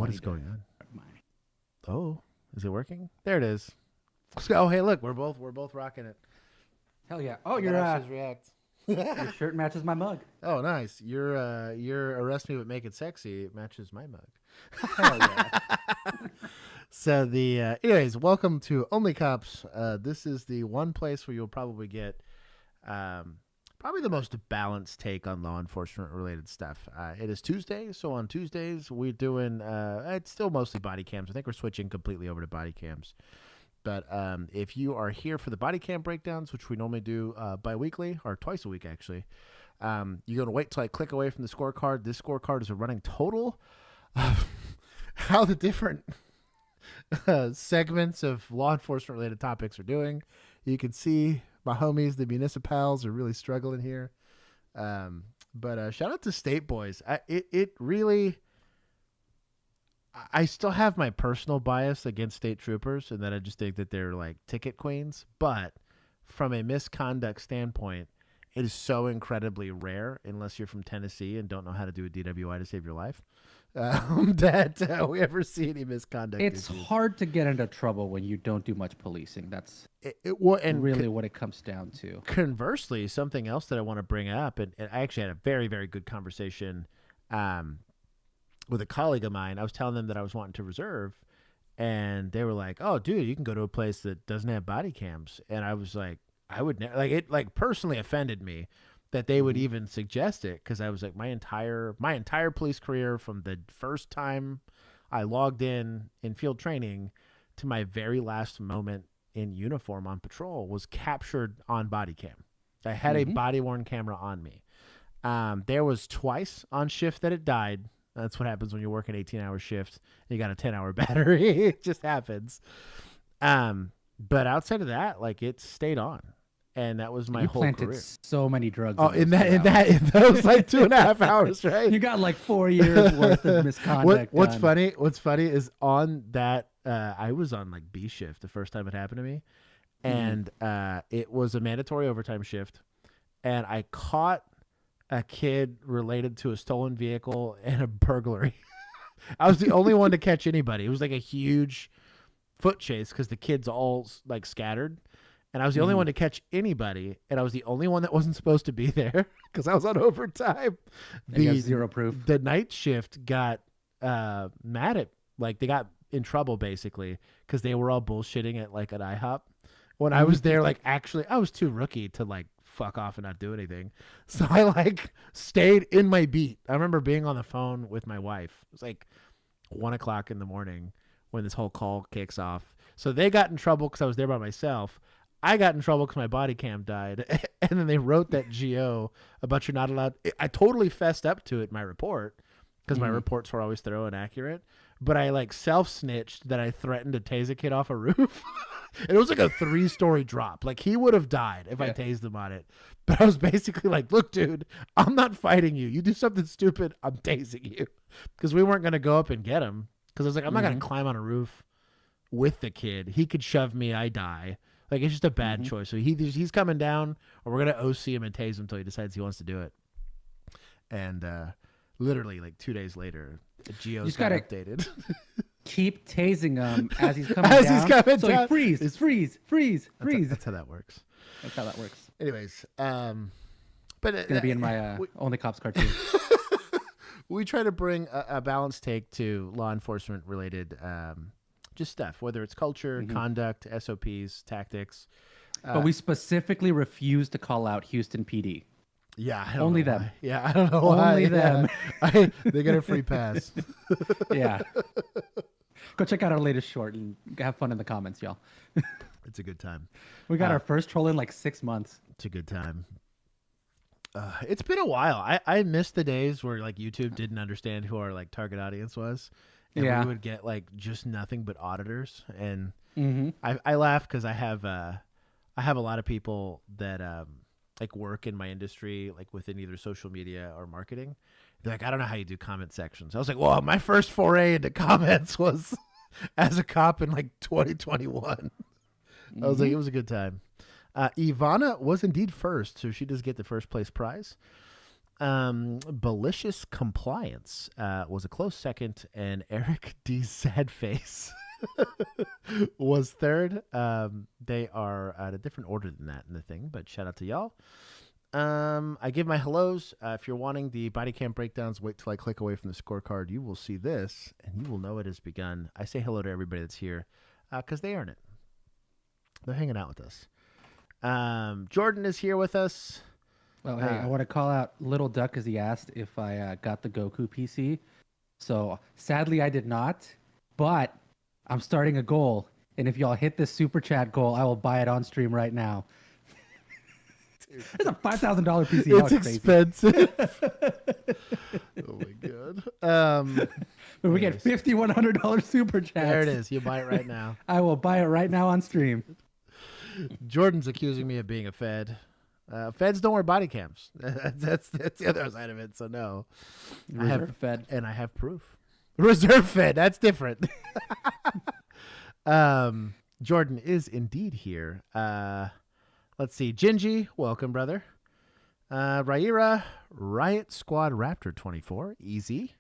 What is going on? Oh, is it working? There it is. Oh, hey, look, we're both rocking it. Hell yeah! Oh, your shirt matches my mug. Oh, nice. Your arrest me but make it sexy. It matches my mug. Hell yeah! So anyways, welcome to OnlyCops. This is the one place where you'll probably get probably the most balanced take on law enforcement related stuff. It is Tuesday, so on Tuesdays we're doing it's still mostly body cams. I think we're switching completely over to body cams. But if you are here for the body cam breakdowns, which we normally do bi-weekly or twice a week actually, you're going to wait till I click away from the scorecard. This scorecard is a running total of how the different segments of law enforcement related topics are doing. You can see my homies, the municipals, are really struggling here. But shout out to State Boys. It really... I still have my personal bias against state troopers, and that I just think that they're like ticket queens. But from a misconduct standpoint, it is so incredibly rare, unless you're from Tennessee and don't know how to do a DWI to save your life, that we ever see any misconduct. It's hard to get into trouble when you don't do much policing. That's really what it comes down to. Conversely, something else that I want to bring up, and I actually had a very, very good conversation with a colleague of mine. I was telling them that I was wanting to reserve, and they were like, "Oh, dude, you can go to a place that doesn't have body cams." And I was like, "I would never." Like, it like personally offended me that they would even suggest it, because I was like, my entire police career, from the first time I logged in field training to my very last moment in uniform on patrol, was captured on body cam. I had a body worn camera on me. There was twice on shift that it died. That's what happens when you work an 18-hour shift. You got a 10-hour battery. It just happens. But outside of that, like, it stayed on, and that was my whole career. You planted so many drugs. Oh, in those like 2.5 hours, right? You got like 4 years worth of misconduct. What's funny is on that I was on like B shift the first time it happened to me, and it was a mandatory overtime shift, and I caught a kid related to a stolen vehicle and a burglary. I was the only one to catch anybody. It was like a huge foot chase because the kids all like scattered, and I was the only one to catch anybody, and I was the only one that wasn't supposed to be there because I was on overtime. You got zero proof. The night shift got mad at, like, they got in trouble basically because they were all bullshitting at like an IHOP when I was there. Like, actually, I was too rookie to like fuck off and not do anything, so I like stayed in my beat. I remember being on the phone with my wife. It was like 1 o'clock in the morning when this whole call kicks off. So they got in trouble because I was there by myself. I got in trouble because my body cam died, and then they wrote that GO about you're not allowed. I totally fessed up to it in my report because my reports were always thorough and accurate, but I like self-snitched that I threatened to tase a kid off a roof. And it was like a 3-story drop. Like, he would have died if I tased him on it. But I was basically like, look, dude, I'm not fighting you. You do something stupid, I'm tasing you. Because we weren't going to go up and get him. Because I was like, I'm not going to climb on a roof with the kid. He could shove me, I die. Like, it's just a bad choice. So he's coming down, or we're going to OC him and tase him until he decides he wants to do it. And literally, like 2 days later, the GO's got updated. Keep tasing him as he's coming down. He's coming so down. Freeze. That's how that works. That's how that works. Anyways, but it's going to be in my OnlyCops cartoon. We try to bring a balanced take to law enforcement related just stuff, whether it's culture, conduct, SOPs, tactics. But we specifically refuse to call out Houston PD. Yeah, only them. Why. Yeah, I don't know why. Only them. They get a free pass. Yeah. Go check out our latest short and have fun in the comments, y'all. It's a good time. We got our first troll in like 6 months. It's a good time. It's been a while. I missed the days where like YouTube didn't understand who our like target audience was. And we would get like just nothing but auditors. And I laugh because I have a lot of people that like work in my industry, like within either social media or marketing. They're like, I don't know how you do comment sections. I was like, well, my first foray into comments was as a cop in like 2021. I was like, it was a good time. Ivana was indeed first, so she does get the first place prize. Malicious Compliance was a close second, and Eric D. Sadface was third. They are at a different order than that in the thing, but shout out to y'all. I give my hellos. If you're wanting the body cam breakdowns, wait till I click away from the scorecard. You will see this, and you will know it has begun. I say hello to everybody that's here because they earn it. They're hanging out with us. Jordan is here with us. Oh, hey, I want to call out Little Duck because he asked if I got the Goku PC. So sadly, I did not, but I'm starting a goal. And if y'all hit this super chat goal, I will buy it on stream right now. It's a $5,000 PC. It's expensive. Oh my god. But we get $5,100 super chats. There it is. You buy it right now. I will buy it right now on stream. Jordan's accusing me of being a Fed. Feds don't wear body cams. That's the other side of it. So no, Reserve Fed, and I have proof. Reserve Fed. That's different. Jordan is indeed here. Let's see. Gingy, welcome, brother. Raira, Riot Squad Raptor 24. Easy.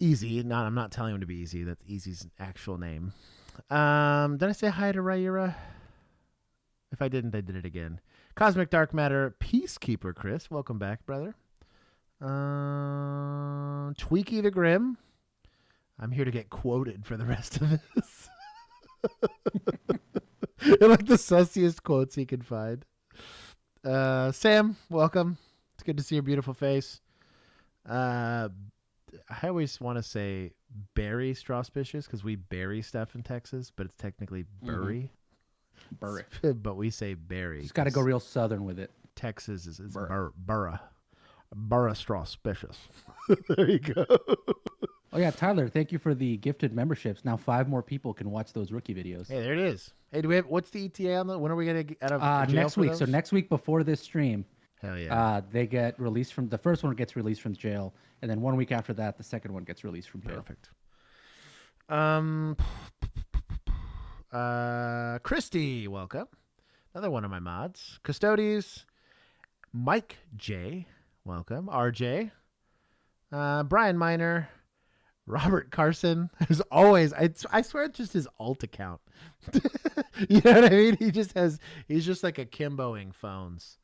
I'm not telling him to be easy. That's Easy's actual name. Did I say hi to Raira? If I didn't, I did it again. Cosmic Dark Matter, Peacekeeper Chris, welcome back, brother. Tweaky the Grim. I'm here to get quoted for the rest of this. Like the sussiest quotes he can find. Sam, welcome. It's good to see your beautiful face. I always want to say berry strawspicious because we bury stuff in Texas, but it's technically bury. Burry. But we say berry. Just got to go real southern with it. Texas is burra strawspicious. There you go. Oh yeah, Tyler, thank you for the gifted memberships. Now 5 more people can watch those rookie videos. Hey, there it is. Hey, do we have what's the ETA on that? When are we gonna get out of jail next for week? those? So next week before this stream, hell yeah. they get released from the first one gets released from jail, and then 1 week after that, the second one gets released from jail. Perfect. Christy, welcome. Another one of my mods. Custodes, Mike J, welcome. RJ, Brian Miner, Robert Carson. There's always, I swear it's just his alt account. You know what I mean? He's just like akimboing phones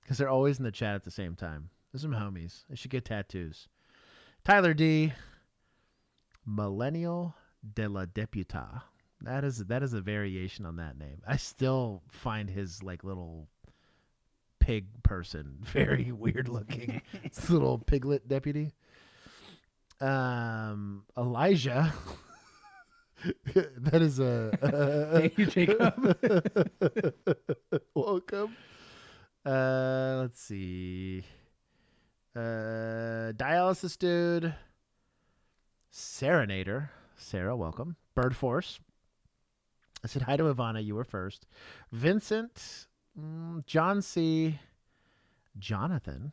because they're always in the chat at the same time. There's some homies. They should get tattoos. Tyler D, Millennial de la Deputa. That is a variation on that name. I still find his like little pig person very weird looking. This little piglet deputy. Elijah. That is Thank you, Jacob. Welcome. Let's see. Dialysis dude. Serenator. Sarah, welcome. Bird Force. I said hi to Ivana. You were first. Vincent. John C. Jonathan.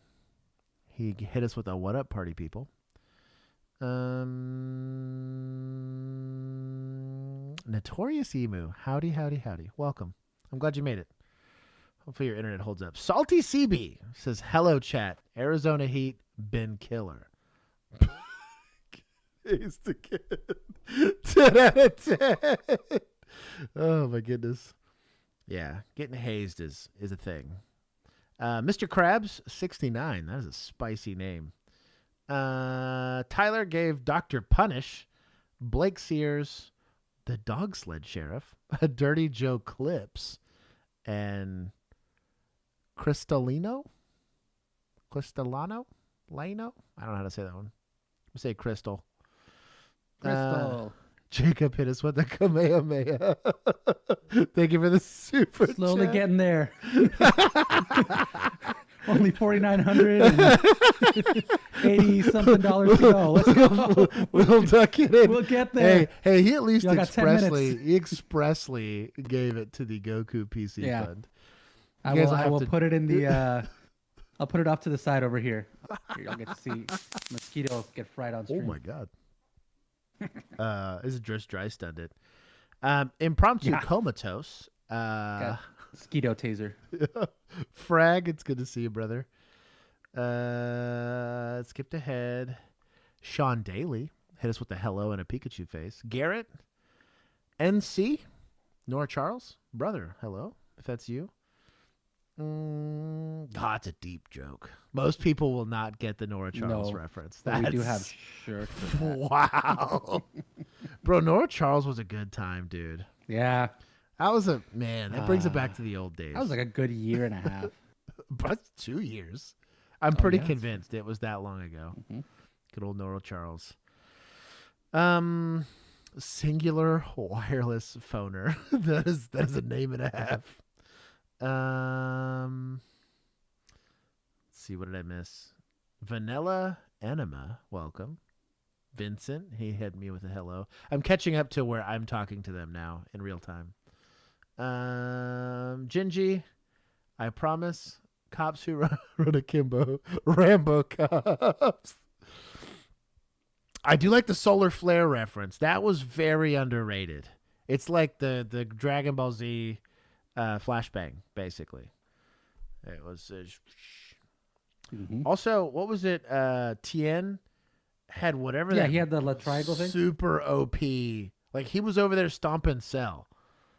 He hit us with a what up party, people. Notorious Emu. Howdy, howdy, howdy. Welcome. I'm glad you made it. Hopefully your internet holds up. Salty CB says, hello, chat. Arizona Heat, been killer. He's the kid. 10 out of 10. Oh, my goodness. Yeah, getting hazed is a thing. Mr. Krabs, 69. That is a spicy name. Tyler gave Dr. Punish, Blake Sears, the Dog Sled Sheriff, a Dirty Joe Clips, and Lano? Lano? I don't know how to say that one. I'm say Crystal. Jacob hit us with the Kamehameha. Thank you for the super Slowly chat. getting there. Only $4,980 something to go. Let's go. We'll duck it in. We'll get there. Hey, he at least Y'all got 10 expressly gave it to the Goku PC fund. I will put it in the I'll put it off to the side over here. Y'all get to see mosquito get fried on stream. Oh my god. This is just dry stunned it. Impromptu comatose. Got mosquito taser. Frag, it's good to see you, brother. Skipped ahead. Sean Daly hit us with a hello and a Pikachu face. Garrett, NC, Nora Charles, brother, hello, if that's you. It's a deep joke. Most people will not get the Nora Charles reference. But we do have shirts. Wow. Bro, Nora Charles was a good time, dude. Yeah. That was that brings it back to the old days. That was like a good year and a half. But 2 years. I'm pretty convinced it was that long ago. Mm-hmm. Good old Nora Charles. Singular wireless phoner. that is a name and a half. Let's see, what did I miss? Vanilla Enema, welcome. Vincent, he hit me with a hello. I'm catching up to where I'm talking to them now in real time. Gingy, I promise. Cops who run akimbo. Rambo cops. I do like the solar flare reference. That was very underrated. It's like the Dragon Ball Z flashbang, basically. It was. Also, what was it? Tien had whatever. Yeah, that he had the triangle thing. Super OP. Like he was over there stomping Cell.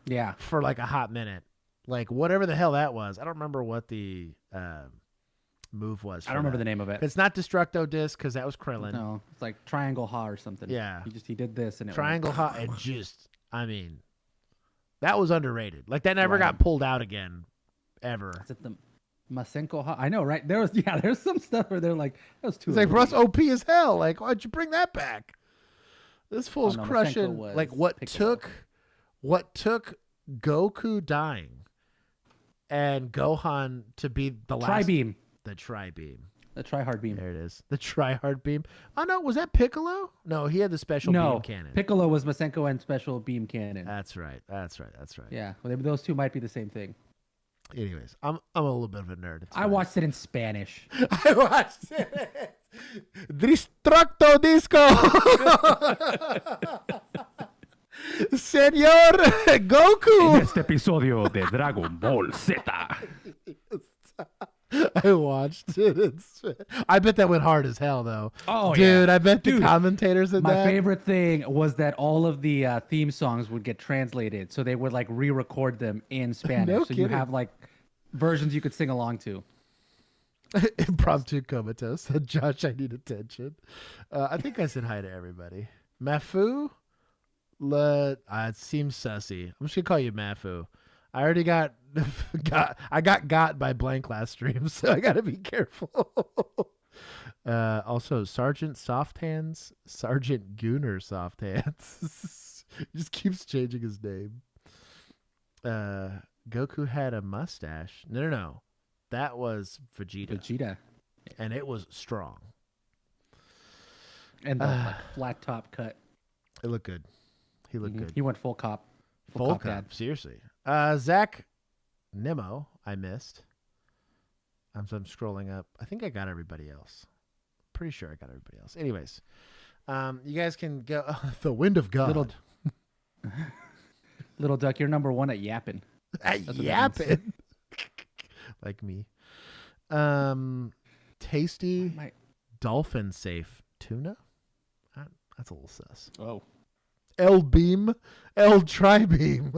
Yeah. For like a hot minute. Like whatever the hell that was. I don't remember what the move was. I don't remember the name of it. It's not Destructo Disc because that was Krillin. No, it's like Triangle Ha or something. Yeah. He did this and it Triangle Ha and that was underrated. Like that never got pulled out again, ever. Is it the Masenko Ha? I know, right? There's some stuff where they're like, that was too. It's like, bro, that's OP as hell. Like, why'd you bring that back? This fool's crushing. Like what took Goku dying and Gohan to be the last Tri-beam. The Tri-beam. The Tri-hard beam. There it is. The Tri-hard beam. Oh no, was that Piccolo? No, he had the special beam cannon. Piccolo was Masenko and special beam cannon. That's right. Yeah, well, those two might be the same thing. Anyways, I'm a little bit of a nerd. I watched it in Spanish. I watched it. Destructo Disco. Señor Goku. En este episodio de Dragon Ball Z. I watched it. I bet that went hard as hell, though. Oh, dude, yeah. I bet the commentators in My that. favorite thing was that all of the theme songs would get translated, so they would like re-record them in Spanish. No so kidding. you have like versions you could sing along to. Impromptu comatose. Josh, I need attention. I think I said hi to everybody. Mafu, it seems sussy. I'm just gonna call you Mafu. I already got by blank last stream, so I gotta be careful. Also, Sergeant Soft Hands, Sergeant Gooner Soft Hands. He just keeps changing his name. Goku had a mustache. No. That was Vegeta. And it was strong. And the like, flat top cut. It looked good. He looked good. He went full cop. Full cop, seriously. Zach Nemo, I missed. I'm scrolling up. I think I got everybody else. Pretty sure I got everybody else. Anyways, you guys can go. The Wind of God. Little Duck, you're number one at yapping. At yapping? Like me. Tasty dolphin safe tuna? That's a little sus. Oh. El Beam, El Tri-Beam.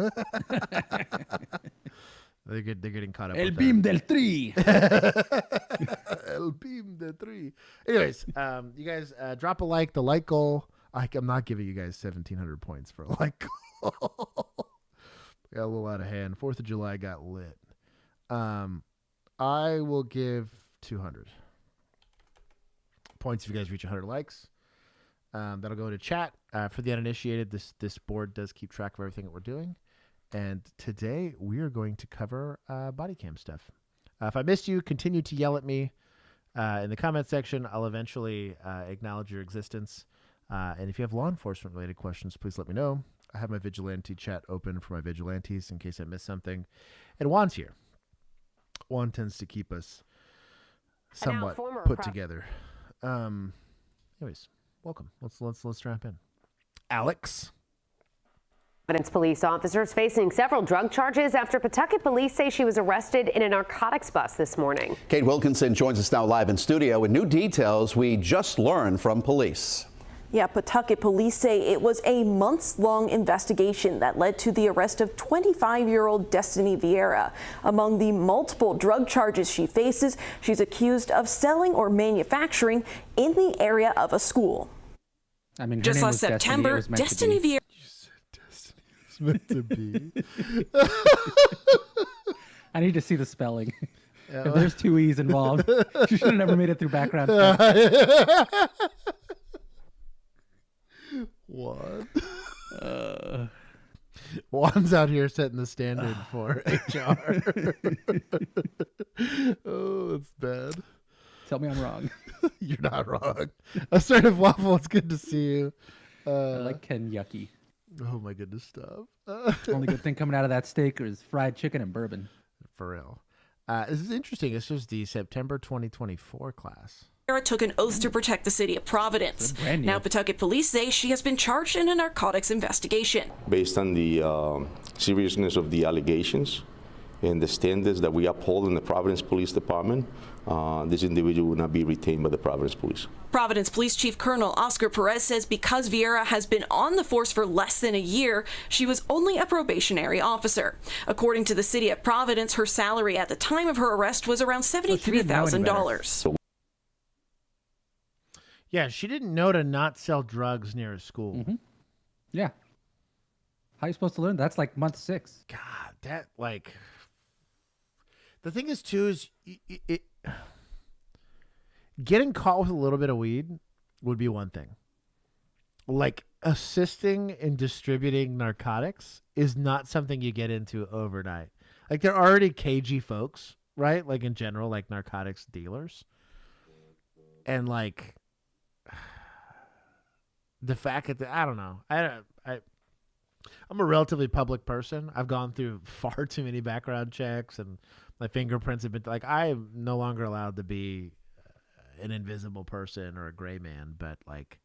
They're getting caught up. El Beam del Tri. El Beam del Tri. Anyways, you guys drop a like. The like goal. I'm not giving you guys 1,700 points for a like goal. Got a little out of hand. 4th of July got lit. I will give 200 points if you guys reach 100 likes. That'll go into chat. For the uninitiated, this board does keep track of everything that we're doing. And today we are going to cover body cam stuff. If I missed you, continue to yell at me in the comment section. I'll eventually acknowledge your existence. And if you have law enforcement related questions, please let me know. I have my vigilante chat open for my vigilantes in case I miss something. And Juan's here. Juan tends to keep us somewhat put together. Anyways, welcome. Let's jump in. Alex. Providence police officers facing several drug charges after Pawtucket police say she was arrested in a narcotics bus this morning. Kate Wilkinson joins us now live in studio with new details we just learned from police. Yeah, Pawtucket police say it was a months-long investigation that led to the arrest of 25-year-old Destiny Vieira. Among the multiple drug charges she faces, she's accused of selling or manufacturing in the area of a school. I mean, just last September, Destiny Vieira. Meant to be. I need to see the spelling. If there's two E's involved, she should have never made it through background check. What? Juan's out here setting the standard for HR. Oh, it's bad. Tell me I'm wrong. You're not wrong. Assertive Waffle, it's good to see you. I like Ken Yucky. Oh my goodness, stop. Only good thing coming out of that steak is fried chicken and bourbon. For real. This is interesting. This was the September 2024 class. Took an oath to protect the city of Providence. Now Pawtucket police say she has been charged in a narcotics investigation. Based on the seriousness of the allegations and the standards that we uphold in the Providence Police Department, this individual will not be retained by the Providence Police. Providence Police Chief Colonel Oscar Perez says because Vieira has been on the force for less than a year, she was only a probationary officer. According to the city of Providence, her salary at the time of her arrest was around $73,000. Yeah, she didn't know to not sell drugs near a school. Mm-hmm. Yeah. How are you supposed to learn? That's like month 6. God, that like... The thing is, too, is getting caught with a little bit of weed would be one thing. Like, assisting in distributing narcotics is not something you get into overnight. Like, they're already cagey folks, right? Like, in general, like narcotics dealers. And, like, the fact that, I don't know. I'm a relatively public person. I've gone through far too many background checks, and my fingerprints have been like, I'm no longer allowed to be an invisible person or a gray man. But like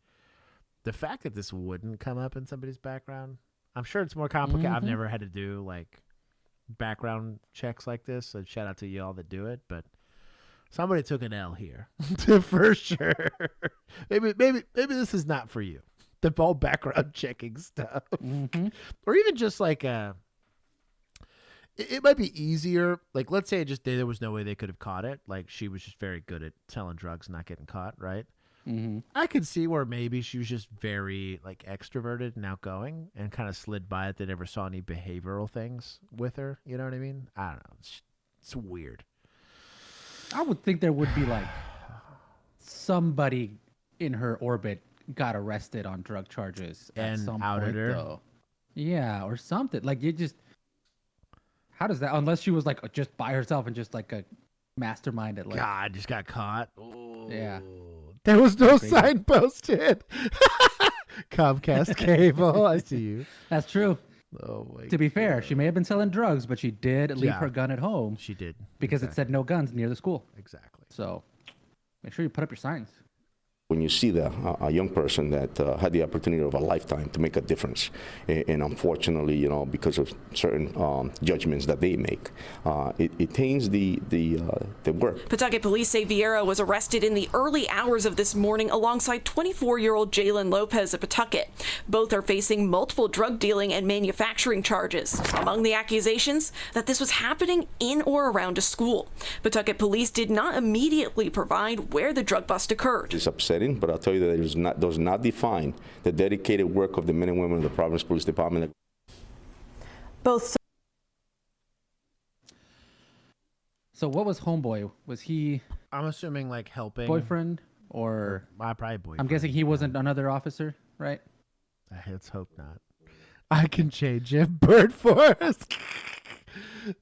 the fact that this wouldn't come up in somebody's background, I'm sure it's more complicated. I've never had to do like background checks like this. So shout out to you all that do it. But somebody took an L here for sure. Maybe this is not for you. The whole background checking stuff, or even just like it might be easier. Like, let's say there was no way they could have caught it. Like, she was just very good at selling drugs, and not getting caught, right? I could see where maybe she was just very like extroverted and outgoing, and kind of slid by it. They never saw any behavioral things with her. You know what I mean? I don't know. It's weird. I would think there would be like somebody in her orbit got arrested on drug charges and at some outed point, her. though. Yeah, or something. Like, you just, how does that, unless she was like just by herself and just like a mastermind at like, God, just got caught. Ooh. Yeah. There was no sign posted. Comcast cable. I see you. That's true. Oh my To be fair, she may have been selling drugs, but she did leave her gun at home. She did. Because it said no guns near the school. Exactly. So make sure you put up your signs. When you see a young person that had the opportunity of a lifetime to make a difference, and unfortunately, because of certain judgments that they make, it taints the work. Pawtucket police say Vieira was arrested in the early hours of this morning alongside 24-year-old Jalen Lopez of Pawtucket. Both are facing multiple drug dealing and manufacturing charges. Among the accusations, that this was happening in or around a school. Pawtucket police did not immediately provide where the drug bust occurred. It's upsetting, but I'll tell you that it does not define the dedicated work of the men and women of the Providence Police Department. Both. So what was Homeboy? Was he I'm assuming like helping boyfriend or probably boyfriend. I'm guessing he wasn't another officer, right? Let's hope not. I can change him. Bird Force.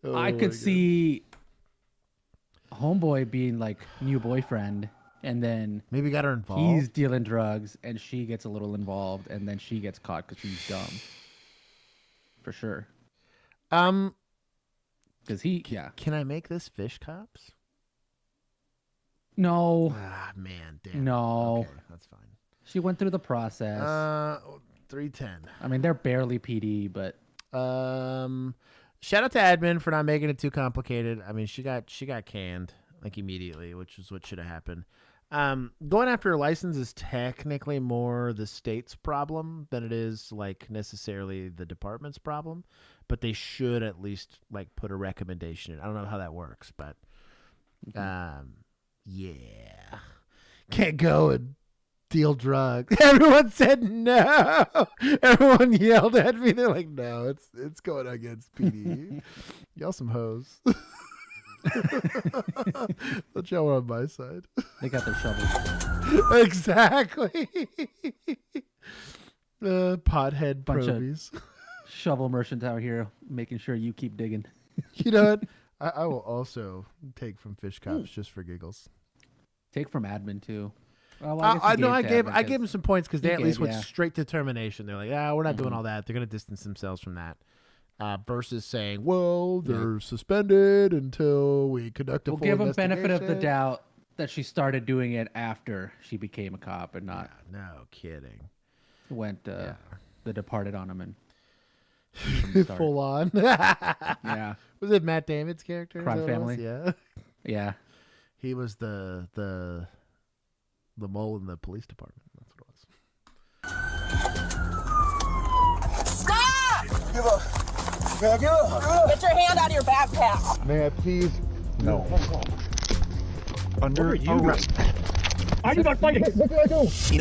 I could see Homeboy being like new boyfriend, and then maybe got her involved. He's dealing drugs, and she gets a little involved, and then she gets caught because she's dumb. For sure. Because Can I make this fish cops? No. Ah, man, damn. No. Okay, that's fine. She went through the process. 310. I mean, they're barely PD, but Shout out to admin for not making it too complicated. I mean, she got canned like immediately, which is what should have happened. Going after a license is technically more the state's problem than it is like necessarily the department's problem, but they should at least like put a recommendation in. I don't know how that works, but yeah, can't go and deal drugs. Everyone said no. Everyone yelled at me. They're like, no, it's going against PD. Y'all some hoes. Let y'all were on my side. they got their shovels. Exactly. Pothead Bunch of- probies. Shovel merchants out here making sure you keep digging. You know what? I will also take from fish cops just for giggles. Take from admin too. Well, I know I gave admin him some points because they You at least gave, went yeah. straight to termination. They're like, we're not doing all that. They're going to distance themselves from that. Versus saying, well, they're suspended until we conduct a We'll full give them benefit of the investigation. doubt that she started doing it after she became a cop and not No kidding. went The Departed on him and start. Full on. yeah, Was it Matt Damon's character? Crime Is that what it Family? was? Yeah. yeah. He was the mole in the police department. That's what it was. Stop! Get your hand out of your backpack. May I please? No. Under arrest. In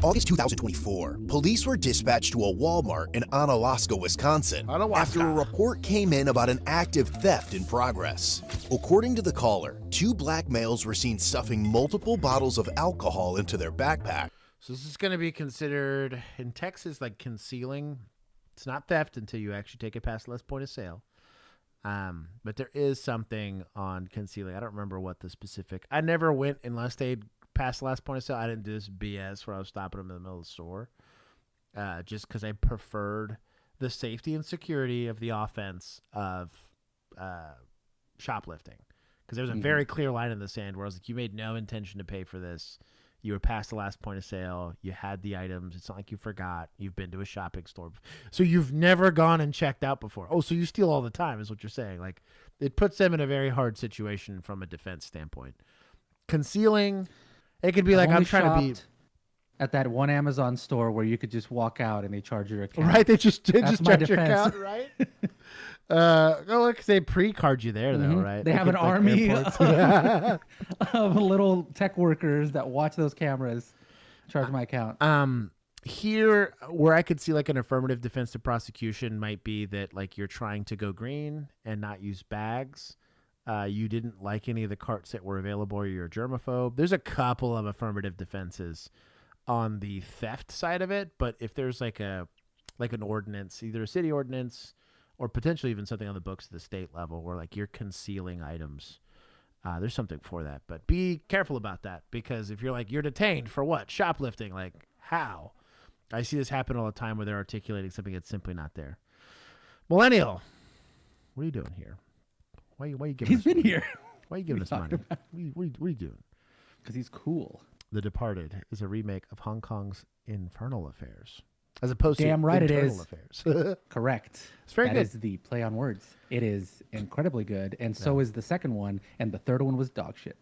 August 2024, police were dispatched to a Walmart in Onalaska, Wisconsin, after a report came in about an active theft in progress. According to the caller, 2 black males were seen stuffing multiple bottles of alcohol into their backpack. So this is going to be considered in Texas like concealing. It's not theft until you actually take it past the last point of sale. But there is something on concealing. I don't remember what the specific. I never went unless they passed the last point of sale. I didn't do this BS where I was stopping them in the middle of the store, just because I preferred the safety and security of the offense of shoplifting. Because there was a very clear line in the sand where I was like, you made no intention to pay for this. You were past the last point of sale. You had the items. It's not like you forgot. You've been to a shopping store. So you've never gone and checked out before. Oh, so you steal all the time is what you're saying. Like, it puts them in a very hard situation from a defense standpoint. Concealing, it could be like, I'm trying to be... at that one Amazon store where you could just walk out and they charge your account. Right, they just That's my charge your defense. account, right? Look, they pre-card you there, though, right? They have an like army airports. of little tech workers that watch those cameras, charge my account. Here, where I could see like an affirmative defense to prosecution might be that like you're trying to go green and not use bags. You didn't like any of the carts that were available, or you're a germaphobe. There's a couple of affirmative defenses on the theft side of it, but if there's like an ordinance, either a city ordinance or potentially even something on the books at the state level where like you're concealing items, there's something for that. But be careful about that, because if you're like, you're detained for what? Shoplifting. Like, how? I see this happen all the time where they're articulating something that's simply not there. Millennial, what are you doing here? Why you giving He's us been money? here. Why are you giving us money? What are you doing? Because he's cool. The Departed is a remake of Hong Kong's Infernal Affairs, as opposed Damn to right it Internal is. Affairs. Correct. It's very That good. is the play on words. It is incredibly good, and so is the second one, and the third one was dog shit.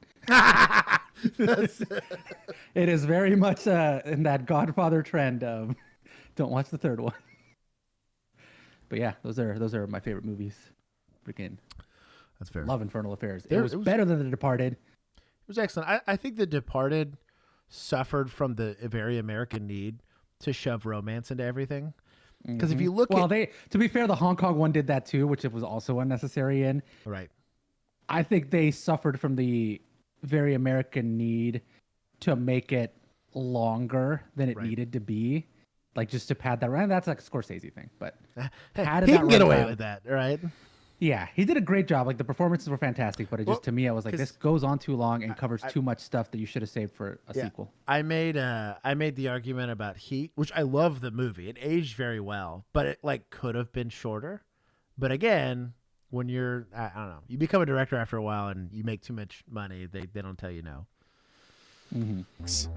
It is very much in that Godfather trend of don't watch the third one. But yeah, those are my favorite movies. Freaking That's fair. love Infernal Affairs. There- it was it was- better than The Departed. It was excellent. I think The Departed suffered from the very American need to shove romance into everything. Because if you look Well, at to be fair, the Hong Kong one did that too, which it was also unnecessary in. right, I think they suffered from the very American need to make it longer than it Right. needed to be, like just to pad that run. That's like a Scorsese thing, but he padded can that get away runtime. with that, right? Yeah, he did a great job. Like the performances were fantastic, but it Well, just to me, I was like, 'cause this goes on too long and covers too much stuff that you should have saved for a Yeah. sequel. I made the argument about Heat, which I love the movie. It aged very well, but it like could have been shorter. But again, when you're I don't know, you become a director after a while and you make too much money, they don't tell you no.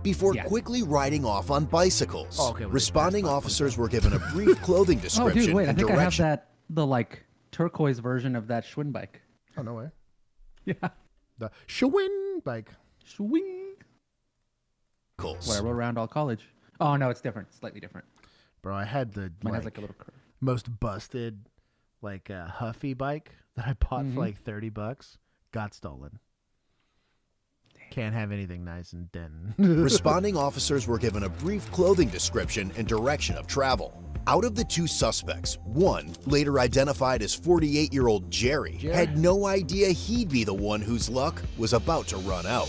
before quickly riding off on bicycles. Oh, okay, well, Responding officers were given a brief clothing Oh, description dude, wait, I and think I have direction. the like turquoise version of that Schwinn bike. Oh, no way. Yeah. The Schwinn bike. Schwing. What I rode around all college. Oh, no, it's different. Slightly different. Bro, I had the Mine has like a little curve. most busted like Huffy bike that I bought for like $30. Got stolen. Can't have anything nice in Denton. Responding officers were given a brief clothing description and direction of travel. Out of the two suspects, one, later identified as 48-year-old Jerry, had no idea he'd be the one whose luck was about to run out.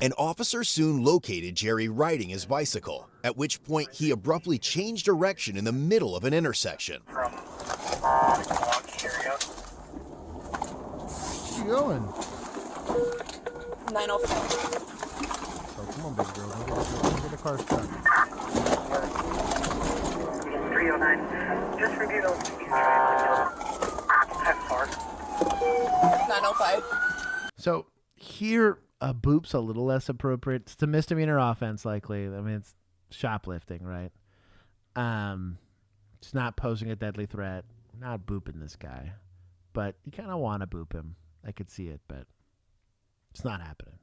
An officer soon located Jerry riding his bicycle, at which point he abruptly changed direction in the middle of an intersection. Where you going? 905. Oh, come on, big girl. Don't get a car stuck. 309. Just review those. 905. So here, a boop's a little less appropriate. It's a misdemeanor offense, likely. I mean, it's shoplifting, right? It's not posing a deadly threat. Not booping this guy, but you kind of want to boop him. I could see it, but it's not happening.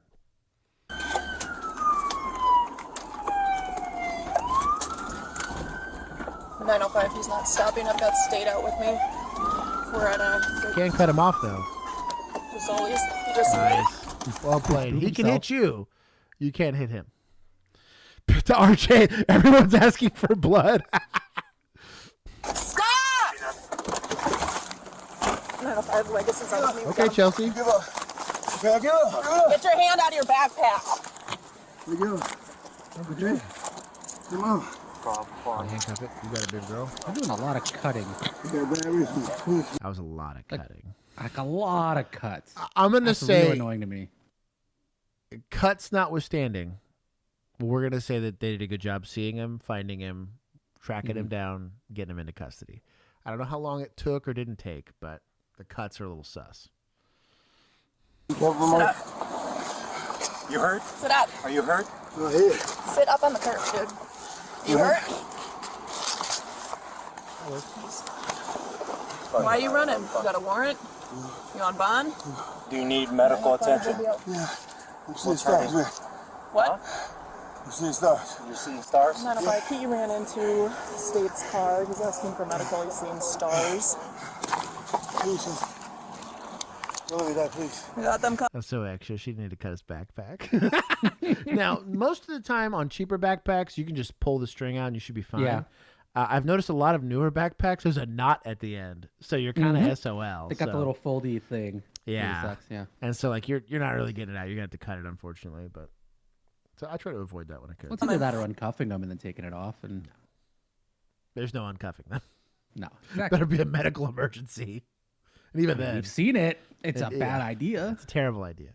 905. He's not stopping. I've got State out with me. We're at a Can't cut him off though. Fazoli's. He just Nice. Well played. He can hit you. You can't hit him. To RJ, everyone's asking for blood. Stop! 905. Legacy's out with me. Okay, Chelsea. Get your hand out of your backpack. Come on. Handcuff it. You got a big girl. I'm doing a lot of cutting. That was a lot of cutting. Like a lot of cuts. I'm gonna That's say real annoying to me. Cuts notwithstanding, we're gonna say that they did a good job seeing him, finding him, tracking him down, getting him into custody. I don't know how long it took or didn't take, but the cuts are a little sus. Sit up. You hurt? Sit up. Are you hurt? Sit up on the curb, dude. You hurt? Why are you running? You got a warrant? You on bond? Do you need medical attention? I'm seeing stars, man. What? I'm seeing stars. You're seeing stars? 905. He ran into State's car. He's asking for medical. He's seeing stars. Please, don't let me die, please. We got them. That's so extra. She needed to cut his backpack. Now, most of the time on cheaper backpacks, you can just pull the string out and you should be fine. Yeah. I've noticed a lot of newer backpacks, there's a knot at the end. So you're kind of SOL. They got the little foldy thing. Yeah. Really sucks, yeah. And so, like, you're not really getting it out. You're going to have to cut it, unfortunately. But so I try to avoid that when I could. Well, it's either that or uncuffing them and then taking it off. And There's no uncuffing them. no, exactly. Better be a medical emergency. And even then, We've seen it. It's a bad idea. it's a terrible idea.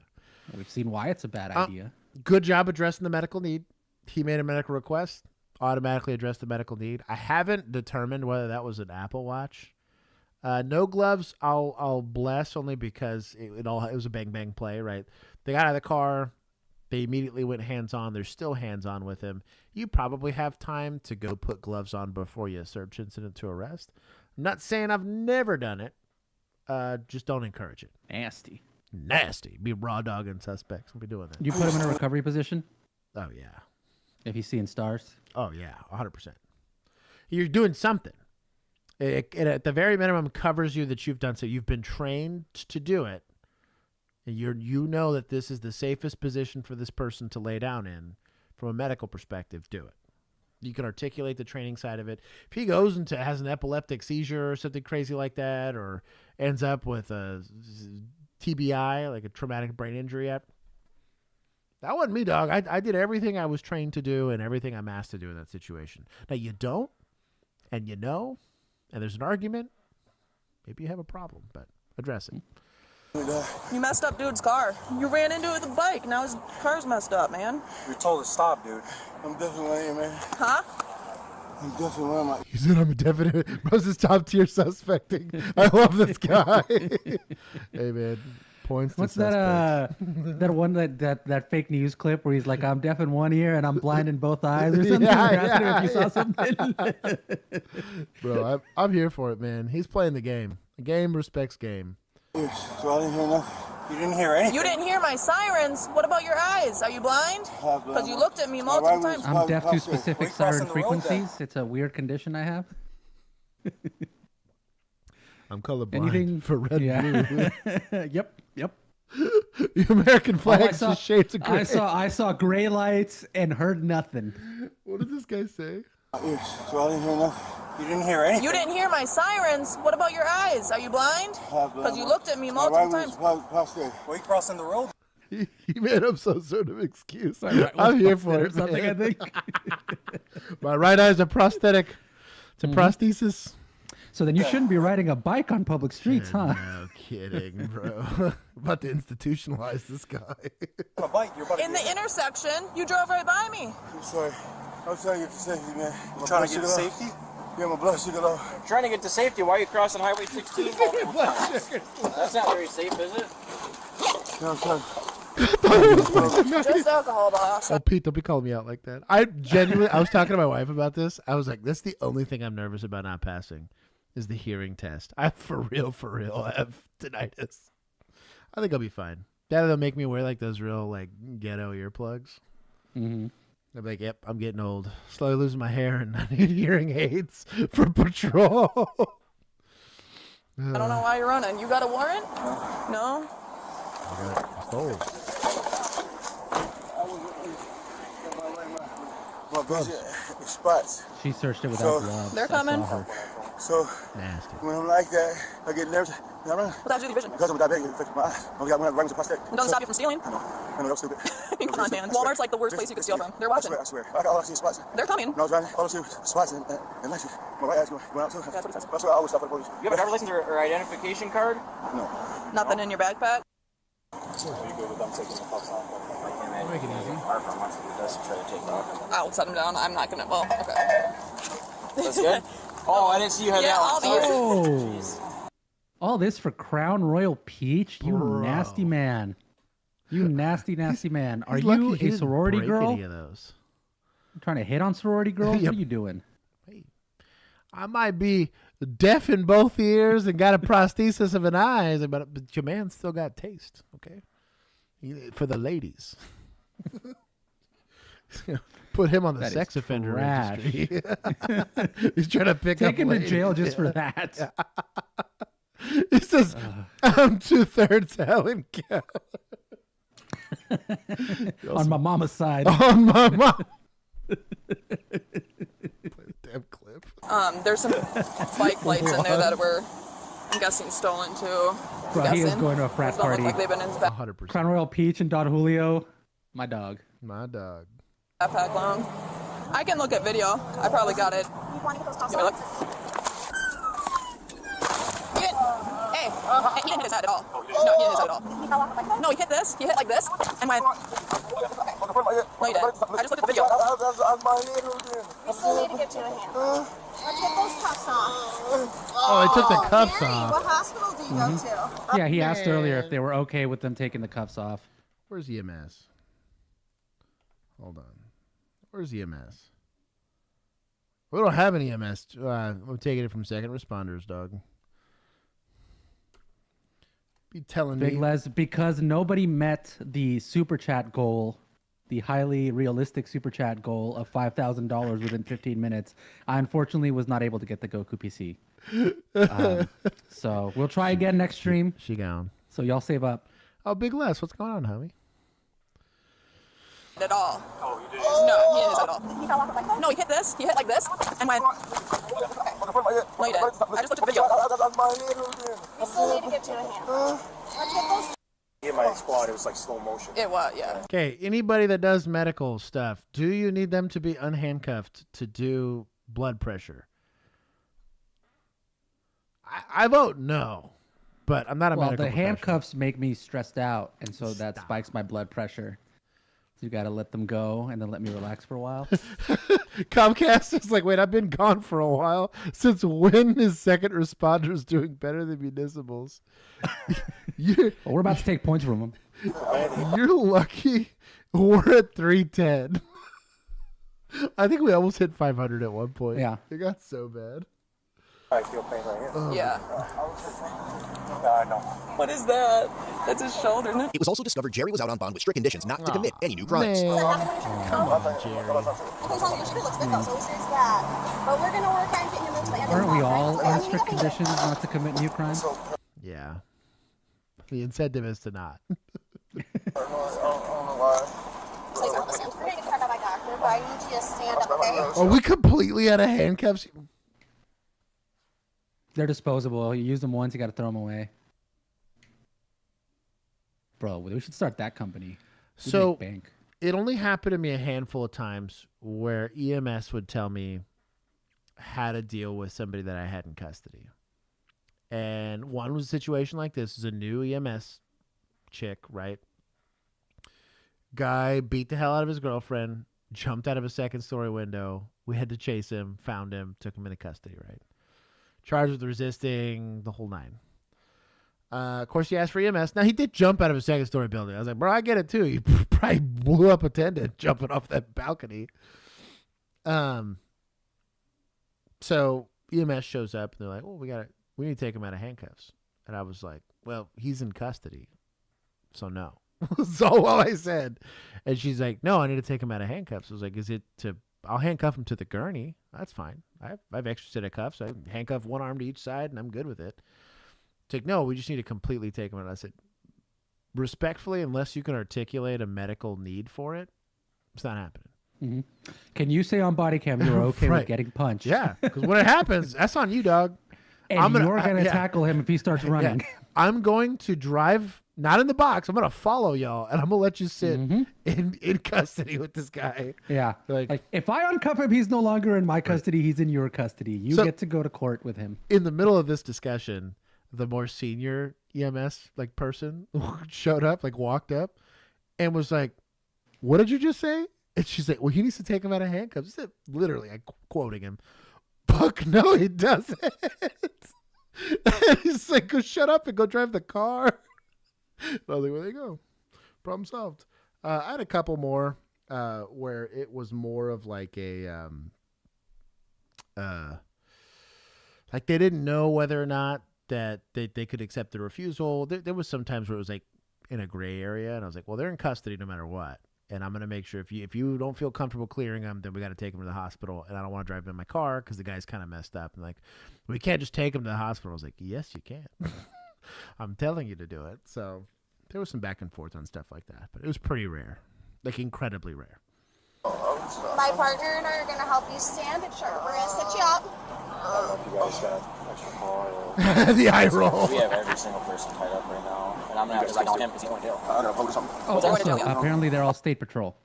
We've seen why it's a bad idea. Good job addressing the medical need. He made a medical request, automatically addressed the medical need. I haven't determined whether that was an Apple Watch. No gloves, I'll bless, only because it was a bang play, right? They got out of the car, they immediately went hands on. They're still hands on with him. You probably have time to go put gloves on before you search incident to arrest. I'm not saying I've never done it. Just don't encourage it. Nasty. Be raw dogging suspects. We'll be doing that. You put him in a recovery position Oh yeah. if he's seeing stars. Oh yeah, 100%. You're doing something. It at the very minimum covers you that you've done so. You've been trained to do it. And you know that this is the safest position for this person to lay down in. From a medical perspective, do it. You can articulate the training side of it. If he goes into has an epileptic seizure or something crazy like that, or ends up with a TBI, like a traumatic brain injury, that wasn't me, dog. I did everything I was trained to do and everything I'm asked to do in that situation. Now you don't, and you know, and there's an argument. Maybe you have a problem, but address it. You messed up dude's car. You ran into it with a bike. Now his car's messed up, man. You're told to stop, dude. I'm definitely lying, man. Huh? I'm definitely lying. He said, I'm a definite. Bro's is top tier suspecting. I love this guy. Hey, man. Points to What's suspects. that one that fake news clip where he's like, I'm deaf in one ear and I'm blind in both eyes or something? Yeah, They're asking him yeah, if you yeah. saw something. Bro, I'm here for it, man. He's playing the game. The game respects game. So I didn't hear nothing. You didn't hear anything. You didn't hear my sirens. What about your eyes? Are you blind? Because you looked at me multiple times. I'm deaf to specific siren frequencies. It's a weird condition I have. I'm colorblind Anything for red and blue. Yep. The American flag is just shades of gray. I saw gray lights and heard nothing. What did this guy say? So I didn't hear nothing. You didn't hear anything. You didn't hear my sirens. What about your eyes? Are you blind? Because you looked at me multiple times. We crossing the road. He made up some sort of excuse. I'm here for it, Something man. I think. My right eye is a prosthetic. It's a prosthesis. So then you shouldn't be riding a bike on public streets, huh? No kidding, bro. About to institutionalize this guy. A bike. You're about to In the intersection, you drove right by me. I'm sorry. I'm trying to get to safety, man. You trying to get to safety? Yeah, my blood sugar low. I'm trying to get to safety. Why are you crossing Highway 16 multiple times? That's not very safe, is it? No, I'm trying. Just alcohol, boss. Oh, Pete, don't be calling me out like that. I was talking to my wife about this. I was like, that's the only thing I'm nervous about not passing is the hearing test. I for real have tinnitus. I think I'll be fine. They'll make me wear like those real like ghetto earplugs. Mm-hmm. I'm like, yep, I'm getting old. Slowly losing my hair and I need hearing aids for patrol. I don't know why you're running. You got a warrant? No? I got stole. My vision spots. She searched it without gloves. They're I saw coming. her. So Nasty. when I'm like that, I get nervous. You know what I mean? What's that to do with vision? Because I'm diabetic, it affects my eyes. I'm right with a prosthetic. It doesn't stop you from stealing. I know, that's stupid. Come on, man. Walmart's like the worst place you could steal from. They're watching. I swear. I got all I see is spots. They're coming. No, I was driving. All I see was spots and lashes. My right eye's going out too. That's what it says. That's why I always stop at the police. You have a driver's license or identification card? No. Nothing in your backpack? So you good with them taking the cuffs off? Make it easy. I'll set them down. I'm not gonna. Well, okay. That's good? Oh, I didn't see you had Yeah, that I'll one. be Sorry. All this for Crown Royal Peach? You Bro. nasty man. You nasty man. Are He's lucky you he a didn't sorority break girl? Any of those. You trying to hit on sorority girls? Yep. What are you doing? I might be deaf in both ears and got a prosthesis of an eye, but your man still got taste, okay? For the ladies. Put him on the That sex is offender trash. registry. He's trying to pick Take up him to ladies. jail just for that. He says, I'm 2/3 Helen Keller. On my mama's side. On my mom. Play the damn clip. There's some bike lights in there that were, I'm guessing, stolen too. Bro, he is going to a frat Those don't look party. like they've been in his back- 100%. Crown Royal Peach and Don Julio. My dog. My dog. backpack long. I can look at video. I probably got it. Give me a look. Hey, he didn't hit his head at all. No, he didn't hit his head at all. No, he hit this. He hit like this and went. No, he didn't. I just looked at the video. We still need to get you a hand. Let's get those cuffs off. Oh, they took the cuffs Mary, off. what hospital do you go to? Yeah, he asked earlier if they were okay with them taking the cuffs off. Where's EMS? Hold on. Where's EMS? We don't have an EMS. I'm taking it from second responders, dog. Be telling Big me. Les, because nobody met the super chat goal, the highly realistic super chat goal of $5,000 within 15 minutes, I unfortunately was not able to get the Goku PC. So we'll try again next stream. She gone. So y'all save up. Oh, Big Les, what's going on, homie? At all. Oh, you did? No, he didn't hit at all. He fell off the bike? No, he hit this. He hit like this and went. No, he didn't. I just looked at the video. We still need to get you a hand. Let's get those. In my squad, it was like slow motion. It was, yeah. Okay, anybody that does medical stuff, do you need them to be unhandcuffed to do blood pressure? I vote no, but I'm not a Well, medical the professional. handcuffs make me stressed out, and so that spikes my blood pressure. You got to let them go and then let me relax for a while. Comcast is like, wait, I've been gone for a while. Since when is second responders doing better than municipals? Well, we're about to take points from them. You're lucky we're at 310. I think we almost hit 500 at one point. Yeah. It got so bad. I feel pain right here. Yeah. No. What is that? That's his shoulder. No? It was also discovered Jerry was out on bond with strict conditions not to commit any new crimes. Man. Come on, Jerry. Okay, Tony, your shit looks good though, so this is that. But we're gonna work on getting him into the end of the Aren't we month, all right? on strict conditions not to commit new crimes? Yeah. The incentive is to not. Say something. Listen, we're gonna get checked out by doctor, but I need you to stand up, okay? Are we completely out of handcuffs? They're disposable. You use them once, you got to throw them away. Bro, we should start that company. We'd So make bank. it only happened to me a handful of times where EMS would tell me how to deal with somebody that I had in custody. And one was a situation like this. Is a new EMS chick, right? Guy beat the hell out of his girlfriend, jumped out of a second-story window. We had to chase him, found him, took him into custody, right? Charged with resisting, the whole nine. Of course, he asked for EMS. Now, he did jump out of a second-story building. I was like, bro, I get it, too. You probably blew up a attendant jumping off that balcony. So EMS shows up, and they're like, oh, we need to take him out of handcuffs. And I was like, well, he's in custody, so no. That's all I said. And she's like, no, I need to take him out of handcuffs. I was like, I'll handcuff him to the gurney. That's fine. I have extra set of cuffs. I handcuff one arm to each side, and I'm good with it. It's like, no, we just need to completely take him out. I said, respectfully, unless you can articulate a medical need for it, it's not happening. Mm-hmm. Can you say on body cam you're okay Right. with getting punched? Yeah, because when it happens, that's on you, dog. And you're going to tackle him if he starts running. Yeah. I'm going to drive, not in the box. I'm going to follow y'all, and I'm going to let you sit in custody with this guy. Yeah. Like, if I uncuff him, he's no longer in my custody. He's in your custody. You get to go to court with him. In the middle of this discussion, the more senior EMS person showed up, walked up, and was like, "What did you just say?" And she's like, "Well, he needs to take him out of handcuffs." I said, literally, I'm quoting him. Fuck no, he doesn't. And he's like, "Go shut up and go drive the car." And I was like, well, there you go. Problem solved. I had a couple more where it was more of like a like they didn't know whether or not that they could accept the refusal. There was some times where it was like in a gray area, and I was like, well, they're in custody no matter what, and I'm gonna make sure if you don't feel comfortable clearing them, then we got to take them to the hospital, and I don't want to drive them in my car because the guy's kind of messed up, and like, we can't just take him to the hospital. I was like, yes, you can. I'm telling you to do it. So there was some back and forth on stuff like that, but it was pretty rare, like incredibly rare. My partner and I are gonna help you stand. Sure, we're gonna sit you up. I don't know if you guys got extra car or... The eye roll. We have every single person tied up right now. And I'm going to have to take him because he's going to jail. I got to focus on... Also, apparently they're all state patrol.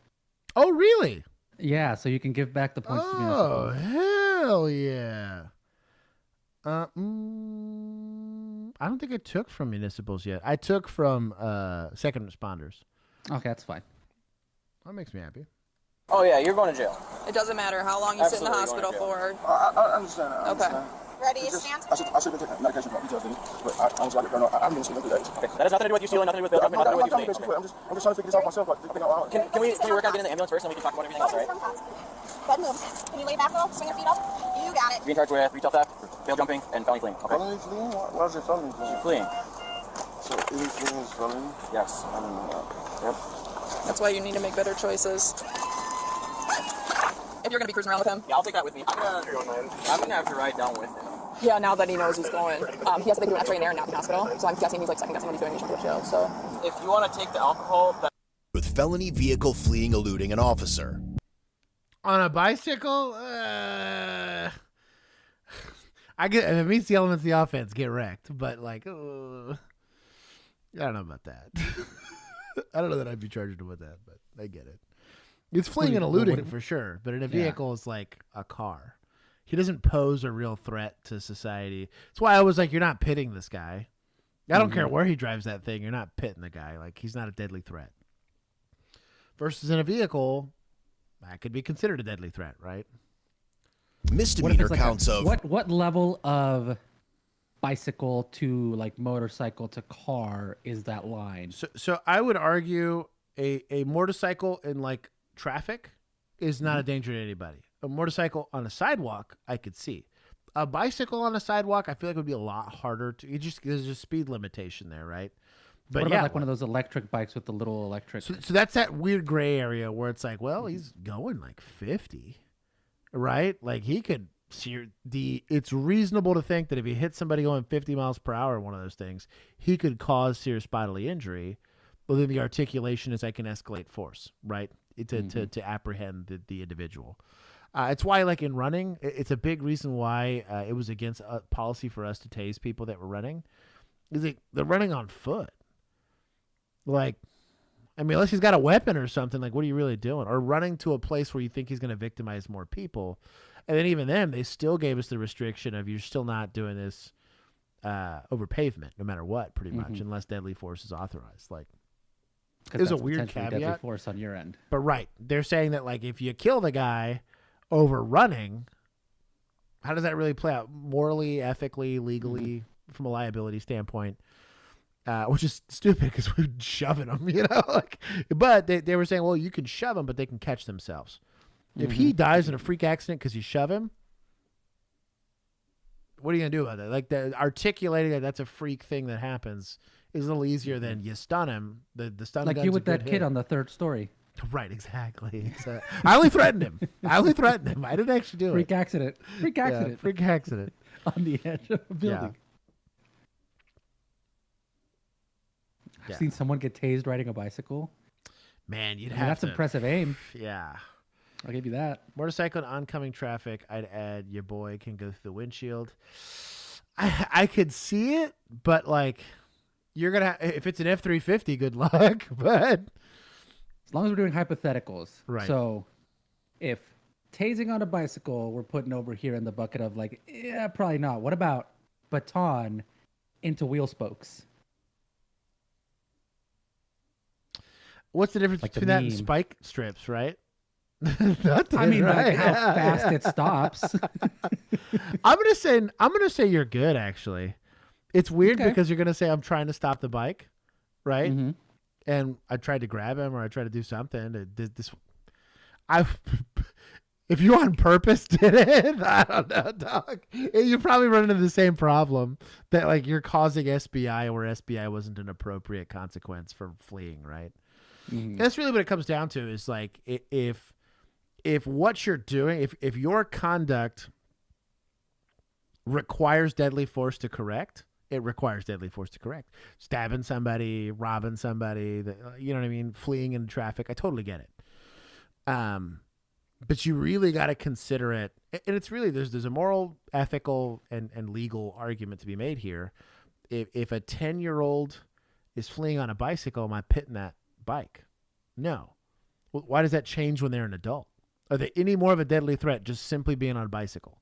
Oh, really? Yeah, so you can give back the points to Oh, municipal. hell yeah. I don't think I took from municipals yet. I took from second responders. Okay, that's fine. That makes me happy. Oh, yeah, you're going to jail. It doesn't matter how long you sit in the hospital for. I understand. Okay. Ready to stand? I should have been taking medication for PTSD, but I'm being sleeping today. That has nothing to do with you stealing, nothing to do with nothing to do with you I'm just trying to figure this out myself. Can we work on getting in the ambulance first, and we can talk about everything else, all right? Bed moves. Can you lay back though? Swing your feet up. You got it. Be in charge with retail theft, bail jumping, and felony fleeing. Okay. Felony fleeing? Why is it felony fleeing? Fleeing. So any fleeing is felony? Yes. I didn't know that. Yep. That's why you need to make better choices. If you're going to be cruising around with him. Yeah, I'll take that with me. I'm gonna have to ride down with him. Yeah, now that he knows he's going. He has to take an X-ray in there and now in the hospital. So I'm guessing he's like second guessing what he's doing. He should go to jail. So if you want to take the alcohol, With felony vehicle fleeing eluding an officer. On a bicycle, I get if it meets the elements of the offense, get wrecked. But like, I don't know about that. I don't know that I'd be charged with that, but I get it. It's fleeing and eluding for sure, but in a vehicle, it's like a car. He doesn't pose a real threat to society. That's why I was like, you're not pitting this guy. I don't care where he drives that thing. You're not pitting the guy. Like, he's not a deadly threat. versus in a vehicle, that could be considered a deadly threat, right? Misdemeanor counts of what level of bicycle to like motorcycle to car is that line? So I would argue a motorcycle in like traffic is not a danger to anybody. A motorcycle on a sidewalk, I could see. A bicycle on a sidewalk, I feel like would be a lot harder to. There's a speed limitation there, right? But what yeah, about like one of those electric bikes with the little electric? So that's that weird gray area where it's like, well, he's going like 50, right? Like he could see it's reasonable to think that if he hits somebody going 50 miles per hour in one of those things, he could cause serious bodily injury. But then the articulation is I can escalate force, right? To apprehend the individual. It's why, like in running, it's a big reason why it was against policy for us to tase people that were running. Is they're running on foot. Like, I mean, unless he's got a weapon or something, like, what are you really doing? Or running to a place where you think he's going to victimize more people. And then even then, they still gave us the restriction of you're still not doing this over pavement, no matter what, pretty much, unless deadly force is authorized. Like, there's a weird caveat. Deadly force on your end. But right, they're saying that like if you kill the guy over running, how does that really play out morally, ethically, legally, from a liability standpoint? Which is stupid because we're shoving them, you know. Like, but they were saying, well, you can shove them, but they can catch themselves. If he dies in a freak accident because you shove him, what are you gonna do about that? Like articulating that that's a freak thing that happens is a little easier than you stun him. The stun like gun's you a with good that hit. kid on the third story. Right, exactly. I only threatened him. I didn't actually do Freak it. accident. Freak accident. Yeah, freak accident. On the edge of a building. I've seen someone get tased riding a bicycle. Man, you'd I mean, have that's to. impressive aim. Yeah. I'll give you that. Motorcycle in oncoming traffic, I'd add your boy can go through the windshield. I could see it, but like you're gonna if it's an F-350, good luck. But as long as we're doing hypotheticals, right? So if tasing on a bicycle, we're putting over here in the bucket of like, yeah, probably not. What about baton into wheel spokes? What's the difference Like between that and meme. spike strips, right? I mean, right? like how fast it stops. I'm gonna say you're good. Actually, it's weird Okay. because you're gonna say I'm trying to stop the bike, right? Mhm. And I tried to grab him or I tried to do something. If you on purpose did it, I don't know, dog. You probably run into the same problem that like you're causing SBI where SBI wasn't an appropriate consequence for fleeing, right? That's really what it comes down to is like if what you're doing, if your conduct requires deadly force to correct, it requires deadly force to correct. Stabbing somebody, robbing somebody, you know what I mean? Fleeing in traffic. I totally get it. But you really got to consider it. And it's really, there's a moral, ethical, and legal argument to be made here. If a 10-year-old is fleeing on a bicycle, am I pitting that bike? No. Well, why does that change when they're an adult? Are they any more of a deadly threat just simply being on a bicycle?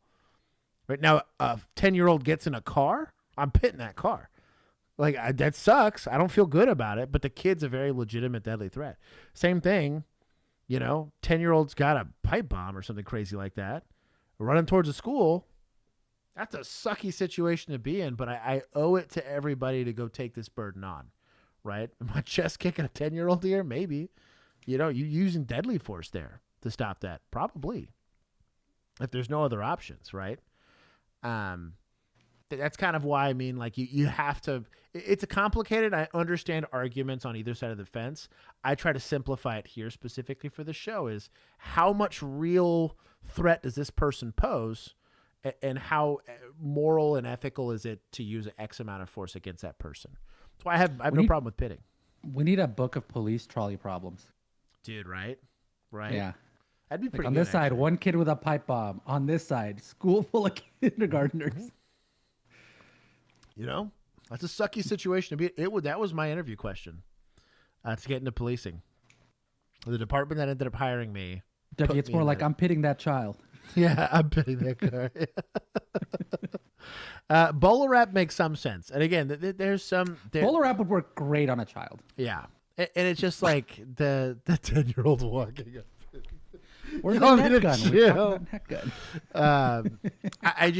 Right now, a 10-year-old gets in a car, I'm pitting that car. Like, that sucks. I don't feel good about it, but the kid's a very legitimate deadly threat. Same thing, 10-year-old's got a pipe bomb or something crazy like that, running towards a school. That's a sucky situation to be in, but I owe it to everybody to go take this burden on, right? Am I chest kicking a 10-year-old here? Maybe. You using deadly force there to stop that? Probably. If there's no other options, right? That's kind of why, I mean, like you have to, it's a complicated, I understand arguments on either side of the fence. I try to simplify it here specifically for the show is how much real threat does this person pose and how moral and ethical is it to use X amount of force against that person? That's why I have no problem with pitting. We need a book of police trolley problems. Dude, right? Right? Yeah. That'd be Like pretty on good, this side, actually. one kid with a pipe bomb. On this side, school full of kindergartners. That's a sucky situation to be. That was my interview question to get into policing. The department that ended up hiring me. Dougie, it's more like I'm pitting that child. Yeah, I'm pitting that car. Bowler wrap makes some sense, and again, there's some Bowler wrap would work great on a child. Yeah, And it's just like the 10-year-old walking up. Where's the net gun? We're talking about net gun. I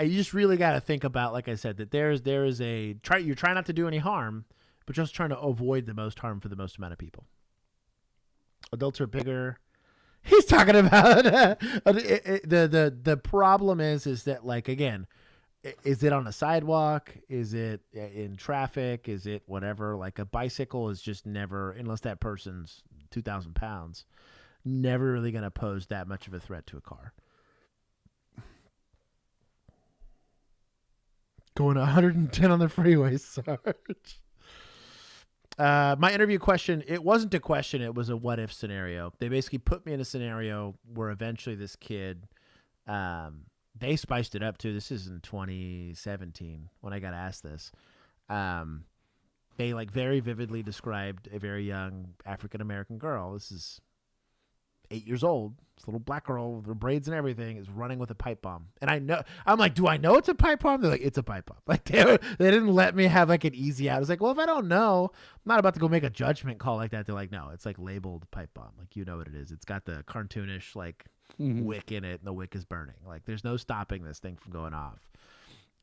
just really got to think about, like I said, that there is you're trying not to do any harm, but just trying to avoid the most harm for the most amount of people. Adults are bigger. He's talking about the problem is that, like, again, is it on a sidewalk? Is it in traffic? Is it whatever? Like, a bicycle is just never, unless that person's 2,000 pounds, never really going to pose that much of a threat to a car. Going 110 on the freeway, Sarge. My interview question, it wasn't a question, it was a what if scenario. They basically put me in a scenario where eventually this kid, they spiced it up too. This is in 2017 when I got asked this. They like very vividly described a very young African-American girl. This is 8 years old. This little black girl with her braids and everything is running with a pipe bomb. And I'm like, do I know it's a pipe bomb? They're like, it's a pipe bomb. Like they didn't let me have like an easy out. I was like, well, if I don't know, I'm not about to go make a judgment call like that. They're like, no, it's like labeled pipe bomb. Like, you know what it is. It's got the cartoonish like wick in it, and the wick is burning. Like, there's no stopping this thing from going off.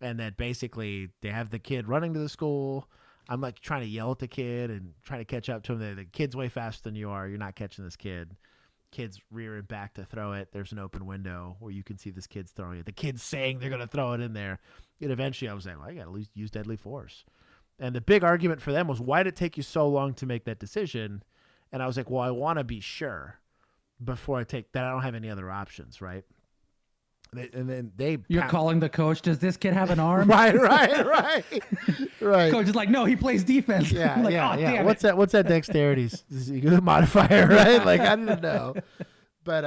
And then basically they have the kid running to the school. I'm like trying to yell at the kid and trying to catch up to him. The kid's way faster than you are. You're not catching this kid. Kid's rearing back to throw it. There's an open window where you can see this kid's throwing it. The kid's saying they're going to throw it in there. And eventually I was like, well, I got to use deadly force. And the big argument for them was, why did it take you so long to make that decision? And I was like, well, I want to be sure before I take that. I don't have any other options, right? And then You're calling the coach. Does this kid have an arm? right. Coach is like, no, he plays defense. Yeah, like, yeah, oh, yeah. damn What's that dexterity modifier, right? Like, I didn't know. But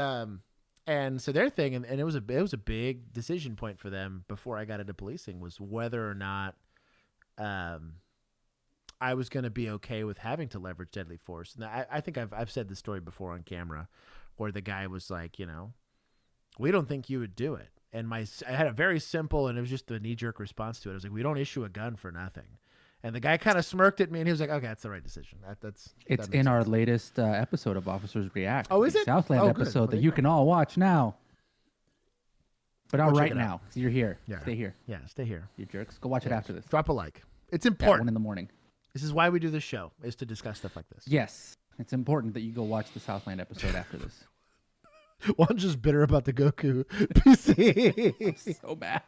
and so their thing, and it was a big decision point for them before I got into policing, was whether or not I was going to be okay with having to leverage deadly force. And I think I've said this story before on camera, where the guy was like, we don't think you would do it. And I had a very simple, and it was just a knee-jerk response to it. I was like, we don't issue a gun for nothing. And the guy kind of smirked at me, and he was like, okay, that's the right decision. It's in our latest episode of Officers React. Oh, is it? Southland episode that you can all watch now. But not right check it now. So you're here. Yeah. Stay here. Yeah, stay here. You jerks. Go watch it after this. Drop a like. It's At important. 1 in the morning. This is why we do this show, is to discuss stuff like this. Yes. It's important that you go watch the Southland episode after this. Well, I'm just bitter about the Goku PC. So bad.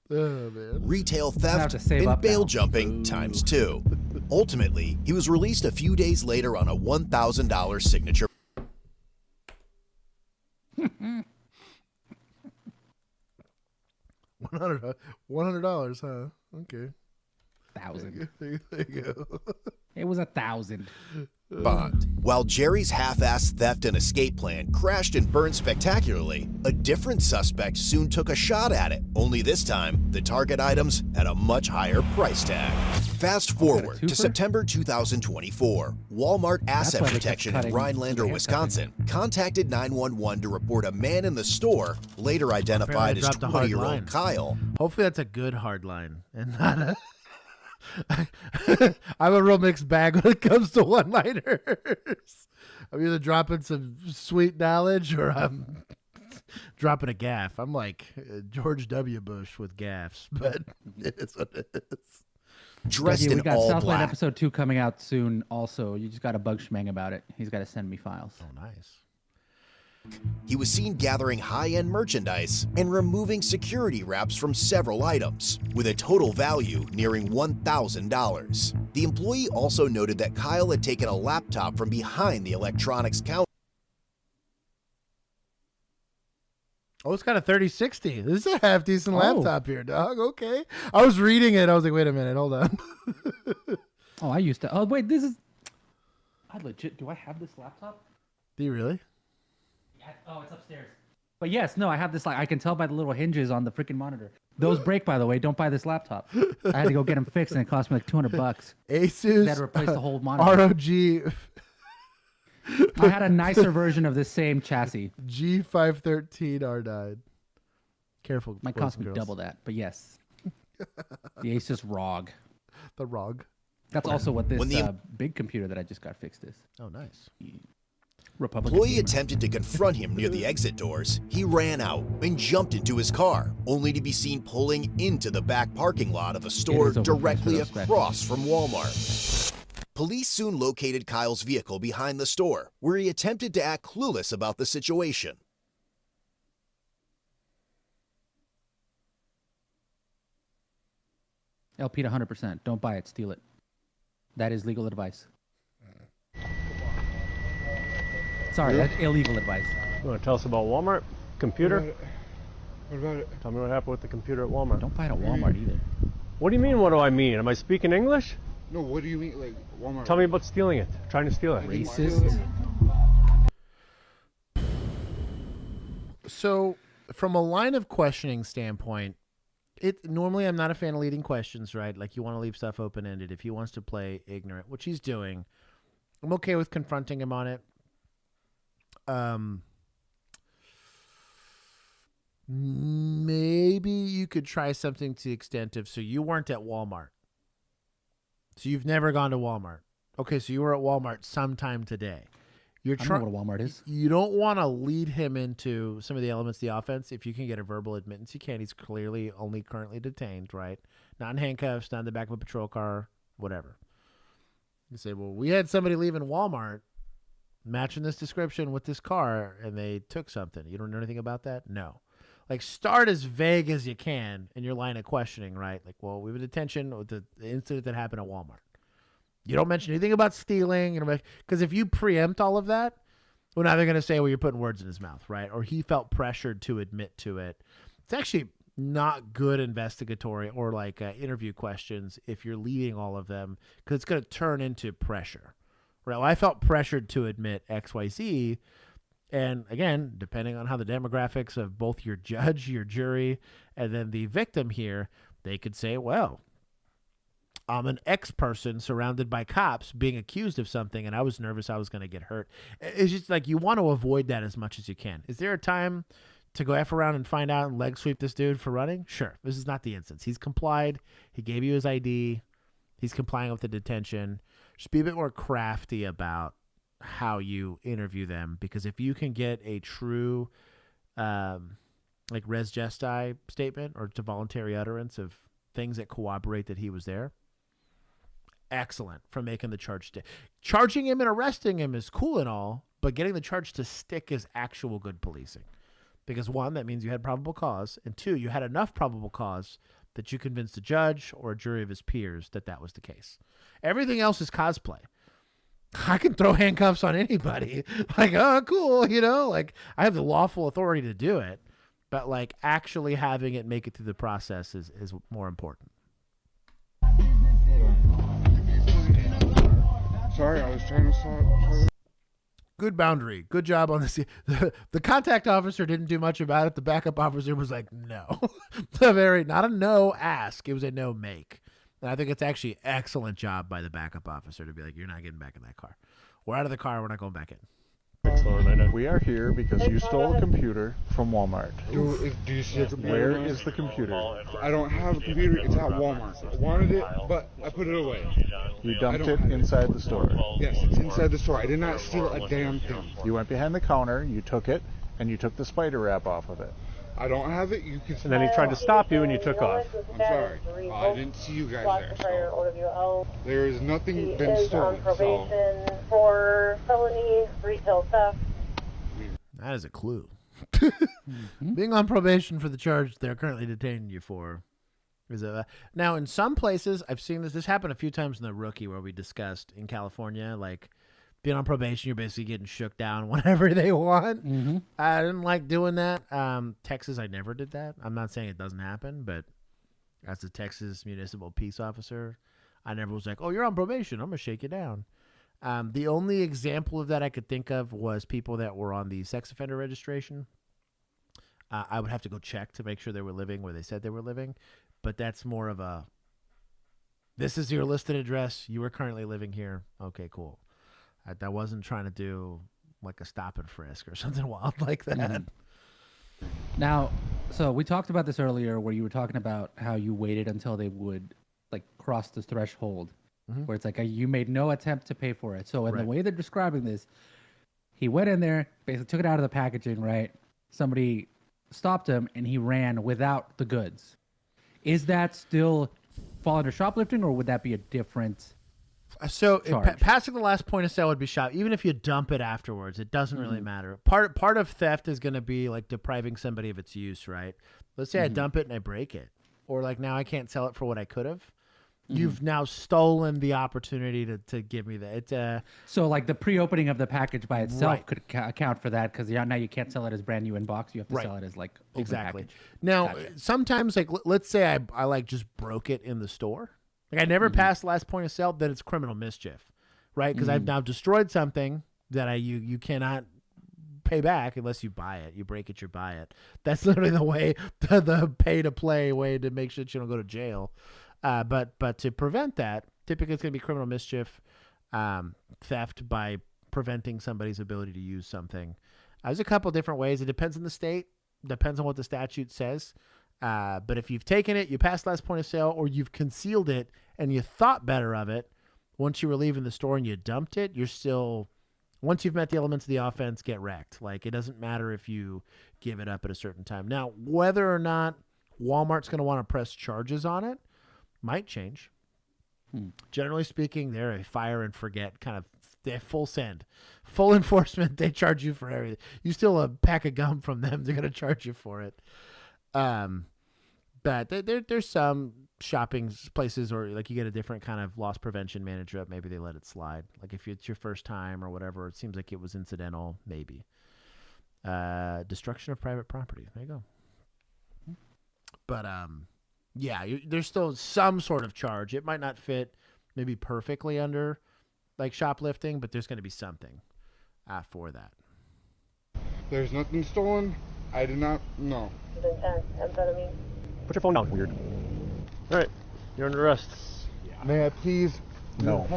Oh, man. Retail have theft to save and up bail now. jumping times 2. Ultimately, he was released a few days later on a $1,000 signature. $100, huh? Okay. 1,000. There you go. It was 1,000. Bond. While Jerry's half-assed theft and escape plan crashed and burned spectacularly, a different suspect soon took a shot at it. Only this time, the target items had a much higher price tag. Fast forward to September 2024. Walmart Asset why they kept Protection in cutting Rhinelander, the Wisconsin, contacted 911 to report a man in the store, later identified as dropped a hard 20-year-old line. Kyle. Hopefully that's a good hard line and not a... I'm a real mixed bag when it comes to one-liners. I'm either dropping some sweet knowledge or I'm dropping a gaff. I'm like George W. Bush with gaffs, but it is what it is. Dressed we in got all Southland black. episode 2 coming out soon. Also, you just got to bug Schmeng about it. He's got to send me files. Oh, nice. He was seen gathering high-end merchandise and removing security wraps from several items, with a total value nearing $1,000. The employee also noted that Kyle had taken a laptop from behind the electronics counter. Oh, it's got a 3060. This is a half-decent laptop here, dog. Okay. I was reading it. I was like, wait a minute. Hold on. Oh, I used to. Oh, wait, this is. I legit. Do I have this laptop? Do you really? Oh, it's upstairs. But yes, no, I have this. Like, I can tell by the little hinges on the freaking monitor. Those break, by the way. Don't buy this laptop. I had to go get them fixed, and it cost me like $200. Asus. They had to replace the whole monitor. ROG. I had a nicer version of this same chassis. G513R9. Careful. Might boys cost and me girls. double that, but yes. The Asus ROG. The ROG. That's also what this When the big computer that I just got fixed is. Oh, nice. Republican employee gamer. attempted to confront him near the exit doors, he ran out and jumped into his car, only to be seen pulling into the back parking lot of a store is overpriced directly for those across from Walmart. Police soon located Kyle's vehicle behind the store, where he attempted to act clueless about the situation. LP to 100%. Don't buy it. Steal it. That is legal advice. Sorry, that's illegal advice. You want to tell us about Walmart? Computer? What about it? Tell me what happened with the computer at Walmart. Don't buy it at Walmart either. What do you mean, what do I mean? Am I speaking English? No, what do you mean, like Walmart? Tell me about stealing it. Trying to steal it. Racist. So, from a line of questioning standpoint, normally I'm not a fan of leading questions, right? Like, you want to leave stuff open-ended. If he wants to play ignorant, which he's doing, I'm okay with confronting him on it. Maybe you could try something to the extent of, so you weren't at Walmart. So you've never gone to Walmart. Okay, so you were at Walmart sometime today. I don't know what Walmart is. You don't want to lead him into some of the elements of the offense. If you can get a verbal admittance, you can. He's clearly only currently detained, right? Not in handcuffs, not in the back of a patrol car, whatever. You say, well, we had somebody leaving Walmart matching this description with this car, and they took something. You don't know anything about that? No. Like, start as vague as you can in your line of questioning, right? Like, well, we have a detention with the incident that happened at Walmart. You don't mention anything about stealing, because if you preempt all of that, well, now they're going to say, well, you're putting words in his mouth, right? Or he felt pressured to admit to it. It's actually not good investigatory or like interview questions if you're leading all of them, because it's going to turn into pressure, right? Well, I felt pressured to admit X, Y, Z. And again, depending on how the demographics of both your judge, your jury, and then the victim here, they could say, well, I'm an ex-person surrounded by cops being accused of something, and I was nervous I was going to get hurt. It's just like you want to avoid that as much as you can. Is there a time to go F around and find out and leg sweep this dude for running? Sure. This is not the instance. He's complied. He gave you his ID. He's complying with the detention. Just be a bit more crafty about how you interview them, because if you can get a true like res gesti statement or to voluntary utterance of things that corroborate that he was there, excellent for making the charge stick. Charging him and arresting him is cool and all, but getting the charge to stick is actual good policing. Because one, that means you had probable cause, and two, you had enough probable cause that you convinced a judge or a jury of his peers that that was the case. Everything else is cosplay. I can throw handcuffs on anybody. Like, oh, cool, like I have the lawful authority to do it, but like actually having it make it through the process is more important. Sorry, I was trying to stop. Good boundary. Good job on this. The contact officer didn't do much about it. The backup officer was like, no. Not a no ask. It was a no make. And I think it's actually an excellent job by the backup officer to be like, you're not getting back in that car. We're out of the car. We're not going back in. We are here because you stole a computer from Walmart. Do you see it? Where is the computer? I don't have a computer. It's at Walmart. I wanted it, but I put it away. You dumped it inside the store. Yes, it's inside the store. I did not steal a damn thing. You went behind the counter, you took it, and you took the spider wrap off of it. I don't have it. You can. And then he tried to stop you and you took off. I'm sorry. I didn't see you guys there. So there is nothing been stolen. Probation for felony retail theft. That is a clue. Being on probation for the charge they're currently detaining you for. Now, in some places, I've seen this. This happened a few times in the Rookie where we discussed in California, like, being on probation, you're basically getting shook down whenever they want. Mm-hmm. I didn't like doing that. Texas, I never did that. I'm not saying it doesn't happen, but as a Texas municipal peace officer, I never was like, oh, you're on probation, I'm going to shake you down. The only example of that I could think of was people that were on the sex offender registration. I would have to go check to make sure they were living where they said they were living, but that's more of a, this is your listed address, you are currently living here, okay, cool. I wasn't trying to do like a stop and frisk or something wild like that. Mm-hmm. Now, so we talked about this earlier where you were talking about how you waited until they would like cross the threshold where it's like you made no attempt to pay for it. So in the Right. way they're describing this, he went in there, basically took it out of the packaging, right? Somebody stopped him, and he ran without the goods. Is that still fall under shoplifting, or would that be a different? So charge? passing the last point of sale would be shop. Even if you dump it afterwards, it doesn't really matter. Part of theft is going to be like depriving somebody of its use, right? Let's say I dump it and I break it, or like now I can't sell it for what I could have. You've now stolen the opportunity to give me that. So like the pre-opening of the package by itself Right. could account for that, because now you can't sell it as brand new in box. You have to Right. sell it as like open Exactly. package. Now, sometimes like let's say I like just broke it in the store. Like I never passed the last point of sale, then it's criminal mischief, right? Because I've now destroyed something that you cannot pay back unless you buy it. You break it, you buy it. That's literally the way, the pay to play way to make sure that you don't go to jail. But to prevent that, typically it's going to be criminal mischief, theft by preventing somebody's ability to use something. There's a couple different ways. It depends on the state. Depends on what the statute says. But if you've taken it, you passed last point of sale, or you've concealed it and you thought better of it, once you were leaving the store and you dumped it, you're still, once you've met the elements of the offense, get wrecked. Like it doesn't matter if you give it up at a certain time. Now, whether or not Walmart's going to want to press charges on it might change. Generally speaking, they're a fire and forget kind of. They're full send, full enforcement. They charge you for everything. You steal a pack of gum from them, they're going to charge you for it. But there's some shopping places, or like you get a different kind of loss prevention manager up. Maybe they let it slide. Like if it's your first time or whatever, it seems like it was incidental. Maybe destruction of private property. There you go. But yeah, there's still some sort of charge. It might not fit maybe perfectly under like shoplifting, but there's going to be something for that. There's nothing stolen. I did not. No. Put your phone down, weird. All right, you're under arrest. May I please? No.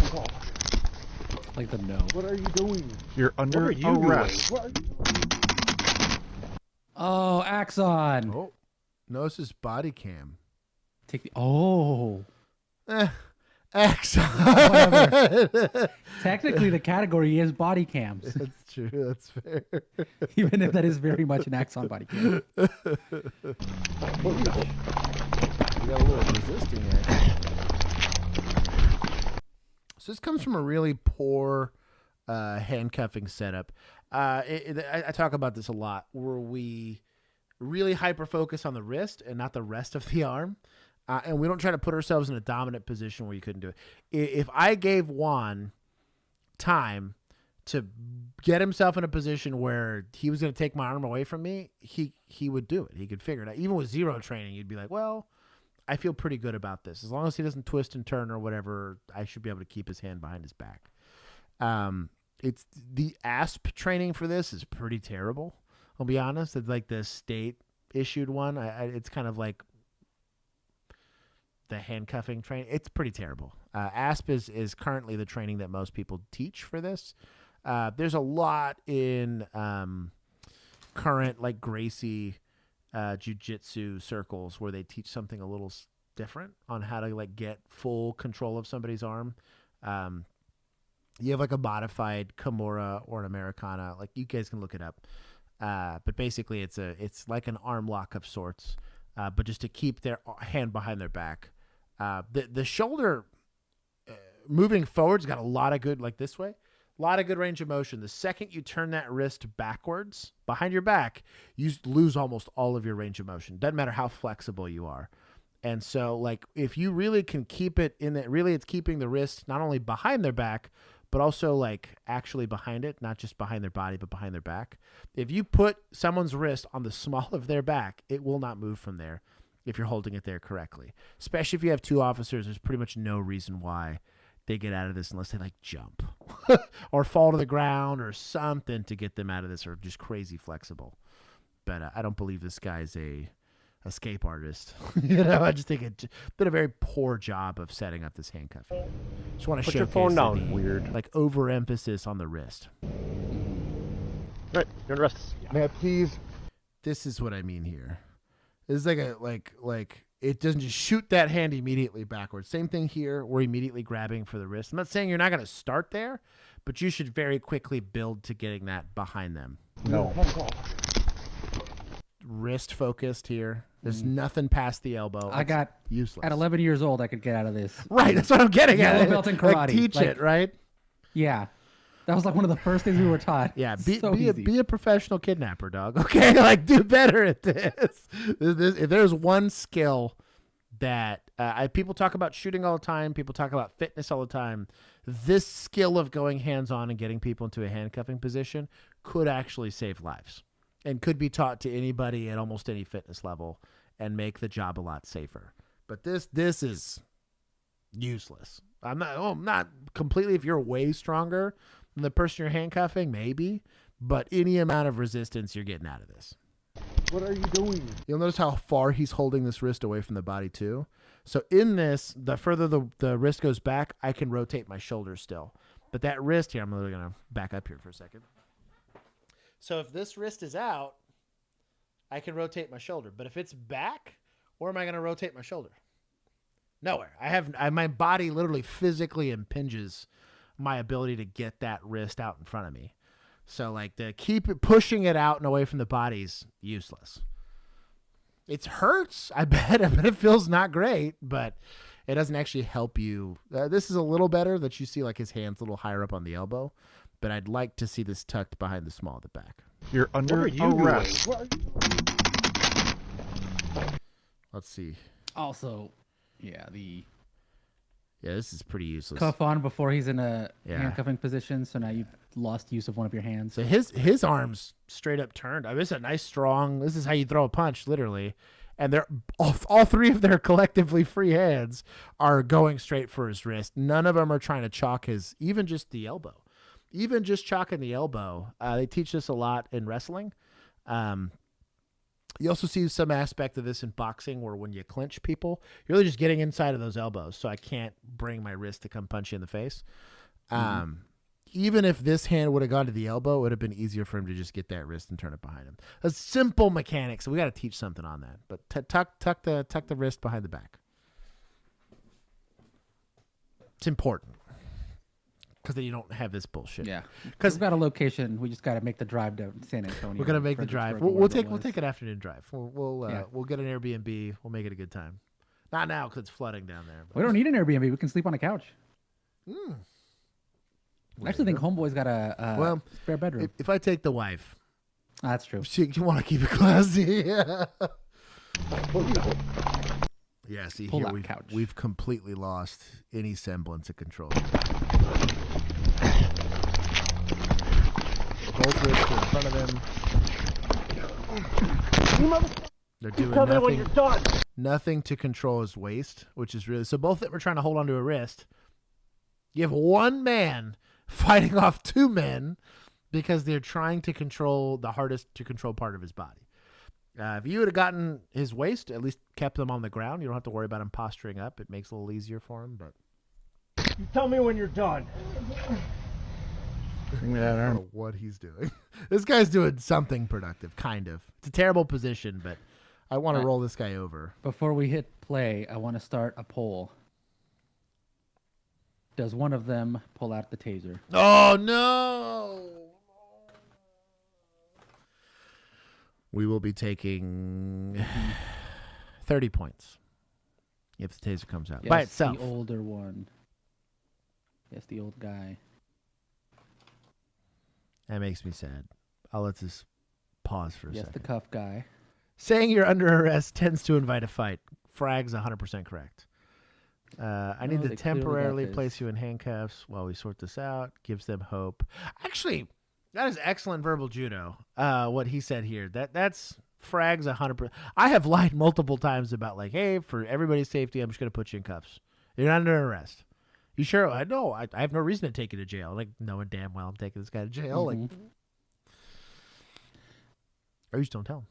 Like the no. What are you doing? You're under arrest. What are you? Oh, Axon. Oh, no, this is body cam. Take the Axon. Whatever. Technically, the category is body cams, That's true. That's fair. even if that is very much an Axon body cam. We got a little resisting action. So this comes from a really poor handcuffing setup. I talk about this a lot, where we really hyper focus on the wrist and not the rest of the arm. And we don't try to put ourselves in a dominant position where you couldn't do it. If I gave Juan time to get himself in a position where he was going to take my arm away from me, he would do it. He could figure it out. Even with zero training, you'd be like, well, I feel pretty good about this. As long as he doesn't twist and turn or whatever, I should be able to keep his hand behind his back. It's the ASP training for this is pretty terrible. I'll be honest. It's like the state issued one. It's kind of like the handcuffing training. It's pretty terrible. ASP is currently the training that most people teach for this. There's a lot in current like Gracie jiu-jitsu circles where they teach something a little different on how to like get full control of somebody's arm. You have like a modified Kimura or an Americana. Like you guys can look it up. But basically it's like an arm lock of sorts, but just to keep their hand behind their back. The shoulder moving forward's got a lot of good, like this way, a lot of good range of motion. The second you turn that wrist backwards behind your back, you lose almost all of your range of motion. Doesn't matter how flexible you are. And so like if you really can keep it in that, really it's keeping the wrist not only behind their back, but also like actually behind it, not just behind their body, but behind their back. If you put someone's wrist on the small of their back, it will not move from there if you're holding it there correctly. Especially if you have two officers, there's pretty much no reason why they get out of this unless they like jump or fall to the ground or something to get them out of this, or just crazy flexible. But I don't believe this guy's a escape artist. I just think it did a very poor job of setting up this handcuffing. Just want to Put your phone down, the, weird. Like overemphasis on the wrist. Right, you're under arrest. May I please? This is what I mean here. This is like it doesn't just shoot that hand immediately backwards. Same thing here. We're immediately grabbing for the wrist. I'm not saying you're not going to start there, but you should very quickly build to getting that behind them. No. Wrist focused here. There's nothing past the elbow. I got useless. At 11 years old, I could get out of this. Right, that's what I'm getting at. Yellow belt in karate. Like, teach it, right? Yeah, that was like one of the first things we were taught. Yeah, easy. be a professional kidnapper, dog. Okay, like do better at this. If there's one skill that people talk about shooting all the time, people talk about fitness all the time, this skill of going hands-on and getting people into a handcuffing position could actually save lives and could be taught to anybody at almost any fitness level and make the job a lot safer. But this is useless. I'm not completely. If you're way stronger than the person you're handcuffing, maybe, but any amount of resistance, you're getting out of this. What are you doing? You'll notice how far he's holding this wrist away from the body too. So in this, the further the wrist goes back, I can rotate my shoulder still. But that wrist here, I'm literally going to back up here for a second. So if this wrist is out, I can rotate my shoulder. But if it's back, where am I going to rotate my shoulder? Nowhere. My body literally physically impinges my ability to get that wrist out in front of me. So like to keep pushing it out and away from the body's useless. It hurts. I bet it feels not great, but it doesn't actually help you. This is a little better that you see like his hand's a little higher up on the elbow, but I'd like to see this tucked behind the small of the back. You're under arrest. Let's see. Also, yeah, this is pretty useless. Cuff on before he's in a handcuffing position, so now you've lost use of one of your hands. So his arms straight up turned. I mean, it's a nice strong. This is how you throw a punch, literally. And they're all three of their collectively free hands are going straight for his wrist. None of them are trying to chalk even just the elbow. Even just chalking the elbow. They teach this a lot in wrestling. You also see some aspect of this in boxing where when you clinch people, you're really just getting inside of those elbows. So I can't bring my wrist to come punch you in the face. Even if this hand would have gone to the elbow, it would have been easier for him to just get that wrist and turn it behind him. A simple mechanic. So we got to teach something on that. But tuck the wrist behind the back. It's important. Because then you don't have this bullshit. Yeah, because we've got a location. We just got to make the drive to San Antonio. We're gonna make the drive. We'll take an afternoon drive. We'll get an Airbnb. We'll make it a good time. Not now because it's flooding down there. We don't need an Airbnb. We can sleep on a couch. I actually think Homeboy's got a spare bedroom. If I take the wife, that's true. You want to keep it classy. Yeah, see Pull here we've completely lost any semblance of control. Both wrists are in front of him. They're doing nothing to control his waist, which is really so. Both of them are trying to hold onto a wrist. You have one man fighting off two men because they're trying to control the hardest to control part of his body. If you would have gotten his waist, at least kept him on the ground, you don't have to worry about him posturing up. It makes it a little easier for him. But you tell me when you're done. I don't know what he's doing. This guy's doing something productive, kind of. It's a terrible position, but I want to roll this guy over. Before we hit play, I want to start a poll. Does one of them pull out the taser? Oh, no! We will be taking 30 points if the taser comes out yes, by itself. The older one. Yes, the old guy. That makes me sad. I'll let this pause for a second. Yes, the cuff guy. Saying you're under arrest tends to invite a fight. Frag's 100% correct. I need to temporarily place you in handcuffs while we sort this out. Gives them hope. Actually, that is excellent verbal judo. What he said here. That's Frag's 100%. I have lied multiple times about like, hey, for everybody's safety, I'm just going to put you in cuffs. You're not under arrest. You sure? I know. I have no reason to take you to jail. Like knowing damn well I'm taking this guy to jail. Like, or you just don't tell him.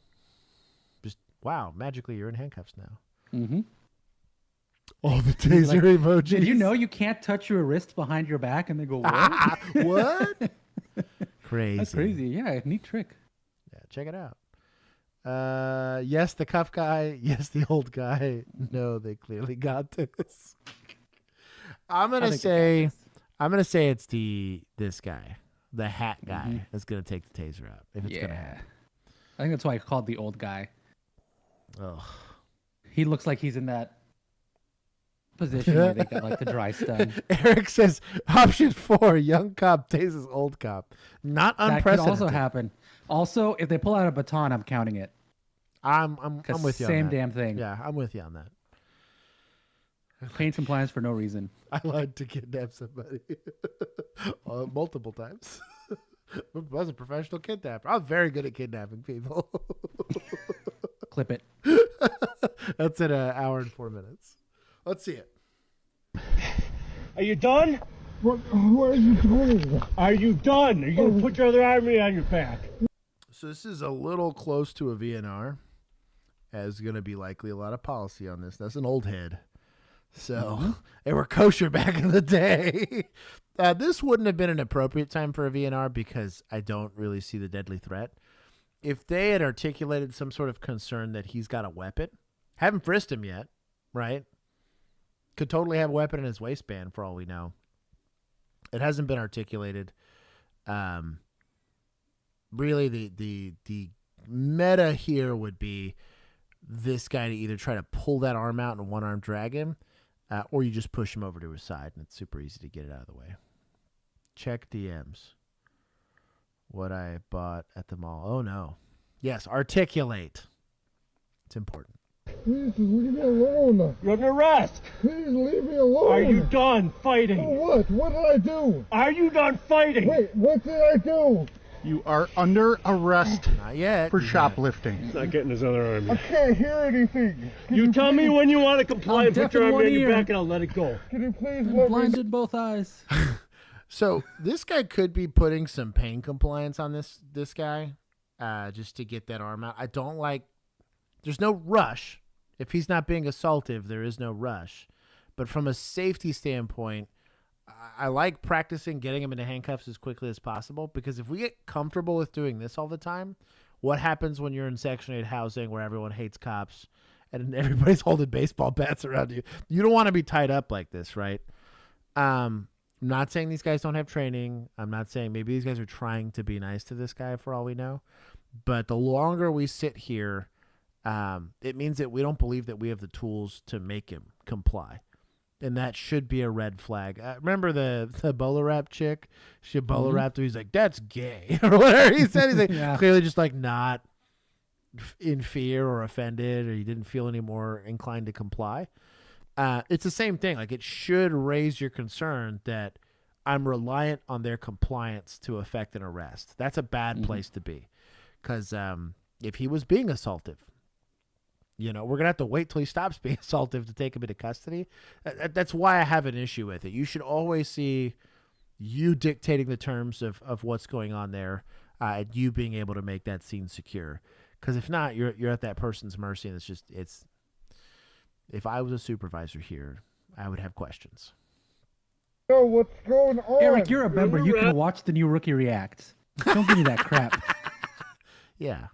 Just wow, magically you're in handcuffs now. Mm-hmm. Oh, the taser emojis. Did you know you can't touch your wrist behind your back and they go, what? What? Crazy. That's crazy. Yeah, neat trick. Yeah, check it out. Yes, the cuff guy. Yes, the old guy. No, they clearly got this. I'm gonna say it's this guy, the hat guy, that's gonna take the taser out if it's gonna happen. I think that's why I called the old guy. Oh, he looks like he's in that position where they got like the dry stun. Eric says option 4: young cop tases old cop. Not unprecedented. That could also happen. Also, if they pull out a baton, I'm counting it. I'm with you. Same on that. damn thing. Yeah, I'm with you on that. Paint compliance for no reason. I lied to kidnap somebody multiple times. I was a professional kidnapper. I'm very good at kidnapping people. Clip it. That's in an hour and 4 minutes. Let's see it. Are you done? What are you doing? Are you done? Are you going to put your other arm on your back? So this is a little close to a VNR. There's going to be likely a lot of policy on this. That's an old head. So they were kosher back in the day. This wouldn't have been an appropriate time for a VNR because I don't really see the deadly threat. If they had articulated some sort of concern that he's got a weapon, haven't frisked him yet, right? Could totally have a weapon in his waistband for all we know. It hasn't been articulated. Really, the meta here would be this guy to either try to pull that arm out and one arm drag him, or you just push him over to his side, and it's super easy to get it out of the way. Check DMs. What I bought at the mall. Oh, no. Yes, articulate. It's important. Please leave me alone. You're under arrest. Please leave me alone. Are you done fighting? For what? What did I do? Are you done fighting? Wait, what did I do? You are under arrest. Not yet. For shoplifting. He's not getting his other arm. I can't hear anything. You tell me when you want to comply and put your arm on your ear. back and I'll let it go. Can you please I'm let blind me? in both eyes. So this guy could be putting some pain compliance on this guy just to get that arm out. I don't like – there's no rush. If he's not being assaultive, there is no rush. But from a safety standpoint, I like practicing getting him into handcuffs as quickly as possible because if we get comfortable with doing this all the time, what happens when you're in Section 8 housing where everyone hates cops and everybody's holding baseball bats around you? You don't want to be tied up like this, right? I'm not saying these guys don't have training. I'm not saying maybe these guys are trying to be nice to this guy for all we know. But the longer we sit here, it means that we don't believe that we have the tools to make him comply. And that should be a red flag. Remember the bowler wrap chick? She bowler wrapped him. He's like, that's gay. Or whatever he said. He's like, clearly just like not in fear or offended or he didn't feel any more inclined to comply. It's the same thing. Like it should raise your concern that I'm reliant on their compliance to effect an arrest. That's a bad place to be. Because if he was being assaultive, we're going to have to wait till he stops being assaultive to take him into custody. That's why I have an issue with it. You should always see you dictating the terms of what's going on there, and you being able to make that scene secure. Because if not, you're at that person's mercy, and it's. If I was a supervisor here, I would have questions. Know what's going on? Eric, you're a member. You can watch the new Rookie Reacts. Don't give me that crap. Yeah.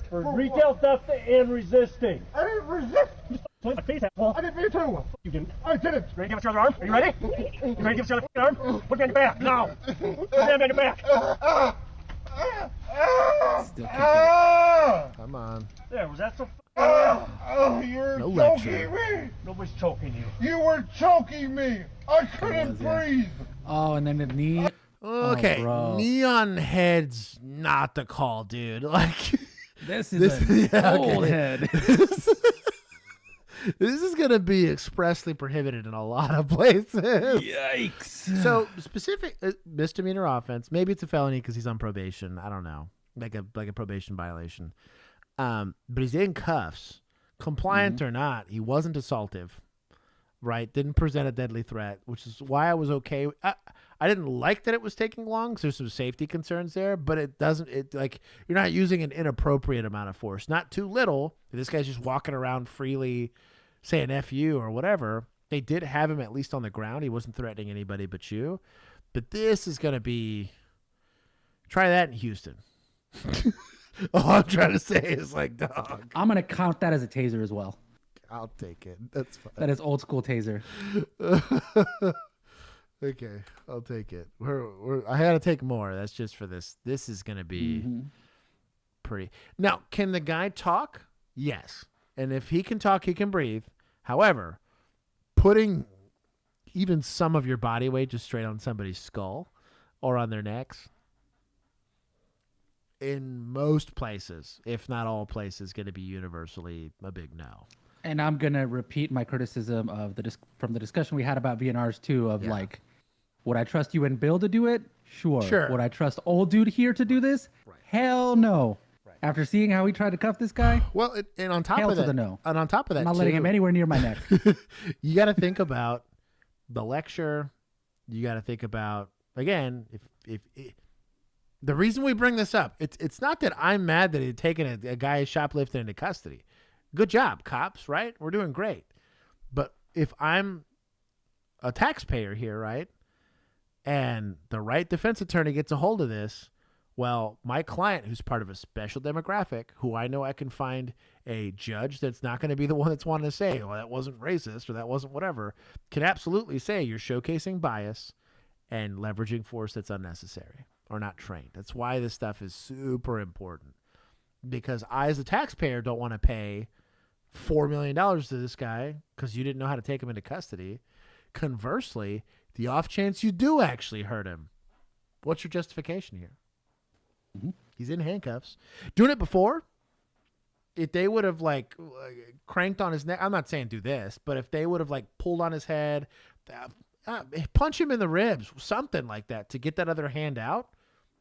For retail theft and resisting. I didn't resist. My face, asshole. I didn't mean to. You didn't. I didn't. Ready to give us your other arm? Are you ready? You ready to give us your other arm? Put me on your back, now. Put me on your back. Still Come on. There, was that so you're No choking me. Nobody's choking you. You were choking me. I couldn't breathe. Oh, and then the knee. Okay, bro. neon head's not the call, dude. Like This is an old head. This is going to be expressly prohibited in a lot of places. Yikes. So specific misdemeanor offense. Maybe it's a felony because he's on probation. I don't know, like a probation violation. But he's in cuffs, compliant or not. He wasn't assaultive, right? Didn't present a deadly threat, which is why I was okay. I didn't like that it was taking long because there's some safety concerns there, but it doesn't. It like you're not using an inappropriate amount of force, not too little. This guy's just walking around freely, saying "F you" or whatever. They did have him at least on the ground. He wasn't threatening anybody but you. But this is going to be. Try that in Houston. All I'm trying to say is like, dog. I'm gonna count that as a taser as well. I'll take it. That's fine. That is old school taser. Okay, I'll take it. I had to take more. That's just for this. This is gonna be pretty. Now, can the guy talk? Yes. And if he can talk, he can breathe. However, putting even some of your body weight just straight on somebody's skull or on their necks, in most places, if not all places, going to be universally a big no. And I'm gonna repeat my criticism of from the discussion we had about VNRs too. Of like, would I trust you and Bill to do it? Sure. Would I trust old dude here to do this? Hell no. After seeing how he tried to cuff this guy, well, and on top hell of to that, the no. And on top of that, I'm not letting him anywhere near my neck. You got to think about the lecture. You got to think about, again, if the reason we bring this up, it's not that I'm mad that he'd taken a guy shoplifting into custody. Good job, cops, right? We're doing great. But if I'm a taxpayer here, right, and the right defense attorney gets a hold of this, well, my client, who's part of a special demographic, who I know I can find a judge that's not going to be the one that's wanting to say, well, that wasn't racist or that wasn't whatever, can absolutely say you're showcasing bias and leveraging force that's unnecessary or not trained. That's why this stuff is super important, because I, as a taxpayer, don't want to pay $4 million to this guy because you didn't know how to take him into custody. Conversely, the off chance you do actually hurt him, what's your justification here? He's in handcuffs. Doing it before, if they would have like cranked on his neck, I'm not saying do this, but if they would have like pulled on his head, punch him in the ribs, something like that to get that other hand out,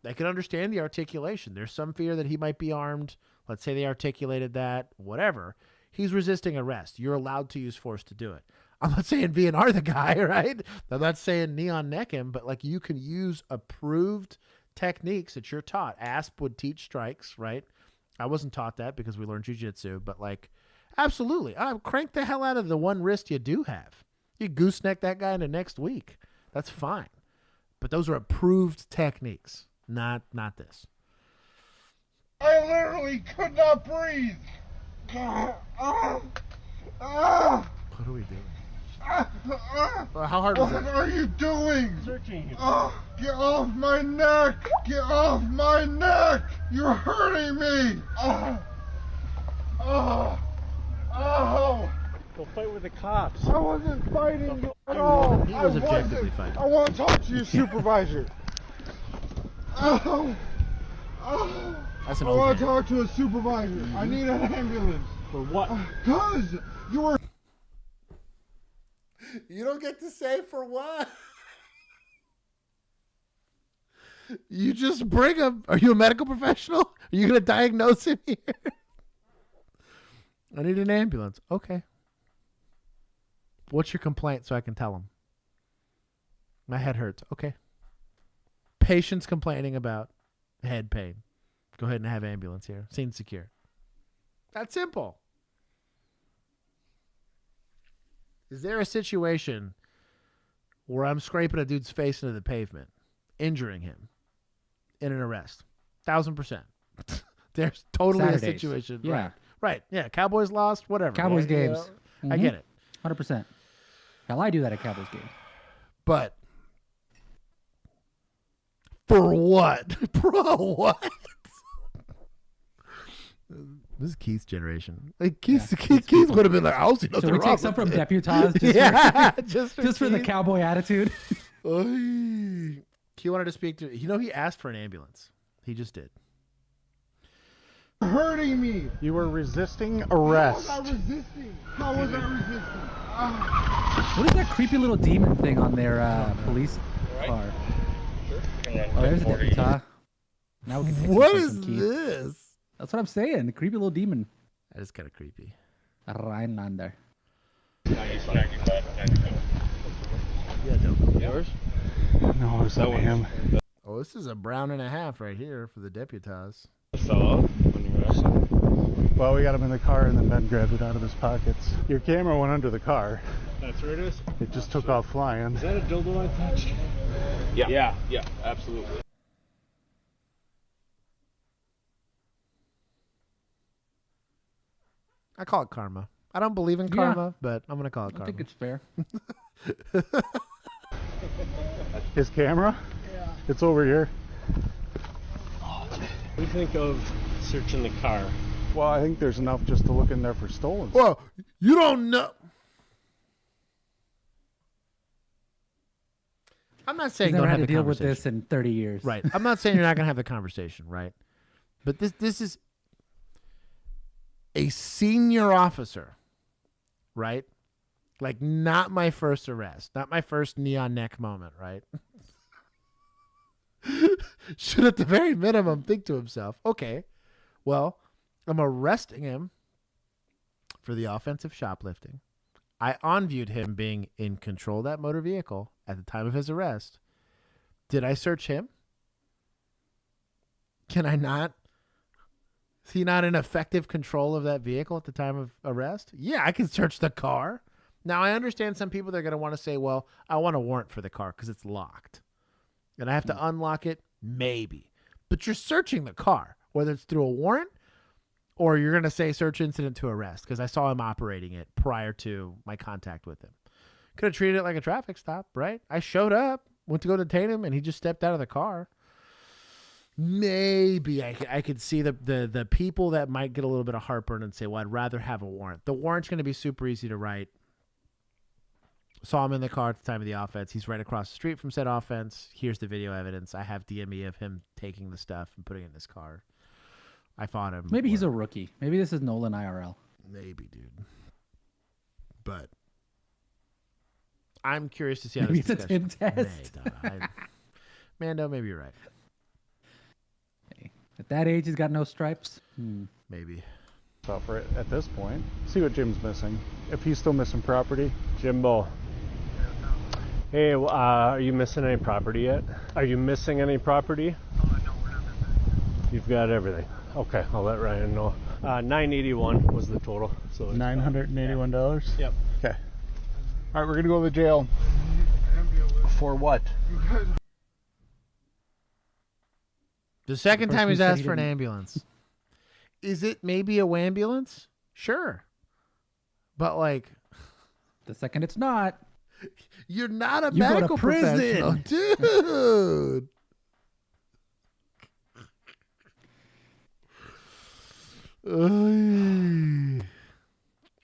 I can understand the articulation. There's some fear that he might be armed. Let's say they articulated that, whatever. He's resisting arrest. You're allowed to use force to do it. I'm not saying VNR the guy, right? I'm not saying neon neck him, but like you can use approved techniques that you're taught. ASP would teach strikes, right? I wasn't taught that because we learned jiu-jitsu, but like, absolutely. Crank the hell out of the one wrist you do have. You gooseneck that guy into next week. That's fine. But those are approved techniques, not this. I literally could not breathe. What are we doing? Well, how hard was What that? are you doing? Searching. Get off my neck! Get off my neck! You're hurting me! Go fight with the cops. I wasn't fighting you at all. He was objectively fighting. I want to talk to your supervisor. That's an I old want to man. talk to a supervisor. I need an ambulance. For what? Because you were. You don't get to say for what. You just bring him. Are you a medical professional? Are you going to diagnose him here? I need an ambulance. Okay. What's your complaint so I can tell him? My head hurts. Okay. Patient's complaining about head pain. Go ahead and have ambulance here. Scene secure. That's simple. Is there a situation where I'm scraping a dude's face into the pavement, injuring him in an arrest? 1,000%. There's totally Saturdays. a situation. Yeah. Right. Yeah. Cowboys lost, whatever. Cowboys right? games. You know, I get it. 100%. Hell, I do that at Cowboys games. But for what? Bro, what? This is Keith's generation. Like Keith would have been like, "I'll see nothing Should we wrong take some with from it." Deputaz? Just for the Keith. cowboy attitude. He wanted to speak to. He asked for an ambulance. He just did. Hurting me. You were resisting arrest. How was I resisting? How was I resisting? What is that creepy little demon thing on their police car? Oh, there's a Deputaz. Now we can take What some is from Keith. this? That's what I'm saying. The creepy little demon. That is kind of creepy. Rhinelander. Yeah, don't. Yours? No, it's not him. Oh, this is a 1.5 right here for the Deputaz. Well, we got him in the car and then Ben grabbed it out of his pockets. Your camera went under the car. That's where it is? It just took off flying. Is that a dildo I touched? Yeah, absolutely. I call it karma. I don't believe in karma, but I'm gonna call it karma. I think it's fair. His camera? Yeah. It's over here. What do you think of searching the car? Well, I think there's enough just to look in there for stolen. Well, you don't know. I'm not saying He's never don't had have to the deal with conversation. this in 30 years. Right. I'm not saying you're not gonna have the conversation, right? But this is a senior officer, right? Like not my first arrest, not my first neon neck moment, right? Should at the very minimum think to himself, okay, well, I'm arresting him for the offensive shoplifting. I on-viewed him being in control of that motor vehicle at the time of his arrest. Did I search him? Can I not? Is he not in effective control of that vehicle at the time of arrest? Yeah, I can search the car. Now, I understand some people, they're going to want to say, well, I want a warrant for the car because it's locked. And I have to unlock it? Maybe. But you're searching the car, whether it's through a warrant or you're going to say search incident to arrest because I saw him operating it prior to my contact with him. Could have treated it like a traffic stop, right? I showed up, went to go detain him, and he just stepped out of the car. Maybe I could see the people that might get a little bit of heartburn and say, well, I'd rather have a warrant. The warrant's going to be super easy to write. Saw him in the car at the time of the offense. He's right across the street from said offense. Here's the video evidence. I have DME of him taking the stuff and putting it in his car. I fought him. Maybe he's a rookie. Maybe this is Nolan IRL. Maybe, dude. But I'm curious to see how Maybe this it's a tin test. Mando, maybe you're right. Hey, at that age, he's got no stripes. Maybe. For it at this point. See what Jim's missing. If he's still missing property. Jimbo. Hey, are you missing any property yet? Are you missing any property? No, we're not missing. You've got everything. Okay, I'll let Ryan know. $981 was the total. So $981? Yep. Okay. All right, we're gonna go to the jail. For what? The second time he's said asked he for an didn't- ambulance. Is it maybe a wambulance? Sure. But like The second it's not, you're not a you go to medical professional, prison. dude.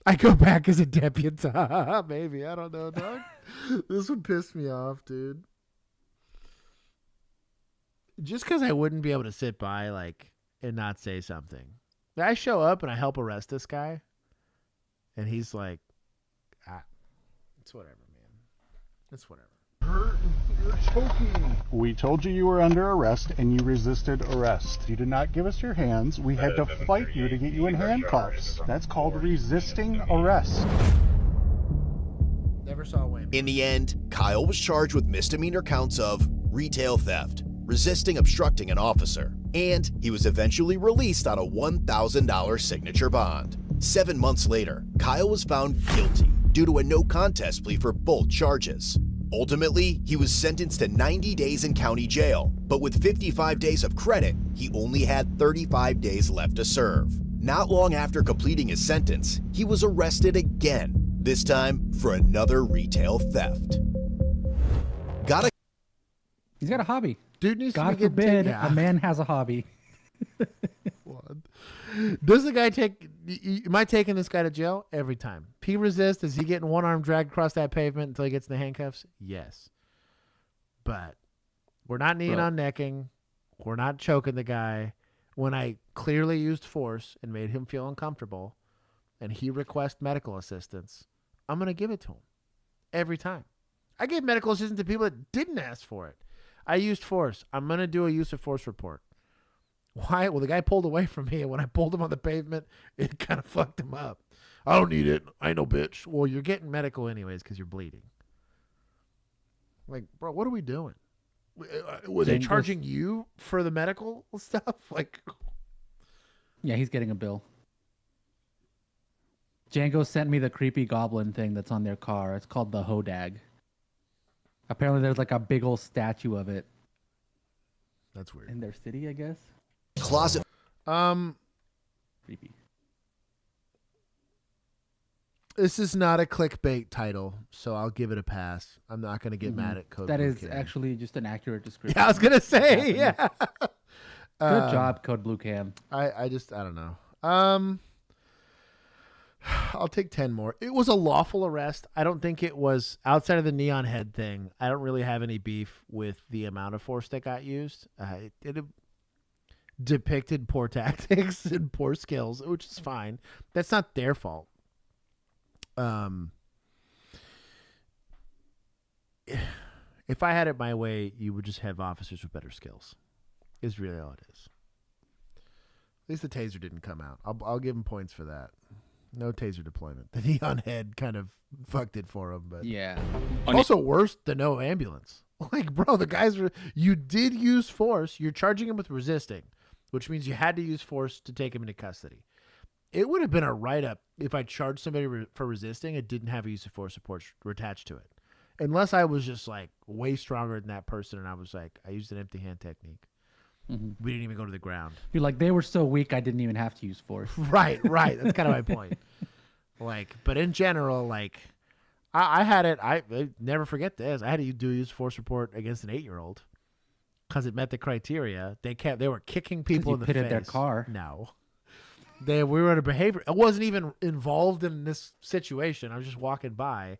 I go back as a deputy. Maybe. I don't know, dog. This would piss me off, dude. Just because I wouldn't be able to sit by, like, and not say something. I show up and I help arrest this guy, and he's like, it's whatever, man. It's whatever. You're choking. We told you were under arrest and you resisted arrest. You did not give us your hands. We had to fight you to get you in handcuffs. That's called resisting arrest. Never saw Wayne. In the end, Kyle was charged with misdemeanor counts of retail theft, resisting obstructing an officer, and he was eventually released on a $1,000 signature bond. 7 months later, Kyle was found guilty due to a no contest plea for both charges. Ultimately, he was sentenced to 90 days in county jail, but with 55 days of credit, he only had 35 days left to serve. Not long after completing his sentence, he was arrested again, this time for another retail theft. He's got a hobby. Dude needs God to be getting forbid taken- a man has a hobby. Does the guy take? Am I taking this guy to jail every time? He resists. Is he getting one arm dragged across that pavement until he gets in the handcuffs? Yes. But we're not kneeing on necking. We're not choking the guy. When I clearly used force and made him feel uncomfortable, and he requests medical assistance, I'm gonna give it to him every time. I gave medical assistance to people that didn't ask for it. I used force. I'm gonna do a use of force report. Why? Well, the guy pulled away from me, and when I pulled him on the pavement, it kind of fucked him up. I don't need it. I ain't no bitch. Well, you're getting medical anyways because you're bleeding. Like, bro, what are we doing? Were they charging you for the medical stuff? Like, Yeah, he's getting a bill. Django sent me the creepy goblin thing that's on their car. It's called the Hodag. Apparently, there's like a big old statue of it. That's weird. In their city, I guess. Closet. Creepy. This is not a clickbait title, so I'll give it a pass. I'm not going to get mad at Code That Blue is Cam. actually just an accurate description. Yeah, I was going to say, yeah. Good job, Code Blue Cam. I don't know. I'll take 10 more. It was a lawful arrest. I don't think it was, outside of the neon head thing, I don't really have any beef with the amount of force that got used. It depicted poor tactics and poor skills, which is fine. That's not their fault. If I had it my way, you would just have officers with better skills. Is really all it is. At least the taser didn't come out. I'll give him points for that. No taser deployment. The neon head kind of fucked it for him, but yeah. Also worse than no ambulance. Like, bro, the guys were. You did use force. You're charging him with resisting, which means you had to use force to take him into custody. It would have been a write-up if I charged somebody for resisting and didn't have a use of force support attached to it. Unless I was just, like, way stronger than that person and I was like, I used an empty hand technique. We didn't even go to the ground. You're like, they were so weak, I didn't even have to use force. Right. That's kind of my point. Like, but in general, like, I had it. I never forget this. I had to do a use of force report against an 8-year-old because it met the criteria. They were kicking people in the face. Pitted their car. No. We were in a behavior. I wasn't even involved in this situation. I was just walking by,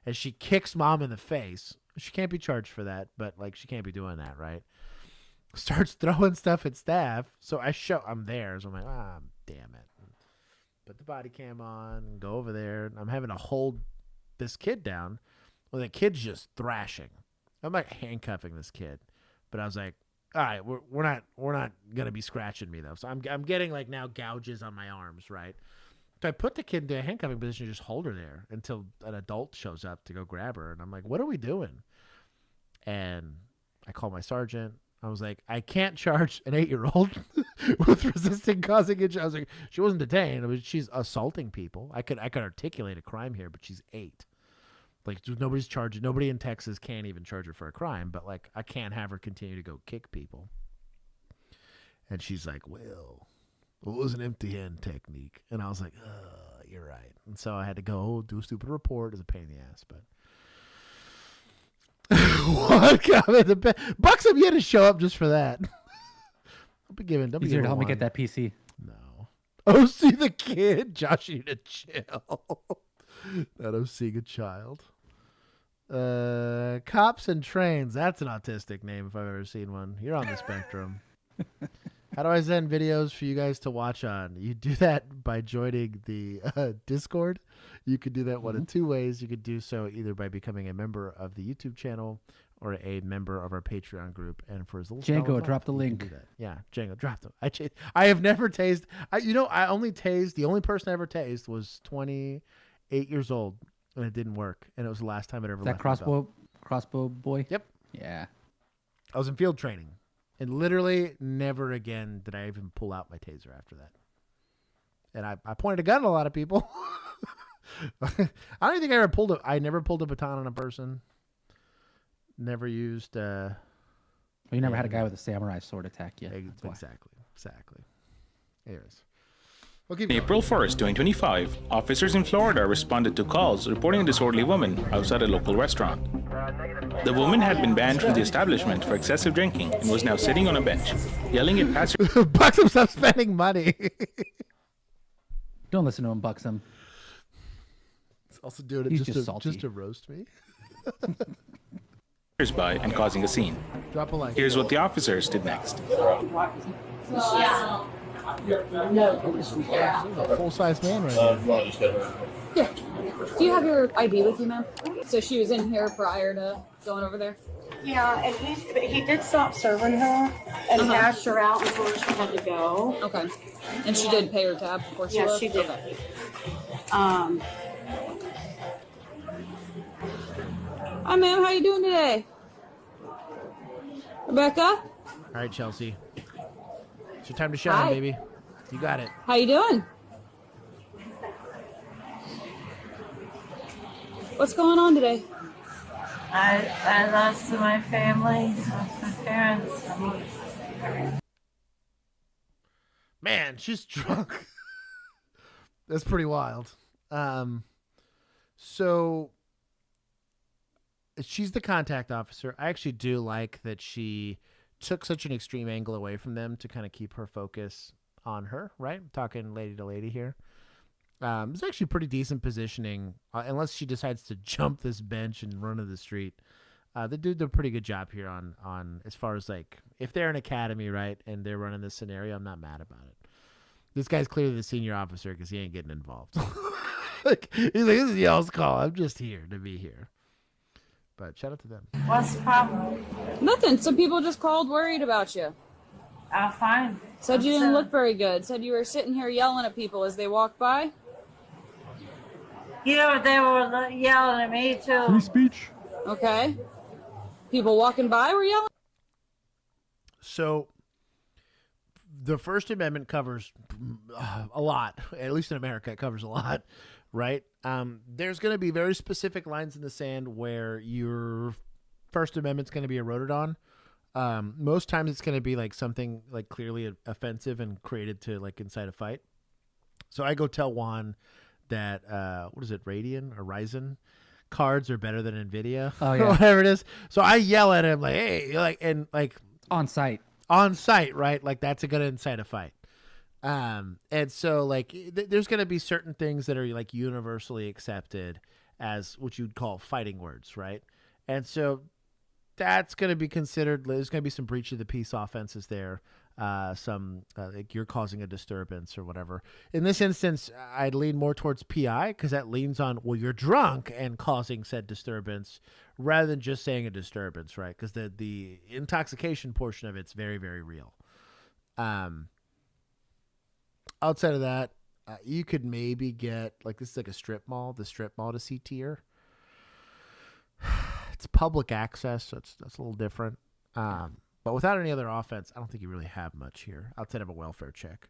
and she kicks mom in the face. She can't be charged for that, but like she can't be doing that, right? Starts throwing stuff at staff. So I'm there. So I'm like, damn it. Put the body cam on and go over there. And I'm having to hold this kid down. Well, the kid's just thrashing. I'm like handcuffing this kid, but I was like, all right, we're not gonna be scratching me though. So I'm getting like now gouges on my arms, right? So I put the kid into a handcuffing position, just hold her there until an adult shows up to go grab her. And I'm like, what are we doing? And I call my sergeant. I was like, I can't charge an 8-year-old with resisting causing injury. I was like, she wasn't detained. She's assaulting people. I could articulate a crime here, but she's 8. Like, nobody's charging. Nobody in Texas can even charge her for a crime. But like, I can't have her continue to go kick people. And she's like, well, it was an empty hand technique. And I was like, you're right. And so I had to go do a stupid report. It was a pain in the ass, but. What comment? Buxom, you had to show up just for that. Don't be giving. Easier to help me get that PC. No. Oh, see the kid, Josh. You need to chill. Not seeing a child. Cops and trains. That's an autistic name if I've ever seen one. You're on the spectrum. How do I send videos for you guys to watch on? You do that by joining the Discord. You could do that one of two ways. You could do so either by becoming a member of the YouTube channel or a member of our Patreon group. And for as little Django, drop the link. Yeah, Django, drop them. I have never tased. I only tased. The only person I ever tased was 28 years old, and it didn't work. And it was the last time it ever. That left crossbow boy. Yep. Yeah. I was in field training. And literally never again did I even pull out my taser after that. And I pointed a gun at a lot of people. I don't even think I never pulled a baton on a person. Never used. Well, you never had a guy with a samurai sword attack you. Exactly. Anyways. April 1st, 2025, officers in Florida responded to calls reporting a disorderly woman outside a local restaurant. The woman had been banned from the establishment for excessive drinking and was now sitting on a bench, yelling at passers. Buxom, stop spending money. Don't listen to him, Buxom. He's also doing it just to roast me. By and causing a scene. Drop a like. Here's what the officers did next. A full-size man right here. Yeah. Do you have your ID with you, ma'am? So she was in here prior to going over there? Yeah, and he did stop serving her and asked her out before she had to go. Okay. And she did pay her tab before she left? She did. Okay. Hi, ma'am. How you doing today? Rebecca? All right, Chelsea. It's your time to shine, baby. You got it. How you doing? What's going on today? I lost my family, lost my parents. Man, she's drunk. That's pretty wild. So she's the contact officer. I actually do like that she took such an extreme angle away from them to kind of keep her focus on her, right? I'm talking lady to lady here. It's actually pretty decent positioning, unless she decides to jump this bench and run to the street. They do a pretty good job here on as far as like if they're an academy, right, and they're running this scenario, I'm not mad about it. This guy's clearly the senior officer because he ain't getting involved. Like, he's like, this is y'all's call. I'm just here to be here. But shout out to them. What's the problem? Nothing. Some people just called worried about you. Fine. Said you didn't look very good. Said you were sitting here yelling at people as they walked by. You know, they were yelling at me too. Free speech. Okay. People walking by were yelling? So the First Amendment covers a lot. At least in America, it covers a lot, right? There's going to be very specific lines in the sand where your First Amendment's going to be eroded on. Most times it's going to be like something like clearly offensive and created to like incite a fight. So I go tell Juan that, what is it, Ryzen cards are better than NVIDIA. Oh, yeah. Or whatever it is. So I yell at him like, hey, like, and like on site, right? Like that's going to incite a fight. And so like there's going to be certain things that are like universally accepted as what you'd call fighting words, right? And so that's going to be considered. There's going to be some breach of the peace offenses there. Some like you're causing a disturbance or whatever. In this instance, I'd lean more towards PI because that leans on, well, you're drunk and causing said disturbance rather than just saying a disturbance, right? Because the intoxication portion of it's very, very real. Outside of that, you could maybe get, like, this is like a strip mall, the strip mall to C tier. It's public access, so that's a little different. But without any other offense, I don't think you really have much here outside of a welfare check.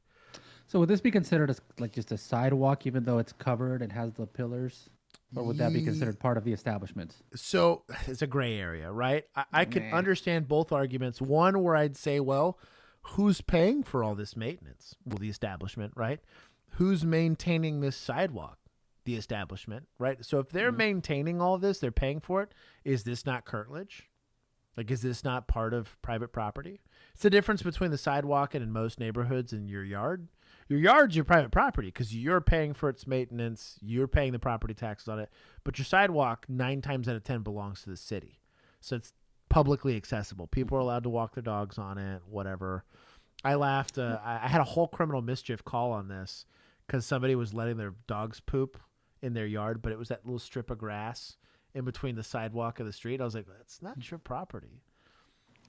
So would this be considered as like just a sidewalk, even though it's covered and has the pillars? Or would that be considered part of the establishment? So it's a gray area, right? I can understand both arguments. One where I'd say, well, who's paying for all this maintenance? Well, the establishment, right? Who's maintaining this sidewalk? The establishment, right? So if they're maintaining all this, they're paying for it. Is this not curtilage? Like, is this not part of private property? It's the difference between the sidewalk and in most neighborhoods and your yard. Your yard's your private property because you're paying for its maintenance. You're paying the property taxes on it. But your sidewalk, 9 times out of 10, belongs to the city. So it's publicly accessible. People are allowed to walk their dogs on it, whatever. I laughed. I had a whole criminal mischief call on this because somebody was letting their dogs poop in their yard, but it was that little strip of grass in between the sidewalk and the street. I was like, that's not your property.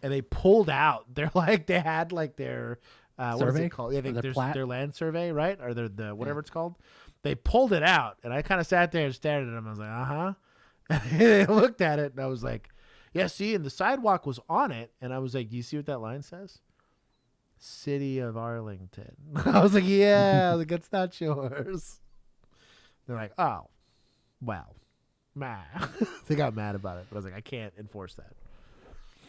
And they pulled out. They're like, they had like their, what is it called? Yeah, I think there's their land survey, right? Or the whatever it's called. They pulled it out. And I kind of sat there and stared at them. I was like, uh-huh. And they looked at it and I was like, yeah, see, and the sidewalk was on it. And I was like, do you see what that line says? City of Arlington. I was like, yeah, I was like, that's not yours. They're like, oh, wow. They got mad about it, but I was like, I can't enforce that.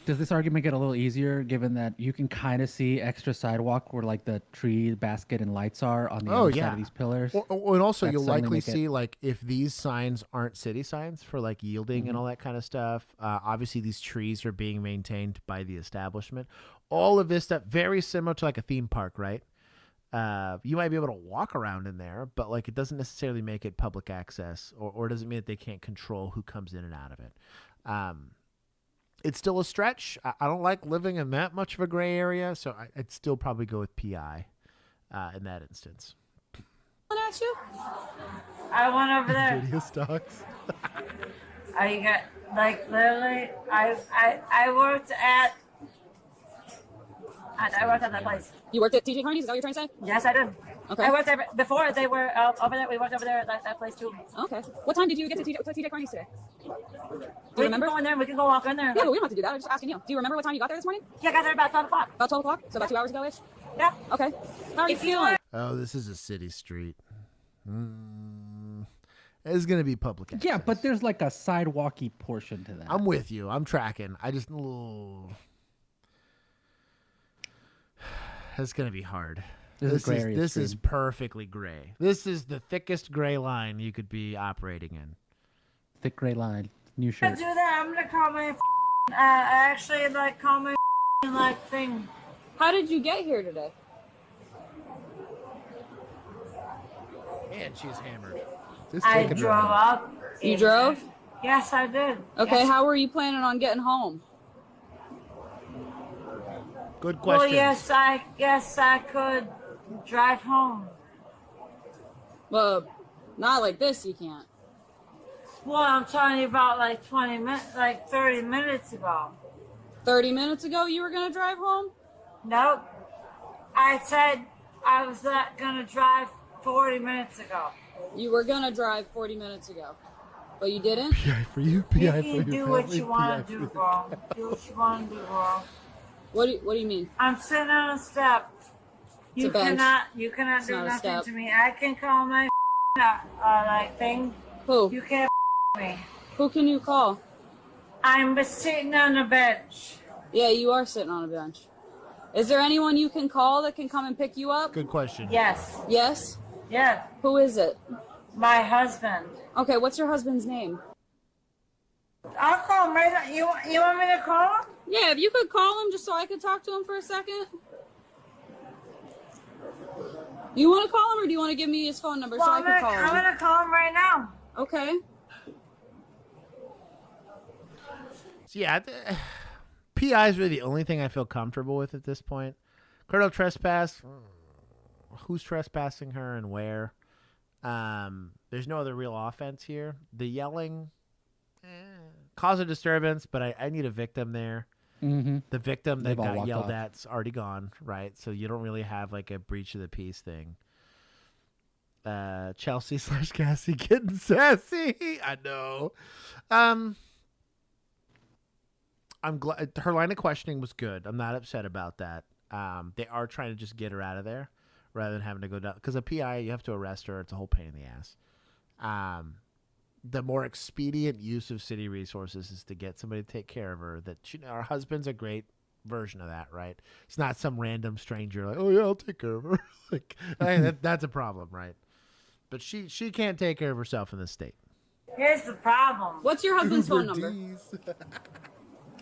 Does this argument get a little easier given that you can kind of see extra sidewalk where like the tree basket and lights are on the other side of these pillars? And also you'll likely see like if these signs aren't city signs for like yielding and all that kind of stuff, obviously these trees are being maintained by the establishment. All of this stuff, very similar to like a theme park, right? You might be able to walk around in there, but like it doesn't necessarily make it public access or doesn't mean that they can't control who comes in and out of it. It's still a stretch. I don't like living in that much of a gray area, so I'd still probably go with PI in that instance. At you? I went over there. Video stocks. I got like literally. I worked at that place. You worked at TJ Carney's? Is that what you're trying to say? Yes, I did. Okay. I worked there before they were over there. We worked over there at that place too. Okay. What time did you get to TJ Carney's today? Do you remember? We can go in there. We can go walk in there. Yeah, but we don't have to do that. I'm just asking you. Do you remember what time you got there this morning? Yeah, I got there about 12 o'clock. About 12 o'clock? So about 2 hours ago-ish? Yeah. Okay. How are you feeling? Oh, this is a city street. It's going to be public access. Yeah, but there's like a sidewalky portion to that. I'm with you. I'm tracking. I just... It's going to be hard. This is perfectly gray. This is the thickest gray line you could be operating in. thick gray line, new I'm shirt. gonna do that. I'm gonna call my actually like call my like thing. How did you get here today? And she's hammered. I drove up. You drove? Yes, I did. Okay, Yes. how were you planning on getting home? Good Well, question. yes, I could drive home. Well, not like this, you can't. Well, I'm telling you about like 20 minutes, like 30 minutes ago. 30 minutes ago you were going to drive home? Nope. I said I was not gonna drive 40 minutes ago. You were going to drive 40 minutes ago, but you didn't? PI for you, You PI for can you. do what family, you want PI to for do, bro. Do what you want to do, bro. What do you mean? I'm sitting on a step. It's a bench. You cannot It's do not a nothing step. to me. I can call my like thing. Who? You can't me. Who can you call? I'm sitting on a bench. Yeah, you are sitting on a bench. Is there anyone you can call that can come and pick you up? Good question. Yes. Yes? Yes. Who is it? My husband. Okay, what's your husband's name? I'll call him right now. You want me to call him? Yeah, if you could call him just so I could talk to him for a second. You want to call him or do you want to give me his phone number so I can call him? I'm going to call him right now. Okay. So yeah, PI is really the only thing I feel comfortable with at this point. Criminal trespass. Who's trespassing her and where? There's no other real offense here. The yelling, cause a disturbance, but I need a victim there. Mm-hmm. The victim that They've all got walked yelled off. at's already gone, right? So you don't really have like a breach of the peace thing. Chelsea / Cassie getting sassy. I know. I'm glad her line of questioning was good. I'm not upset about that. They are trying to just get her out of there rather than having to go down. Because a PI, you have to arrest her. It's a whole pain in the ass. The more expedient use of city resources is to get somebody to take care of her. That our husband's a great version of that, right? It's not some random stranger like, oh yeah, I'll take care of her. Like that's a problem, right? But she can't take care of herself in this state. Here's the problem. What's your husband's phone number?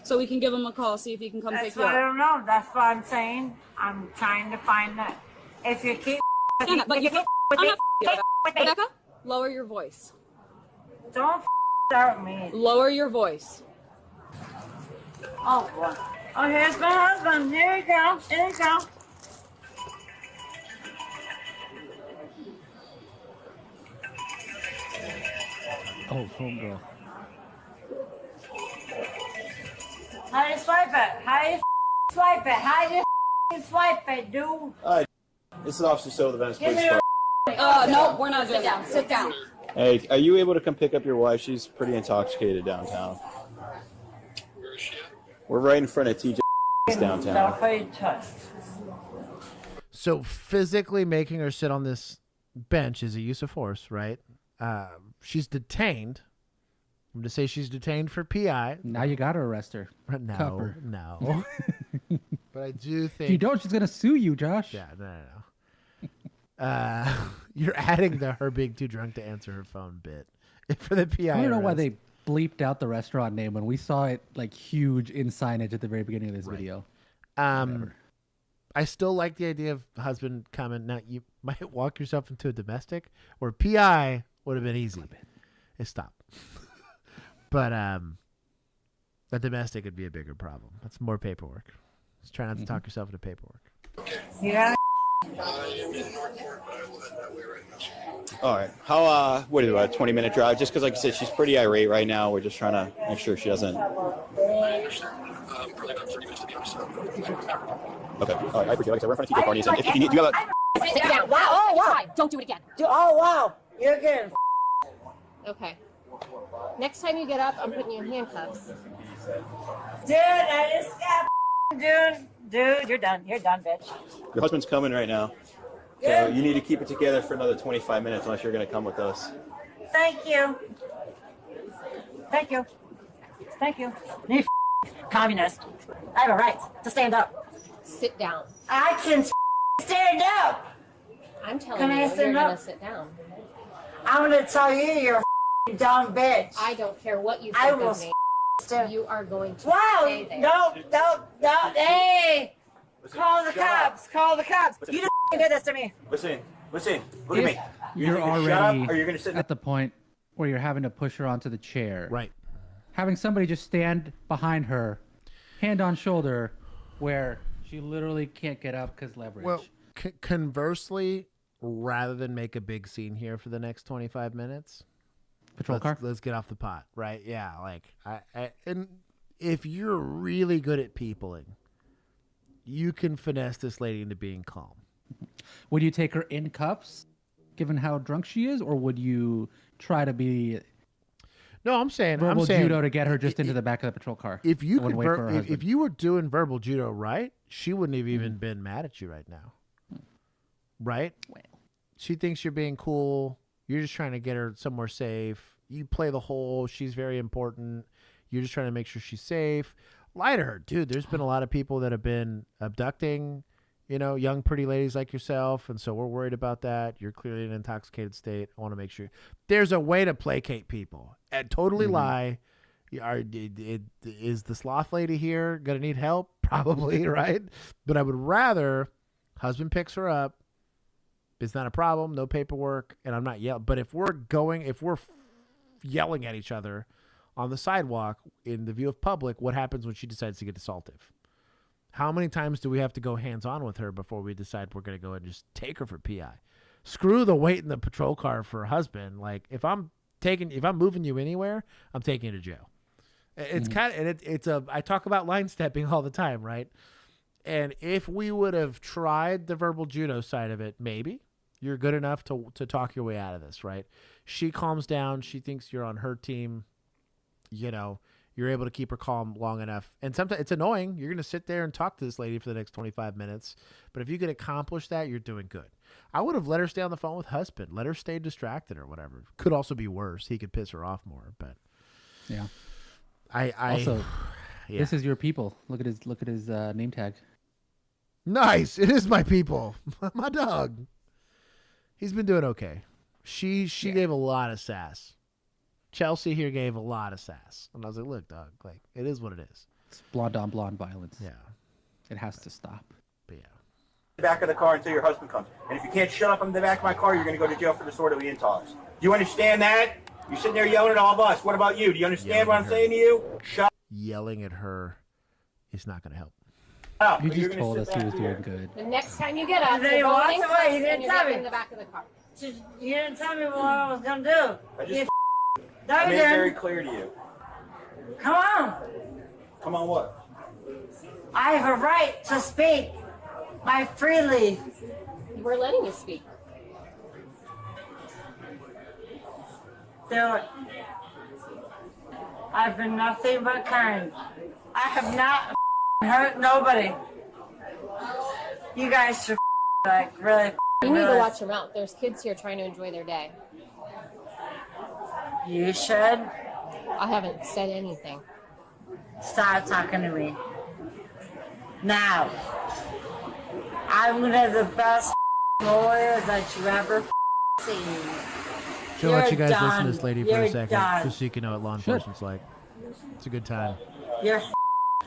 So we can give him a call, see if he can come That's pick you what I up. don't know. That's what I'm saying. I'm trying to find that. If you keep Stand up, but you keep I'm not with me, Rebecca, lower your voice. don't start me. Lower your voice. Oh, boy. Oh, here's my husband. Here you go. Here you go. Oh, homegirl. How do you swipe it? How do you swipe it? How do you swipe it, dude? This is Officer So, the Venice Give Police me your Department. No, we're not doing that. Sit down. Hey, are you able to come pick up your wife? She's pretty intoxicated downtown. Where is she at? We're right in front of TJ downtown. So physically making her sit on this bench is a use of force, right? She's detained. I'm going to say she's detained for PI. Now you got to arrest her. Cuff No, her. no. But I do think... If you don't, she's going to sue you, Josh. Yeah, no. You're adding the her being too drunk to answer her phone bit. For the PI I don't know why arrest. they bleeped out the restaurant name when we saw it like huge in signage at the very beginning of this video. I still like the idea of husband coming. Now, you might walk yourself into a domestic where PI would have been easy. Stop. But a domestic would be a bigger problem. That's more paperwork. Just try not to talk yourself into paperwork. Yeah. All right. How, what do you, a 20-minute drive? Just because, like you said, she's pretty irate right now. We're just trying to make sure she doesn't. Probably about 30 minutes to be honest. Okay. All right. I appreciate it. Like I said, we're in front of TJ Carney's. And if you need, do you have a... Sit down. Wow. Oh, wow. Don't do it again. Oh, wow. You're getting Okay. Next time you get up, I'm putting you in handcuffs. Dude, I just got Dude, you're done. You're done, bitch. Your husband's coming right now. So you need to keep it together for another 25 minutes unless you're going to come with us. Thank you. Thank you. Thank you. You communist. I have a right to stand up. Sit down. I can stand up. I'm telling Can I you, stand you're up? going to sit down. I'm going to tell you you're dumb bitch. I don't care what you think I of will me. You are going to Wow! stay there. No! Hey! Call the cops! Call the cops! You just did this to me. Listen. Look at me. You're either shut already up or you're gonna sit at the point where you're having to push her onto the chair. Right. Having somebody just stand behind her, hand on shoulder, where she literally can't get up because leverage. Well, conversely, rather than make a big scene here for the next 25 minutes, let's get off the pot, right? Yeah, like and if you're really good at peopling, you can finesse this lady into being calm. Would you take her in cuffs, given how drunk she is, or would you try to be? No, I'm saying verbal judo to get her just into the back of the patrol car. If you could, if you were doing verbal judo right, she wouldn't have even been mad at you right now. Right? Well, she thinks you're being cool. You're just trying to get her somewhere safe. You play the whole she's very important. You're just trying to make sure she's safe. Lie to her, dude. There's been a lot of people that have been abducting, young pretty ladies like yourself, and so we're worried about that. You're clearly in an intoxicated state. I want to make sure there's a way to placate people and totally lie. Is the sloth lady here gonna need help? Probably, right? But I would rather husband picks her up. It's not a problem, no paperwork, and I'm not yelling. But if we're yelling at each other on the sidewalk in the view of public, what happens when she decides to get assaultive? How many times do we have to go hands-on with her before we decide we're going to go and just take her for PI? Screw the wait in the patrol car for a husband. Like, if I'm moving you anywhere, I'm taking you to jail. It's I talk about line stepping all the time, right? And if we would have tried the verbal judo side of it, maybe you're good enough to talk your way out of this, right? She calms down. She thinks you're on her team. You're able to keep her calm long enough. And sometimes it's annoying. You're going to sit there and talk to this lady for the next 25 minutes. But if you can accomplish that, you're doing good. I would have let her stay on the phone with husband. Let her stay distracted or whatever. Could also be worse. He could piss her off more. But yeah. Also, this is your people. Look at his name tag. Nice. It is my people. My dog. He's been doing okay. She gave a lot of sass. Chelsea here gave a lot of sass. And I was like, look, dog, like, it is what it is. It's blonde on blonde violence. Yeah. It has to stop. But yeah. The back of the car until your husband comes. And if you can't shut up in the back of my car, you're going to go to jail for disorderly intox. Do you understand that? You're sitting there yelling at all of us. What about you? Do you understand what I'm saying to you? Shut Yelling at her is not going to help. up. You just told us he was doing good. The next time you get up, And then he you're walks going in away. cuffs He and didn't you're tell getting me. in the back of the car. You didn't tell me what I was gonna do. I just No, I you made it very didn't. clear to you. Come on. Come on, what? I have a right to speak freely. We're letting you speak. Do it. I've been nothing but kind. I have not hurt nobody. You guys should really. You need to watch your mouth. There's kids here trying to enjoy their day. You should. I haven't said anything. Stop talking to me. Now. I'm one of the best lawyers that you ever seen. She'll let you guys done. listen to this lady for You're a second, done. just so you can know what law enforcement's like. It's a good time. You're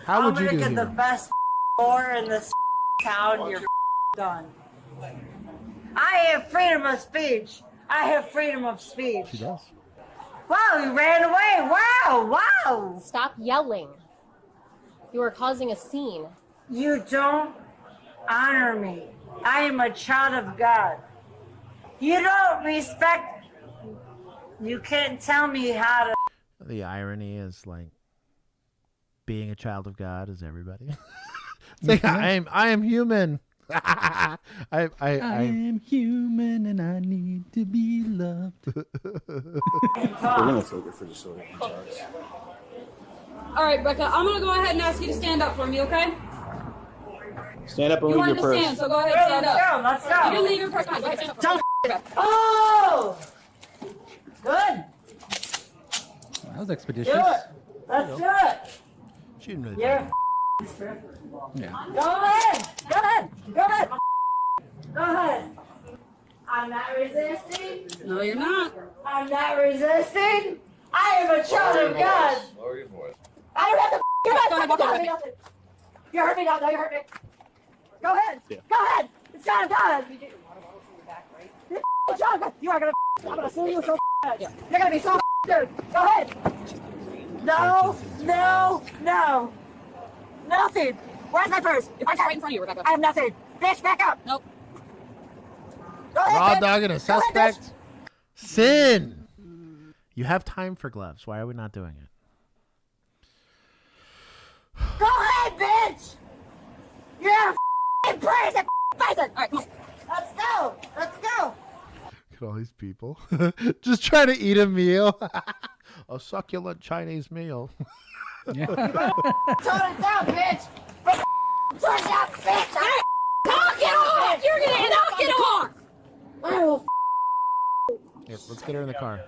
How would I'm you gonna do get the here? best lawyer in this town. You're done. I have freedom of speech. I have freedom of speech. She does. Wow, you ran away. Wow. Stop yelling. You are causing a scene. You don't honor me. I am a child of God. You don't respect. You can't tell me how to. The irony is like being a child of God is everybody. It's like, I am human. I am human and I need to be loved. We're gonna take it for disorderly intox. All right, Becca, I'm going to go ahead and ask you to stand up for me, okay? Stand up and You leave your understand, purse. so go ahead and stand up. Let's go. You didn't leave your purse. Go ahead, stand up. Don't. Oh! Good. That was expeditious. Do it. Let's do it. She didn't really. You're Yeah. Go ahead. Go ahead. Go ahead. Go ahead. I'm not resisting. No, you're not. I'm not resisting. I am a child of God. Lower your voice. I don't have to. You're not Go ahead, walk hurt over. me nothing. You hurt me now. No, you hurt me. Go ahead. Yeah. Go ahead. It's child of God. You're child of God. You are gonna. I'm gonna sue you so bad. You're gonna be so dude. Go ahead. No. No. No. Nothing. Where's my purse? Your purse is right in front of you, Rebecca. I have nothing. Bitch, back up. Nope. Go ahead. Raw bitch. dogging a Go ahead, bitch. suspect. Sin. You have time for gloves. Why are we not doing it? Go ahead, bitch! You're a f***ing crazy person! All right, come on. Let's go! Let's go! Look at all these people. Just trying to eat a meal. A succulent Chinese meal. Tone it down, bitch! Tone it down, bitch! Knock it off! You're gonna knock it off! I will Here, let's get her in the car.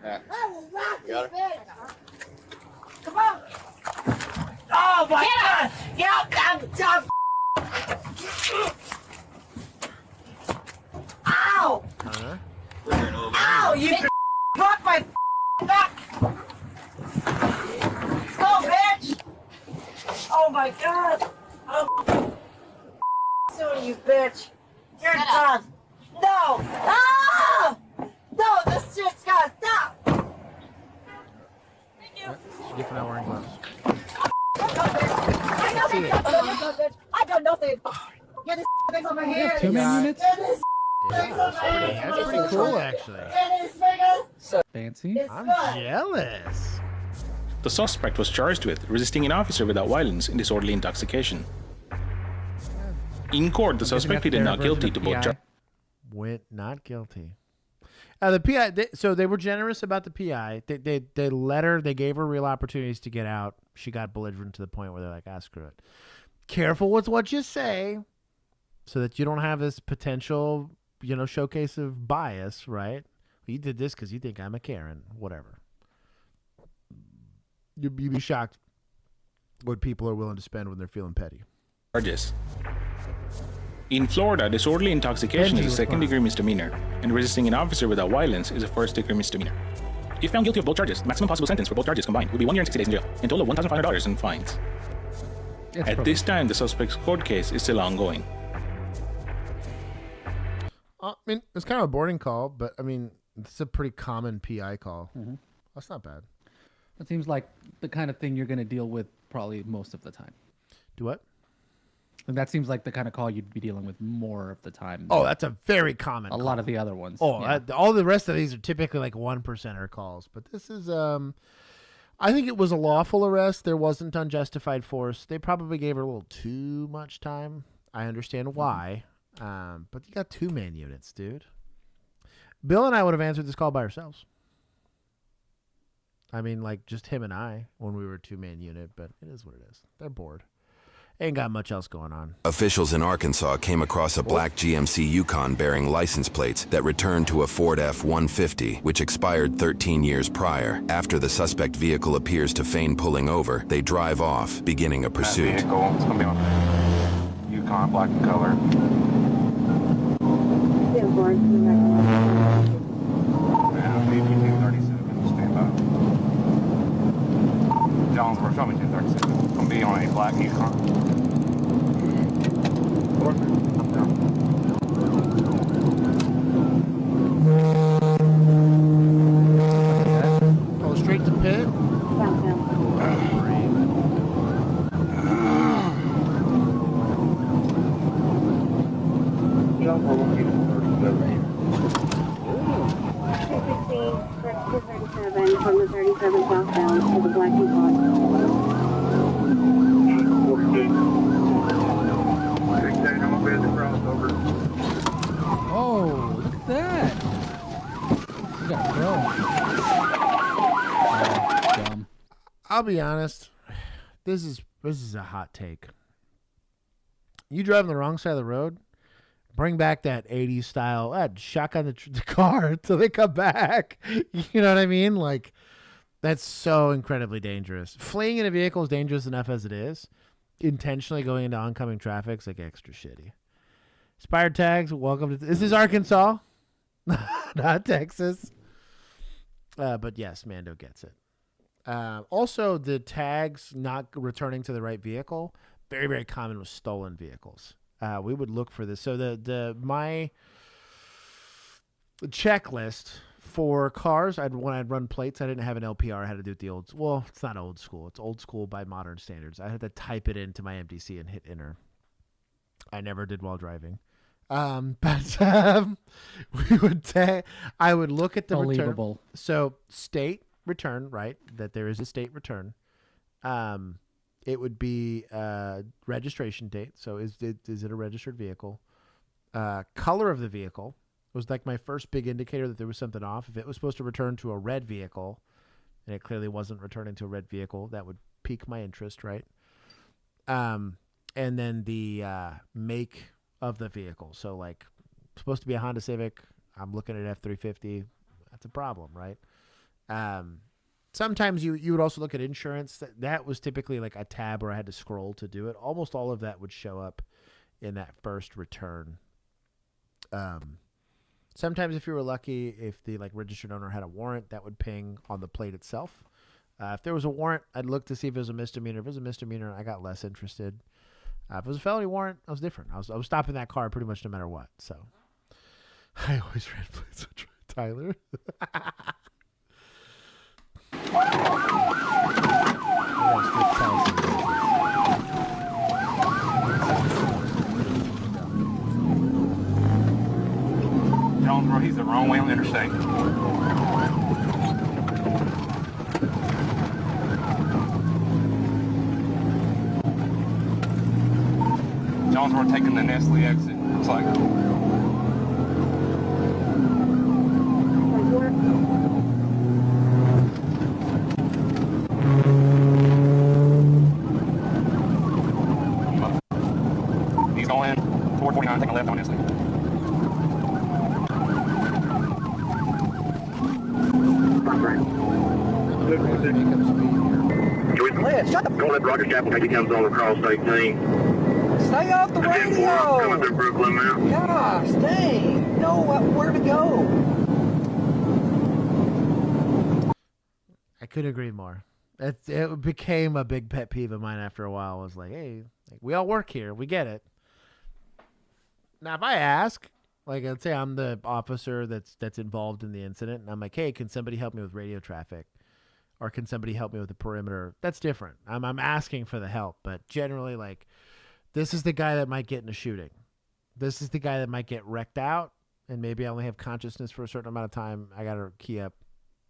Yeah. I will rock You this got bitch! Come on! Oh my God! Get out! I'm tough! Ow! Huh? Ow! You broke my back! Let's go, bitch! Oh my God! I'm suing you, bitch! You're done! No! Ah! No, this shit's gotta stop! Thank you! If you're not wearing gloves. I know See nothing! it. I got nothing! Get this thing on my hair! Two man units? Get this thing on my hair! That's pretty cool, actually. Get this finger! Fancy. I'm jealous. The suspect was charged with resisting an officer without violence and disorderly intoxication. In court, the suspect pleaded not guilty to both charges. Went not guilty. The PI. So they were generous about the PI. They let her. They gave her real opportunities to get out. She got belligerent to the point where they're like, "Ah, screw it. Careful with what you say, so that you don't have this potential, showcase of bias, right? You did this because you think I'm a Karen, whatever." You'd be shocked what people are willing to spend when they're feeling petty. Charges. In Florida, disorderly intoxication is a second-degree misdemeanor, and resisting an officer without violence is a first-degree misdemeanor. If found guilty of both charges, the maximum possible sentence for both charges combined will be 1 year and 60 days in jail, and a total of $1,500 in fines. At this time, the suspect's court case is still ongoing. I mean, it's kind of a boarding call, but I mean, it's a pretty common PI call. Mm-hmm. That's not bad. That seems like the kind of thing you're going to deal with probably most of the time. Do what? And that seems like the kind of call you'd be dealing with more of the time. Oh, that's a very common A call. lot of the other ones. Oh, yeah. all the rest of these are typically like 1%er calls, but this is I think it was a lawful arrest. There wasn't unjustified force. They probably gave her a little too much time. I understand why, but you got 2-man units, dude. Bill and I would have answered this call by ourselves. I mean, like just him and I when we were a 2-man unit, but it is what it is. They're bored. Ain't got much else going on. Officials in Arkansas came across a black GMC Yukon bearing license plates that returned to a Ford F-150, which expired 13 years prior. After the suspect vehicle appears to feign pulling over, they drive off, beginning a pursuit. It's gonna be on Yukon, black in color. Jonesboro, show me 236. It's gonna be on a black Yukon. Oh, straight to pit? From the 37 southbound to the Black Oh, look at that. You got a girl. Dumb. I'll be honest. This is a hot take. You driving the wrong side of the road, bring back that 80s style, shotgun the car until they come back. You know what I mean? Like, that's so incredibly dangerous. Fleeing in a vehicle is dangerous enough as it is. Intentionally going into oncoming traffic is like extra shitty. Expired tags, welcome to... This is Arkansas. not Texas. But yes, Mando gets it. Also, the tags not returning to the right vehicle, very, very common with stolen vehicles. We would look for this. So my checklist for cars, when I'd run plates, I didn't have an LPR. I had to do it the old. Well, it's not old school. It's old school by modern standards. I had to type it into my MDC and hit enter. I never did while driving. But we would I would look at the Believable. return. So state return, right? That there is a state return. It would be registration date. So is it a registered vehicle? Color of the vehicle was like my first big indicator that there was something off. If it was supposed to return to a red vehicle, and it clearly wasn't returning to a red vehicle, that would pique my interest, right? And then the make of the vehicle. So like supposed to be a Honda Civic. I'm looking at F-350. That's a problem, right? Sometimes you would also look at insurance. That was typically like a tab where I had to scroll to do it. Almost all of that would show up in that first return. Sometimes if you were lucky, if the like registered owner had a warrant, that would ping on the plate itself. If there was a warrant, I'd look to see if it was a misdemeanor. If it was a misdemeanor, I got less interested. If it was a felony warrant, I was different. I was stopping that car pretty much no matter what. So I always ran plates with Tyler. Jonesboro, he's the wrong way on the interstate. Jonesboro taking the Nestle exit. Looks like. He's going in. 449, taking a left on Nestle. Shut the Go ahead, Roger Chapel, take comes on across 18. Stay off the radio! Coming through Brooklyn now. Gosh, dang! Know where to go. I couldn't agree more. It became a big pet peeve of mine after a while. I was like, hey, we all work here. We get it. Now, if I ask, like, let's say I'm the officer that's involved in the incident, and I'm like, hey, can somebody help me with radio traffic? Or can somebody help me with the perimeter? That's different. I'm asking for the help, but generally, like, this is the guy that might get in a shooting. This is the guy that might get wrecked out, and maybe I only have consciousness for a certain amount of time. I got to key up,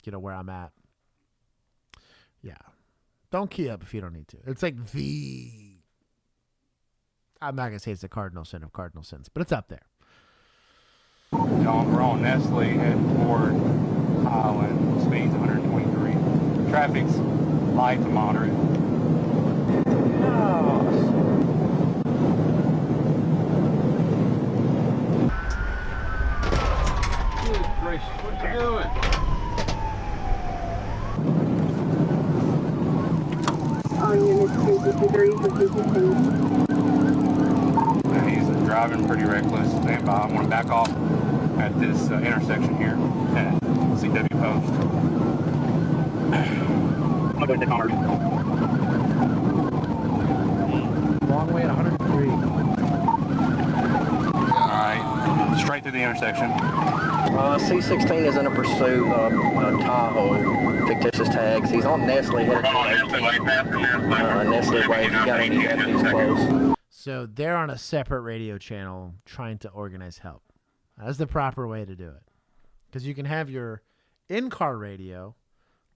where I'm at. Yeah. Don't key up if you don't need to. It's like I'm not going to say it's the cardinal sin of cardinal sins, but it's up there. John, we're on Nestle, heading toward Highland, speeds 123. Traffic's light to moderate. Good gracious, what you doing? He's driving pretty reckless. Stand by. I'm going to back off at this intersection here at CW Post. I'm going to go to Connors. Wrong way at 103. All right, straight through the intersection. C16 is in a pursuit of Tahoe, fictitious tags. He's on Nestle. Nestle Way. He's got any deputies close. So they're on a separate radio channel trying to organize help. That's the proper way to do it. Because you can have your in-car radio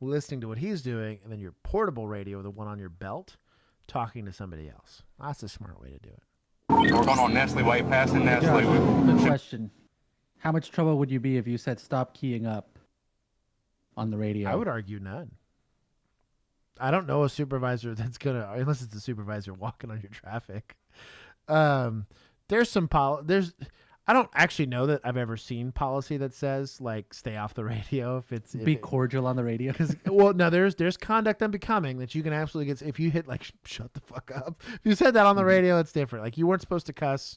listening to what he's doing, and then your portable radio, the one on your belt, talking to somebody else. That's a smart way to do it. We're going on Nestle Way, passing Nestle. Good question. How much trouble would you be if you said stop keying up on the radio? I would argue none. I don't know a supervisor that's gonna, unless it's a supervisor walking on your traffic. There's some I don't actually know that I've ever seen policy that says like stay off the radio be cordial on the radio. Because well, no, there's conduct unbecoming that you can absolutely get if you hit like shut the fuck up. If you said that on the radio, it's different. Like you weren't supposed to cuss.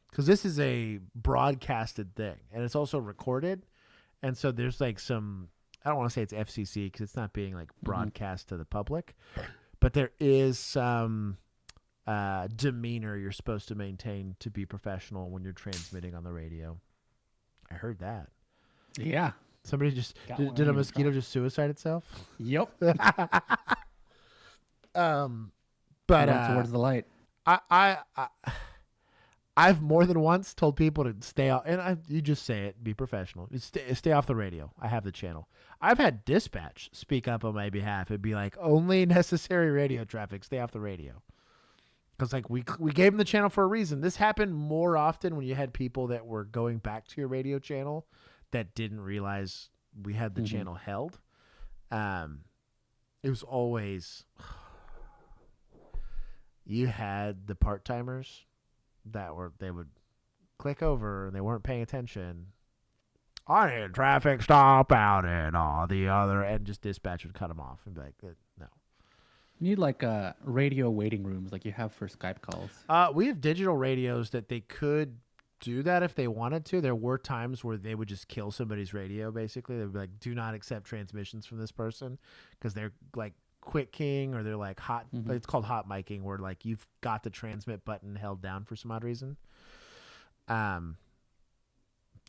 because this is a broadcasted thing, and it's also recorded, and so there's like some. I don't want to say it's FCC because it's not being like broadcast to the public, but there is some demeanor you're supposed to maintain to be professional when you're transmitting on the radio. I heard that. Yeah. Somebody just did a mosquito just suicide itself? Yep. But towards the light. I've more than once told people to stay off, and you just say it, be professional. Stay off the radio. I have the channel. I've had dispatch speak up on my behalf and be like, only necessary radio traffic, stay off the radio. Because like we gave them the channel for a reason. This happened more often when you had people that were going back to your radio channel that didn't realize we had the channel held. It was always you had the part-timers that they would click over and they weren't paying attention. I need a traffic stop out and all the other, and just dispatch would cut them off and be like, no. You need like radio waiting rooms like you have for Skype calls. We have digital radios that they could do that if they wanted to. There were times where they would just kill somebody's radio, basically. They would be like, do not accept transmissions from this person because they're like quick keying or they're like hot. It's called hot miking, where like you've got the transmit button held down for some odd reason.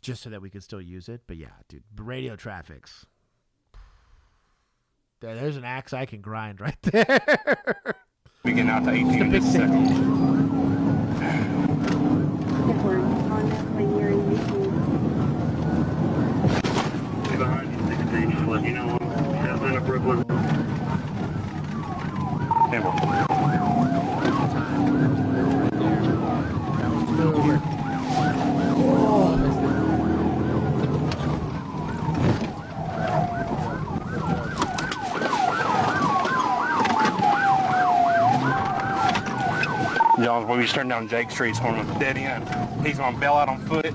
Just so that we could still use it. But yeah, dude, radio traffics. There's an axe I can grind right there. We get out to 18 in a second. You know, South of Brooklyn. John's when we turn down Jake Street, it's on a dead end. He's gonna bail out on foot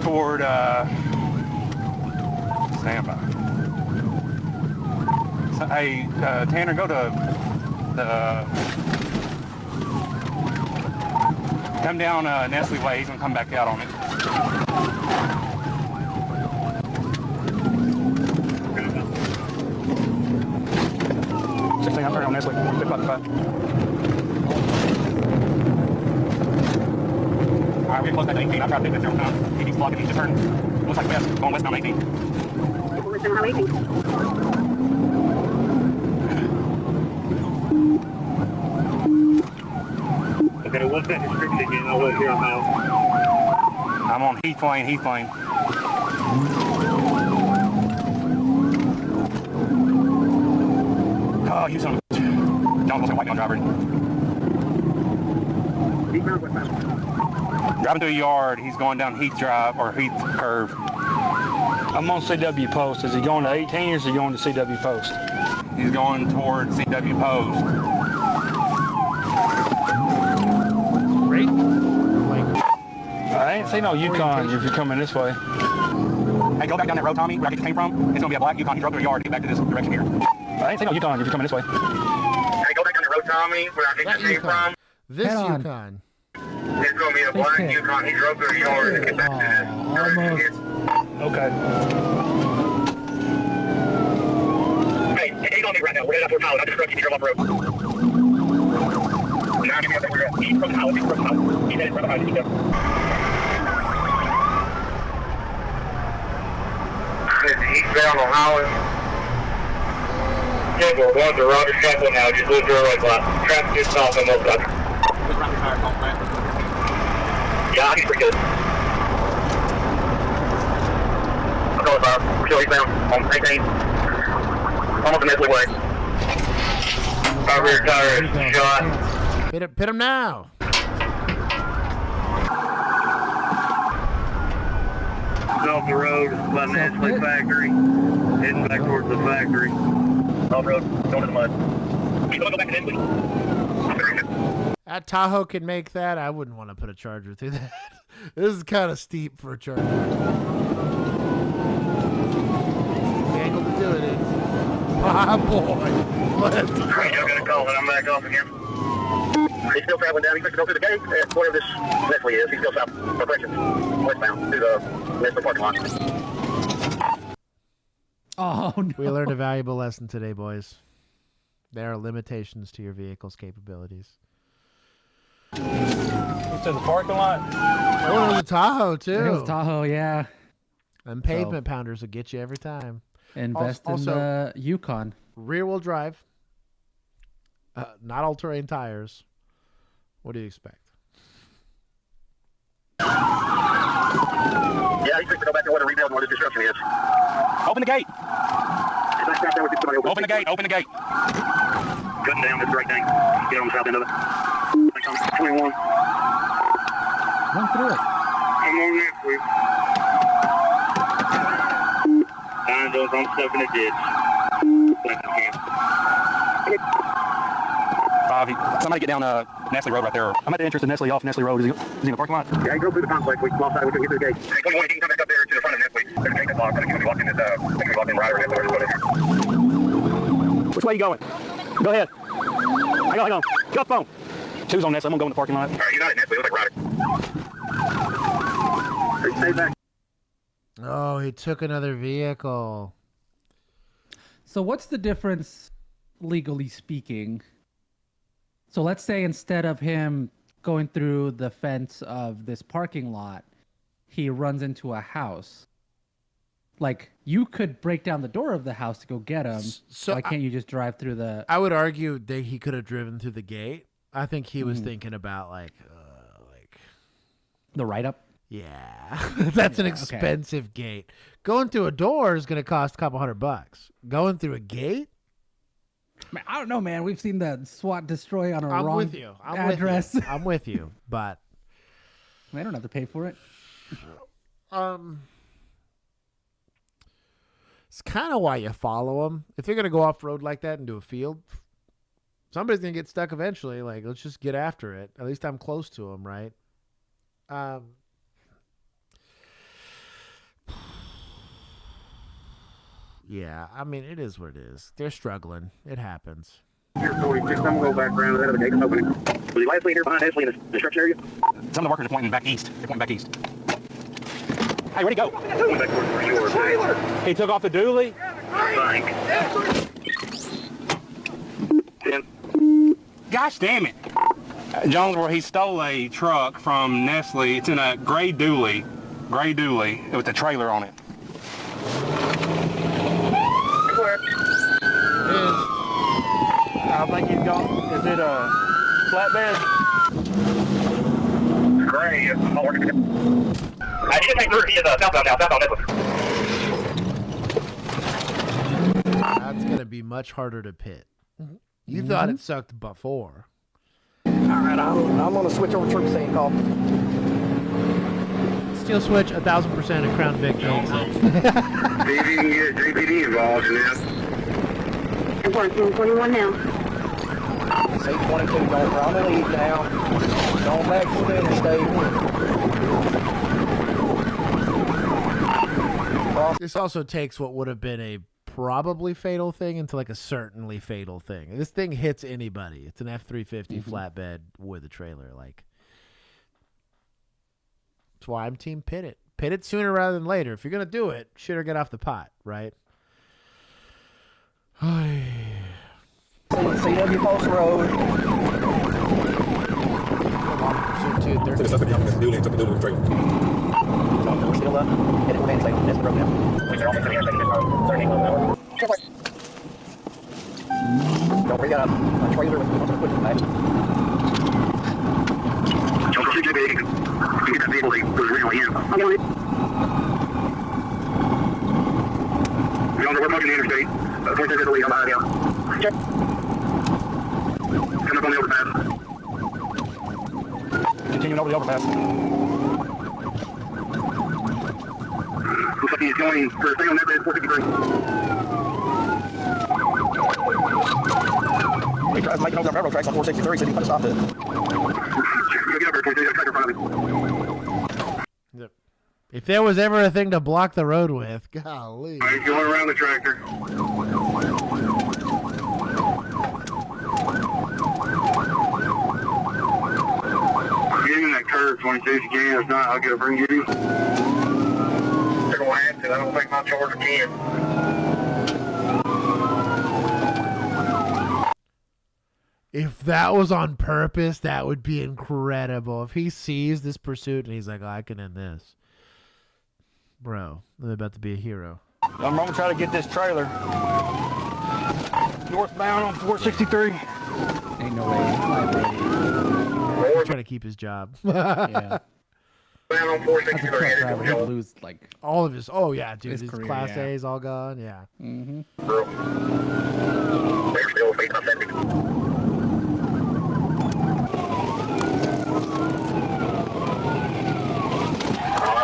toward standby. So, hey, Tanner, go to the come down Nestle Way. He's gonna come back out on it. I'm turning on Nestle. 655. Alright, we're close to 18. I've got to take this every time. He keeps blocking. He just turned. Looks like west. Going west on 18. West on 18. Okay, what's that description? You know what here I'm out? I'm on Heath Lane. Oh, you son of a bitch. John was a white gun driver. Driving through a yard, he's going down Heath Drive or Heath Curve. I'm on CW Post. Is he going to 18 or is he going to CW Post? He's going toward CW Post. Great. I ain't seen no Yukon if you're coming this way. Hey, go back down that road, Tommy, where I came from. It's going to be a black Yukon. He drove through a yard to get back to this direction here. I ain't seen no Yukon if you're coming this way. Hey, go back down that road, Tommy, where I came from. This Yukon. It's going to be a black Yukon. He drove through a yard to get back to this direction here. Okay. Hey, he's on me right now. We're headed up toward Holland. I just struck you. He drove off the road. Now give me up there. He's from Holland. He's headed right behind you. Eastbound on Holland. Yeah, we're going to Roger Chapel now. Just look through a red light. Traffic is off on both sides. Yeah, he's pretty good. I'm going fire. We're still eastbound on 18. Almost the Nestle Way. Our rear tire is shot. Pit him now. Off the road by Nestle factory, heading back towards the factory. Off road, going to the mud. He's going to go back to Nestle. That Tahoe can make that. I wouldn't want to put a Charger through that. This is kind of steep for a Charger. The angle to do it is. My boy. Let's go. I'm going to call it. I'm back off again. He's still traveling down. He's going to go through the gate at whatever this Nestle is. He's still south of westbound through the Nestle parking lot. Oh, no. We learned a valuable lesson today, boys. There are limitations to your vehicle's capabilities. To the parking lot. Oh, it was a Tahoe, too. It was Tahoe, yeah. And pavement pounders will get you every time. Invest in the Yukon. Rear-wheel drive. Not all-terrain tires. What do you expect? Yeah, he's going to go back to where the rebuild and where the destruction is. Open the gate. Open the gate. Open the gate. Cutting down this great thing. Get on the south end of it. 21. Run through it. I'm on there, please. Nine those, I'm stuck in the ditch. Bobby, somebody get down Nestle Road right there. I'm at the entrance of Nestle off Nestle Road. Is he in the parking lot? Yeah, he drove through the complex. We lost sight. We couldn't get through the gate. Hey, 21, you can come back up there to the front of Nestle. There's a gate that's locked. I think we walked in Ryder. Which way are you going? Go ahead. Hang on. Get off the phone. Two's on Nestle. I'm going to go in the parking lot. All right, you're not at Nestle. Look like Ryder. Stay back. Oh, he took another vehicle. So what's the difference, legally speaking? So let's say instead of him going through the fence of this parking lot, he runs into a house. Like, you could break down the door of the house to go get him. So why can't you just drive through the... I would argue that he could have driven through the gate. I think he was thinking about, like... The write-up? Yeah. That's an expensive gate. Going through a door is going to cost a couple $100. Going through a gate? Man, I don't know, man. We've seen the SWAT destroy on a I'm wrong with you. address. I'm with you, but... I don't have to pay for it. It's kind of why you follow them. If you're going to go off-road like that into a field, somebody's going to get stuck eventually. Like, let's just get after it. At least I'm close to them, right? Yeah, I mean, it is what it is. They're struggling. It happens. Here's 46. I'm going to go back around to that other gate. Open it. Was he last here behind Nestle in the destruction area? Some of the workers are pointing back east. They're pointing back east. Hey, where'd he go? He took off the dually? Gosh damn it. Jonesboro, he stole a truck from Nestle. It's in a gray dually with a trailer on it. I think he's gone. Is it a flatbed? Gray. I didn't make he is southbound now. Southbound Nestle. That's going to be much harder to pit. You thought it sucked before. All right, I'm going to switch over troop scene call. Steel switch 1,000% at Crown Vic makes it. See if you can get JPD involved in this. Working 21 now. C-22, don't run the lead now. Don't back to the interstate. This also takes what would have been a probably fatal thing into like a certainly fatal thing. This thing hits anybody. It's an F-350 flatbed with a trailer. Like, that's why I'm team pit it. Pit it sooner rather than later. If you're going to do it, shit or get off the pot, right? CW Post Road. Still up. Hit it with inside. That's broken down. Don't we got a trailer with equipment back? Don't go too big. You get that vehicle that was originally in. I'm on it. We're approaching the interstate. 46 is the lead. I'm behind you. Check. Coming up on the overpass. Continuing over the overpass. Looks like he's going for a stay on that bed, 453. He tries making over the railroad tracks on 463, so he put a stop to it. Get up there, 26, got a tractor in front of Yep. If there was ever a thing to block the road with, golly. All right, going around the tractor. 22 if you can. If not, I'll get a bring you. They're going to have to. I don't think my charger can. If that was on purpose, that would be incredible. If he sees this pursuit and he's like, oh, I can end this. Bro, I'm about to be a hero. I'm going to try to get this trailer northbound on 463. Ain't no way. He's trying to keep his job. Yeah. That's a truck driver. He'll lose like all of his. Oh yeah, dude. His career, class yeah. A's all gone. Yeah. Mm-hmm.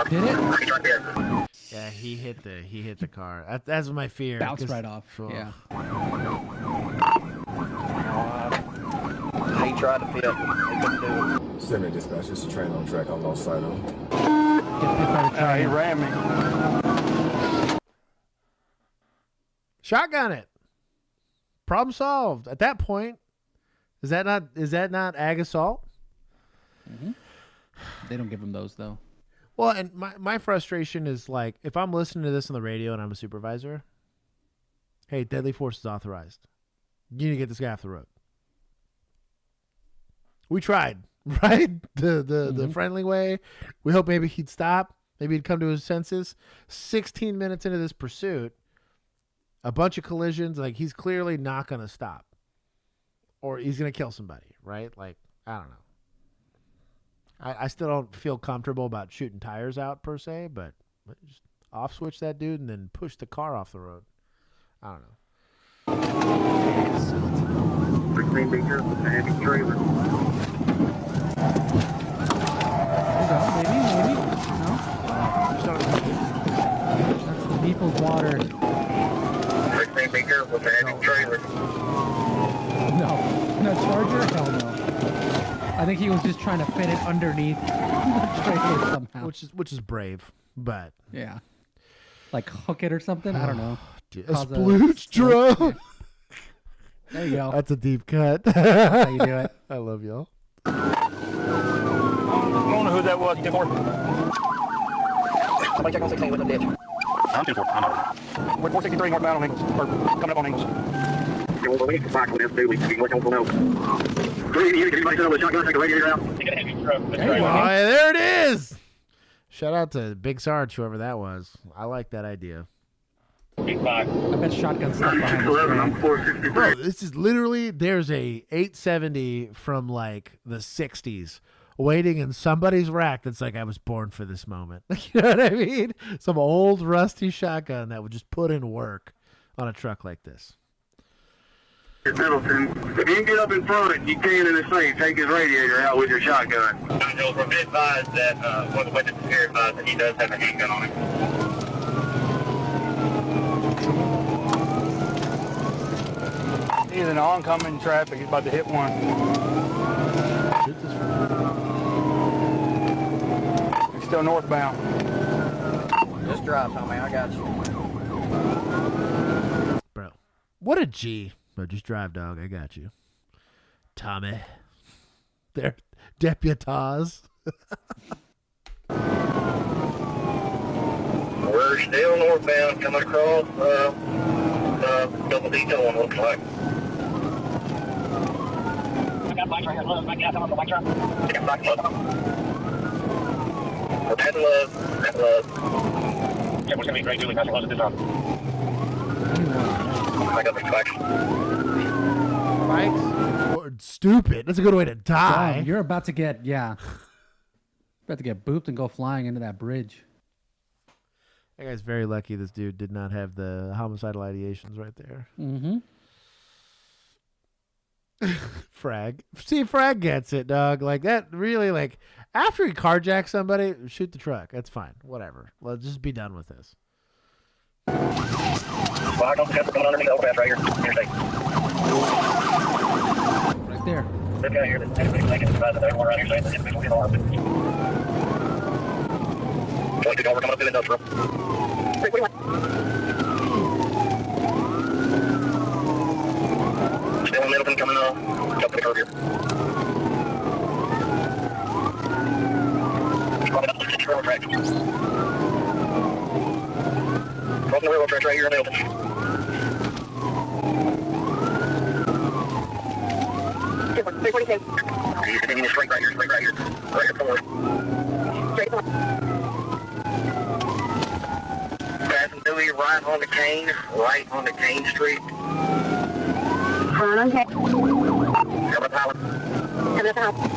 Did it? Yeah, he hit the car. That's my fear. Bounced right off. Oh. Yeah. He tried to pit. He couldn't do it. Send dispatch. It's a train on track. I lost sight of him. He ran me. Shotgun it. Problem solved. At that point, is that not ag assault? Mm-hmm. They don't give him those though. Well, and my frustration is like, if I'm listening to this on the radio and I'm a supervisor, hey, deadly force is authorized. You need to get this guy off the road. We tried, right? The friendly way. We hope maybe he'd stop. Maybe he'd come to his senses. 16 minutes into this pursuit, a bunch of collisions. Like, he's clearly not going to stop. Or he's going to kill somebody, right? Like, I don't know. I still don't feel comfortable about shooting tires out per se, but just off switch that dude and then push the car off the road. I don't know. 16 meters with a heavy trailer. Maybe. No? That's the people's water. 16 meters with a heavy trailer. No. Charger? Hell no. I think he was just trying to fit it underneath the trailer somehow. Which is brave, but yeah, like hook it or something. I don't know. A splooge drone. There you go. That's a deep cut. That's how you do it. I love y'all. I don't know who that was. You did more. Somebody check on 16 with the ditch. I'm 10-4. I'm over. We're 463 northbound on Ingles. Or coming up on Ingles. We need to back with this, dude. We can work on something else. Anybody set up a shotgun, take the radiator out? There it is. Shout out to Big Sarge, whoever that was. I like that idea. I bet shotgun stuck behind this. Bro, this is literally, there's a 870 from like the 60s waiting in somebody's rack that's like, I was born for this moment. You know what I mean? Some old rusty shotgun that would just put in work on a truck like this. Middleton, if you can get up in front, you can in the safe take his radiator out with your shotgun. We're advised that one of the witnesses here advised that he does have a handgun on him. He's in oncoming traffic. He's about to hit one. He's still northbound. Just drive, homie. I got you. Bro, what a G. No, just drive, dog. I got you. Tommy. There. Deputaz. We're still northbound coming across double detail one looks like. I got bikes right here. Look, I got on the bike truck. I got bike truck. We're heading love. Yeah, we're going to be great doing that. Close this up. I got the bikes. Bikes? Stupid. That's a good way to die. You're about to get, booped and go flying into that bridge. That guy's very lucky this dude did not have the homicidal ideations right there. Mm-hmm. Frag. See, Frag gets it, dog. Like, that really, like, after he carjacks somebody, shoot the truck. That's fine. Whatever. Let's just be done with this. Well, I don't have to come underneath the overpass right here. Interstate. Right there. This guy here, everybody's making the advised that everyone around here saying that individual get alarmed. 22 we're coming up in industrial. Still in Middleton coming up to the curve here. right here in the open. You continue straight right here, right here forward. Straight forward. Passing through here, right on the Cane Street. Front on Cane. Coming up Highland. Coming up Highland.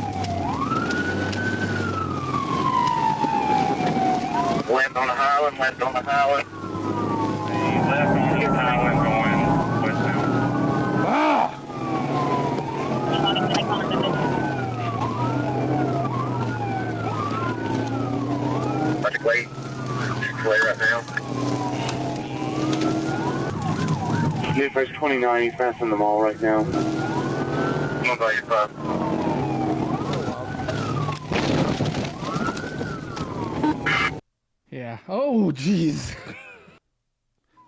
Left on the Highland. Left on the Highland going westbound. Ah! Project Wade. Flare right now. Midwest 29, he's passing the mall right now. 135. Yeah. Oh, jeez.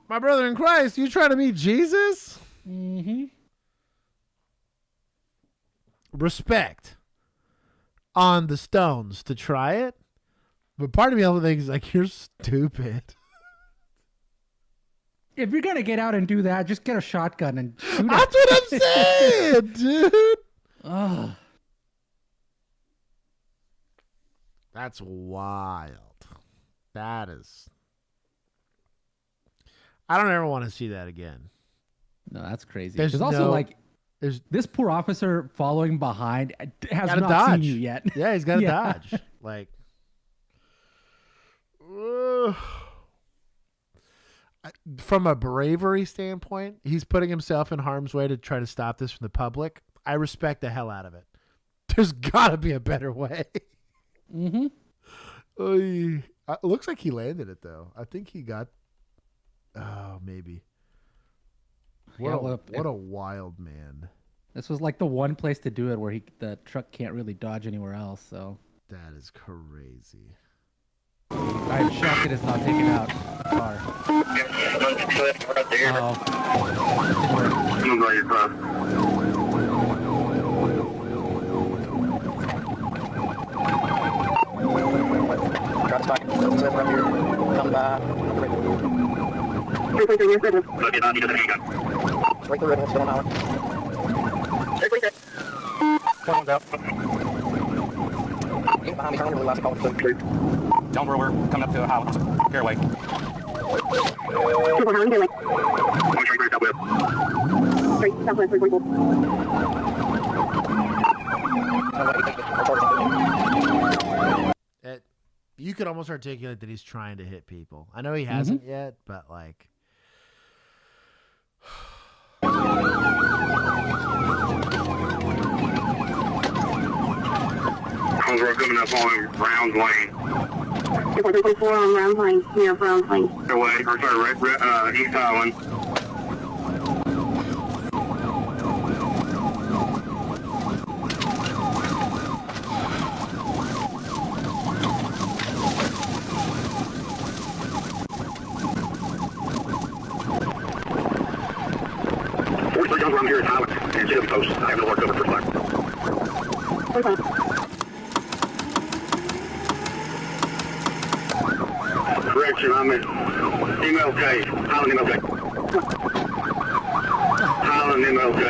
My brother in Christ, you trying to meet Jesus? Mm-hmm. Respect on the stones to try it. But part of me also thinks, like, you're stupid. If you're going to get out and do that, just get a shotgun and shoot That's what I'm saying, dude. Ugh. That's wild. That is. I don't ever want to see that again. No, that's crazy. There's There's also, no- like, There's this poor officer following behind has gotta not dodge. seen you yet. Yeah, he's got to Yeah. dodge. Like, ugh. From a bravery standpoint, he's putting himself in harm's way to try to stop this from the public. I respect the hell out of it. There's got to be a better way. Mm-hmm. It looks like he landed it, though. I think he got... Oh, maybe. What a wild man. This was like the one place to do it where the truck can't really dodge anywhere else. So that is crazy. I'm shocked it is not taken out. Car. Got back right here. Come back. Right the red one's still on Howard. Someone's out. Get behind me, turn on your last call. Don't worry, we're coming up to Howard. Fairway. You could almost articulate that he's trying to hit people. I know he hasn't yet, but like... We're coming up on Round Lane. 4 on Round Lane, near Round Lane. Away, or sorry, East Island. Around here at Highland and City Post. I have no work over first time. Correction, I'm at MLK. Highland MLK. Highland MLK.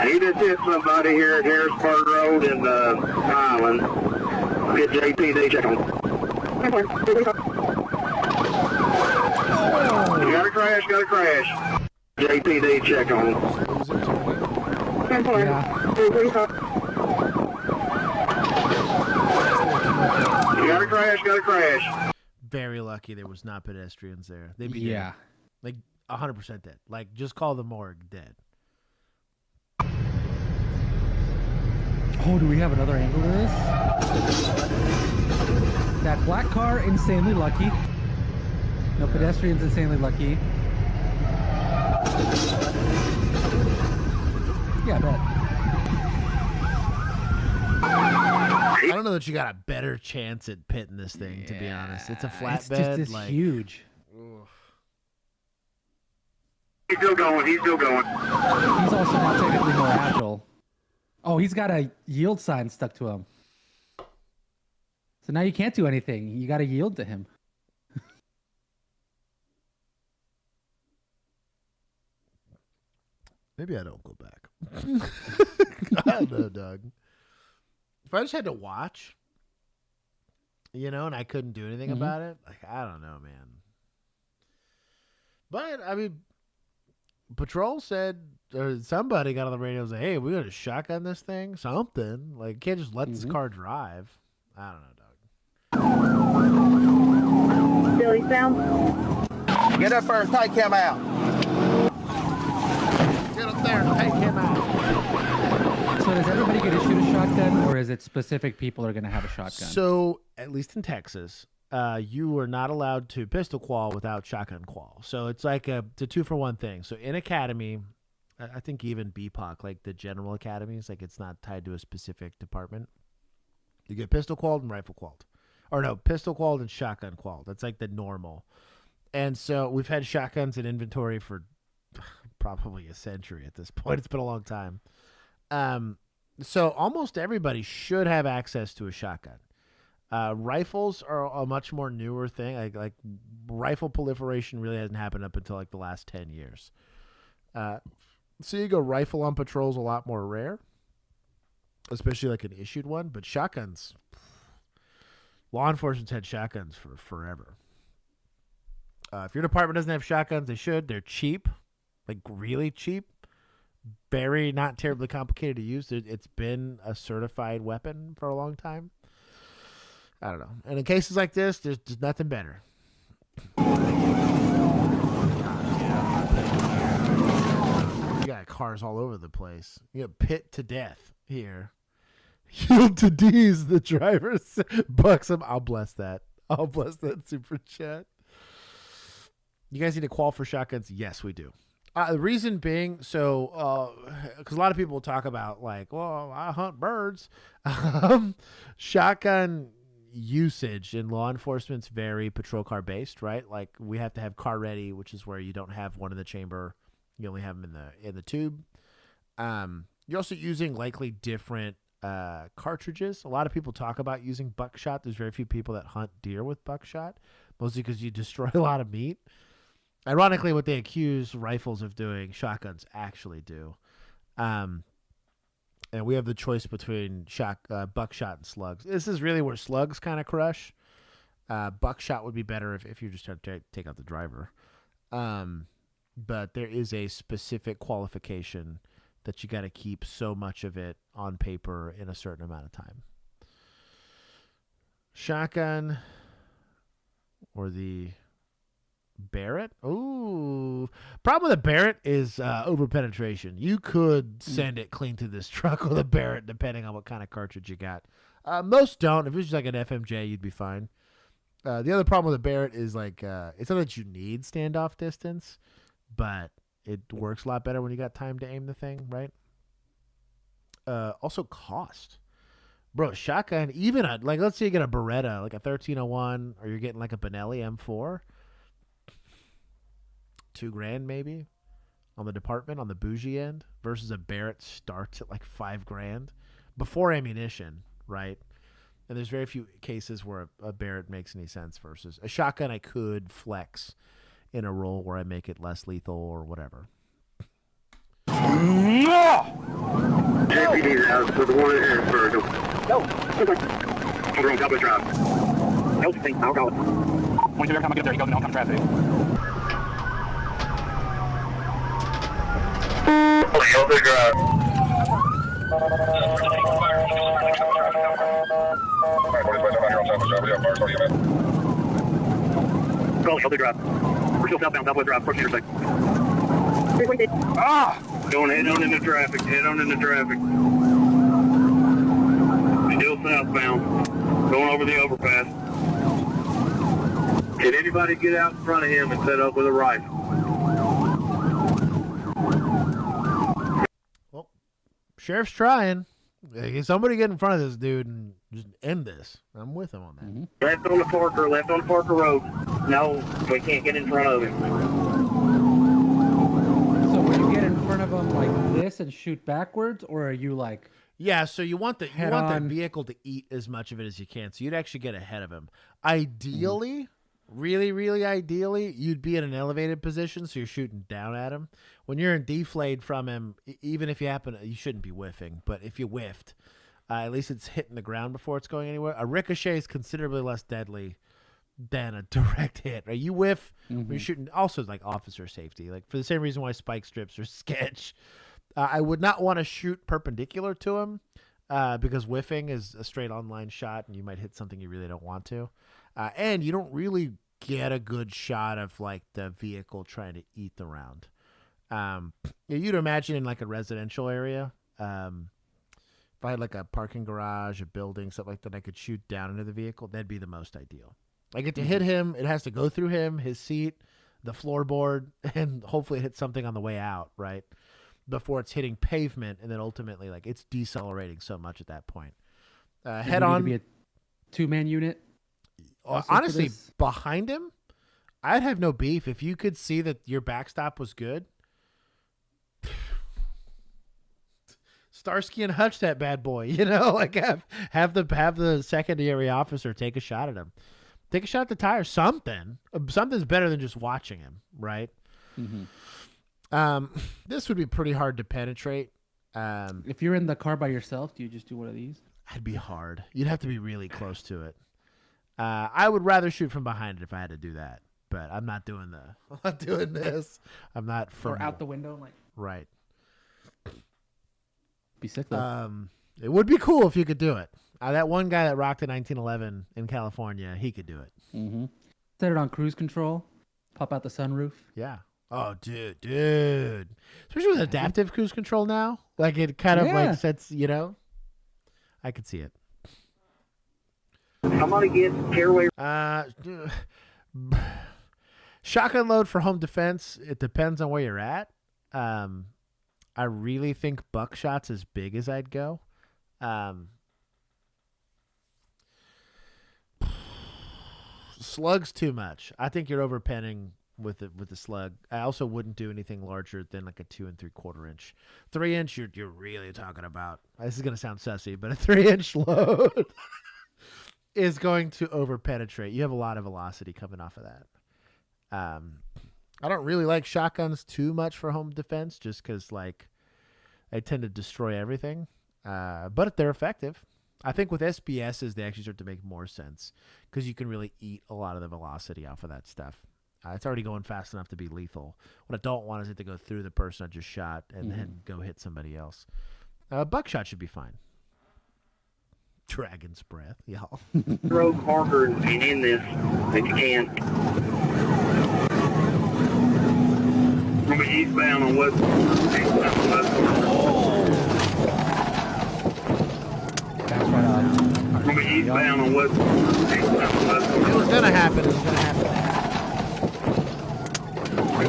He just hit somebody here at Harrisburg Road in Highland. Get JPD check on. Got a crash. JPD check on. Got a crash. Very lucky there was not pedestrians there. They'd be dead. Like 100% dead. Like, just call the morgue dead. Oh, do we have another angle to this? That black car, insanely lucky. No pedestrians, insanely lucky. Yeah, I bet. I don't know that you got a better chance at pitting this thing, to be honest. It's a flatbed. It's like, huge. He's still going. He's also not technically more agile. Oh, he's got a yield sign stuck to him. So now you can't do anything. You got to yield to him. Maybe I don't go back. I don't know, Doug. If I just had to watch, and I couldn't do anything about it, like, I don't know, man. But, I mean, Patrol said, or somebody got on the radio and said, hey, we're going to shotgun this thing? Something. Like, you can't just let this car drive. I don't know, Doug. Billy sound. Get up there and take him out. Get up there and take him out. So does everybody get to shoot a shotgun, or is it specific people are going to have a shotgun? So, at least in Texas, you are not allowed to pistol qual without shotgun qual. So it's like it's a 2-for-1 thing. So in academy, I think even BPOC, like the general academies, like it's not tied to a specific department. You get pistol qualled and rifle qualled. Or no, pistol qualled and shotgun qualled. That's like the normal. And so we've had shotguns in inventory for probably a century at this point. It's been a long time. So almost everybody should have access to a shotgun. Rifles are a much more newer thing. Like rifle proliferation really hasn't happened up until like the last 10 years. Seeing a rifle on patrol is a lot more rare, especially like an issued one. But shotguns, law enforcement's had shotguns for forever. If your department doesn't have shotguns, they should. They're cheap, like really cheap. Very not terribly complicated to use. It's been a certified weapon for a long time. I don't know. And in cases like this, there's nothing better. You got cars all over the place. You got pit to death here. Yield to D's, the driver bucks him. I'll bless that. I'll bless that super chat. You guys need to qual for shotguns? Yes, we do. The reason being, so, because a lot of people talk about, like, well, I hunt birds. Shotgun usage in law enforcement's very patrol car based, right? Like, we have to have car ready, which is where you don't have one in the chamber. You only have them in the tube. You're also using likely different cartridges. A lot of people talk about using buckshot. There's very few people that hunt deer with buckshot, mostly because you destroy a lot of meat. Ironically, what they accuse rifles of doing, shotguns actually do. And we have the choice between buckshot and slugs. This is really where slugs kind of crush. Buckshot would be better if you're just trying to take out the driver. But there is a specific qualification that you got to keep so much of it on paper in a certain amount of time. Shotgun or the Barrett? Ooh. Problem with a Barrett is over penetration. You could send it clean through this truck with a Barrett depending on what kind of cartridge you got. Most don't. If it was just like an FMJ, you'd be fine. The other problem with a Barrett is like it's not that you need standoff distance, but it works a lot better when you got time to aim the thing, right? Also cost. Bro, shotgun, even like let's say you get a Beretta, like a 1301, or you're getting like a Benelli M4. $2,000 maybe on the department, on the bougie end, versus a Barrett starts at like $5,000 before ammunition, right? And there's very few cases where a Barrett makes any sense versus a shotgun. I could flex in a role where I make it less lethal or whatever. Deputies out for the one and for go. Over on top of the drive. Help think, I'll go. When every time I get up there, he goes in oncoming traffic. Shoulder drive. Go, shoulder drive. We're still southbound, southwest drive, 14 intersect. Ah! Going head on into traffic, Still southbound, going over the overpass. Can anybody get out in front of him and set up with a rifle? Sheriff's trying. Somebody get in front of this dude and just end this. I'm with him on that. Left on the Parker Road. No, we can't get in front of him. So when you get in front of him like this and shoot backwards, or are you like Yeah, so you want the Head-on. vehicle to eat as much of it as you can, so you'd actually get ahead of him. Ideally, really, really ideally, you'd be in an elevated position, so you're shooting down at him. When you're in deflate from him, even if you shouldn't be whiffing, but if you whiffed, at least it's hitting the ground before it's going anywhere. A ricochet is considerably less deadly than a direct hit. Right? You whiff when you're shooting. Also, like officer safety, like for the same reason why spike strips are sketch. I would not want to shoot perpendicular to him because whiffing is a straight online shot, and you might hit something you really don't want to. And you don't really get a good shot of like the vehicle trying to eat the round. You'd imagine in like a residential area, if I had like a parking garage, a building, stuff like that, I could shoot down into the vehicle. That'd be the most ideal. I get to hit him. It has to go through him, his seat, the floorboard, and hopefully it hits something on the way out, right? Before it's hitting pavement, and then ultimately like it's decelerating so much at that point. Head on. Be a 2-man unit. Honestly, behind him, I'd have no beef if you could see that your backstop was good. Starsky and Hutch that bad boy, like have the secondary officer take a shot at him, take a shot at the tire. Something's better than just watching him, right? This would be pretty hard to penetrate. If you're in the car by yourself, do you just do one of these? It'd be hard. You'd have to be really close to it. I would rather shoot from behind it if I had to do that, but I'm not doing this. I'm not Or out the window, like right. Be sick though. It would be cool if you could do it. That one guy that rocked a 1911 in California, he could do it. Set it on cruise control. Pop out the sunroof. Yeah. Oh, dude. Especially with adaptive cruise control now. Like it kind of like sets, I could see it. Somebody get Caraway. Shotgun load for home defense. It depends on where you're at. I really think buckshot's as big as I'd go. Slug's too much. I think you're overpenning with the slug. I also wouldn't do anything larger than like a 2 3/4 inch. 3-inch, you're really talking about. This is gonna sound sussy, but a 3-inch load is going to overpenetrate. You have a lot of velocity coming off of that. I don't really like shotguns too much for home defense, just because like they tend to destroy everything. But they're effective. I think with SBSs they actually start to make more sense because you can really eat a lot of the velocity off of that stuff. It's already going fast enough to be lethal. What I don't want is it to go through the person I just shot and then go hit somebody else. Buckshot should be fine. Dragon's breath, y'all. Road marker and in this if you can. From eastbound on west. That's right on. From eastbound on west. It was gonna happen.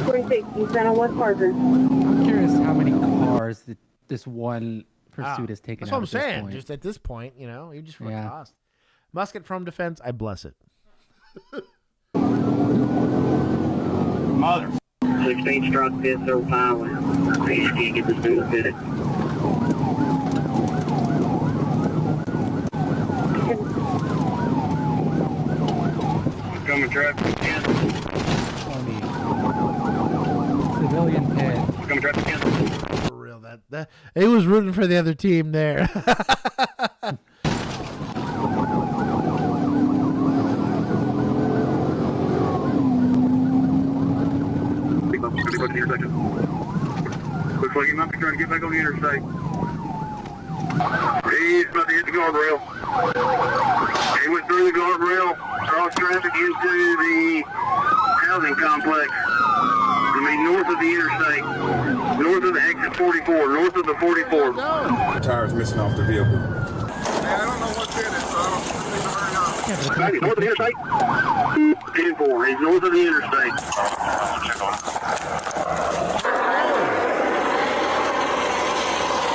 46, eastbound on West Parker. I'm curious how many cars that this one pursuit has taken That's out what I'm at this saying. point. Just at this point, you just for cost. Musket from defense, I bless it. Mother. 16 struck pits over pilot. I just can't get this thing fitted. Coming traffic in. Civilian pit. Coming traffic in. For real, that it was rooting for the other team there. Looks like he might be trying to get back on the interstate. He's about to hit the guardrail. He went through the guardrail, crossed traffic into the housing complex. I mean, north of the interstate. North of the exit 44. North of the 44. Tires missing off the vehicle. I don't know what's in it, so I don't need to hurry up. North of the interstate? 10-4. He's north of the interstate.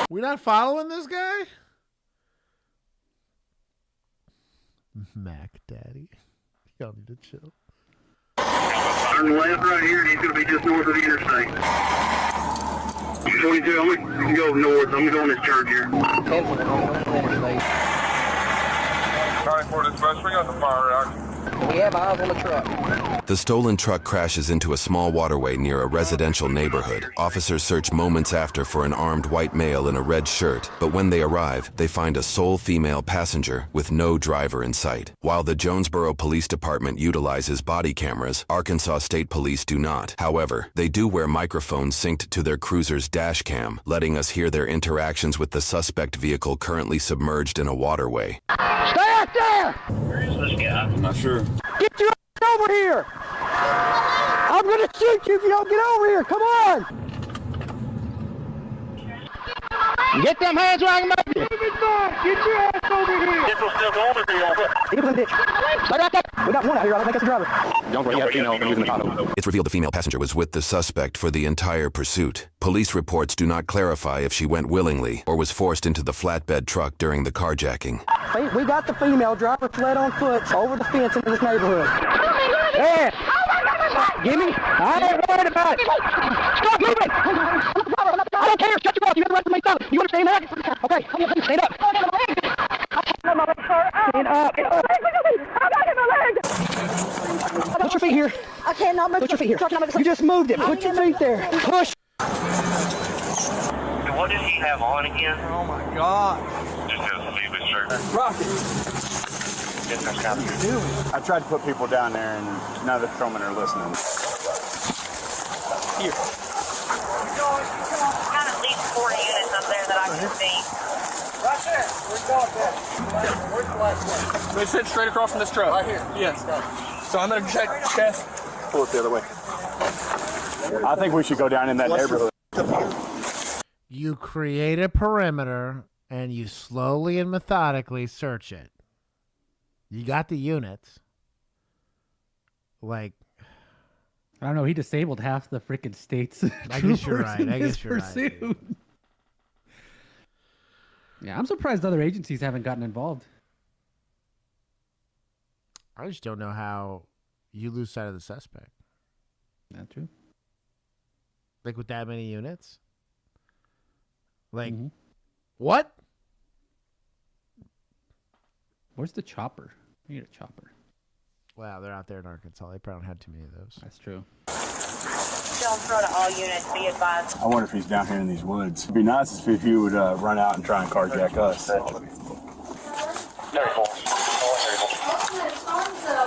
We're not following this guy? Mac Daddy. Y'all need to chill. Turn left right here, and he's going to be just north of the interstate. 22, I'm going to go north. I'm going to go on this church here. Charlie 4 dispatch, we got the fire reaction. We have eyes on the truck. The stolen truck crashes into a small waterway near a residential neighborhood. Officers search moments after for an armed white male in a red shirt, but when they arrive, they find a sole female passenger with no driver in sight. While the Jonesboro Police Department utilizes body cameras, Arkansas State Police do not. However, they do wear microphones synced to their cruiser's dash cam, letting us hear their interactions with the suspect vehicle currently submerged in a waterway. Stay out there! Where is this guy? I'm not sure. Get your ass over here! I'm gonna shoot you if you don't get over here! Come on! Get them hands where I can make you! Get your ass over here! This will still go over here. Get in the ditch. Stay right there! We got one out here, I don't think it's a driver. It's revealed the female passenger was with the suspect for the entire pursuit. Police reports do not clarify if she went willingly or was forced into the flatbed truck during the carjacking. We got the female driver fled on foot over the fence into this neighborhood. Yeah! Give me! I ain't worried about it! Stop moving! I don't care! Shut your mouth! You have the right to make something! You understand that? Okay, stand up! Stand up! Put your feet here. I cannot move. Put your feet here. You just moved it. Put your feet there. Push. What does he have on again? Oh my God. Just a sleeveless shirt. Rocket. I tried to put people down there, and none of the patrolmen are listening. Here. Got at least 4 units up there that I can see. Right there. Where's the Where's the last one? They sit straight across from this truck. Right here. Yes. So I'm going to check chest. Pull it the other way. I think we should go down in that neighborhood. You create a perimeter and you slowly and methodically search it. You got the units. Like, I don't know. He disabled half the freaking states. I guess you're right. I guess you're right. Yeah, I'm surprised other agencies haven't gotten involved. I just don't know how you lose sight of the suspect. Not true. Like with that many units? Like, what? Where's the chopper? We need a chopper. Wow, they're out there in Arkansas. They probably don't have too many of those. That's true. Don't throw to all units. Be advised. I wonder if he's down here in these woods. It'd be nice if he would run out and try and carjack us. 34.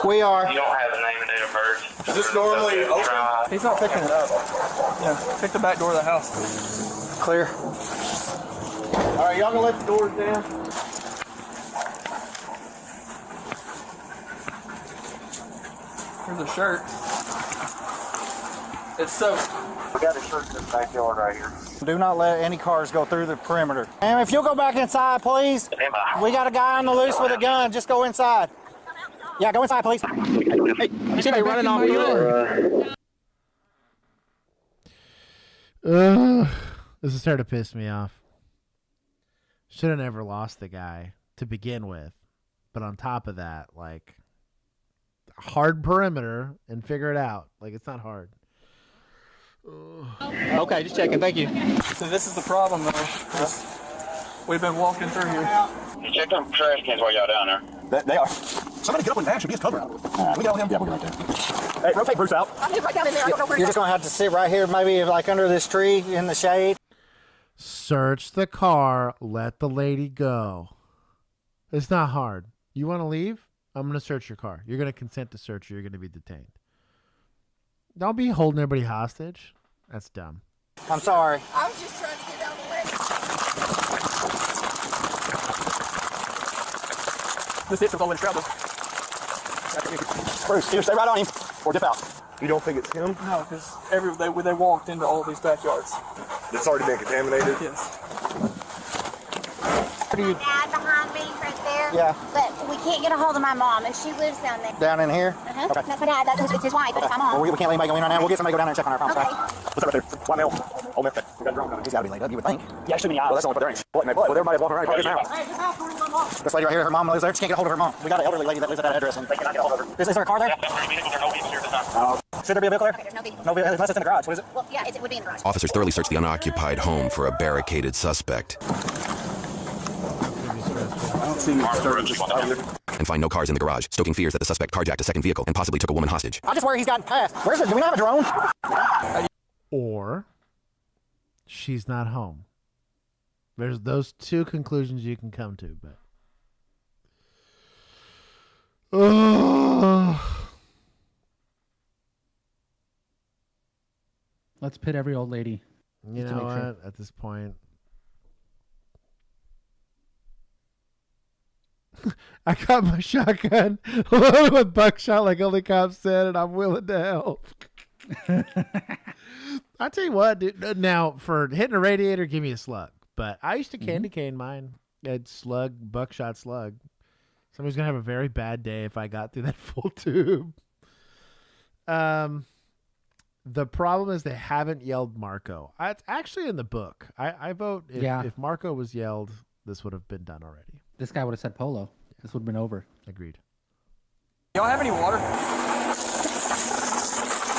We are. You don't have the name and date of birth. Is this normally open? He's not picking it up. Yeah, pick the back door of the house. Clear. All right, y'all gonna let the doors down? Here's a shirt. It's soaked. We got a shirt in the backyard right here. Do not let any cars go through the perimeter. And if you'll go back inside, please. We got a guy on the loose with a gun. Just go inside. Yeah, go inside, please. Hey, you see me running off the This is starting to piss me off. Should have never lost the guy to begin with. But on top of that, like, hard perimeter and figure it out. Like, it's not hard. Okay, just checking. Thank you. So this is the problem, though. We've been walking through here. You check them trash cans while y'all down there. They are. Somebody get up and actually be his cover. We got him. Yeah, we're right there. Hey, rotate Bruce out. I'm right down in there. I don't know where You're just going to have to sit right here, maybe like under this tree in the shade. Search the car. Let the lady go. It's not hard. You want to leave? I'm going to search your car. You're going to consent to search or you're going to be detained. Don't be holding everybody hostage. That's dumb. I'm sorry. I was just trying to get out of the way. This hits us all in trouble. Bruce, either stay right on him or dip out. You don't think it's him? No, because they walked into all these backyards. It's already been contaminated? Yes. Dad behind me right there. Yeah. But we can't get a hold of my mom, and she lives down there. Down in here? Uh-huh. Okay. That's my dad. It's his wife, but it's my mom. Well, we can't let anybody go in right now. We'll get somebody to go down there and check on our problems. Okay. What's that right there? White male. Oh, man. We got a drone coming. He's got to be laid up, you would think. Yeah, should be out. Well, that's only, but there ain't shit in their blood. Well, everybody's walking around now. Hey, this house door is unlocked. This lady right here, her mom lives there. She can't get a hold of her mom. We got an elderly lady that lives at that address, and they cannot get a hold of her. Is there a car there? Should there be a vehicle there? There's no vehicle. No vehicle, unless it's in the garage. What is it? Well, yeah, it would be in the garage. Officers thoroughly searched the unoccupied home for a barricaded suspect. I don't see any And find no cars in the garage, stoking fears that the suspect carjacked a second vehicle and possibly took a woman hostage. I just worry he's gotten past. Where's it? Do we not have a drone? Or she's not home. There's those two conclusions you can come to, but Let's pit every old lady. You know what? Sure. At this point, I got my shotgun loaded with buckshot, like OnlyCops said, and I'm willing to help. I tell you what, dude. Now, for hitting a radiator, give me a slug. But I used to candy cane mine. I'd buckshot slug. Somebody's gonna have a very bad day if I got through that full tube. The problem is they haven't yelled Marco. It's actually in the book. I vote if Marco was yelled, this would have been done already. This guy would have said Polo. This would have been over. Agreed. Y'all have any water?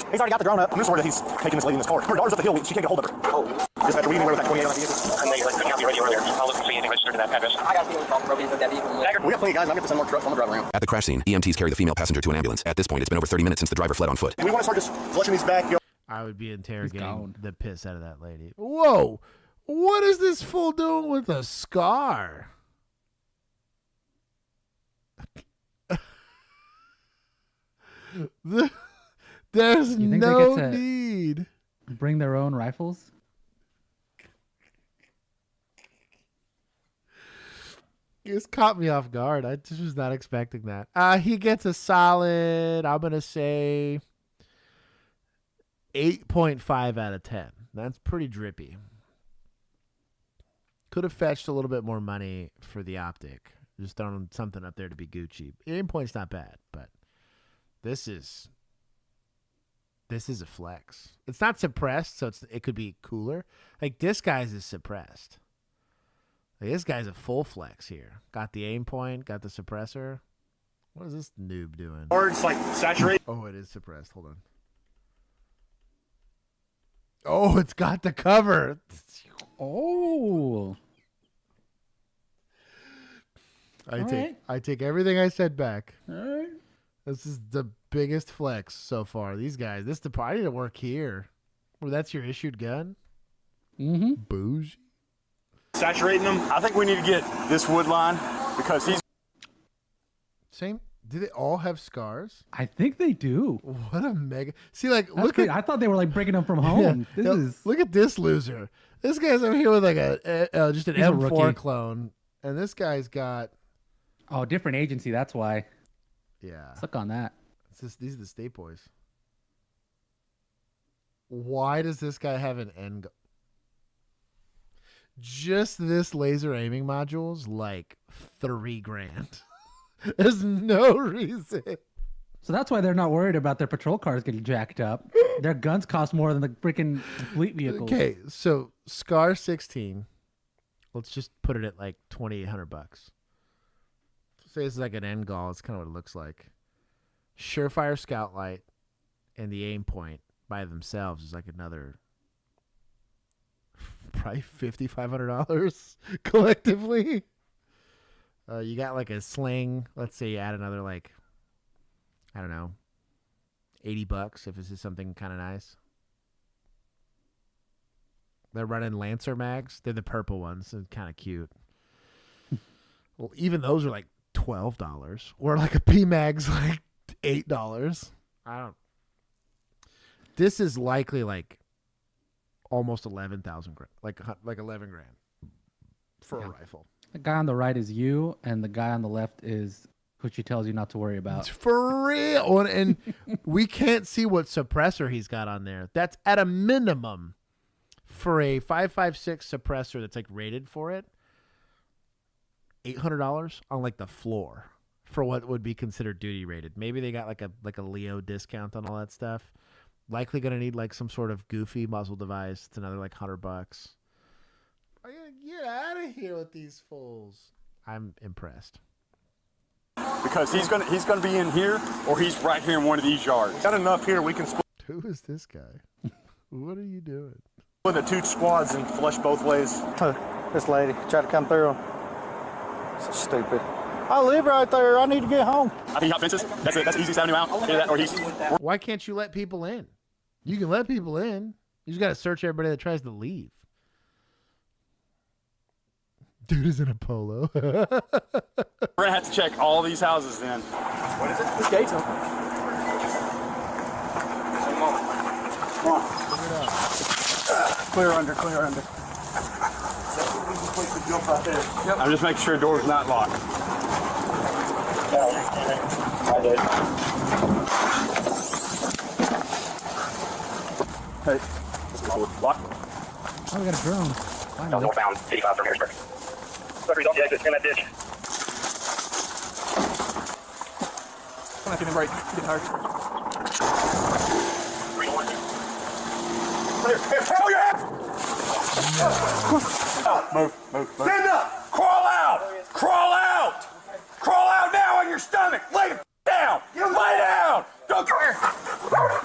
He's already got the drone up. I'm just worried that he's taking this lady in this car. Her daughter's up the hill. She can't get hold of her. Oh. Just after we anywhere with that 28 on that vehicle. And they couldn't help you radio earlier. I'll look and see anything registered to that address. I got a feeling from broken into that vehicle. We got plenty of guys, and I'm going to send more trucks on the drive around. At the crash scene, EMTs carry the female passenger to an ambulance. At this point, it's been over 30 minutes since the driver fled on foot. Do we want to start just flushing these back? I would be interrogating the piss out of that lady. Whoa! What is this fool doing with a scar? There's no need. Bring their own rifles? This caught me off guard. I just was not expecting that. He gets a solid, I'm going to say, 8.5 out of 10. That's pretty drippy. Could have fetched a little bit more money for the optic. Just throwing something up there to be Gucci. 8 points not bad, but this is a flex. It's not suppressed, so it could be cooler. Like this guy's is suppressed. Like, this guy's a full flex here. Got the aim point, got the suppressor. What is this noob doing? Or it's like saturated. Oh, it is suppressed. Hold on. Oh, it's got the cover. Oh. I take everything I said back. All right. This is the biggest flex so far. These guys, I need to work here. Well, that's your issued gun? Mm-hmm. Bougie. Saturating them. I think we need to get this wood line because he's... Same. Do they all have scars? I think they do. What a mega... See, like, That's great. I thought they were, like, breaking them from home. Yeah. Look at this loser. This guy's over here with, like, just an M4 clone. And this guy's got... Oh, different agency. That's why. Yeah. Suck on that. These are the State Boys. Why does this guy have an end? Just this laser aiming module's like $3,000. There's no reason. So that's why they're not worried about their patrol cars getting jacked up. Their guns cost more than the freaking fleet vehicles. Okay, so Scar 16. Let's just put it at like $2,800. Say this is like an end goal. It's kind of what it looks like. Surefire Scout Light and the aim point by themselves is like another probably $5,500 collectively. You got like a sling. Let's say you add another like, I don't know, $80 if this is something kind of nice. They're running Lancer mags. They're the purple ones. They're kind of cute. Well, even those are like $12, or like a PMag's like $8. I don't. This is likely like almost 11,000 grand, like 11 grand for a rifle. The guy on the right is you, and the guy on the left is who she tells you not to worry about. It's for real, and we can't see what suppressor he's got on there. That's at a minimum for a 5.56 suppressor that's like rated for it. $800 on like the floor for what would be considered duty rated. Maybe they got like a Leo discount on all that stuff. Likely going to need like some sort of goofy muzzle device. It's another like $100. I gotta get out of here with these fools. I'm impressed. Because he's gonna be in here, or he's right here in one of these yards. Got enough here. We can split. Who is this guy? What are you doing? The two squads and flush both ways. This lady tried to come through. So stupid. I live right there. I need to get home. I think you got fences. That's easy 70 out. Either that or he's. Why can't you let people in? You can let people in. You just got to search everybody that tries to leave. Dude is in a polo. We're gonna have to check all these houses then. What is it? This gate's open. Come on. Clear under. Jump right there. Yep. I'm just making sure the door's not locked. I did. Hey, lock. Oh, we got a drone. No, northbound, 55 from Harrisburg. Don't exit, in that ditch. I'm not getting right. Get hard. Hell yeah! Move. Stand up! Crawl out! Crawl out now on your stomach! Lay the down! Lay down! Don't care!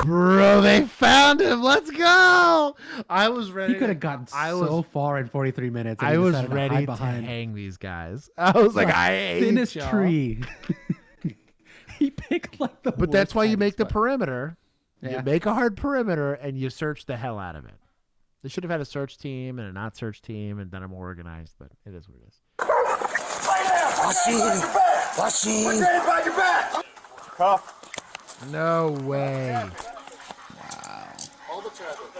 Bro, they found him. Let's go. I was ready. He could have gotten so far in 43 minutes. I was ready to hang these guys. I was like, I hate thinnest y'all. tree. He picked like the. But that's why you make the perimeter. Yeah. You make a hard perimeter and you search the hell out of it. They should have had a search team and a not search team and done it more organized, but it is what it is. Watching. Put your hands behind your back. Cuff. No way. Hold the traffic.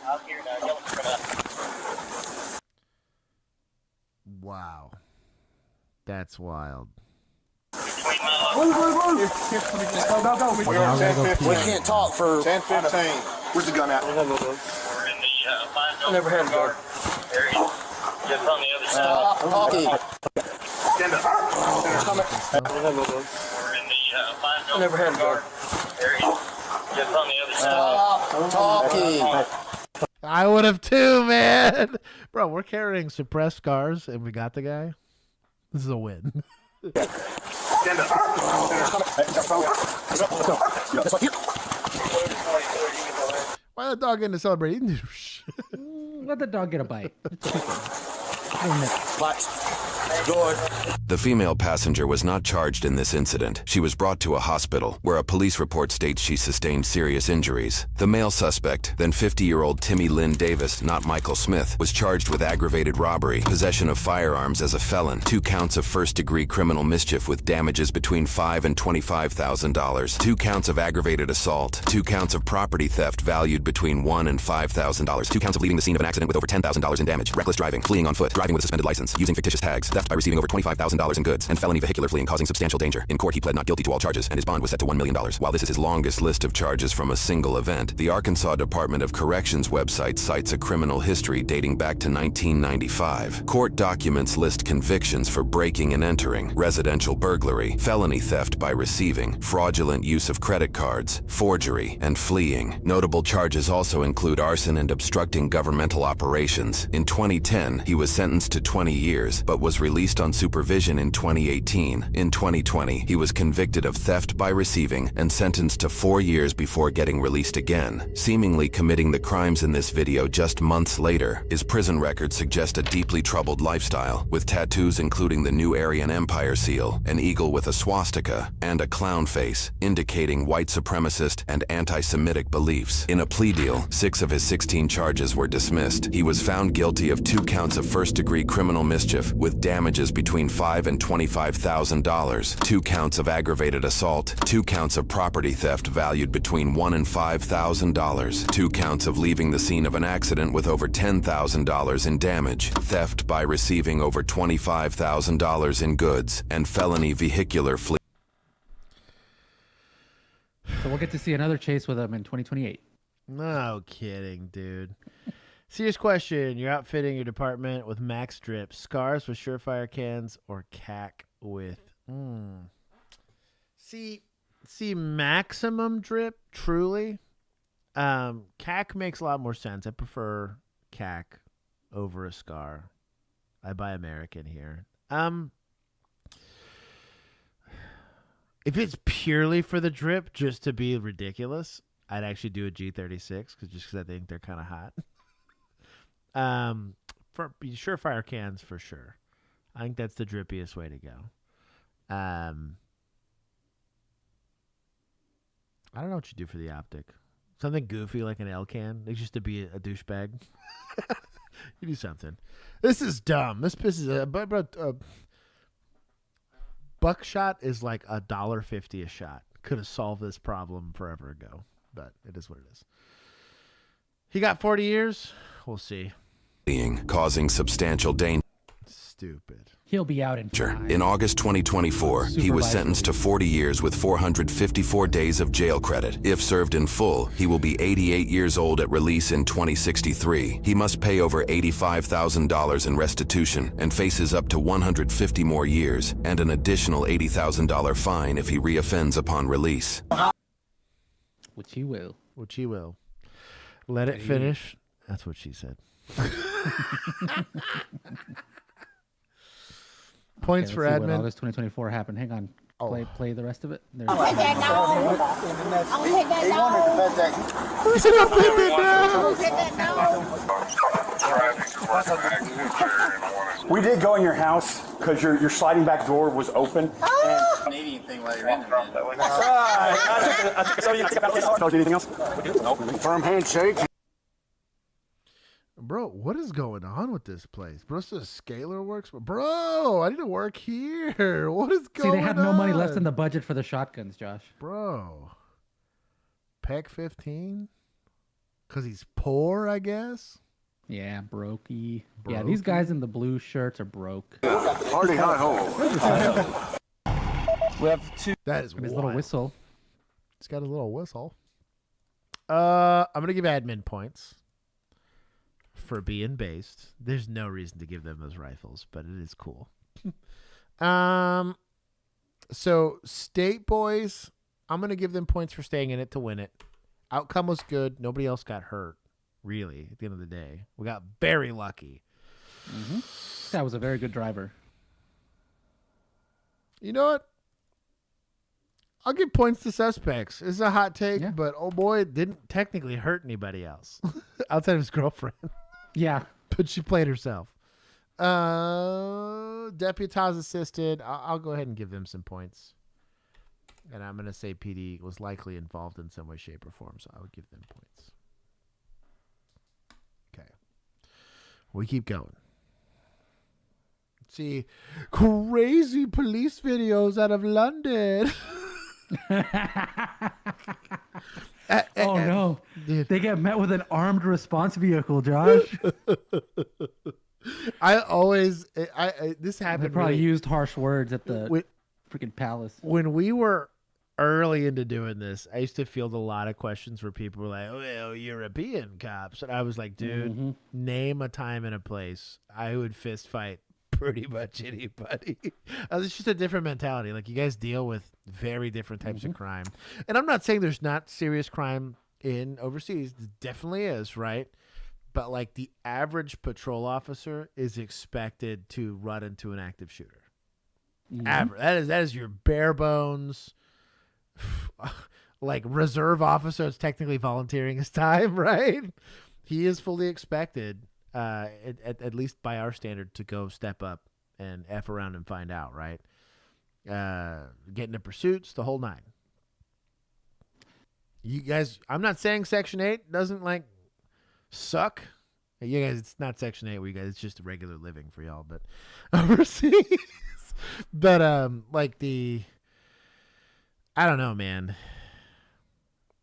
Out here now, yelling for that. Wow. That's wild. Move. Go. We can't talk for 10-15. Where's the gun at? We're in the never had a guard area. Just on the other side. talking. Stand up. We're in the never had a guard area. Just on the other side. Talking. I would have too, man. Bro, we're carrying suppressed scars and we got the guy. This is a win. Stand up. Why the dog getting to celebrate? Let the dog get a bite. The female passenger was not charged in this incident. She was brought to a hospital, where a police report states she sustained serious injuries. The male suspect, then 50-year-old Timmy Lynn Davis, not Michael Smith, was charged with aggravated robbery, possession of firearms as a felon, 2 counts of first-degree criminal mischief with damages between $5,000 and $25,000, 2 counts of aggravated assault, 2 counts of property theft valued between $1,000 and $5,000, 2 counts of leaving the scene of an accident with over $10,000 in damage, reckless driving, fleeing on foot, driving with a suspended license, using fictitious tags, theft by receiving over $25,000 in goods, and felony vehicular fleeing causing substantial danger. In court, he pled not guilty to all charges, and his bond was set to $1 million. While this is his longest list of charges from a single event, the Arkansas Department of Corrections website cites a criminal history dating back to 1995. Court documents list convictions for breaking and entering, residential burglary, felony theft by receiving, fraudulent use of credit cards, forgery, and fleeing. Notable charges also include arson and obstructing governmental operations. In 2010, he was sentenced to 20 years, but was released on supervision in 2018. In 2020, he was convicted of theft by receiving and sentenced to 4 years before getting released again, seemingly committing the crimes in this video just months later. His prison records suggest a deeply troubled lifestyle, with tattoos including the New Aryan Empire seal, an eagle with a swastika, and a clown face, indicating white supremacist and anti-Semitic beliefs. In a plea deal, 6 of his 16 charges were dismissed. He was found guilty of 2 counts of first-degree criminal mischief with damages between $5,000 and $25,000, 2 counts of aggravated assault, 2 counts of property theft valued between $1,000 and $5,000, 2 counts of leaving the scene of an accident with over $10,000 in damage, theft by receiving over $25,000 in goods, and felony vehicular fleeing. So we'll get to see another chase with him in 2028. No kidding, dude. Serious question. You're outfitting your department with max strips, scars with surefire cans, or CAC with... See, see maximum drip, truly. CAC makes a lot more sense. I prefer CAC over a Scar. I buy American here. If it's purely for the drip, just to be ridiculous, I'd actually do a G36 because I think they're kind of hot. For Surefire cans for sure. I think that's the drippiest way to go. I don't know what you do for the optic. Something goofy like an L can. It's just to be a douchebag. You do something. This is dumb. This pisses. Buckshot is like $1.50 a shot. Could have solved this problem forever ago, but it is what it is. He got 40 years. We'll see. Causing substantial danger. Stupid. He'll be out in time. In August 2024, he was sentenced to 40 years with 454 days of jail credit. If served in full, he will be 88 years old at release in 2063. He must pay over $85,000 in restitution and faces up to 150 more years and an additional $80,000 fine if he reoffends upon release. Which he will. Which he will. Let it finish. That's what she said. Points for Edmund. August 2024 happened. Hang on. Play the rest of it. I'll take that now. I'll take that now. Who's gonna take that now? I'll take that now. We did go in your house because your sliding back door was open. Canadian thing while you're in there. Anything else? Firm handshake. Bro, what is going on with this place? Bro, so Scalar works? Bro, I need to work here. What is going on? See, they have no money left in the budget for the shotguns, Josh. Bro. Peck 15? Because he's poor, I guess? Yeah, brokey. Yeah, these guys in the blue shirts are broke. Hardy high ho. We have two. That is his little whistle. He's got a little whistle. I'm going to give admin points for being based. There's no reason to give them those rifles, but it is cool. So State Boys, I'm going to give them points for staying in it to win it. Outcome was good. Nobody else got hurt, really, at the end of the day. We got very lucky. Mm-hmm. That was a very good driver. You know what? I'll give points to Suspects. It's a hot take, but oh boy, it didn't technically hurt anybody else outside of his girlfriend. Yeah. But she played herself. Deputaz assisted. I'll go ahead and give them some points. And I'm going to say PD was likely involved in some way, shape, or form, so I would give them points. Okay. We keep going. Let's see. Crazy police videos out of London. Oh no! Dude. They get met with an armed response vehicle, Josh. This happened. They probably used harsh words at the freaking palace. When we were early into doing this, I used to field a lot of questions where people were like, "Oh, well, European cops," and I was like, "Dude, name a time and a place. I would fist fight pretty much anybody." It's just a different mentality. Like, you guys deal with very different types of crime. And I'm not saying there's not serious crime in overseas. There definitely is, right? But like, the average patrol officer is expected to run into an active shooter. That is your bare bones, like, reserve officer is technically volunteering his time, right? He is fully expected, at least by our standard, to go step up and F around and find out, right? Get into pursuits, the whole nine. You guys, I'm not saying Section 8 doesn't, like, suck. You guys, it's not Section 8 where you guys, it's just a regular living for y'all, but overseas. But, like, I don't know, man.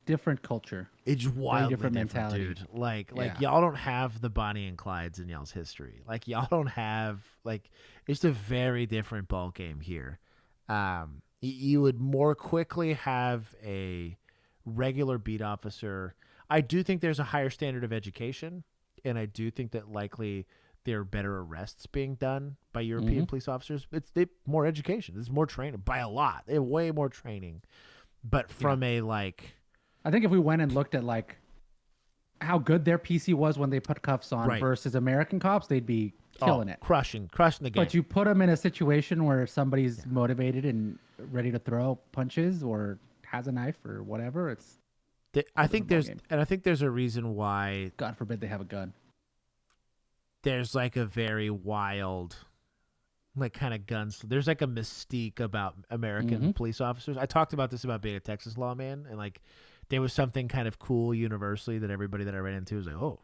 Different culture. It's wildly different mentality, dude. Like y'all don't have the Bonnie and Clydes in y'all's history. Like, y'all don't have, like, it's a very different ball game here. You would more quickly have a regular beat officer. I do think there's a higher standard of education, and I do think that likely there are better arrests being done by European police officers. It's more education. There's more training by a lot. They have way more training But from a like, I think if we went and looked at like how good their PC was when they put cuffs on Right. versus American cops, they'd be killing it. crushing the game. But you put them in a situation where somebody's motivated and ready to throw punches or has a knife or whatever. It's I think there's a reason why. God forbid they have a gun. There's like a very wild, like kind of guns. There's like a mystique about American police officers. I talked about this about being a Texas lawman, and like there was something kind of cool universally that everybody that I ran into was like, oh,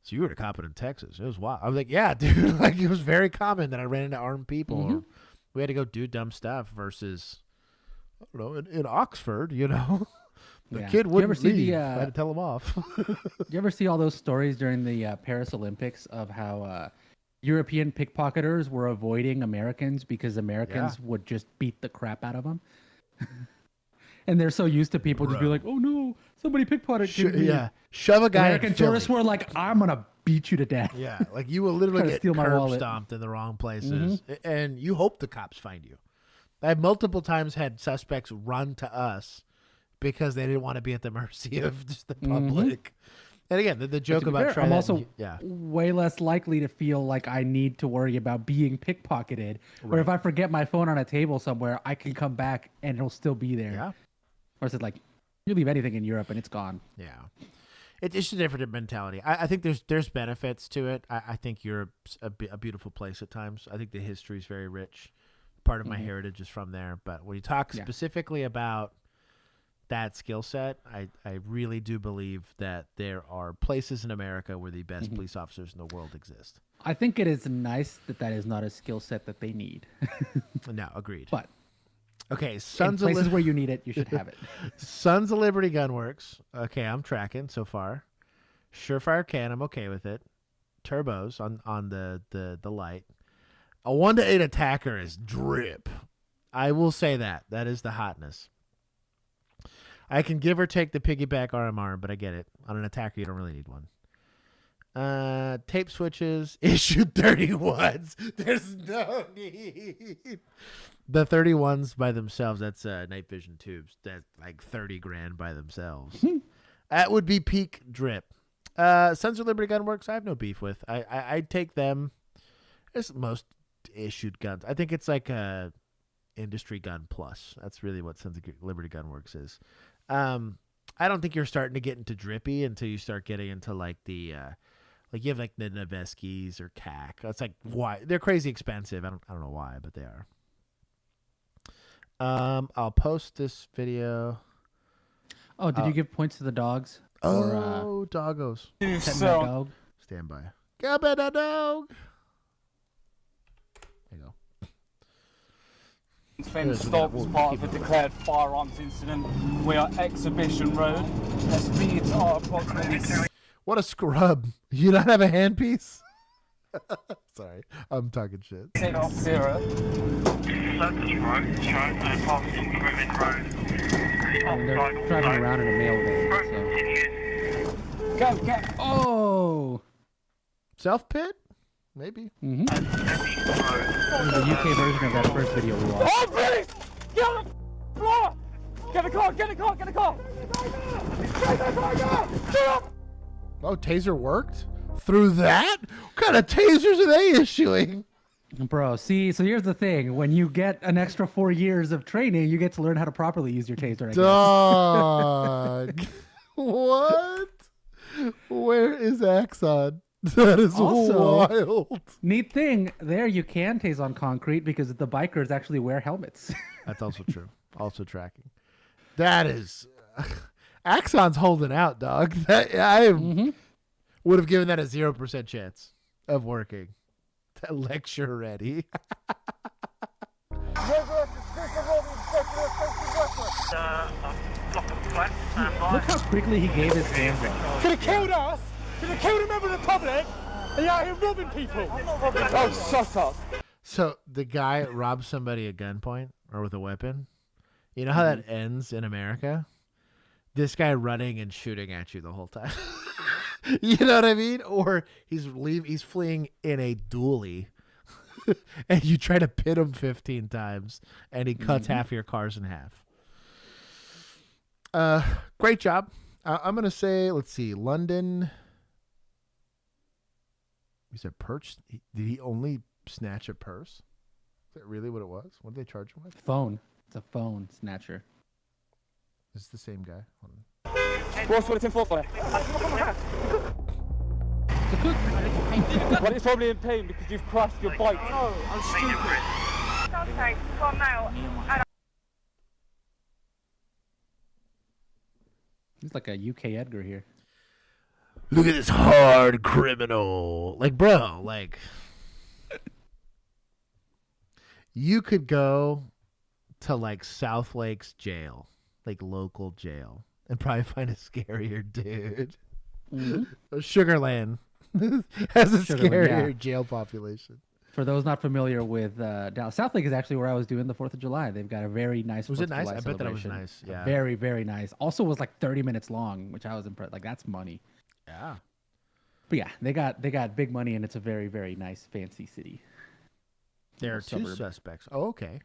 so you were a cop in Texas. It was wild. I was like, yeah, dude. Like it was very common that I ran into armed people. Or we had to go do dumb stuff versus, I don't know, in Oxford, you know. The kid wouldn't leave. I had to tell him off. You ever see all those stories during the Paris Olympics of how European pickpocketers were avoiding Americans because Americans would just beat the crap out of them? And they're so used to people just be like, oh no, somebody pickpocketed me. Shove a guy American in Philly. tourists were like, I'm going to beat you to death. Yeah, like you will literally Try to get steal my curb wallet. stomped in the wrong places. And you hope the cops find you. I've multiple times had suspects run to us because they didn't want to be at the mercy of just the public. And again, the joke about fair, trying I'm also yeah. way less likely to feel like I need to worry about being pickpocketed. Or if I forget my phone on a table somewhere, I can come back and it'll still be there. Yeah. Versus like, you leave anything in Europe and it's gone. Yeah. It's just a different mentality. I think there's benefits to it. I think Europe's a beautiful place at times. I think the history is very rich. Part of my heritage is from there. But when you talk specifically about that skill set, I really do believe that there are places in America where the best police officers in the world exist. I think it is nice that that is not a skill set that they need. No, agreed. But okay, in places where you need it, you should have it. Sons of Liberty Gunworks. Okay, I'm tracking so far. Surefire can, I'm okay with it. Turbos on the light. A 1 to 8 attacker is drip. I will say that. That is the hotness. I can give or take the piggyback RMR, but I get it. On an attacker, you don't really need one. Tape switches, issued 31s. There's no need. The 31s by themselves, that's night vision tubes. That's like 30 grand by themselves. That would be peak drip. Sons of Liberty Gunworks, I have no beef with. I'd take them as most issued guns. I think it's like a industry gun plus. That's really what Sons of Liberty Gunworks is. I don't think you're starting to get into drippy until you start getting into like the like you have like the Neveskis or CAC. That's like why they're crazy expensive. I don't know why, but they are. I'll post this video. Oh, did you give points to the dogs? Oh, doggos. Dog? Stand by. Get a dog. There you go. It's been stopped as part of a declared firearms incident. We are Exhibition Road. Speeds are approximately... What a scrub. You don't have a handpiece? Sorry, I'm talking shit. 0. They're driving around in a mail van. So. Go. Oh! Self pit? Maybe. The UK version of that first video we watched. Oh, please! Get on the floor! Get a car! Oh, taser worked? Through that? What kind of tasers are they issuing? Bro, see, so here's the thing. When you get an extra 4 years of training, you get to learn how to properly use your taser, I guess. Dog. What? Where is Axon? That is Also, wild. Neat thing, there you can tase on concrete because the bikers actually wear helmets. That's also true. Also tracking. That is... Axon's holding out, dog. I would have given that a 0% chance of working. That lecture ready. Look how quickly he gave his hands up. Could have killed us! Could have killed a member of the public! And you're out here robbing people! Oh, shut up! So the guy robs somebody at gunpoint or with a weapon. You know how that ends in America? This guy running and shooting at you the whole time. You know what I mean? Or he's fleeing in a dually and you try to pit him 15 times and he cuts half of your cars in half. Great job. I'm gonna say, let's see, London. He said purse. Did he only snatch a purse? Is that really what it was? What did they charge him with? Phone. It's a phone snatcher. Is it the same guy? Hold on. What's what it's in for? Well, it's probably in pain because you've crashed your bike. Oh, I'm stupid. Okay, come now. He's like a UK Edgar here. Look at this hard criminal. Like, bro, like, you could go to, like, South Lake's jail, like, local jail, and probably find a scarier dude. Mm-hmm. Sugarland has a scarier jail population. For those not familiar with Dallas, South Lake is actually where I was doing the 4th of July. They've got a very nice. Was it nice? July I bet that was nice. Yeah, very, very nice. Also, was like 30 minutes long, which I was impressed. Like, that's money. Yeah. But yeah, they got big money, and it's a very, very nice, fancy city. There are two suspects. Oh, okay.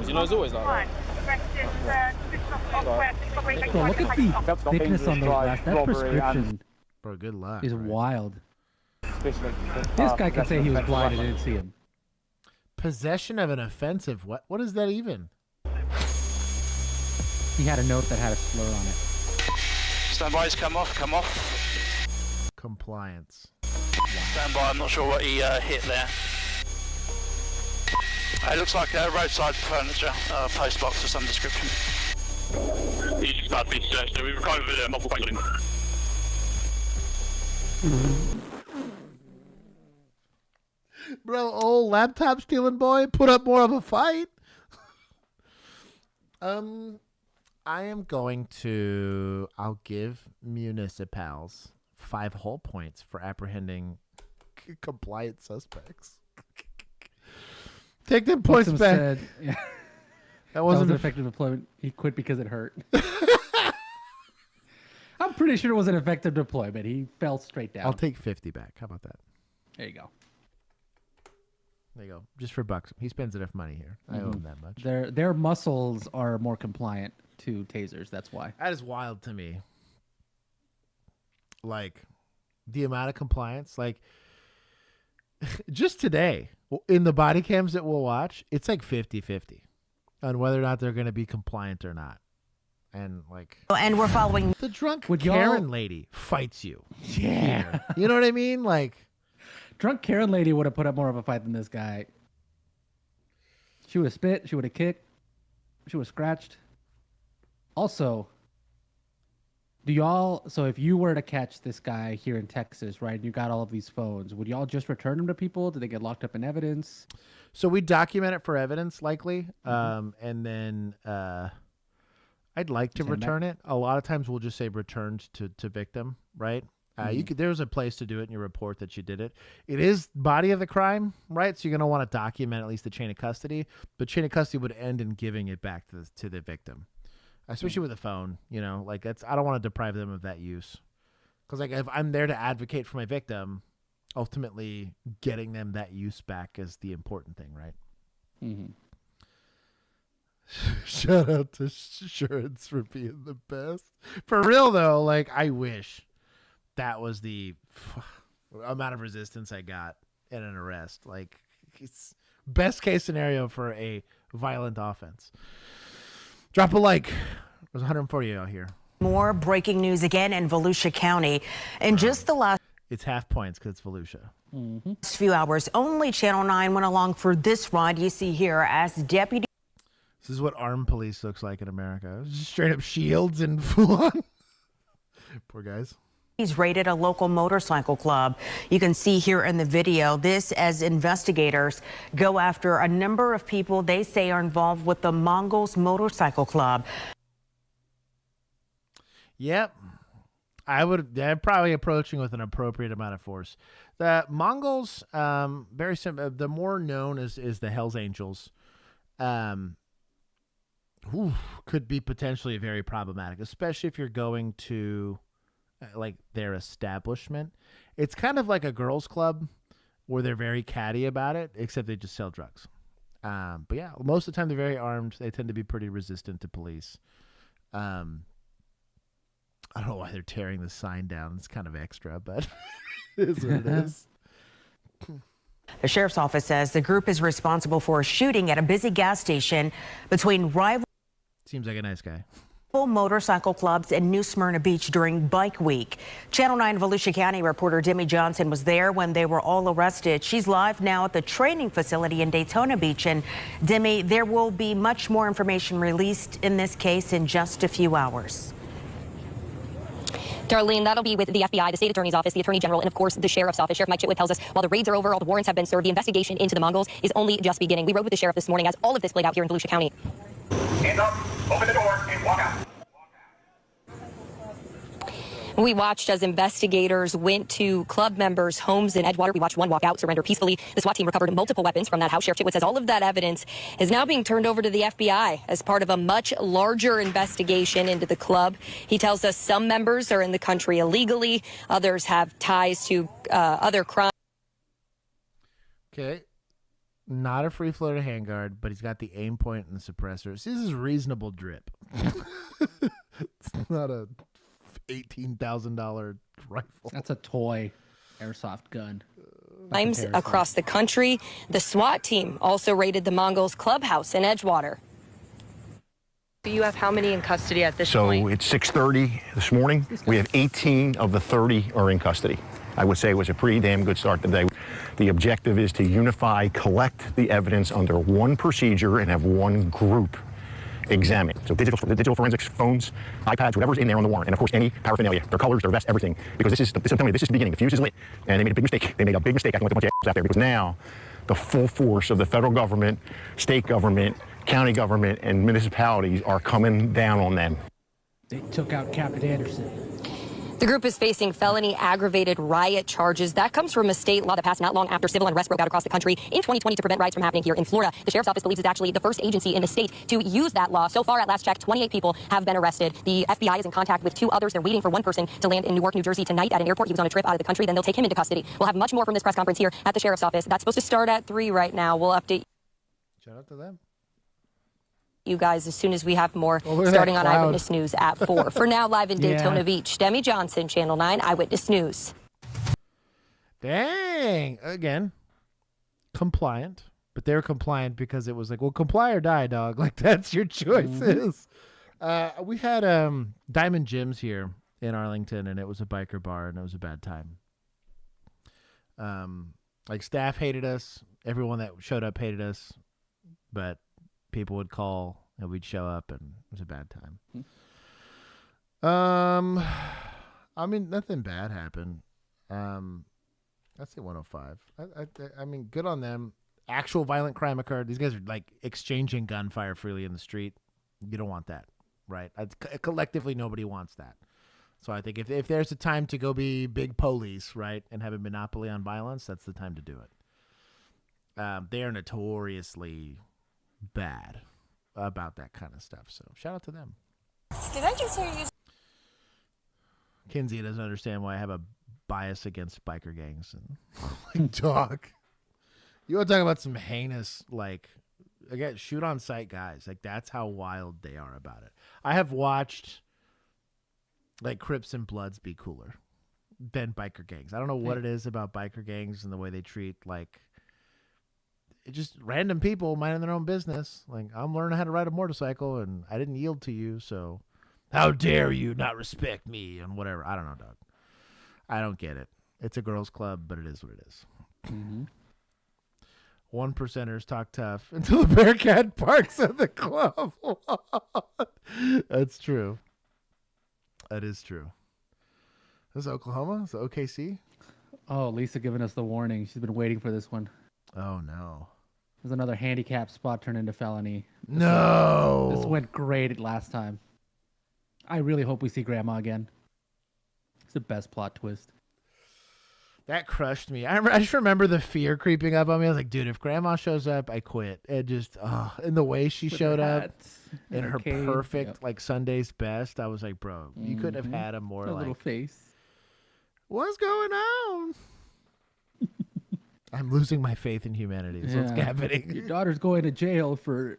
You know, it's always like that. Bro, look at the thickness on those glass. That prescription, bro, good luck, is wild. This guy could say he was blind and didn't see him. Possession of an offensive. What is that even? He had a note that had a slur on it. Stand by, come off. Compliance. Stand by, I'm not sure what he hit there. It looks like a roadside furniture, post box of some description. He's about to be searched. We recovered multiple fighting. Bro, old laptop stealing boy, put up more of a fight. I am going to. I'll give municipals 5 whole points for apprehending compliant suspects. Take them points back. Said, yeah, that wasn't an effective deployment. He quit because it hurt. I'm pretty sure it was an effective deployment. He fell straight down. I'll take 50 back. How about that? There you go. There you go. Just for bucks. He spends enough money here. I owe him that much. Their muscles are more compliant to tasers. That's why. That is wild to me. Like, the amount of compliance. Like, just today, in the body cams that we'll watch, it's like 50-50 on whether or not they're going to be compliant or not. And, like... And we're following... The drunk Karen lady fights you. Yeah. You know what I mean? Like... Drunk Karen lady would have put up more of a fight than this guy. She would have spit. She would have kicked. She would have scratched. Also, so if you were to catch this guy here in Texas, right, and you got all of these phones, would y'all just return them to people? Did they get locked up in evidence? So we document it for evidence, likely. And then I'd like to return it. A lot of times we'll just say returned to victim, right? There's a place to do it in your report that you did it. It is body of the crime, right? So you're going to want to document at least the chain of custody. But chain of custody would end in giving it back to the victim, especially with a phone. You know, like I don't want to deprive them of that use, because like if I'm there to advocate for my victim, ultimately getting them that use back is the important thing, right? Mm-hmm. Shout out to Insurance for being the best. For real though, like I wish that was the amount of resistance I got in an arrest. Like, it's best case scenario for a violent offense. Drop a like. There's 140 out here. More breaking news again in Volusia County. In just the last... It's half points because it's Volusia. Few hours, only Channel 9 went along for this ride you see here as deputy... This is what armed police looks like in America. Just straight up shields and full on. Poor guys. He's raided a local motorcycle club. You can see here in the video this as investigators go after a number of people they say are involved with the Mongols Motorcycle Club. Yep. They're probably approaching with an appropriate amount of force. The Mongols, very simple. The more known is the Hells Angels. Could be potentially very problematic, especially if you're going to like their establishment. It's kind of like a girls' club where they're very catty about it, except they just sell drugs. But yeah, most of the time they're very armed. They tend to be pretty resistant to police. I don't know why they're tearing the sign down. It's kind of extra, but it is what it is. The sheriff's office says the group is responsible for a shooting at a busy gas station between rival Seems like a nice guy. motorcycle clubs in New Smyrna Beach during Bike Week. Channel 9 Volusia County reporter Demi Johnson was there when they were all arrested. She's live now at the training facility in Daytona Beach. And Demi, there will be much more information released in this case in just a few hours. Darlene, that'll be with the FBI, the state attorney's office, the attorney general, and of course the sheriff's office. Sheriff Mike Chitwood tells us while the raids are over, all the warrants have been served, the investigation into the Mongols is only just beginning. We rode with the sheriff this morning as all of this played out here in Volusia County. Hands up, open the door, and walk out. We watched as investigators went to club members' homes in Edgewater. We watched one walk out, surrender peacefully. The SWAT team recovered multiple weapons from that house. Sheriff Chitwood says all of that evidence is now being turned over to the FBI as part of a much larger investigation into the club. He tells us some members are in the country illegally. Others have ties to other crimes. Okay. Not a free floater handguard, but he's got the aim point and the suppressor. See, this is reasonable drip. It's not a $18,000 rifle. That's a toy airsoft gun. Times across the country. The SWAT team also raided the Mongols clubhouse in Edgewater. You have how many in custody at this point? So it's 6:30 this morning. We have 18 of the 30 are in custody. I would say it was a pretty damn good start today. The objective is to unify, collect the evidence under one procedure and have one group examine. So digital forensics, phones, iPads, whatever's in there on the warrant, and of course any paraphernalia, their colors, their vest, everything. Because this is the beginning. The fuse is lit, and they made a big mistake. They made a big mistake acting like a bunch of assholes out there. Because now the full force of the federal government, state government, county government, and municipalities are coming down on them. They took out Captain Anderson. The group is facing felony aggravated riot charges. That comes from a state law that passed not long after civil unrest broke out across the country in 2020 to prevent riots from happening here in Florida. The sheriff's office believes it's actually the first agency in the state to use that law. So far, at last check, 28 people have been arrested. The FBI is in contact with 2 others. They're waiting for one person to land in Newark, New Jersey tonight at an airport. He was on a trip out of the country. Then they'll take him into custody. We'll have much more from this press conference here at the sheriff's office. That's supposed to start at 3 right now. We'll update Shout out to them. you guys as soon as we have more, starting on Eyewitness News at 4. For now, live in Daytona Beach, Demi Johnson, Channel 9 Eyewitness News. Dang. Again, compliant. But they're compliant because it was like, well, comply or die, dog. Like, that's your choices. We had Diamond Gyms here in Arlington, and it was a biker bar, and it was a bad time. Like, staff hated us. Everyone that showed up hated us. But people would call and we'd show up, and it was a bad time. I mean, nothing bad happened. I'd say 105. I mean, good on them. Actual violent crime occurred. These guys are like exchanging gunfire freely in the street. You don't want that, right? Collectively, nobody wants that. So I think if there's a time to go be big police, right, and have a monopoly on violence, that's the time to do it. They are notoriously bad about that kind of stuff. So shout out to them. Did I just hear you? Kinsey doesn't understand why I have a bias against biker gangs. And like, dog, you want to talk about some heinous, like, again, shoot on sight guys. Like, that's how wild they are about it. I have watched like Crips and Bloods be cooler than biker gangs. I don't know what it is about biker gangs and the way they treat like just random people minding their own business. Like, I'm learning how to ride a motorcycle and I didn't yield to you, so how dare you not respect me and whatever. I don't know, dog. I don't get it. It's a girls' club, but it is what it is. Mm-hmm. 1%ers talk tough until the Bearcat parks at the club. That's true. That is true. This is Oklahoma? Is it OKC? Oh, Lisa giving us the warning. She's been waiting for this one. Oh, no. There's another handicap spot turned into felony. No. This went great last time. I really hope we see Grandma again. It's the best plot twist. That crushed me. I just remember the fear creeping up on me. I was like, dude, if Grandma shows up, I quit. It just, and the way she showed up in her perfect, like, Sunday's best, I was like, bro, you couldn't have had a more, like, little face. What's going on? I'm losing my faith in humanity. That's what's happening. Your daughter's going to jail for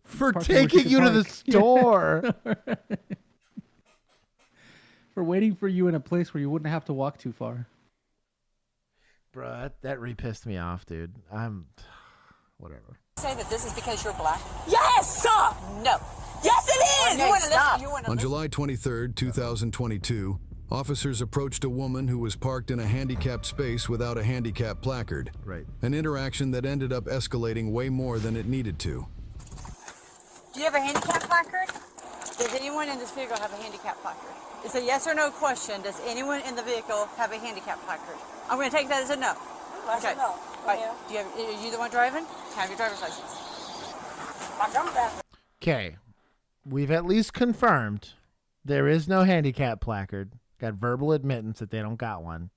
For Parking where taking can you to the park. store. For waiting for you in a place where you wouldn't have to walk too far. Bruh, that re-pissed me off, dude. Whatever. Say that this is because you're black? Yes, sir. No. Yes, it is. You want to listen? You want to On listen? July 23rd, 2022, officers approached a woman who was parked in a handicapped space without a handicap placard. Right. An interaction that ended up escalating way more than it needed to. Do you have a handicap placard? Does anyone in this vehicle have a handicap placard? It's a yes or no question. Does anyone in the vehicle have a handicap placard? I'm going to take that as a no. Okay. No. Right. Are you the one driving? Have your driver's license. Okay. We've at least confirmed there is no handicap placard. Got verbal admittance that they don't got one.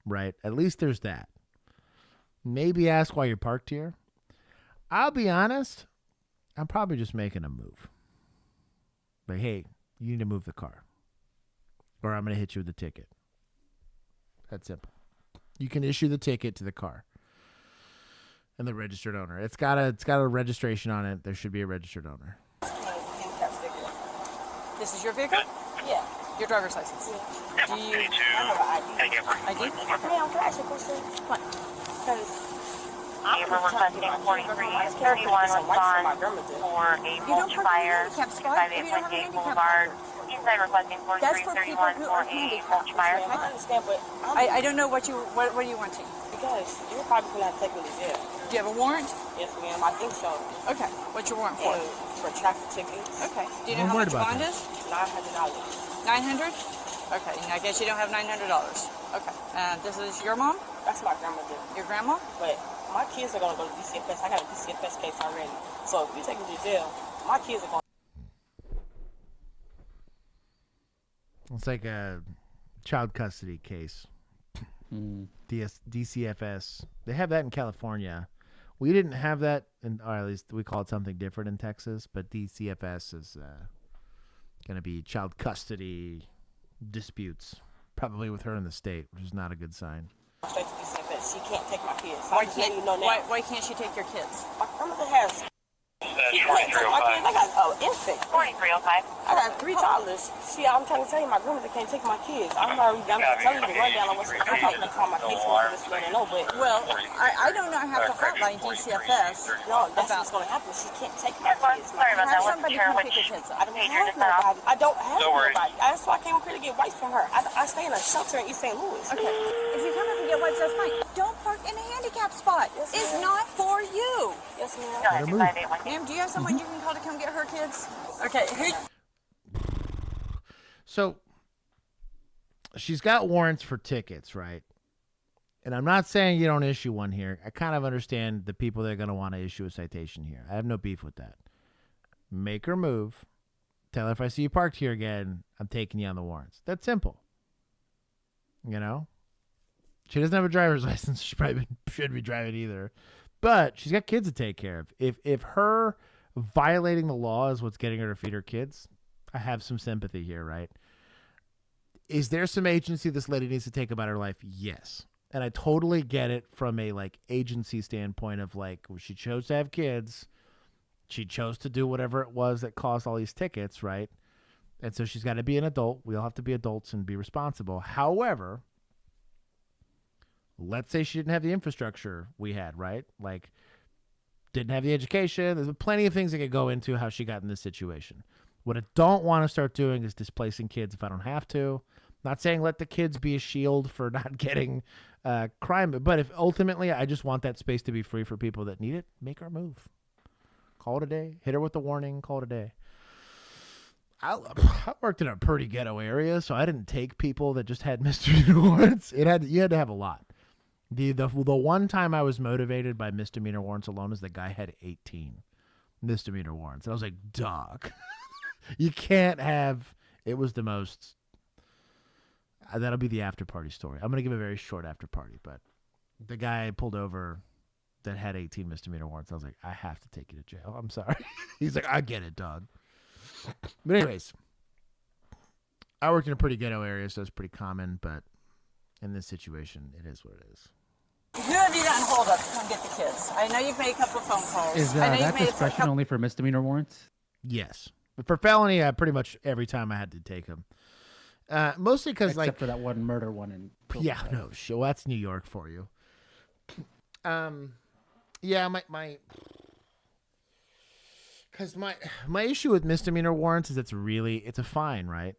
Right? At least there's that. Maybe ask why you're parked here. I'll be honest. I'm probably just making a move. Like, hey, you need to move the car. Or I'm going to hit you with a ticket. That's simple. You can issue the ticket to the car. And the registered owner. It's got a registration on it. There should be a registered owner. This is your vehicle? Yeah. Your driver's license? Yeah. Do you have an ID? ID? Ma'am, can I ask you a question? What? Because We're requesting 4331 respond for a mulch fire, 658 Boulevard. Inside requesting 4331 for a mulch fire. I understand, but I don't know what are you wanting? because you're probably going to have to take me to jail. Do you have a warrant? Yes, ma'am. I think so. Okay. What's your warrant for? And for traffic tickets. Okay. Do you know how much bond is? $900. 900? Okay. And I guess you don't have $900. Okay. This is your mom? That's my grandmother. Your grandma? But my kids are going to go to DCFS. I got a DCFS case already. So if you take me to jail, my kids are going to... It's like a child custody case. DCFS. They have that in California. We didn't have that, or at least we call it something different in Texas, but DCFS is going to be child custody disputes, probably with her in the state, which is not a good sign. Straight to DCFS. She can't take my kids. Why can't she take your kids? My grandmother has... She can't take my kids. I got an infant. 4305. I got 3 toddlers. See, I'm trying to tell you, my grandmother can't take my kids. I'm telling you the rundown on what's going on. I'm not going to call my case for this right now, but... Well, I don't know. I have to hotline DCFS. No, that's what's going to happen. She can't take my kids. Sorry about that. Have somebody come pick your kids up. I don't have nobody. I don't have nobody. That's why I came up here to get wipes from her. I stay in a shelter in East St. Louis. Okay. If you come up and get wipes, that's fine. Don't park in a handicap spot. Yes, it's ma'am. not for you. Yes, ma'am. Ma'am, do you have someone you can call to come get her kids? Okay. So she's got warrants for tickets, right? And I'm not saying you don't issue one here. I kind of understand the people that are going to want to issue a citation here. I have no beef with that. Make her move. Tell her, if I see you parked here again, I'm taking you on the warrants. That's simple. You know? She doesn't have a driver's license. She probably shouldn't be driving either. But she's got kids to take care of. If her violating the law is what's getting her to feed her kids, I have some sympathy here, right? Is there some agency this lady needs to take about her life? Yes. And I totally get it from a like agency standpoint of like, well, she chose to have kids. She chose to do whatever it was that caused all these tickets, right? And so she's got to be an adult. We all have to be adults and be responsible. However, let's say she didn't have the infrastructure we had, right? Like, didn't have the education. There's plenty of things that could go into how she got in this situation. What I don't want to start doing is displacing kids if I don't have to. Not saying let the kids be a shield for not getting crime, but if ultimately I just want that space to be free for people that need it, make her move. Call it a day. Hit her with the warning. Call it a day. I worked in a pretty ghetto area, so I didn't take people that just had misdemeanor warrants. You had to have a lot. The one time I was motivated by misdemeanor warrants alone is the guy had 18 misdemeanor warrants. And I was like, dog, you can't have, it was the most, that'll be the after party story. I'm going to give a very short after party, but the guy pulled over that had 18 misdemeanor warrants. I was like, I have to take you to jail. I'm sorry. He's like, I get it, dog. But anyways, I worked in a pretty ghetto area, so it's pretty common, but in this situation, it is what it is. You don't need an gotten hold of to come get the kids? I know you've made a couple of phone calls. Is I know that you've made discretion only for misdemeanor warrants? Yes. But for felony, pretty much every time I had to take them. Mostly because, Except for that one murder one in. Yeah, no, sure. That's New York for you. Yeah, because my issue with misdemeanor warrants is it's a fine, right?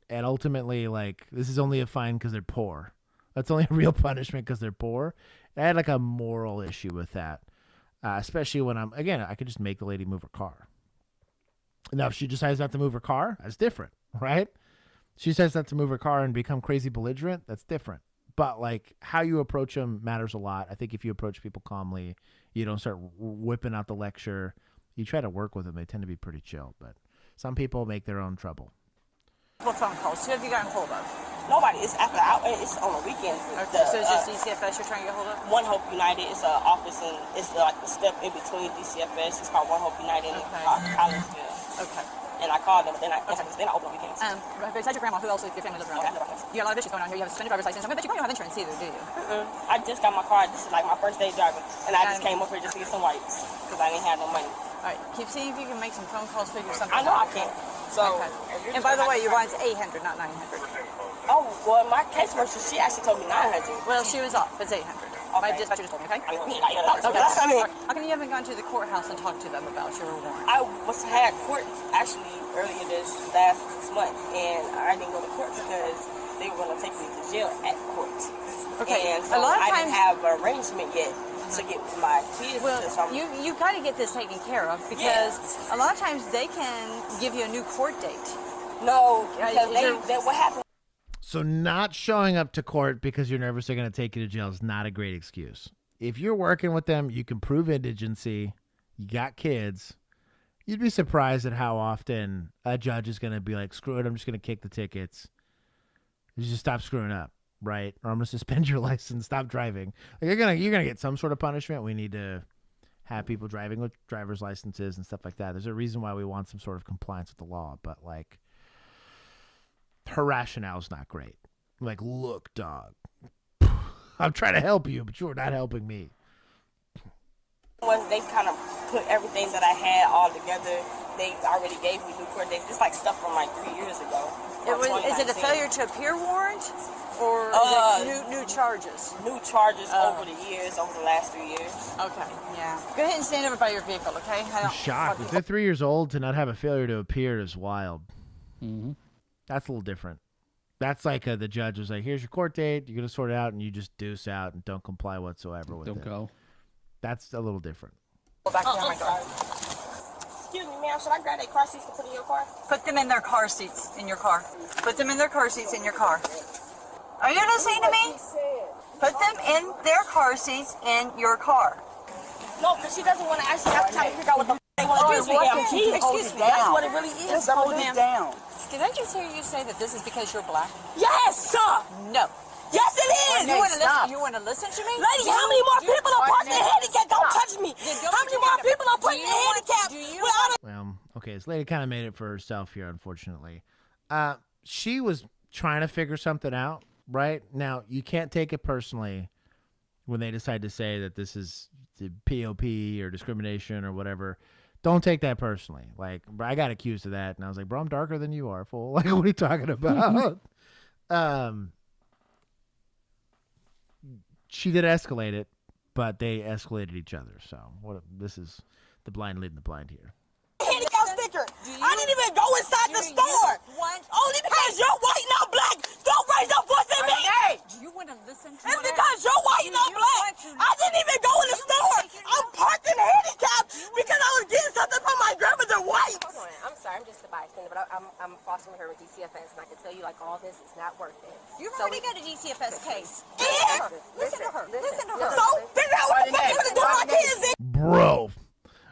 And ultimately, like, this is only a fine because they're poor. That's only a real punishment because they're poor. I had like a moral issue with that, especially when I could just make the lady move her car. Now, if she decides not to move her car, that's different, right? She says not to move her car and become crazy belligerent, that's different. But, like, how you approach them matters a lot. I think if you approach people calmly, you don't start whipping out the lecture. You try to work with them. They tend to be pretty chill. But some people make their own trouble. What phone calls? Who have you gotten hold of? Nobody. It's after it's on the weekend. Okay, so it's just DCFS you're trying to get hold of? One Hope United. It's an office and it's like the step in between DCFS. It's called One Hope United in Collinsville. Okay. And I called them, but then I open on weekends. Besides your grandma, who else is your family lives around? You got a lot of issues going on here. You have a suspended driver's license. I bet you probably don't have insurance either, do you? I just got my car. This is like my first day driving, and I just came up here just to get some wipes because I didn't have no money. All right, keep seeing if you can make some phone calls, figure something out. I know I can. So, and by the way, your line's 800, not 900. Oh, well, my case merchant, she actually told me 900. Well, she was off. It's 800. My dispatcher just told me, okay? Okay. How come you haven't gone to the courthouse and talked to them about your warrant? I had court actually earlier this month, and I didn't go to court because they were going to take me to jail at court. Okay. And so I didn't have an arrangement yet to get my kids. Well, you got to get this taken care of because a lot of times they can give you a new court date. No, because what happened. So not showing up to court because you're nervous they're going to take you to jail is not a great excuse. If you're working with them, you can prove indigency, you got kids, you'd be surprised at how often a judge is going to be like, screw it, I'm just going to kick the tickets. You just stop screwing up, right? Or I'm going to suspend your license, stop driving. Like you're going to get some sort of punishment. We need to have people driving with driver's licenses and stuff like that. There's a reason why we want some sort of compliance with the law, but like, her rationale is not great. Like, look, dog, I'm trying to help you, but you're not helping me. They kind of put everything that I had all together. They already gave me new court dates. It's like stuff from like 3 years ago. Is it a failure to appear warrant, or is it new charges? New charges over the years, over the last 3 years. Okay, yeah. Go ahead and stand over by your vehicle, okay? I'm shocked. If they're 3 years old, to not have a failure to appear is wild. Mm-hmm. That's a little different. That's like the judge was like, here's your court date. You're going to sort it out, and you just deuce out and don't comply whatsoever with it. Don't go. That's a little different. Go back behind my car. Excuse me, ma'am. Should I grab their car seats to put in your car? Put them in their car seats in your car. Put them in their car seats in your car. Are you listening to me? Put them in their car seats in your car. No, because she doesn't want to actually have time to figure out what the they want to do. Excuse me. That's what it really is. Just hold it down. Did I just hear you say that this is because you're black? Yes, sir. No. Yes, it is. You want to listen to me? Lady, how many more people are parked in handicap? Don't touch me. How many more people are put in handicap? Well, okay, this lady kind of made it for herself here, unfortunately. She was trying to figure something out, right? Now, you can't take it personally when they decide to say that this is the POP or discrimination or whatever. Don't take that personally. Like, I got accused of that, and I was like, bro, I'm darker than you are, fool. Like, what are you talking about? She did escalate it, but they escalated each other. So this is the blind leading the blind here. Handicap sticker. I didn't even go inside the store. Only because you're white, not black. Don't raise your voice at me. Do you want to listen to It's because you're white, not black. I didn't even go in the store. I'm parked in handicap because I was getting something from my grandmother white. Hold on. I'm sorry. I'm just a bystander, but I'm fostering her with DCFS, and I can tell you, like, all this is not worth it. You've already got a DCFS case. Listen to her. Listen to her. So figure out what the fuck you're going to do with my kids then. Bro,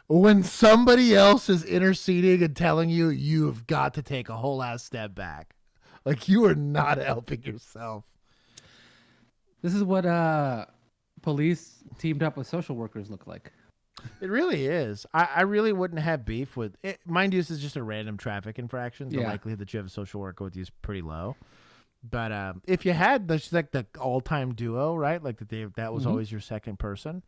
when somebody else is interceding and telling you you've got to take a whole ass step back, like you are not helping yourself. This is what police teamed up with social workers look like. It really is. I really wouldn't have beef with it. Mind you, this is just a random traffic infraction. The likelihood that you have a social worker with you is pretty low. But if you had the all-time duo, right? Like that was always your second person.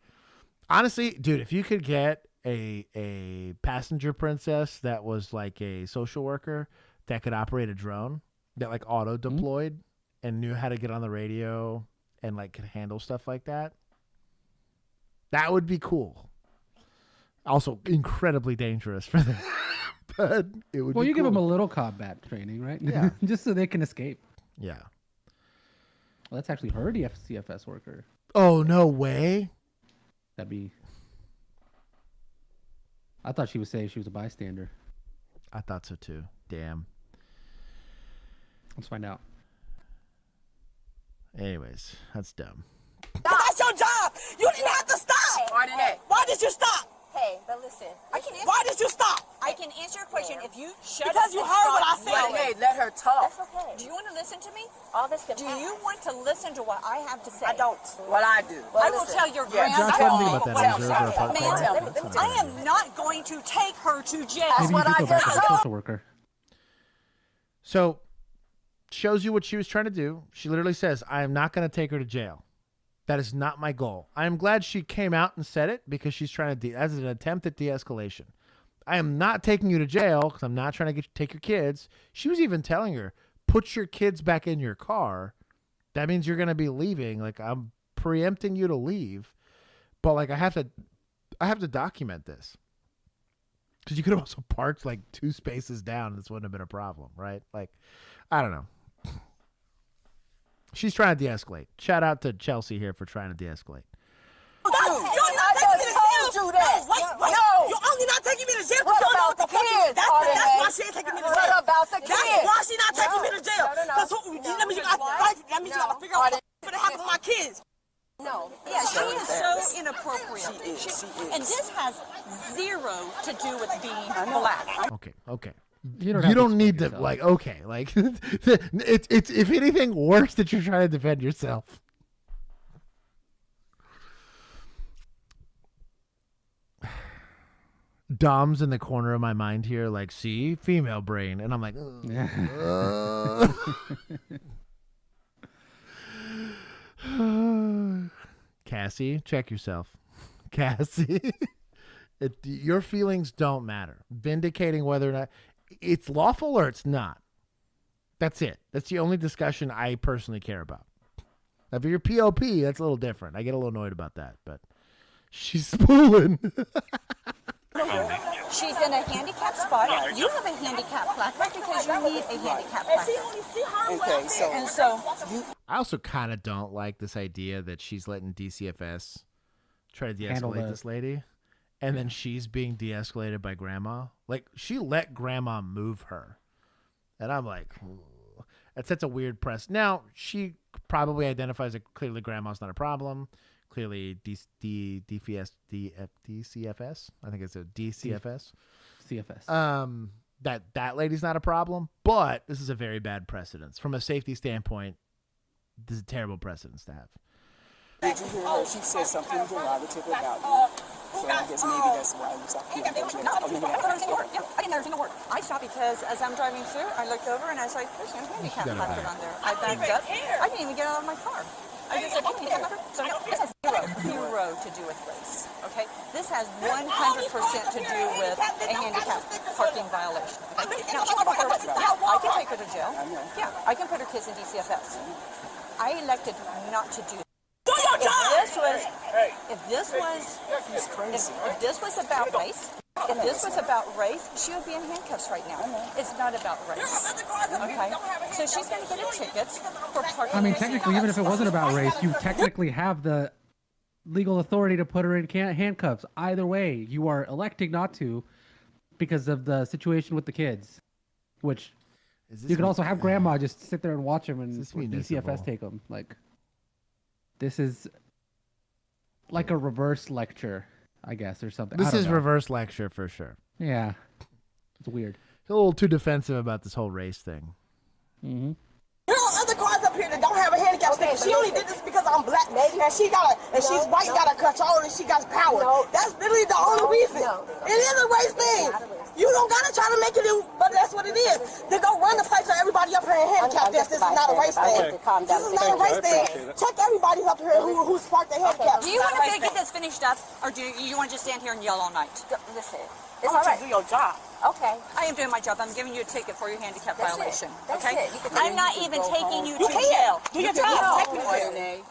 Honestly, dude, if you could get a passenger princess that was like a social worker that could operate a drone that like auto deployed and knew how to get on the radio and like could handle stuff like that, that would be cool. Also incredibly dangerous for them. But it would Well, be you give cool. them a little combat training, right? Yeah. Just so they can escape. Yeah. Well, that's actually her CFS worker. Oh, no way. That'd be... I thought she was saying she was a bystander. I thought so too. Damn. Let's find out. Anyways, that's dumb. That's your job. You didn't have to stop. Why did you stop? Hey, but listen. Why did you stop? I can answer your question if you shut Because you heard what I said. Let her talk. That's okay. Do you want to listen to me? All this can Do pass. you want to listen to what I have to say? I don't. What I do. I will tell your Josh, grandma. tell me about that. Is there a part Man, time? let me I am not going to take her to jail. Maybe you could go back to the social worker. So, shows you what she was trying to do. She literally says, I am not going to take her to jail. That is not my goal. I am glad she came out and said it because she's trying to, as an attempt at de-escalation. I am not taking you to jail because I'm not trying to take your kids. She was even telling her, put your kids back in your car. That means you're going to be leaving. Like, I'm preempting you to leave. But, like, I have to document this. Because you could have also parked, like, 2 spaces down. This wouldn't have been a problem, right? Like, I don't know. She's trying to de-escalate. Shout out to Chelsea here for trying to de-escalate. You're not taking me to jail. No. You're only not taking me to jail because you don't know what the kids. That's why she ain't taking me to jail. What about the kids? That's why she not taking me to jail. No. Because that means you got to figure out what's going to happen to my kids. No. Yeah, she is so inappropriate. She is. And this has zero to do with being black. Okay. You You don't need to, like, okay. Like, it's if anything worse that you're trying to defend yourself. Dom's in the corner of my mind here, like, see, female brain. And I'm like, Cassie, check yourself. Cassie, your feelings don't matter. Vindicating whether or not it's lawful or it's not. That's it. That's the only discussion I personally care about. Now, if you're POP, that's a little different. I get a little annoyed about that, but she's spooling. She's in a handicapped spot. You have a handicap placard because you need a handicap placard. Okay, so I also kind of don't like this idea that she's letting DCFS try to de-escalate this lady, and then she's being de-escalated by grandma. Like, she let grandma move her, and I'm like, that sets a weird press. Now, she probably identifies that clearly grandma's not a problem. Clearly, DCFS. I think it's a DCFS. CFS. That lady's not a problem, but this is a very bad precedence from a safety standpoint. This is a terrible precedence to have. Did you hear her? She said something derogatory about you. So I guess maybe that's why you stopped. I didn't know word. I stopped because as I'm driving through, I looked over and I was like, there's no handicap placard on there. I backed up. I didn't even get out of my car. I just said, handicap placard. So this has zero to do with race. Okay? This has 100% to do with a handicap parking violation. Okay? Now, I can take her to jail. Yeah, I can put her kids in DCFS. I elected not to do that. If this was about race, she would be in handcuffs right now. It's not about race. Okay? So she's going to get a ticket for parking. I mean, technically, even if it wasn't about race, you technically have the legal authority to put her in handcuffs. Either way, you are electing not to because of the situation with the kids, which you could also have grandma just sit there and watch them and DCFS take them. Like, this is like a reverse lecture, I guess, or something. This is reverse lecture for sure. Yeah. It's weird. A little too defensive about this whole race thing. Mm-hmm. There are other cars up here that don't have a handicap sticker. She only did this because I'm black, and she's white, got a control, and she got power. That's literally the only reason. It is a race thing. You don't gotta try to make it, but that's what it is. They go run the place for everybody up here in handicap. This is not a race thing. This is not a race thing. Check everybody up here who's parked their handicap. Do you want to get this finished up, or do you want to just stand here and yell all night? Listen, it's all right. Do your job. Okay. I am doing my job. I'm giving you a ticket for your handicap violation. That's okay? it. I'm not even taking you to jail. Do your job. Take me to jail.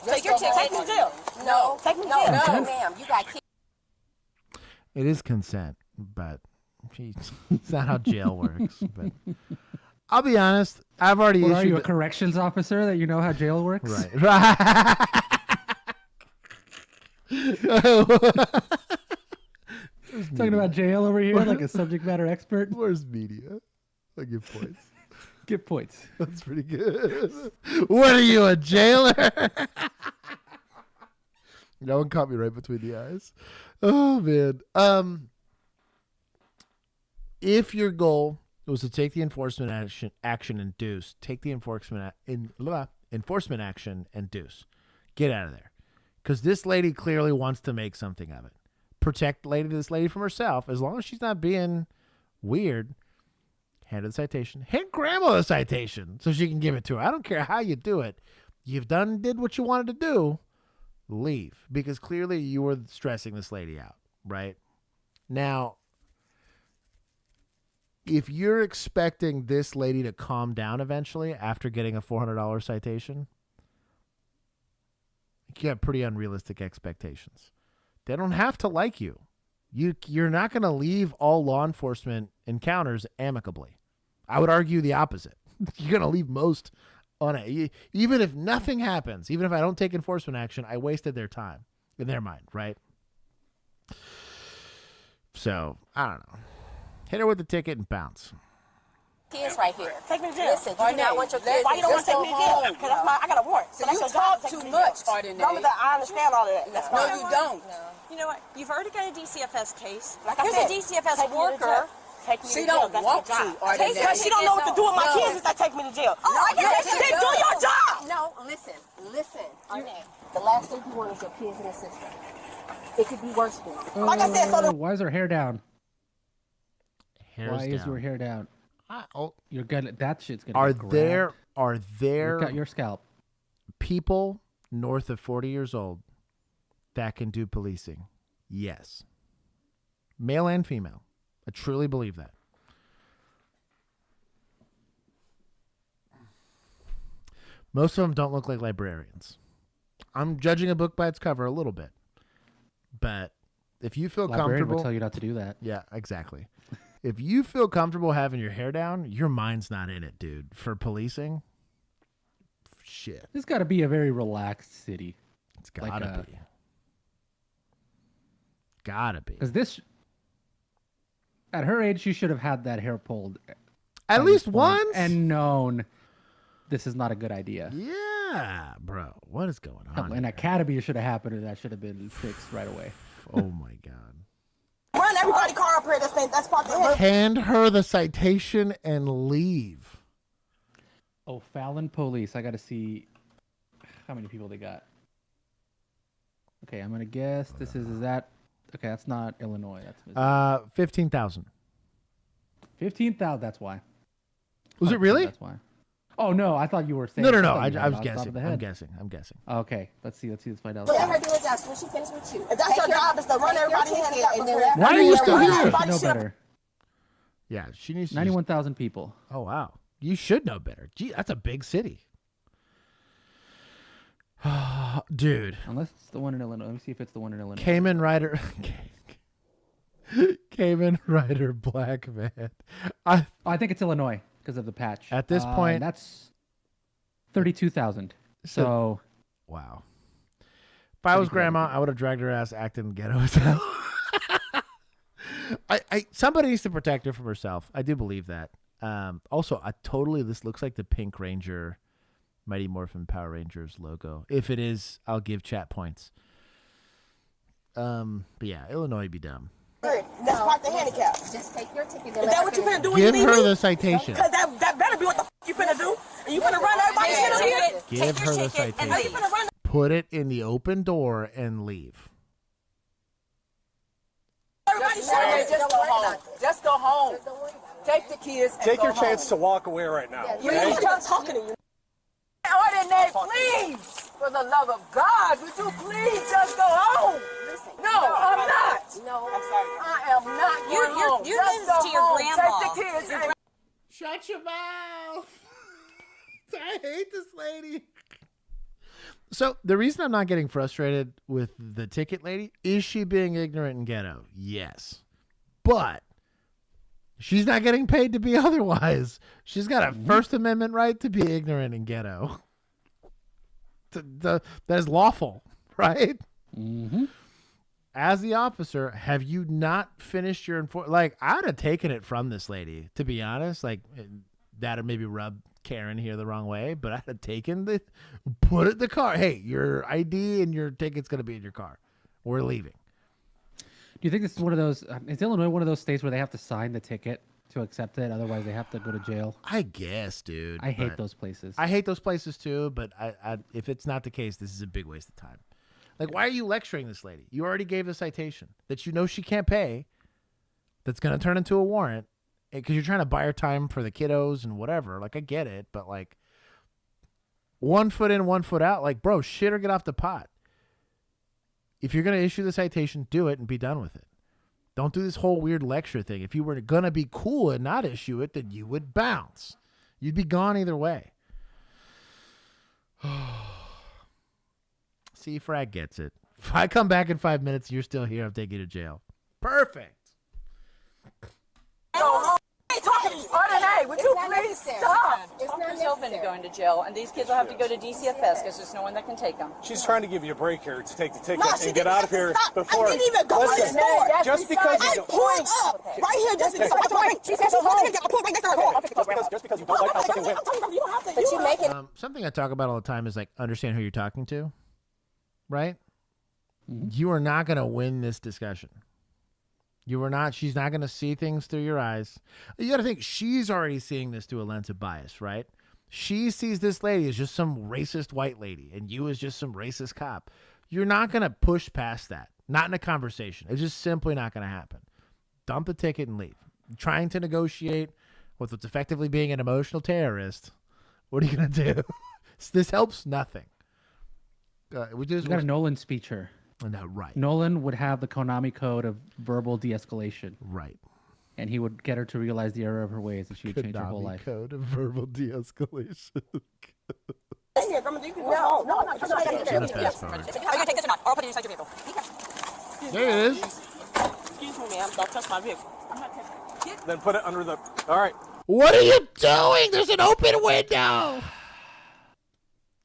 Take your ticket. Take me to jail. No. Take me to jail. No, ma'am. You got kids. It is consent, but it's not how jail works. But I'll be honest, I've already issued. Are you a corrections officer that you know how jail works? Right. Talking about jail over here, like a subject matter expert. Where's media? I give points. Give points. That's pretty good. What are you, a jailer? No one caught me right between the eyes. Oh man. If your goal was to take the enforcement action and deuce, take the enforcement action and deuce. Get out of there. Because this lady clearly wants to make something of it. Protect this lady from herself. As long as she's not being weird, hand her the citation. Hand grandma the citation so she can give it to her. I don't care how you do it. You've did what you wanted to do. Leave. Because clearly you were stressing this lady out, right? Now, if you're expecting this lady to calm down eventually after getting a $400 citation, you have pretty unrealistic expectations. They don't have to like you. You're not going to leave all law enforcement encounters amicably. I would argue the opposite. You're going to leave most on it. Even if nothing happens, even if I don't take enforcement action, I wasted their time in their mind, right? So, I don't know. Hit her with the ticket and bounce. Kids right here. Take me to jail. Listen, do you not want your kids? Why you don't want to take me to jail? Because I got a warrant. So you talk too much. I understand all of that. No, you don't. You know what? You've already got a DCFS case. Like I Here's said, a DCFS worker. She don't want to. Because she don't know what to do with my kids if they take me to jail. Oh, I get it. Then do your job. No, listen. The last thing you want is your kids and your sister. It could be worse for you. Like I said, so why is her hair down? Hair's Why is down. your hair down? You're gonna. That shit's gonna. Are get there Look at your scalp. people north of 40 years old that can do policing? Yes. Male and female. I truly believe that. Most of them don't look like librarians. I'm judging a book by its cover a little bit. But if you feel Librarian comfortable, would tell you not to do that. Yeah, exactly. If you feel comfortable having your hair down, your mind's not in it, dude. For policing, shit. This got to be a very relaxed city. It's gotta be. Gotta be. Because this, at her age, she should have had that hair pulled at least once and known this is not a good idea. Yeah, bro. What is going on? An academy should have happened, and that should have been fixed right away. Oh my god. run everybody car up here that's parked ahead. Hand her the citation and leave. Oh, Fallon Police. I got to see how many people they got. Okay, I'm going to guess this is that. Okay, that's not Illinois. That's Missouri. 15,000. 15,000. That's why. Was it really? That's why. Oh no, I thought you were saying. No. I was guessing. I'm guessing. Okay, let's see. Let's find out. Let her do her job when she finishes with you. If that's your job, is to run everybody in. Why are you still here? Know better. Yeah, she needs 91,000 people. Oh wow, you should know better. Gee, that's a big city. Dude. Unless it's the one in Illinois. Let me see if it's the one in Illinois. Cayman Rider. Cayman Rider Black Van. I think it's Illinois because of the patch. At this point, that's 32,000. So, wow. If I was grandma, I would have dragged her ass acting ghetto as hell. Somebody needs to protect her from herself. I do believe that. Also, this looks like the Pink Ranger Mighty Morphin Power Rangers logo. If it is, I'll give chat points. But yeah, Illinois be dumb. That's park the handicap. Just take your ticket. Is that what you finna do? Give her the citation. Because that better be what the you finna do. And you finna run everybody shit over here? Give her the citation. Put it in the open door and leave. Everybody Just go home. Just go home. Take the kids and Take go your home. chance to walk away right now. You're not talking to you. Ordinary, please. For the love of God, would you please just go home? No, I'm not. No, I'm sorry. I am not going home. You Just listen go to your home. grandma. Take the kids and Shut your mouth. I hate this lady. So the reason I'm not getting frustrated with the ticket lady is she being ignorant and ghetto? Yes. But she's not getting paid to be otherwise. She's got a First Amendment right to be ignorant and ghetto. That is lawful, right? Mm-hmm. As the officer, have you not finished your like? I'd have taken it from this lady, to be honest. Like that'd maybe rub Karen here the wrong way, but I'd have taken the, put it in the car. Hey, your ID and your ticket's gonna be in your car. We're leaving. Do you think this is one of those? Is Illinois one of those states where they have to sign the ticket to accept it? Otherwise, they have to go to jail. I guess, dude. I hate those places. I hate those places too. But if it's not the case, this is a big waste of time. Like, why are you lecturing this lady? You already gave the citation that you know she can't pay. That's going to turn into a warrant because you're trying to buy her time for the kiddos and whatever. Like, I get it, but like, 1 foot in, 1 foot out. Like, bro, shit or get off the pot. If you're going to issue the citation, do it and be done with it. Don't do this whole weird lecture thing. If you were going to be cool and not issue it, then you would bounce. You'd be gone either way. See, Frag gets it. If I come back in 5 minutes and you're still here, I'm taking you to jail. Perfect. Hey, talking to you. Ordinary, would you please stop? Talk yourself into going to jail, and these kids will have to go to DCFS because there's no one that can take them. She's trying to give you a break here to take the ticket No, and get out of here before. I didn't even go to the store. Just because you I pulled up right here just because I pulled right next to her. just because you don't like how something went. But you make it. Something I talk about all the time is like understand who you're talking to, right? You are not going to win this discussion. You are not. She's not going to see things through your eyes. You got to think she's already seeing this through a lens of bias, right? She sees this lady as just some racist white lady, and you as just some racist cop. You're not going to push past that. Not in a conversation. It's just simply not going to happen. Dump the ticket and leave. Trying to negotiate with what's effectively being an emotional terrorist. What are you going to do? This helps nothing. We got a Nolan speech here. No, right. Nolan would have the Konami code of verbal de-escalation. Right. And he would get her to realize the error of her ways, and she would change her whole life. Code of verbal de-escalation. No, I'm not. I'm not. Are you going to take this or not? Or I'll put it inside your vehicle. There it is. Excuse me, ma'am. Don't touch my vehicle. I'm not touching it. Then put it under the. All right. What are you doing? There's an open window.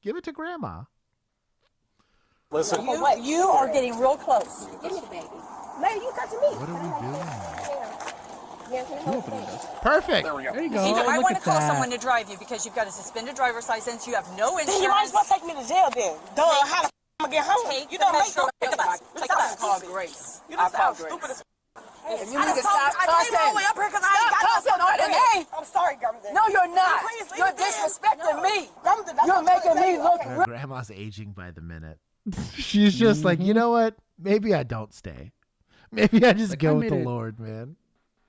Give it to Grandma. Listen. You are getting real close. Give me the baby. Man, you touching me. What are we doing? Yeah, Perfect. There we go. There you go. You might Look want to at call that. someone to drive you because you've got a suspended driver's license. You have no insurance. Then you might as well take me to jail then. Duh, how the f*** I'm gonna get home? Take You the don't make metro. no Take the bus. Take the bus. Call Grace. You just sound stupid as If you need to stop cussing. I came all the way up here because I ain't got nothing on the name. I'm sorry, Grandma. No, you're not. You're disrespecting me. You're making me look. Grandma's aging by the minute. She's just like, you know what? Maybe I don't stay. Maybe I just go with the Lord, man.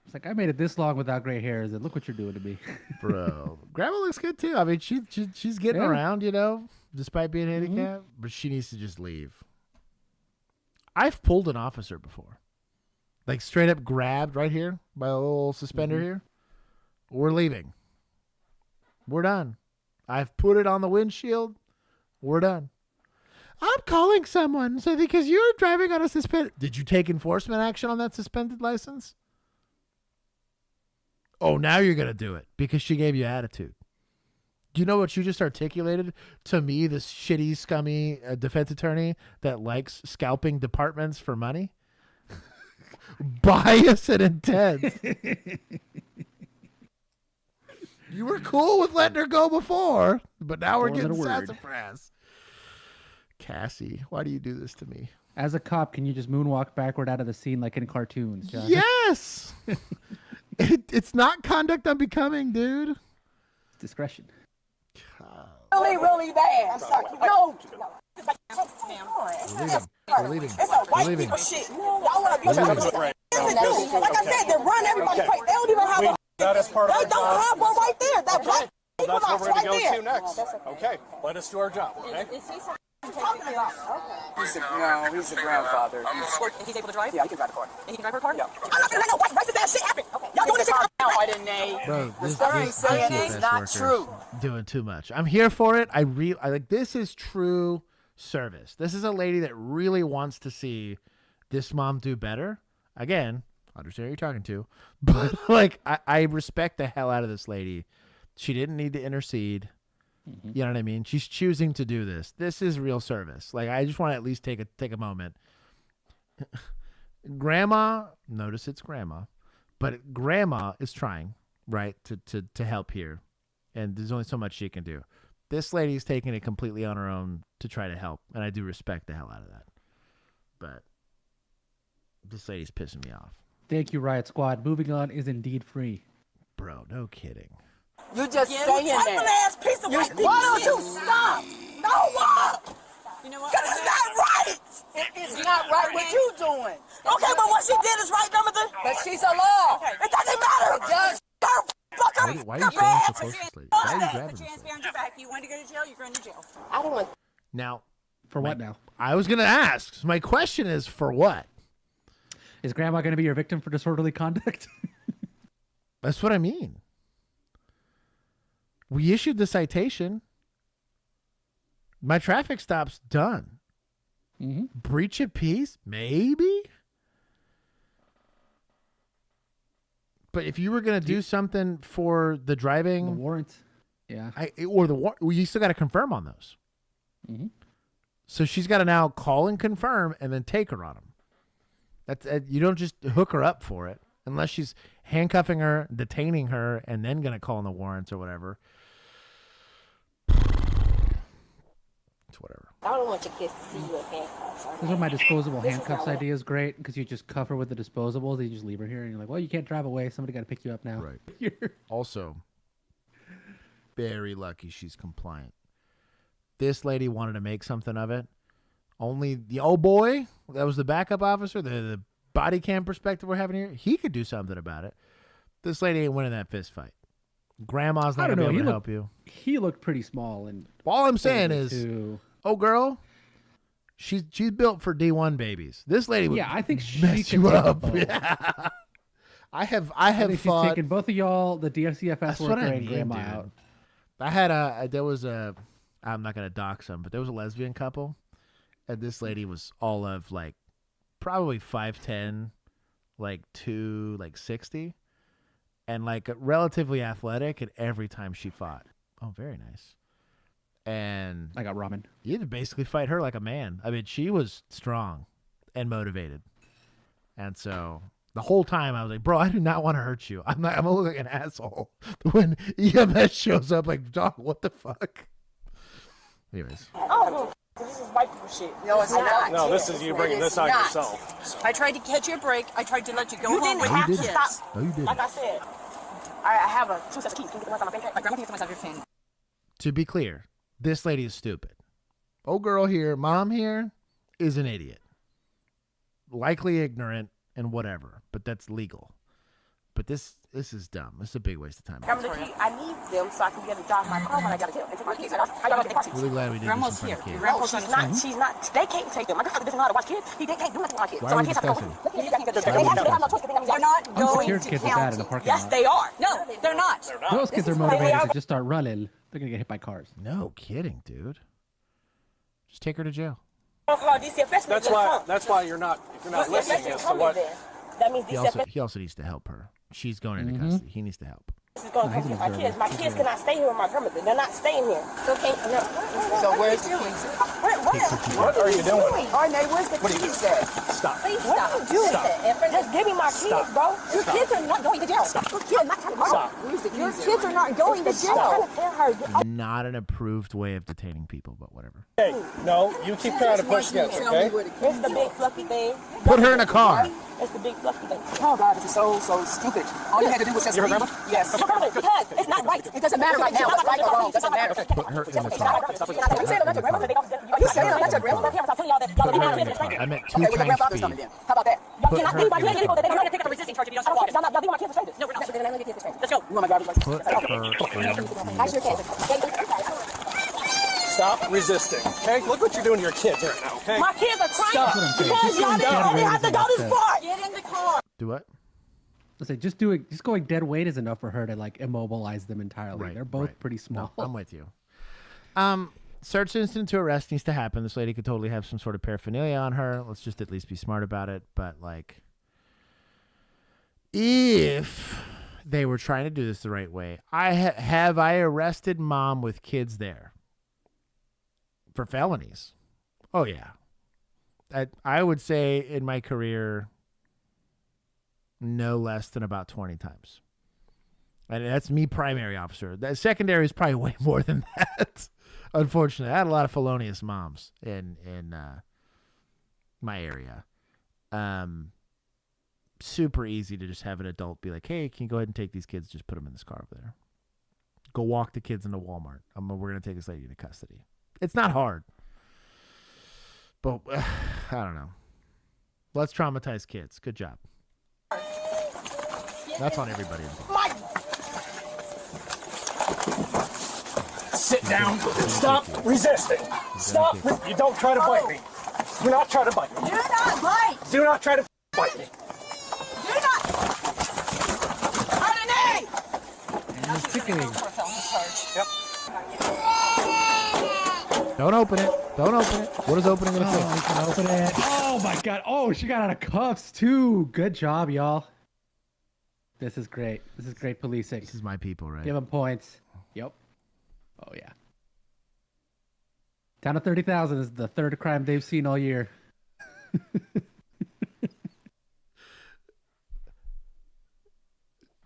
It's like, I made it this long without gray hairs, and look what you're doing to me. Bro. Grandma looks good, too. I mean, she's getting around, you know, despite being handicapped. But she needs to just leave. I've pulled an officer before. Like, straight up grabbed right here by a little suspender here. We're leaving. We're done. I've put it on the windshield. We're done. I'm calling someone so because you're driving on a suspended. Did you take enforcement action on that suspended license? Oh, now you're going to do it because she gave you attitude. Do you know what you just articulated to me, this shitty, scummy defense attorney that likes scalping departments for money? Bias and intent. You were cool with letting her go before, but now we're getting sassafras. Cassie, why do you do this to me? As a cop, can you just moonwalk backward out of the scene like in cartoons, John? Yes! It's not conduct unbecoming, dude. It's discretion. Really, really bad. I'm sorry. No. We're leaving. It's a white people shit. Y'all want to be Like I said, they run everybody crazy. They don't even have a... That is part of our They don't job. have one right there. That black Well, that's where we're right going to go there. to next. Okay, let us do our job, okay? Talking about. He's a grandfather. He's able to drive? Yeah, he can drive the car. And he can drive her car? Yeah. I'm not gonna let no white racist ass shit happen. Y'all doing this shit now? I didn't know. Bro, this is not true. Doing too much. I'm here for it. I like this is true service. This is a lady that really wants to see this mom do better. Again, understand who you're talking to, but like I respect the hell out of this lady. She didn't need to intercede. You know what I mean? She's choosing to do this. This is real service. Like I just want to at least take a moment. Grandma, notice it's grandma, but grandma is trying, right, to help here. And there's only so much she can do. This lady's taking it completely on her own to try to help, and I do respect the hell out of that. But this lady's pissing me off. Thank you, Riot Squad. Moving on is indeed free. Bro, no kidding. You just saying that. Ass piece of why don't you stop? No, what? You know what? Because it's not right. It's not right what you doing. Okay, but what she did is right, Timothy. But she's a law. Okay. It doesn't matter. It does. Why are you saying so close to this lady? Why are you grabbing Put your hands this lady? behind your back. You want to go to jail, you're going to jail. I don't want. Now, For what now? I was going to ask. My question is for what? Is grandma going to be your victim for disorderly conduct? That's what I mean. We issued the citation. My traffic stop's done. Breach of peace? Maybe? But if you were going to do something for the driving... The warrant. Yeah. You still got to confirm on those. So she's got to now call and confirm and then take her on them. That's you don't just hook her up for it unless she's handcuffing her, detaining her, and then going to call in the warrants or whatever. It's whatever. I don't want your kids to see you in handcuffs. This is where my disposable handcuffs idea is great because you just cuff her with the disposables. You just leave her here and you're like, well, you can't drive away. Somebody got to pick you up now. Right. Also, very lucky she's compliant. This lady wanted to make something of it. Only the old boy, that was the backup officer, the body cam perspective we're having here, he could do something about it. This lady ain't winning that fist fight. Grandma's not going to be able to help you. He looked pretty small. And all I'm saying is, oh, girl, she's built for D1 babies. This lady would I think she mess can you take up. a boat. Yeah. I have think fought. She's taken both of y'all, the DFCFS That's worker what I and mean, grandma dude. out. I had there was I'm not going to dox them, but there was a lesbian couple. And this lady was all of like probably 5'10", like 260, and like relatively athletic. And every time she fought, oh, very nice. And I got ramen. You had to basically fight her like a man. I mean, she was strong and motivated. And so the whole time I was like, bro, I do not want to hurt you. I'm gonna look like an asshole when EMS shows up. Like, dog, what the fuck? Anyways. Oh, this is white people shit. No, it's not. No, this is you bringing this on yourself. I tried to catch your break. I tried to let you go home with your kids. No, you didn't. Like I said, I have two sets of keys. Can you get the ones on my bank? My grandma can get the ones on your pen. To be clear, this lady is stupid. Old girl here, mom here, is an idiot. Likely ignorant and whatever, but that's legal. But this is dumb. This is a big waste of time. I need them so I can get to drive my car when I got to jail and take my kids. I got to get Really glad we did Grandma's this in here. front of kids. Grandma's she's not. They can't take them. My grandfather doesn't know how to watch kids. They can't do nothing with my kids. Why So are my we kids have to discussing? go. They have no choice. They're not I'm going scared to kids are bad in the county. parking Yes, lot. they are. No, they're not. Those kids are motivated to just start running. They're going to get hit by cars. No kidding, dude. Just take her to jail. That's why you're not listening as to what. That means He also needs to help her. She's going into custody. He needs to help. This is going to come to my kids. My kids cannot stay here with my grandmother. They're not staying here. So where's the keys? What are you doing? Arne, where's the keys at? Stop. Please stop. What are you doing? Just give me my kids, bro. Your kids are not going to jail. Your kids are not going to jail. I'm trying to tell her. Not an approved way of detaining people, but whatever. Hey, no, you keep trying to push against, okay? It's the big fluffy thing. Put her in a car. It's the big fluffy thing. Oh God, this is so stupid. All you had to do was just leave. Yes. Because it's not right. It doesn't matter right now. What's right or wrong doesn't matter. Put her in the car. You said about your grandmother, you Are you serious? That's your grandma. I'm telling y'all that y'all Put are her in not the car. I meant 2 Okay, well, your times grandfather's coming speed. then. How about that? Y'all Put cannot her leave my in kids. the car. They're going to pick up a resisting charge if you don't stop walking. Y'all leave my kids for strangers. No, we're not. Then I'm going to get kids for strangers. Let's go. You want my driver's license? Put her in. I sure can. Stop resisting. Okay? Look what you're doing to your kids right now, okay? My kids are crying Stop. because y'all didn't only have to go this far. Get in the car. Do what? Let's say just going dead weight is enough for her to like immobilize them entirely. Right, They're both right. pretty small. No, I'm with you. Search incident to arrest needs to happen. This lady could totally have some sort of paraphernalia on her. Let's just at least be smart about it. But like, if they were trying to do this the right way, I arrested mom with kids there for felonies. Oh yeah, I would say in my career, no less than about 20 times. And that's me, primary officer. The secondary is probably way more than that. Unfortunately, I had a lot of felonious moms in my area. Super easy to just have an adult be like, "Hey, can you go ahead and take these kids? Just put them in this car over there. Go walk the kids into Walmart. We're gonna take this lady into custody." It's not hard, but I don't know. Let's traumatize kids. Good job. That's on everybody involved. Sit down. Stop resisting. Stop. You don't try to bite me. Do not try to bite me. Do not bite. Do not try to bite me. Do not. Honey! Yep. Don't open it. Don't open it. What is opening gonna Oh, you can open it. Oh my god. Oh, she got out of cuffs too. Good job, y'all. This is great. This is great policing. This is my people, right? Give them points. Yep. Oh yeah. Down to 30,000 is the third crime they've seen all year.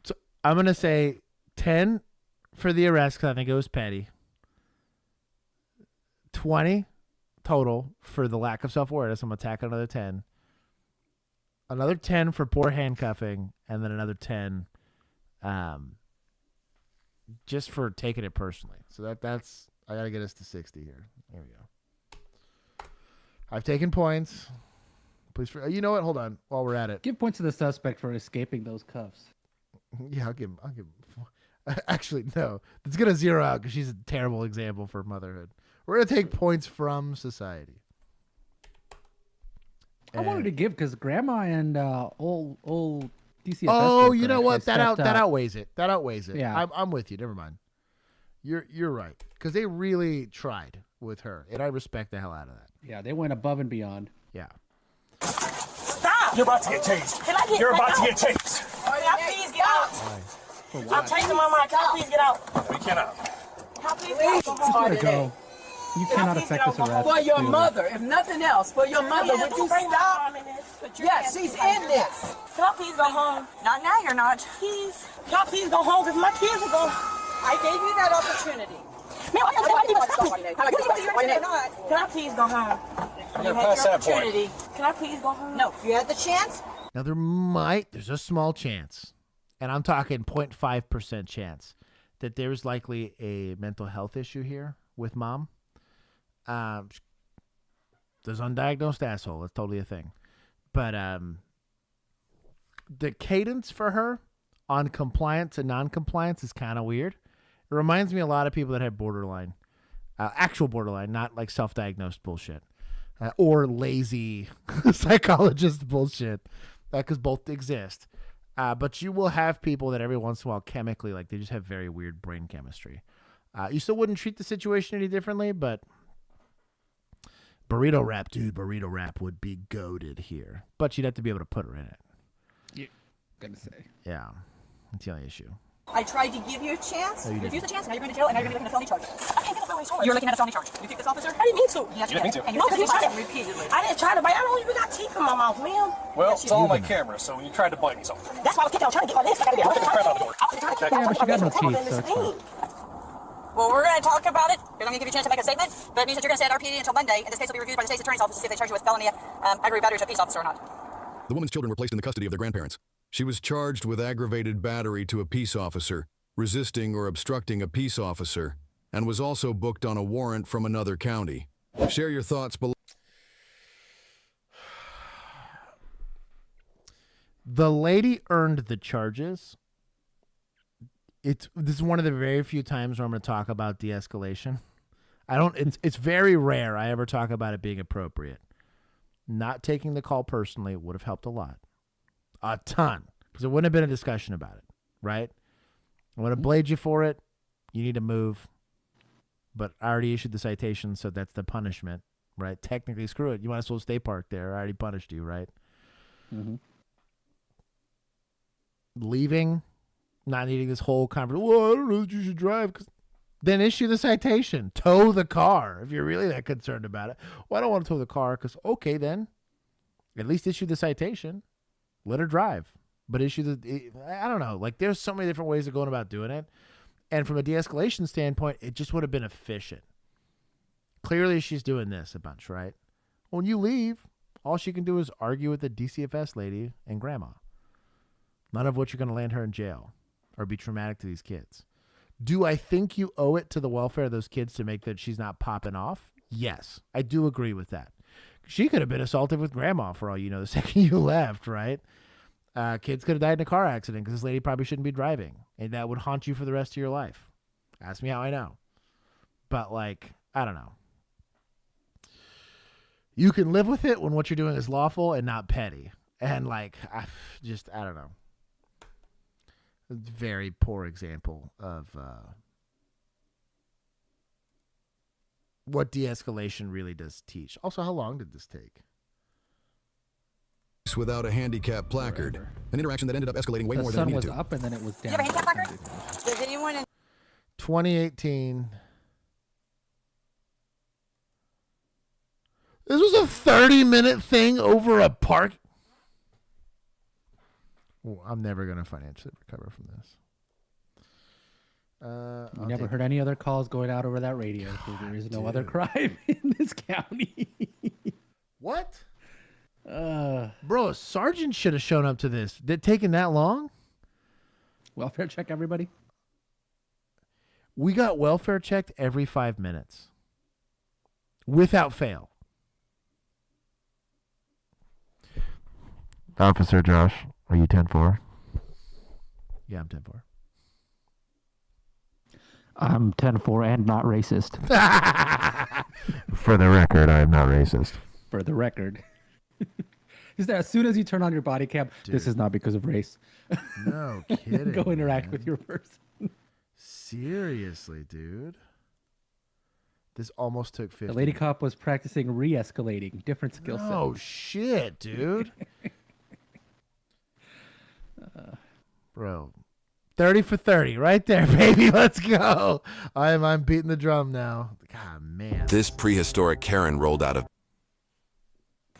So I'm gonna say 10 for the arrest because I think it was petty. 20 total for the lack of self-awareness. I'm gonna tack another 10. Another 10 for poor handcuffing, and then another 10 just for taking it personally. So that's I gotta get us to 60 here. There we go. I've taken points. Please, you know what? Hold on. While we're at it, Give points to the suspect for escaping those cuffs. yeah, I'll give him. Actually, no. It's gonna zero out because she's a terrible example for motherhood. We're gonna take points from society. I wanted to give because Grandma and old DCFS. Oh, worker you know what? actually That stepped up. outweighs it. That outweighs it. Yeah. I'm with you. Never mind. You're right because they really tried with her, and I respect the hell out of that. Yeah, they went above and beyond. Yeah. Stop! You're about to get tased. Can I get You're about out? to get tased. Can I please get out? I'm chasing my mind. Can I please get out? We cannot. Can I please get out? Just let her go. You cannot affect this arrest. For your clearly. mother, if nothing else, for your mother, would you stop? Yes, she's in this. Can I please go home? Not now, you're not. Please. Can I please go home? Because my kids are going. I gave you that opportunity. Man, why you stop me? Can I please go home? You're past that point. Opportunity. Can I please go home? No, you had the chance. Now there's a small chance, and I'm talking 0.5% chance that there's likely a mental health issue here with mom. There's undiagnosed asshole. That's totally a thing. But the cadence for her on compliance and non-compliance is kind of weird. It reminds me a lot of people that have borderline, actual borderline, not like self-diagnosed bullshit or lazy psychologist bullshit, because both exist. But you will have people that every once in a while chemically, like they just have very weird brain chemistry. You still wouldn't treat the situation any differently, but burrito wrap would be goated here. But you'd have to be able to put her in it. Yeah, gonna say. Yeah, that's the only issue. I tried to give you a chance. No, you Refused didn't. a chance. Now you're going to jail, and now you're going to be looking at a felony charge. I can't get a felony charge. You're looking at a felony charge. You kicked this officer? I didn't mean to. Yes, You didn't mean to. And you tried repeatedly. I didn't try to bite. I don't even got teeth in my mouth, ma'am. Well, it's all on my camera, so when you tried to bite me, something. That's why I was kicking. I was trying to get my legs. I gotta be. I was Get the crap out of the door. Yeah, but she got no teeth, so it's fine. Well, we're going to talk about it. We're going to give you a chance to make a statement, but it means that you're going to stay at RPD until Monday, and this case will be reviewed by the state's attorney's office to see if they charge you with felony aggravated battery to a peace officer or not. The woman's children were placed in the custody of their grandparents. She was charged with aggravated battery to a peace officer, resisting or obstructing a peace officer, and was also booked on a warrant from another county. Share your thoughts below. The lady earned the charges. This is one of the very few times where I'm going to talk about de-escalation. It's very rare I ever talk about it being appropriate. Not taking the call personally would have helped a lot. A ton. Because there wouldn't have been a discussion about it, right? I would have bladed you for it. You need to move. But I already issued the citation, so that's the punishment, right? Technically, screw it. You might as well stay parked there. I already punished you, right? Mm-hmm. Leaving, not needing this whole conversation. Well, I don't know that you should drive. Then issue the citation. Tow the car if you're really that concerned about it. Well, I don't want to tow the car because, okay, then at least issue the citation. Let her drive. But I don't know. Like, there's so many different ways of going about doing it. And from a de-escalation standpoint, it just would have been efficient. Clearly, she's doing this a bunch, right? When you leave, all she can do is argue with the DCFS lady and grandma. None of which are going to land her in jail or be traumatic to these kids. Do I think you owe it to the welfare of those kids to make that she's not popping off? Yes, I do agree with that. She could have been assaulted with grandma for all you know the second you left, right? Kids could have died in a car accident because this lady probably shouldn't be driving. And that would haunt you for the rest of your life. Ask me how I know. But, like, I don't know. You can live with it when what you're doing is lawful and not petty. And, like, I don't know. Very poor example of what de-escalation really does teach. Also, how long did this take? Without a handicap placard. An interaction that ended up escalating way more The than it sun needed was to. up and then it was Do you down. have a handicap placard? Does anyone in 2018. This was a 30-minute thing over a park. Well, I'm never going to financially recover from this. You never heard any other calls going out over that radio. So there is no other crime in this county. What? Bro, a sergeant should have shown up to this. Did it taken that long? Welfare check, everybody. We got welfare checked every 5 minutes. Without fail. Officer Josh, are you 10-4? Yeah, I'm 10-4. I'm 10-4 and not racist. For the record, I am not racist. For the record. Is that as soon as you turn on your body cam, this is not because of race. No kidding. Go interact man. with your person. Seriously, dude. This almost took 50. The lady cop was practicing re-escalating. Different skill set. Oh, shit, dude. Bro. 30 for 30 right there, baby. Let's go. I'm beating the drum now. God, man. This prehistoric Karen rolled out of...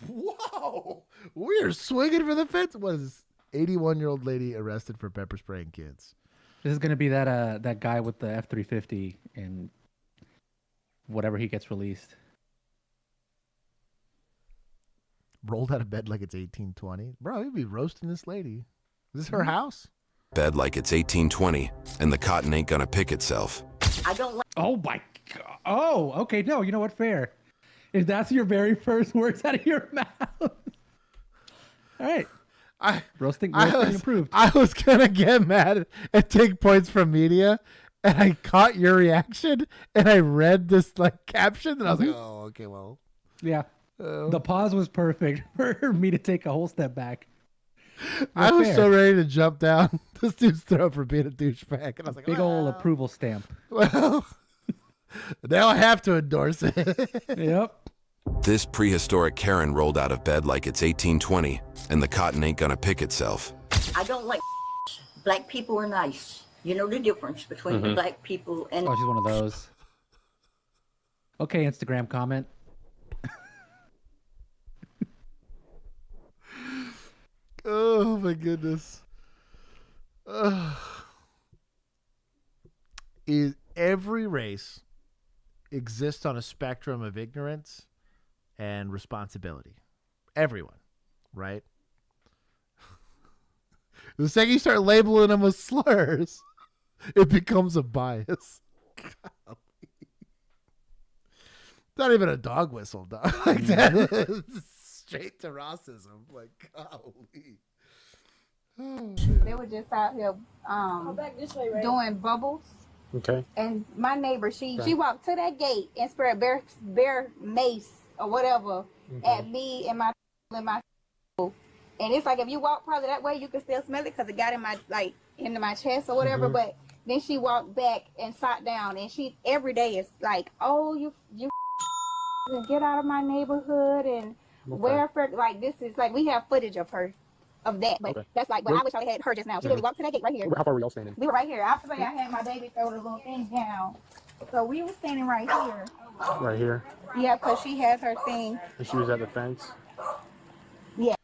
Whoa. We're swinging for the fence. What is this? 81-year-old lady arrested for pepper spraying kids. This is going to be that guy with the F-350 and whatever he gets released. Rolled out of bed like it's 1820. Bro, you'd be roasting this lady. Is this her house? Bed like it's 1820, and the cotton ain't gonna pick itself. I don't like... Oh, my God. Oh, okay. No, you know what? Fair. If that's your very first words out of your mouth. All right. Roasting approved. I was going to get mad and take points from media, and I caught your reaction, and I read this like caption, and I was like, oh, okay, well. Yeah. The pause was perfect for me to take a whole step back. I was so ready to jump down this dude's throat for being a douchebag. And I was like, big old approval stamp. Well, now I have to endorse it. Yep. This prehistoric Karen rolled out of bed like it's 1820, and the cotton ain't gonna pick itself. I don't like black people are nice. You know the difference between the black people and... Oh, she's one of those. Okay, Instagram comment. Oh, my goodness. Is every race exists on a spectrum of ignorance and responsibility. Everyone, right? The second you start labeling them with slurs, it becomes a bias. not even a dog whistle, dog. Like that is straight to racism. Like, golly. Oh, they were just out here doing bubbles. Okay. And my neighbor, she walked to that gate and sprayed bear mace or whatever at me and my and it's like if you walk probably that way, you can still smell it because it got in my into my chest or whatever. But then she walked back and sat down, and she every day is like, "Oh, you get out of my neighborhood and wear for like this is like we have footage of her." Of that, but that's like, but I wish I had her just now. She literally walked to that gate right here. How far were y'all standing? We were right here. After I had my baby throw the little thing down, so we were standing right here. Right here. Yeah, because she has her thing. And she was at the fence. Yeah.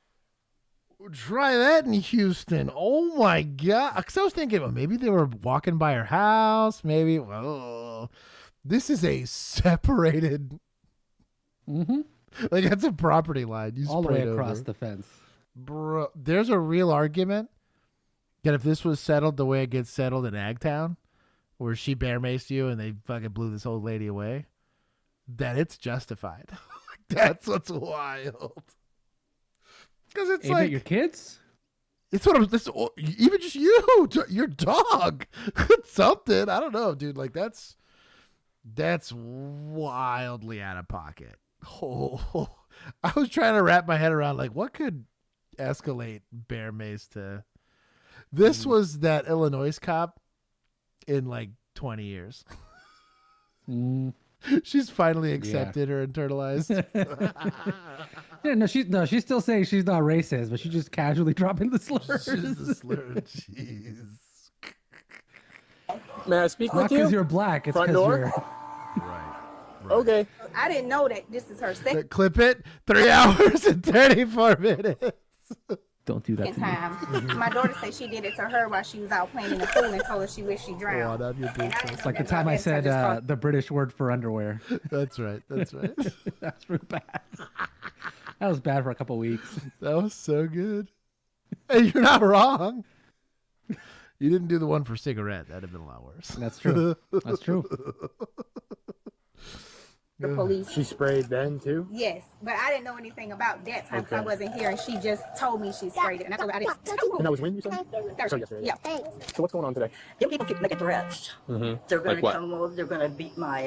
Try that in Houston. Oh my God! Because I was thinking, well, maybe they were walking by her house. Maybe. Well, this is a separated. Like that's a property line. You all the way sprayed across over. the fence. Bro, there's a real argument that if this was settled the way it gets settled in Agtown, where she bear maced you and they fucking blew this old lady away, that it's justified. That's what's wild. Because it's Aim like at your kids. It's what I'm. Even just you, your dog, something. I don't know, dude. Like that's wildly out of pocket. Oh, I was trying to wrap my head around like what could escalate bear mace to. This was that Illinois cop in like 20 years. She's finally accepted her internalized. Yeah, she's still saying she's not racist, but she's just casually dropping the slurs. Just the slur. Jeez. May I speak It's not with you? because you're black. It's Front because door? you're. Right. Okay. I didn't know that this is her second Clip it. 3 hours and 34 minutes. Don't do that to me. time. My daughter said she did it to her while she was out playing in the pool and told her she wished she drowned. It's like the time I said the British word for underwear. That's right. That's right. That's real bad. That was bad for a couple weeks. That was so good. Hey, you're not wrong. You didn't do the one for cigarette. That'd have been a lot worse. That's true. That's true. The police. She sprayed then too? Yes, but I didn't know anything about that time because I wasn't here, and she just told me she sprayed it, and I told her I didn't. And that was when you said? Thursday. So yesterday. Yeah. So what's going on today? Them people keep making threats. Mm-hmm. They're going Like to what? come over, they're going to beat my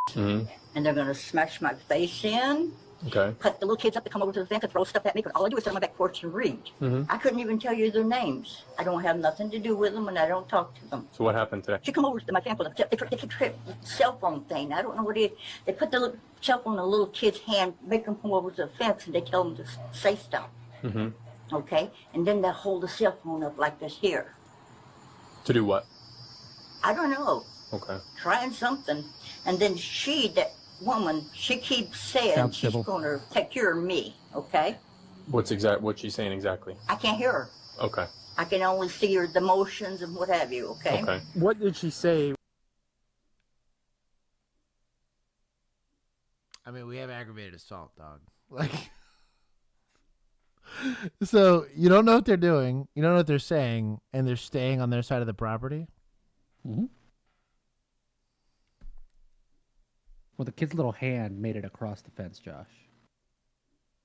Mm-hmm. and they're going to smash my face in. Okay. Put the little kids up to come over to the fence and throw stuff at me, because all I do is sit on my back porch and read. Mm-hmm. I couldn't even tell you their names. I don't have nothing to do with them, and I don't talk to them. So what happened today? She come over to my fence with a they trip cell phone thing. I don't know what it is. They put the little cell phone in a little kid's hand, make them come over to the fence, and they tell them to say stuff. Mm-hmm. Okay? And then they hold the cell phone up like this here. To do what? I don't know. Okay. Trying something. And then that woman, she keeps saying Sounds she's civil. going to take care of me, okay? What's she's saying exactly? I can't hear her. Okay. I can only see her, the motions and what have you, okay? Okay. What did she say? I mean, we have aggravated assault, dog. Like, so you don't know what they're doing, you don't know what they're saying, and they're staying on their side of the property. Mm-hmm. Well, the kid's little hand made it across the fence, Josh.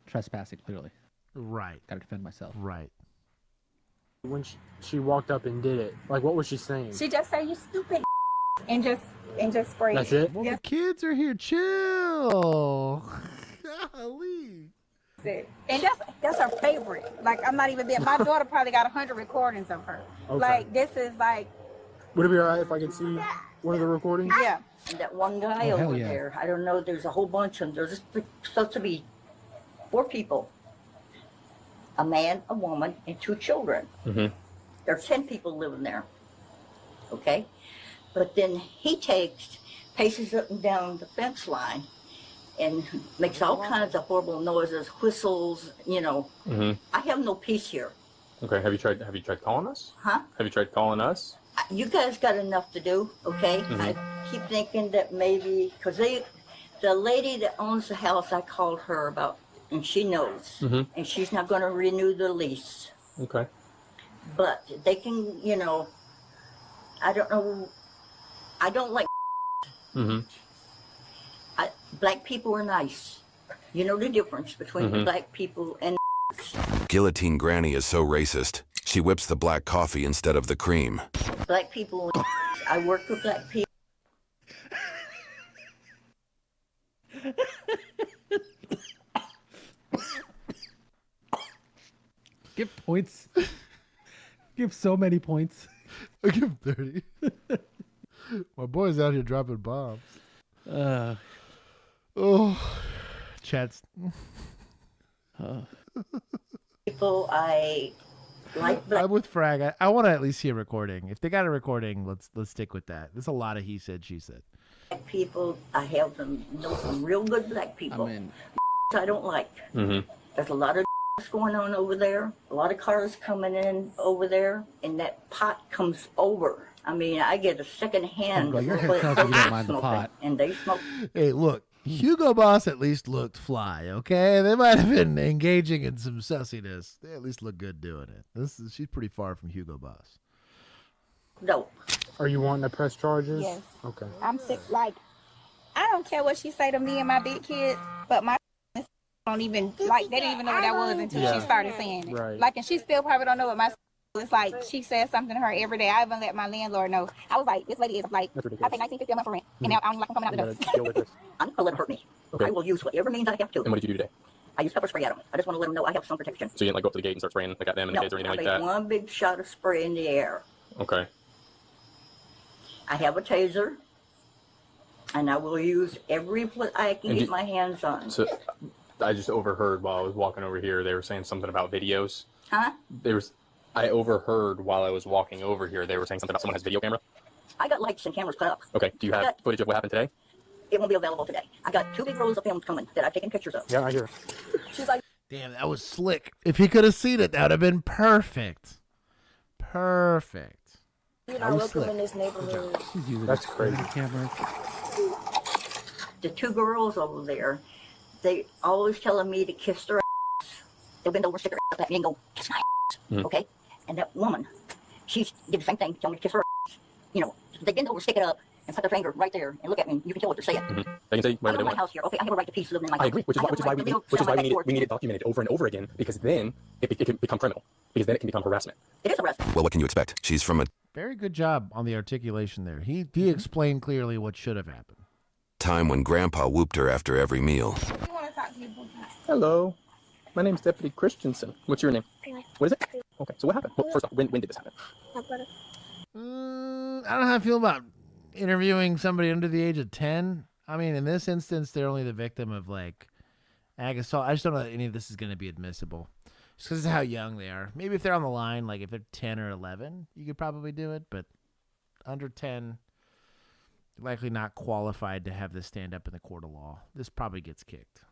Trespassing, clearly. Right. Gotta defend myself. Right. When she walked up and did it, like what was she saying? She just said, "You stupid," and just sprayed. That's it? Well, the kids are here. Chill. Golly. And that's her favorite. Like, I'm not even being. My daughter probably got 100 recordings of her. Okay. Like, this is like. Would it be alright if I could see one of the recordings? Yeah. And that one guy Oh, hell over yeah. there, I don't know, there's a whole bunch of them. There's supposed to be 4 people. A man, a woman, and 2 children. Mm-hmm. There are 10 people living there. Okay? But then he paces up and down the fence line and makes all kinds of horrible noises, whistles, you know. Mm-hmm. I have no peace here. Okay. Have you tried calling us? Huh? Have you tried calling us? You guys got enough to do, okay? Mhm. I keep thinking that maybe, because the lady that owns the house, I called her about, and she knows, Mhm. and she's not going to renew the lease. Okay. But they can, you know, I don't know, I don't like, Mm-hmm. Black people are nice. You know the difference between Mhm. black people and Guillotine Granny is so racist, she whips the black coffee instead of the cream. black people. I work with black people. Give points. Give so many points. I give him 30. My boy's out here dropping bombs. Chat's. People I like black I'm with Frag. I want to at least see a recording. If they got a recording, let's stick with that. There's a lot of he said, she said. people. I have them know some real good black people. I don't like. There's a lot of going on over there. A lot of cars coming in over there, and that pot comes over. I mean, I get a second hand. Your hair tells me you don't mind the pot. And they smoke. Hey, look, Hugo Boss at least looked fly, okay? They might have been engaging in some sussiness. They at least look good doing it. She's pretty far from Hugo Boss. No. Are you wanting to press charges? Yes. Okay. I'm sick. Like, I don't care what she say to me and my big kids, but my don't even like. They didn't even know what that was until she started saying it. Right. Like, and she still probably don't know what my. It's like she says something to her every day. I even let my landlord know. I was like, this lady is like, I pay $19.50 a month for rent, and now I don't like coming out the door. I'm gonna let it hurt me. Okay. I will use whatever means I have to. And what did you do today? I use pepper spray at them. I just want to let them know I have some protection. So you didn't like go up to the gate and start spraying like at them and the No, kids or anything I like made that? one big shot of spray in the air. Okay. I have a taser, and I will use every what I can And get you- my hands on. So I just overheard while I was walking over here, they were saying something about videos. Huh? I overheard while I was walking over here, they were saying something about someone has a video camera. I got lights and cameras cut up. Okay. Do you have footage of what happened today? It won't be available today. I got 2 big rolls of film coming that I've taken pictures of. Yeah, I hear. She's like, Damn, that was slick. If he could have seen it, that would have been perfect. Perfect. You're That not was welcome slick. in this neighborhood. That's crazy. the 2 girls over there, they always telling me to kiss their ass. They bend over, stick their ass up at me and go, kiss my ass. Okay? And that woman, she did the same thing, telling me to kiss her ass. You know, they bend over, stick it up, and put their finger right there and look at me. You can tell what they're saying. They can say I whatever live they in my want. house here. Okay, I have a right to peace living in my house. I agree, which is why we need it documented over and over again, because then it can become criminal, because then it can become harassment. It is harassment. Well, what can you expect? She's from a Very good job on the articulation there. He explained clearly what should have happened. time when Grandpa whooped her after every meal. Hello, my name's Deputy Christensen. What's your name? What is it? Okay, so what happened? Well, first off, when did this happen? My brother. I don't know how I feel about interviewing somebody under the age of 10. I mean, in this instance, they're only the victim of like ag assault. I just don't know that any of this is going to be admissible. Just because of how young they are. Maybe if they're on the line, like if they're 10 or 11, you could probably do it. But under 10, likely not qualified to have this stand up in the court of law. This probably gets kicked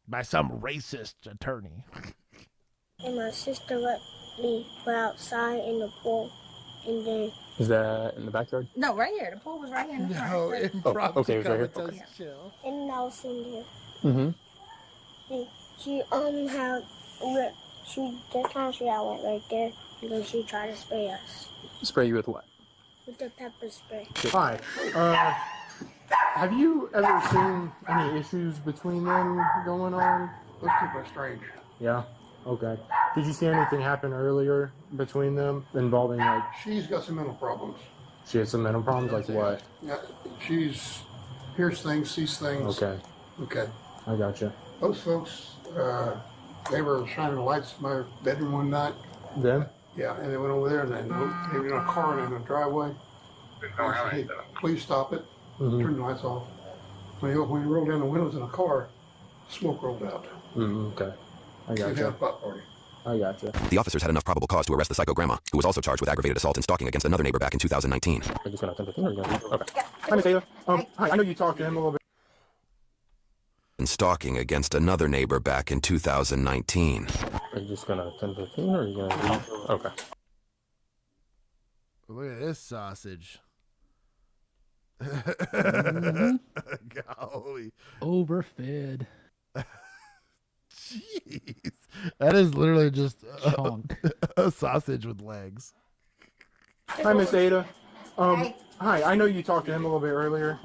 by some racist attorney. And my sister let me go outside in the pool, and then Is that in the backyard? No, right here. The pool was right here in the front. No, Right. Okay, it was right here. Okay. and I was in there. Mm-hmm. And she that time she I went right there, and then she tried to spray us Spray you with what? with the pepper spray. Hi. Have you ever seen any issues between them going on? Those people are strange. Yeah. Okay. Did you see anything happen earlier between them involving like? She's got some mental problems. She has some mental problems, like what? Yeah, she's hears things, sees things. Okay. Okay. I gotcha. Those folks, they were shining lights in my bedroom one night. Them? Yeah, and they went over there and they were in a car and in a driveway. I said, hey, please stop it. Turn the lights off. When you rolled down the windows in a car, smoke rolled out. Okay. I They had a gotcha. pot party. I gotcha. The officers had enough probable cause to arrest the psycho grandma, who was also charged with aggravated assault and stalking against another neighbor back in 2019. Are you just gonna attempt to or are you gonna leave? Okay. Hi, Miss Ada. Hi. I know you talked to him a little bit. And stalking against another neighbor back in 2019. Are you just gonna attempt to or are you gonna leave? Okay. Look at this sausage. Golly. Overfed. Jeez. That is literally just Chunk. a sausage with legs. Hi, Miss Ada. Hi, I know you talked to him a little bit earlier,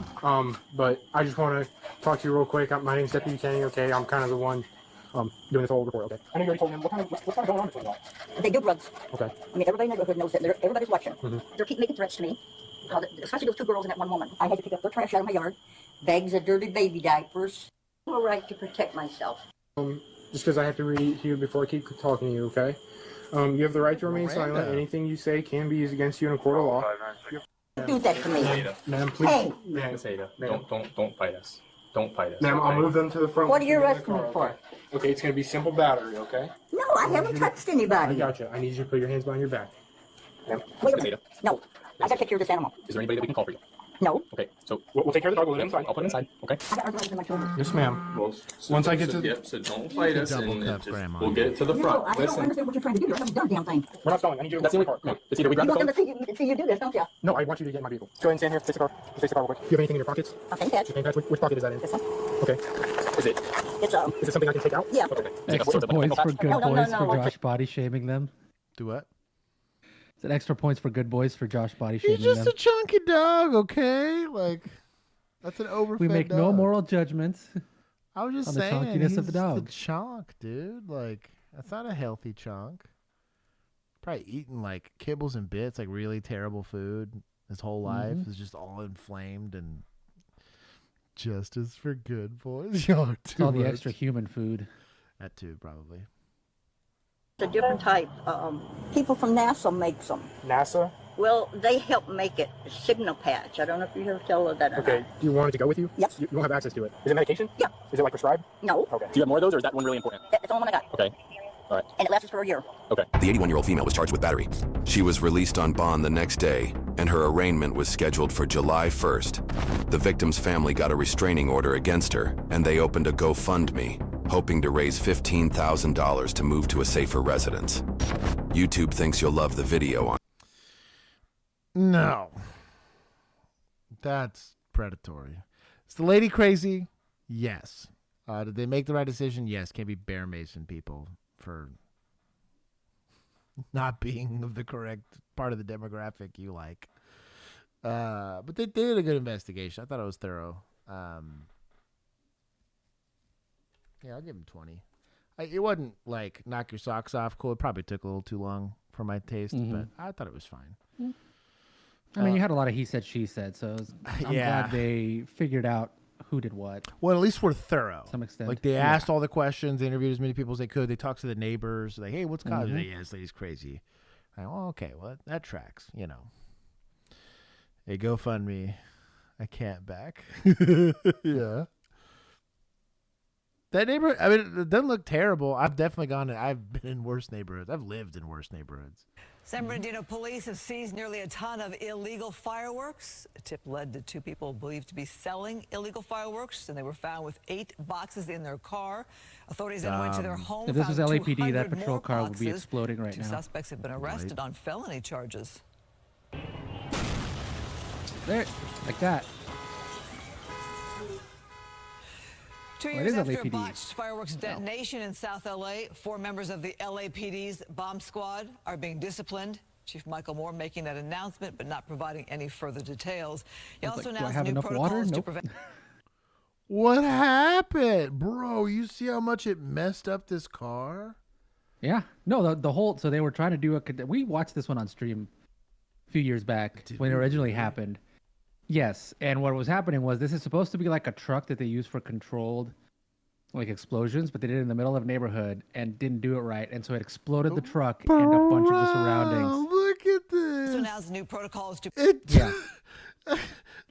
but I just want to talk to you real quick. My name's Deputy Kenny, okay? I'm kind of the one doing this whole report, okay? I know you already told him. What's kind of going on between y'all? They do drugs. Okay. I mean, everybody in the neighborhood knows that. Everybody's watching. Mm-hmm. They keep making threats to me, especially those two girls and that one woman. I had to pick up their trash out of my yard, bags of dirty baby diapers. I have a right to protect myself. Just because I have to read it to you before I keep talking to you, okay? You have the right to remain silent. Anything you say can be used against you in a court of law. Do that to me. Ma'am, please. Hey. Ma'am, Don't fight us. Don't fight us. Ma'am, I'll move them to the front. What are you arresting me for? Okay, it's going to be simple battery, okay? No, I haven't touched anybody. I gotcha. I need you to put your hands behind your back. Ma'am, Wait a minute. No, I got to take care of this animal. Is there anybody that we can call for you? No. Okay, so we'll take care of the dog. We'll let him inside. I'll put him inside, okay? I got arthritis in my shoulders. Yes, ma'am. Well, Once I get to... Yep, so don't fight us, and we'll get it to the No, front. I don't understand what you're trying to do. You haven't done a damn thing. We're not stalling. I need you to... That's the only part. No, it's either we grab You the want phone... them to see you do this, don't you? No, I want you to get in my vehicle. Go ahead and stand here. Face the car. Face the car real quick. Do you have anything in your pockets? Okay, catch. Okay, catch. Which pocket is that in? This one. Okay. Is it something I can take out? Yeah. Okay. Extra points for good boys for Josh body shaming them. Do what? Is it extra points for good boys for Josh body shaming He's just them? a chunky dog, okay? Like, that's an overfed We make dog. no moral judgments. I was just on the saying, chunkiness he's of the dog. the chunk, dude. Like, that's not a healthy chunk. Probably eating, like, kibbles and bits, like, really terrible food his whole life. Is just all inflamed and... Justice for good boys. Y'all It's all the extra human food. That too, probably. It's a different type. People from NASA makes them. NASA? Well, they help make it. Signal patch. I don't know if you ever tell her that or Okay. not. Do you want it to go with you? Yes. You don't have access to it. Is it medication? Yeah. Is it, like, prescribed? No. Okay. Do you have more of those, or is that one really important? That's the only one I got. Okay. All right. And it lasts for a year. Okay. The 81-year-old female was charged with battery. She was released on bond the next day, and her arraignment was scheduled for July 1st. The victim's family got a restraining order against her, and they opened a GoFundMe, hoping to raise $15,000 to move to a safer residence. YouTube thinks you'll love the video on. No. That's predatory. Is the lady crazy? Yes. Did they make the right decision? Yes. Can't be Bear Mason people for not being of the correct part of the demographic you like. But they did a good investigation. I thought it was thorough. Yeah, I'll give him 20. It wasn't like knock your socks off cool. It probably took a little too long for my taste, but I thought it was fine. I mean, you had a lot of he said, she said, so I'm glad they figured out who did what. Well, at least we're thorough. To some extent. Like, they asked all the questions, they interviewed as many people as they could. They talked to the neighbors. Like, hey, what's causing it? Yeah, this lady's crazy. Like, oh, okay, well, that tracks, you know. Hey, GoFundMe. I can't back. Yeah. That neighborhood, I mean, it doesn't look terrible. I've definitely I've been in worse neighborhoods. I've lived in worse neighborhoods. San Bernardino police have seized nearly a ton of illegal fireworks. A tip led to two people believed to be selling illegal fireworks, and they were found with 8 boxes in their car. Authorities then went to their home. If this was found LAPD, that 200 patrol more car would be boxes. exploding right now. Two suspects have been arrested on felony charges. There, like that. 2 Well, it years is after a LAPD. botched fireworks detonation in South LA, 4 members of the LAPD's bomb squad are being disciplined. Chief Michael Moore making that announcement, but not providing any further details. He also do I announced have new enough water? protocols to Nope. prevent. What happened? Bro, you see how much it messed up this car? Yeah. No, the whole, so they were trying to do we watched this one on stream a few years back when it originally happened. Yes, and what was happening was this is supposed to be like a truck that they use for controlled like explosions, but they did it in the middle of a neighborhood and didn't do it right, and so it exploded the truck and a bunch of the surroundings. Look at this. So now's new protocols to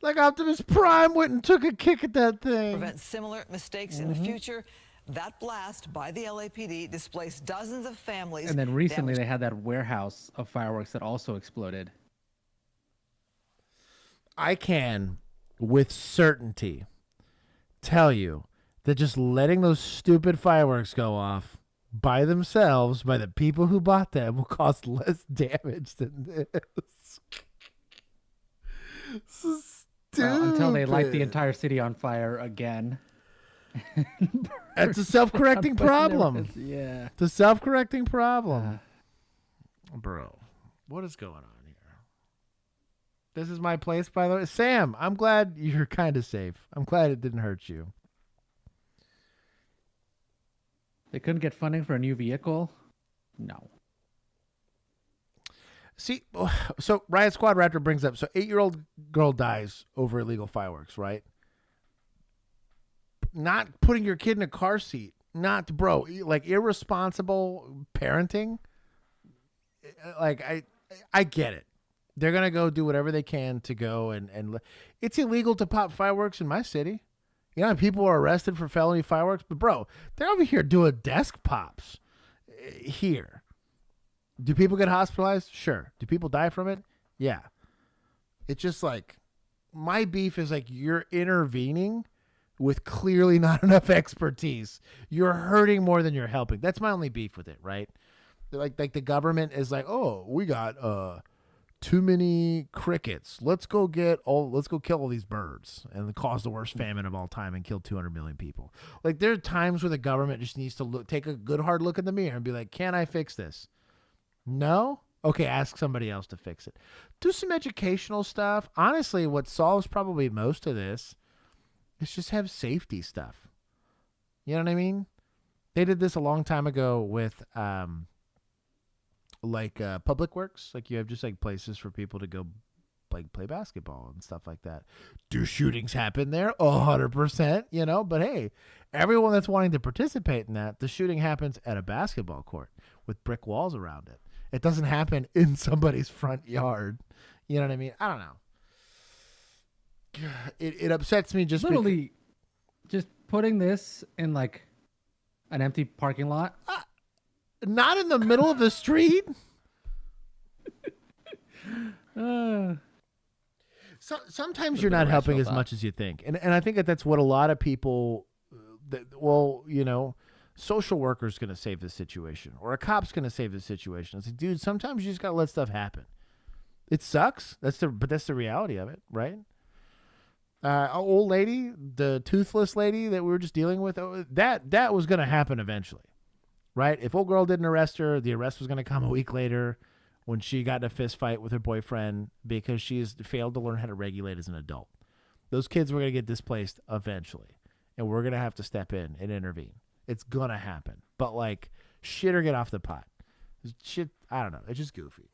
like Optimus Prime went and took a kick at that thing. prevent similar mistakes in the future. That blast by the LAPD displaced dozens of families. And then recently they had that warehouse of fireworks that also exploded. I can, with certainty, tell you that just letting those stupid fireworks go off by themselves, by the people who bought them, will cause less damage than this. So Well, until they light the entire city on fire again. It's a self-correcting problem. Yeah. It's a self-correcting problem. Bro, what is going on here? This is my place, by the way. Sam, I'm glad you're kind of safe. I'm glad it didn't hurt you. They couldn't get funding for a new vehicle? No. See, so Riot Squad Raptor brings up, so 8-year-old girl dies over illegal fireworks, right? Not putting your kid in a car seat. Not, bro, like irresponsible parenting. Like, I get it. They're going to go do whatever they can to go and it's illegal to pop fireworks in my city. You know, people are arrested for felony fireworks, but bro, they're over here doing desk pops here. Do people get hospitalized? Sure. Do people die from it? Yeah. It's just like, my beef is like, you're intervening with clearly not enough expertise. You're hurting more than you're helping. That's my only beef with it, right? Like the government is like, oh, we got too many crickets. Let's go kill all these birds and cause the worst famine of all time and kill 200 million people. Like, there are times where the government just needs to take a good hard look in the mirror and be like, can I fix this? No? Okay, ask somebody else to fix it. Do some educational stuff. Honestly, what solves probably most of this is just have safety stuff. You know what I mean? They did this a long time ago with public works. Like, you have just like places for people to go like play basketball and stuff like that. Do shootings happen there? 100%, you know, but hey, everyone that's wanting to participate in that, the shooting happens at a basketball court with brick walls around it. It doesn't happen in somebody's front yard. You know what I mean? I don't know. It upsets me just literally just putting this in like an empty parking lot. Not in the middle of the street. So sometimes you're not helping as much as you think, and I think that's what a lot of people. Social worker's going to save this situation, or a cop's going to save this situation. It's like, dude, sometimes you just got to let stuff happen. It sucks. But that's the reality of it, right? Old lady, the toothless lady that we were just dealing with, that was going to happen eventually, right? If old girl didn't arrest her, the arrest was going to come a week later when she got in a fist fight with her boyfriend because she's failed to learn how to regulate as an adult. Those kids were going to get displaced eventually, and we're going to have to step in and intervene. It's going to happen. But, like, shit or get off the pot. Shit, I don't know. It's just goofy.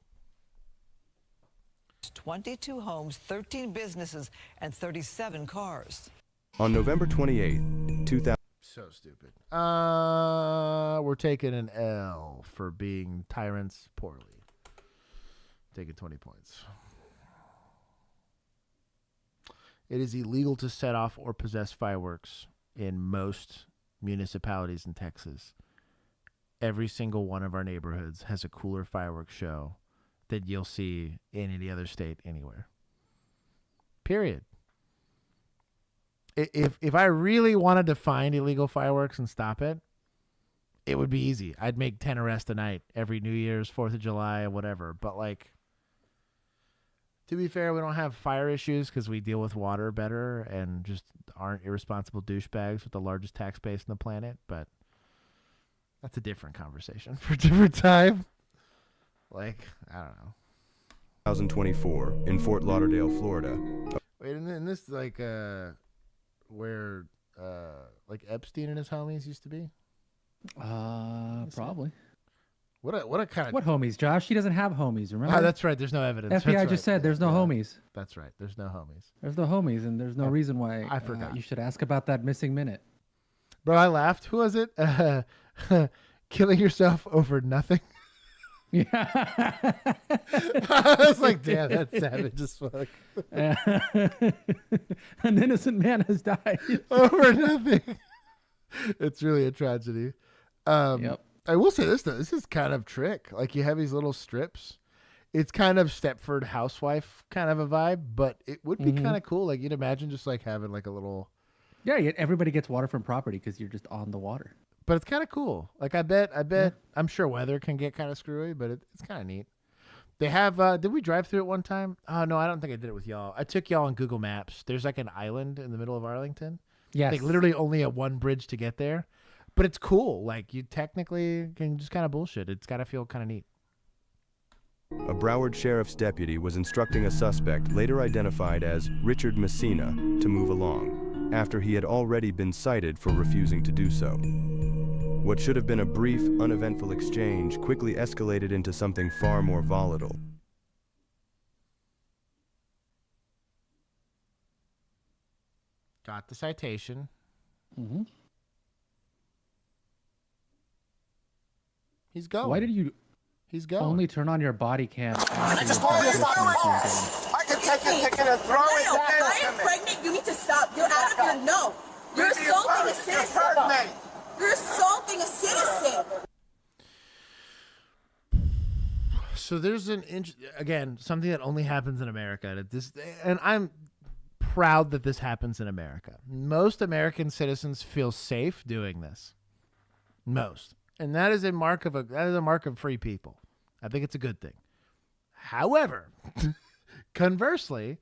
22 homes, 13 businesses, and 37 cars. On November 28th, 2000. So stupid. We're taking an L for being tyrants poorly. Taking 20 points. It is illegal to set off or possess fireworks in most municipalities in Texas. Every single one of our neighborhoods has a cooler fireworks show that you'll see in any other state anywhere. Period. If I really wanted to find illegal fireworks and stop it, it would be easy. I'd make 10 arrests a night every New Year's, 4th of July, whatever. But, like, to be fair, we don't have fire issues because we deal with water better and just aren't irresponsible douchebags with the largest tax base on the planet. But that's a different conversation for a different time. Like, I don't know. 2024 in Fort Lauderdale, Florida. Wait, and this like where like Epstein and his homies used to be? Probably. What a kind of what homies, Josh? He doesn't have homies. Remember? Oh, that's right. There's no evidence. FBI just said there's no homies. That's right. There's no homies. There's no homies, and there's no reason why I forgot. You should ask about that missing minute. Bro, I laughed. Who was it? Killing yourself over nothing. Yeah. I was like, damn, that's savage as fuck. An innocent man has died over nothing. It's really a tragedy. Yep. I will say this though, this is kind of trick. Like, you have these little strips. It's kind of Stepford Housewife kind of a vibe, but it would be kind of cool. Like, you'd imagine just like having like a little. Yeah, everybody gets waterfront property because you're just on the water. But it's kind of cool. Like, I bet. Yeah. I'm sure weather can get kind of screwy, but it's kind of neat. They have. Did we drive through it one time? Oh no, I don't think I did it with y'all. I took y'all on Google Maps. There's like an island in the middle of Arlington. Yes. Like, literally only a one bridge to get there. But it's cool. Like, you technically can just kind of bullshit. It's got to feel kind of neat. A Broward Sheriff's deputy was instructing a suspect, later identified as Richard Messina, to move along, after he had already been cited for refusing to do so. What should have been a brief, uneventful exchange quickly escalated into something far more volatile. Got the citation. Mm-hmm. He's going. Why did you He's going. only turn on your body cam? I just told you to stop. I can take your ticket and throw it down. I am pregnant. You need to stop. You're out of your no. You're assaulting a citizen. You're assaulting a citizen. So there's again, something that only happens in America. And I'm proud that this happens in America. Most American citizens feel safe doing this. Most. And that is a mark of free people. I think it's a good thing. However, conversely,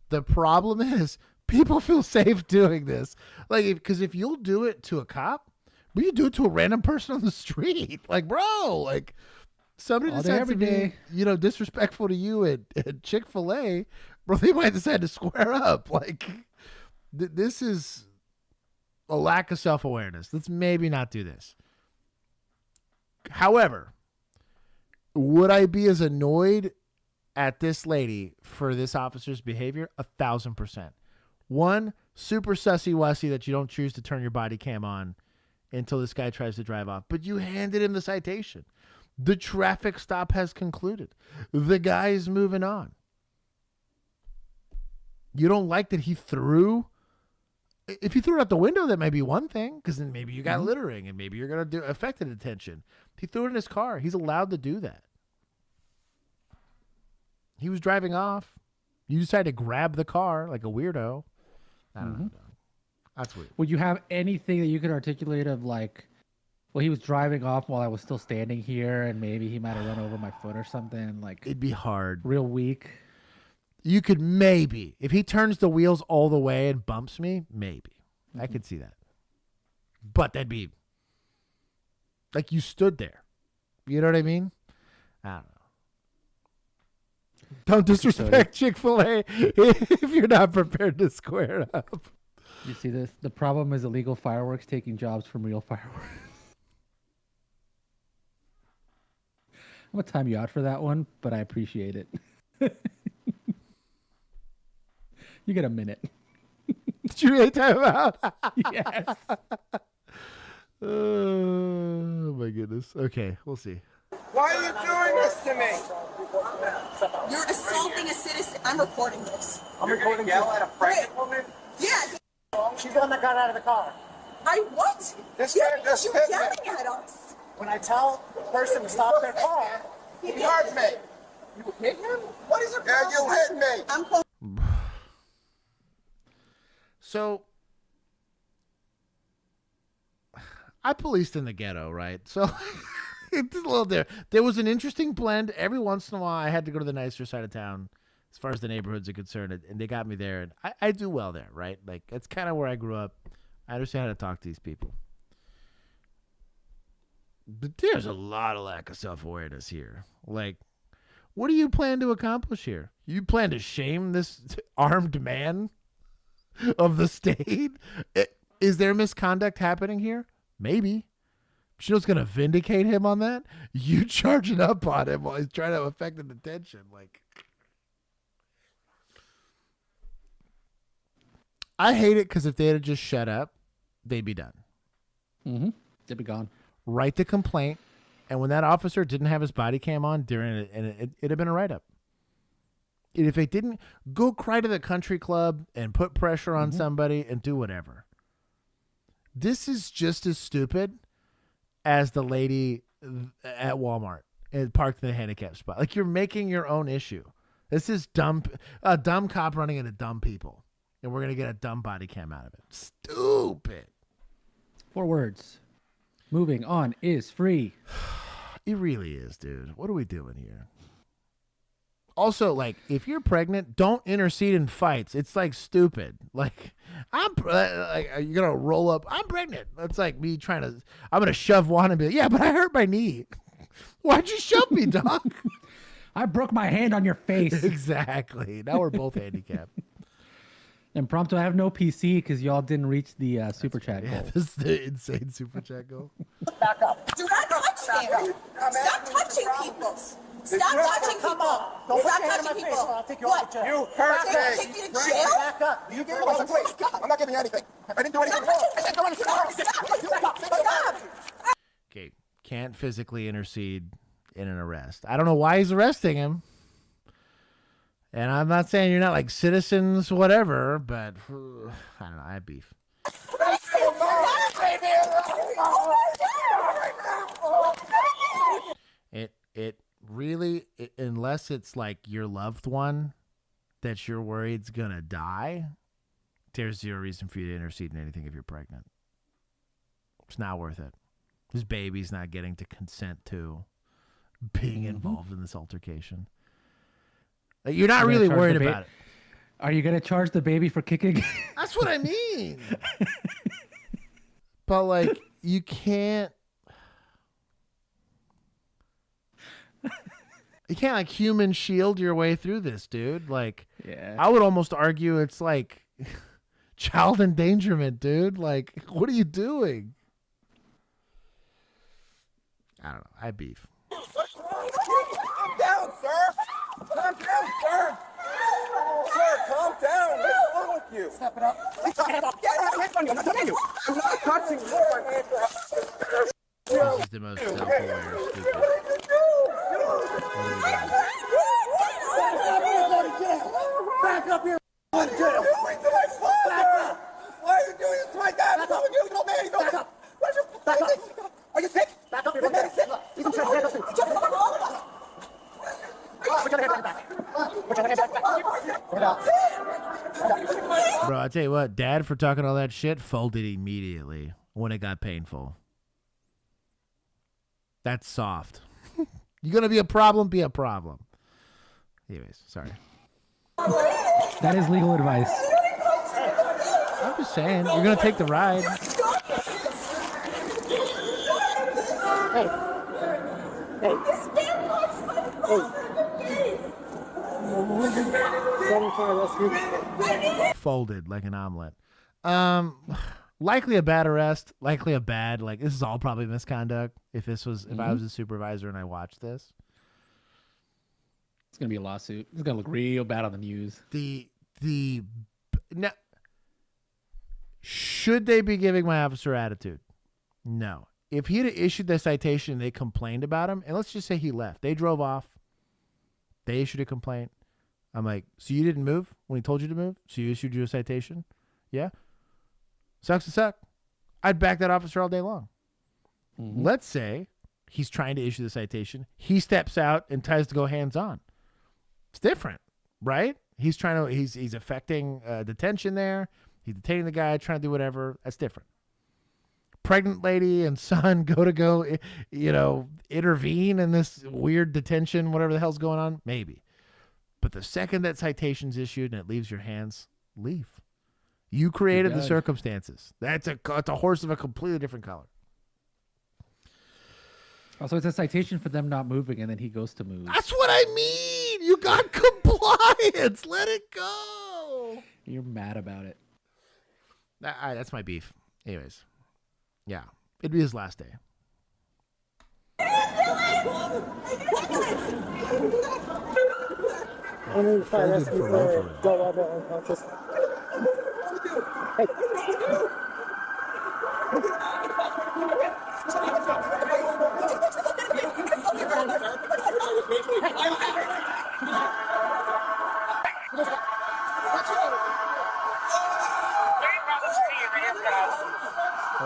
the problem is people feel safe doing this. Like, because if you'll do it to a cop, but you do it to a random person on the street, like, bro, like somebody decides to be, disrespectful to you at Chick-fil-A, bro, they might decide to square up. Like, this is a lack of self-awareness. Let's maybe not do this. However, would I be as annoyed at this lady for this officer's behavior? 1,000%. One, super sussy-wussy that you don't choose to turn your body cam on until this guy tries to drive off. But you handed him the citation. The traffic stop has concluded. The guy is moving on. You don't like that he threw... If he threw it out the window, that might be one thing, because then maybe you got littering and maybe you're going to do affected attention. If he threw it in his car, he's allowed to do that. He was driving off. You decided to grab the car like a weirdo. I don't know. That's weird. Would you have anything that you could articulate of like, well, he was driving off while I was still standing here and maybe he might have run over my foot or something? Like, it'd be hard. Real weak. You could maybe, if he turns the wheels all the way and bumps me, maybe. I could see that. But that'd be, like, you stood there. You know what I mean? I don't know. Don't disrespect Chick-fil-A if you're not prepared to square up. You see this? The problem is illegal fireworks taking jobs from real fireworks. I'm going to time you out for that one, but I appreciate it. You get a minute. Did you really time him out? Yes. Oh, my goodness. Okay, we'll see. Why are you doing this to me? You're assaulting a citizen. I'm recording this. I'm recording yell at a pregnant woman? Yeah. She's the one that got out of the car. I what? This yeah, man just you're hit me. yelling at us. When I tell the person to stop their car, he hurt me. You hit him? What is your problem? Yeah, you hit me. I'm calling. So, I policed in the ghetto, right? So, it's a little there. There was an interesting blend. Every once in a while, I had to go to the nicer side of town as far as the neighborhoods are concerned, and they got me there. And I do well there, right? Like, that's kind of where I grew up. I understand how to talk to these people. But there's a lot of lack of self-awareness here. Like, what do you plan to accomplish here? You plan to shame this armed man of the state? Is there misconduct happening here? Maybe. She was going to vindicate him on that? You charging up on him while he's trying to affect the detention. Like, I hate it because if they had just shut up, they'd be done. Mm-hmm. They'd be gone. Write the complaint, and when that officer didn't have his body cam on during it, and it'd have been a write-up. And if it didn't, go cry to the country club and put pressure on somebody and do whatever. This is just as stupid as the lady at Walmart and parked in the handicap spot. Like, you're making your own issue. This is a dumb cop running into dumb people, and we're going to get a dumb body cam out of it. Stupid. 4 words. Moving on is free. It really is, dude. What are we doing here? Also, like, if you're pregnant, don't intercede in fights. It's like stupid. Like, you're gonna roll up. I'm pregnant. That's like me I'm gonna shove Juan and be like, yeah, but I hurt my knee. Why'd you shove me, dog? I broke my hand on your face. Exactly. Now we're both handicapped. And Prompto, I have no PC because y'all didn't reach the super chat goal. This is the insane super chat goal. Back up. Do not touch him. Stop touching people. Stop touching people. Don't put Stop your hand in my touching face, people. or I'll take you What? off the chair. You hurt me. Take you to Frank, jail? back up. You give me Listen, please. I'm not giving you anything. I didn't do anything wrong. I didn't do anything wrong. Stop. Okay, can't physically intercede in an arrest. I don't know why he's arresting him. And I'm not saying you're not like citizens, whatever, but I don't know. I have beef. It really, unless it's like your loved one that you're worried's gonna die, there's zero reason for you to intercede in anything if you're pregnant. It's not worth it. His baby's not getting to consent to being involved in this altercation. Like, you're not really worried about it. Are you gonna charge the baby for kicking? That's what I mean. But like, you can't. You can't like human shield your way through this, dude. Like, yeah. I would almost argue it's like child endangerment, dude. Like, what are you doing? I don't know. I have beef. Calm down, sir. Calm down, sir. Sir, calm down. What's wrong with you? Step it up. Get away from you. I'm not touching you. I'm not touching you. This is the most self-aware, stupid. Back up here. Going to jail. Why are you doing this to my dad? What's wrong with you? He's old man. He's old man. Where's your... Back up. Are you sick? Back up. You're sick. He's in trouble. Put your hand on your back. Put your hand on your back. Bro, I tell you what, Dad, for talking all that shit, folded immediately when it got painful. That's soft. You're gonna be a problem, be a problem. Anyways, sorry. That is legal advice. I'm just saying, you're gonna take the ride. Hey. Hey. Hey. Folded like an omelet. Likely a bad arrest. Likely a bad, like, this is all probably misconduct. If I was a supervisor and I watched this, it's gonna be a lawsuit. It's gonna look real bad on the news. Now, should they be giving my officer attitude? No. If he had issued the citation and they complained about him, and let's just say he left, they drove off, they issued a complaint. I'm like, so you didn't move when he told you to move? So you issued you a citation? Yeah. Sucks to suck. I'd back that officer all day long. Let's say he's trying to issue the citation. He steps out and tries to go hands-on. It's different, right? He's affecting detention there. He's detaining the guy, trying to do whatever. That's different. Pregnant lady and son go, intervene in this weird detention, whatever the hell's going on. Maybe. But the second that citation's issued and it leaves your hands, leave. You created the circumstances. It's a horse of a completely different color. Also, it's a citation for them not moving, and then he goes to move. That's what I mean. You got compliance. Let it go. You're mad about it. That's my beef. Anyways, yeah, it'd be his last day. Hey.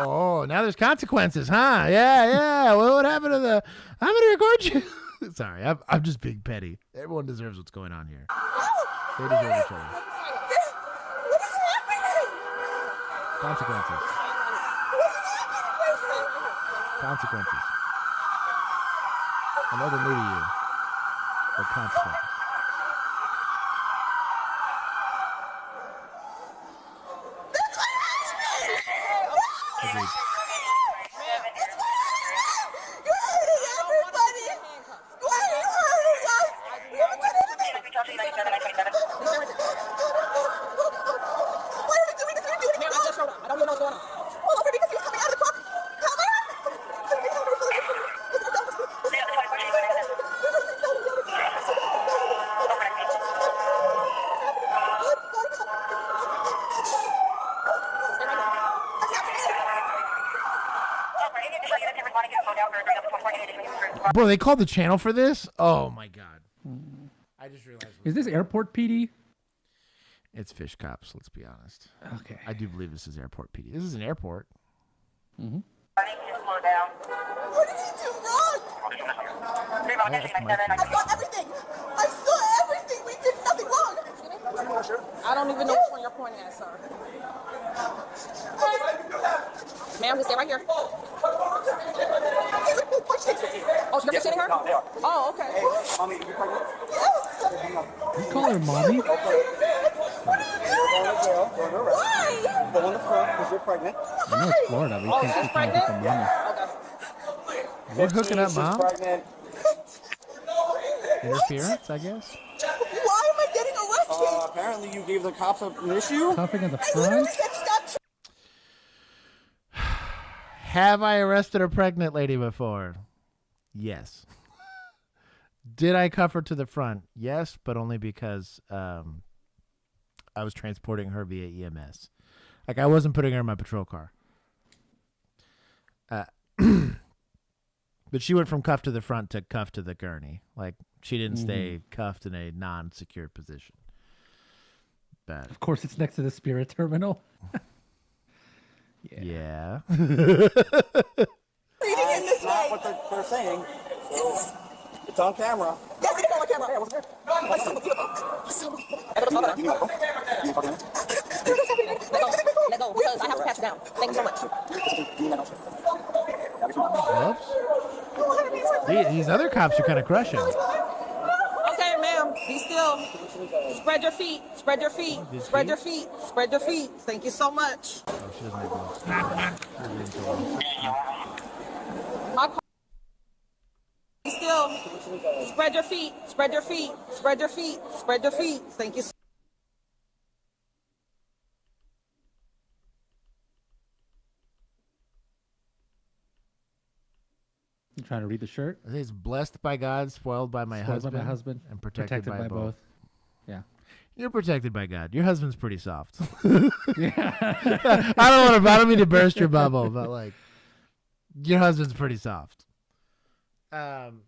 Oh, now there's consequences, huh? Yeah. Well, what happened to the... I'm going to record you. Sorry, I'm just being petty. Everyone deserves what's going on here. They deserve each other. Consequences. I know they're new to you, but consequences. Agreed. Bro, they called the channel for this? Oh my god. I just realized. Is this airport PD? It's fish cops, let's be honest. Okay. I do believe this is airport PD. This is an airport. Mm-hmm. Slow down. What did he do wrong? I saw everything. I saw everything. We did nothing wrong. I don't even know which one you're pointing at, sir. Ma'am, just stay right here. Oh, you're standing her? Oh, okay. You call her mommy? Why? Go on the front because you're pregnant. I know it's Florida, but you can't keep calling people mommy. We're hooking up, She's Mom. pregnant. Interference, I guess. Why am I getting arrested? Apparently you gave the cops an issue. Cuffing at the I literally front? said stop. Have I arrested a pregnant lady before? Yes. Did I cuff her to the front? Yes, but only because I was transporting her via EMS. Like, I wasn't putting her in my patrol car. But she went from cuff to the front to cuff to the gurney. Like, she didn't stay cuffed in a non-secure position. But Of course, it's next to the Spirit Terminal. yeah. Reading in this way. What they're saying. So it's on camera. Yes, it is on camera. Yeah, wasn't Let go, because I have to pat you down. Thank you so much. Whoops. These other cops are kind of crushing. Okay, ma'am, be still. Spread your feet. Spread your feet. Spread your feet. Spread your feet. Thank you so much. Oh, she doesn't have gloves. My car. Be still. Spread your feet. Spread your feet. Spread your feet. Spread your feet. Thank you. You trying to read the shirt? It says, blessed by God, spoiled by my Spoiled by husband, my husband, and protected by both. Yeah. You're protected by God. Your husband's pretty soft. Yeah. I don't mean to burst your bubble, but like, your husband's pretty soft. I'm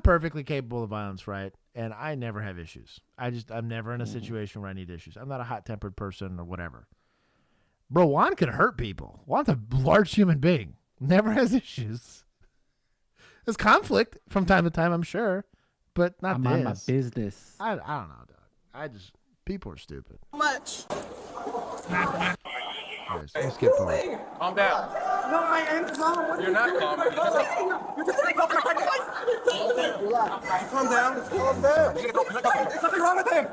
perfectly capable of violence, right? And I never have issues. I'm never in a situation where I need issues. I'm not a hot-tempered person or whatever. Bro, Juan can hurt people. Juan's a large human being. Never has issues. There's conflict from time to time, I'm sure, but not I'm this. on my business. I don't know, dog. People are stupid. Much. Anyways, let's skip forward. Calm down. No, my hand is on. You're not calm. You're just saying something about my Calm down. It's calm down. There's nothing wrong with him.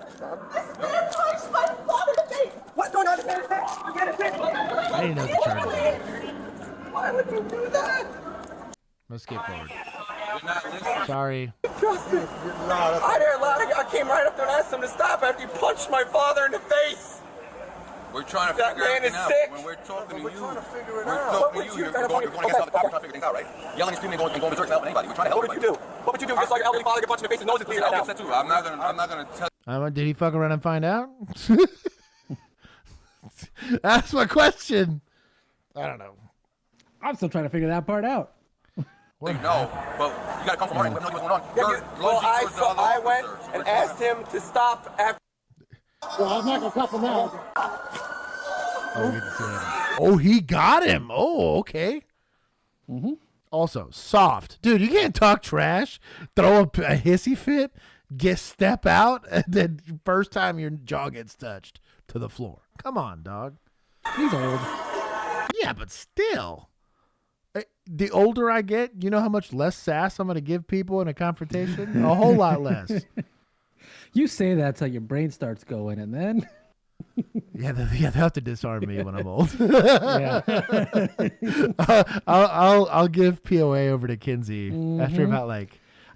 This man punched my father in the face. What's going on? I didn't know the charges. Why would you do that? Let's skip forward. You're not listening. Sorry. Justin, I came right up there and asked him to stop after you punched my father in the face. We're trying to That figure man everything is out. sick. When we're talking to you, We're trying to figure it we're out. talking to you. You're going against other cops. We're trying to figure things out, right? Yelling and screaming and going to church and helping anybody. We're trying to help. What would you do? What would you do? Just like your elderly father get punched in the face and nose is bleeding I'll right get now. upset too. I'm not gonna tell. Did he fuck around and find out? That's my question. I don't know. I'm still trying to figure that part out. No, but you gotta come from our end. We have no idea what's going on. Well, I went and asked him to stop after. Well, I'm not gonna cuff him out. Oh, he got him. Oh, okay. Also, soft. Dude, you can't talk trash, throw a hissy fit, step out, and then first time your jaw gets touched to the floor. Come on, dog. He's old. Yeah, but still. The older I get, you know how much less sass I'm going to give people in a confrontation? A whole lot less. You say that till your brain starts going, and then... Yeah, they have to disarm me when I'm old. Yeah. I'll give POA over to Kinsey after about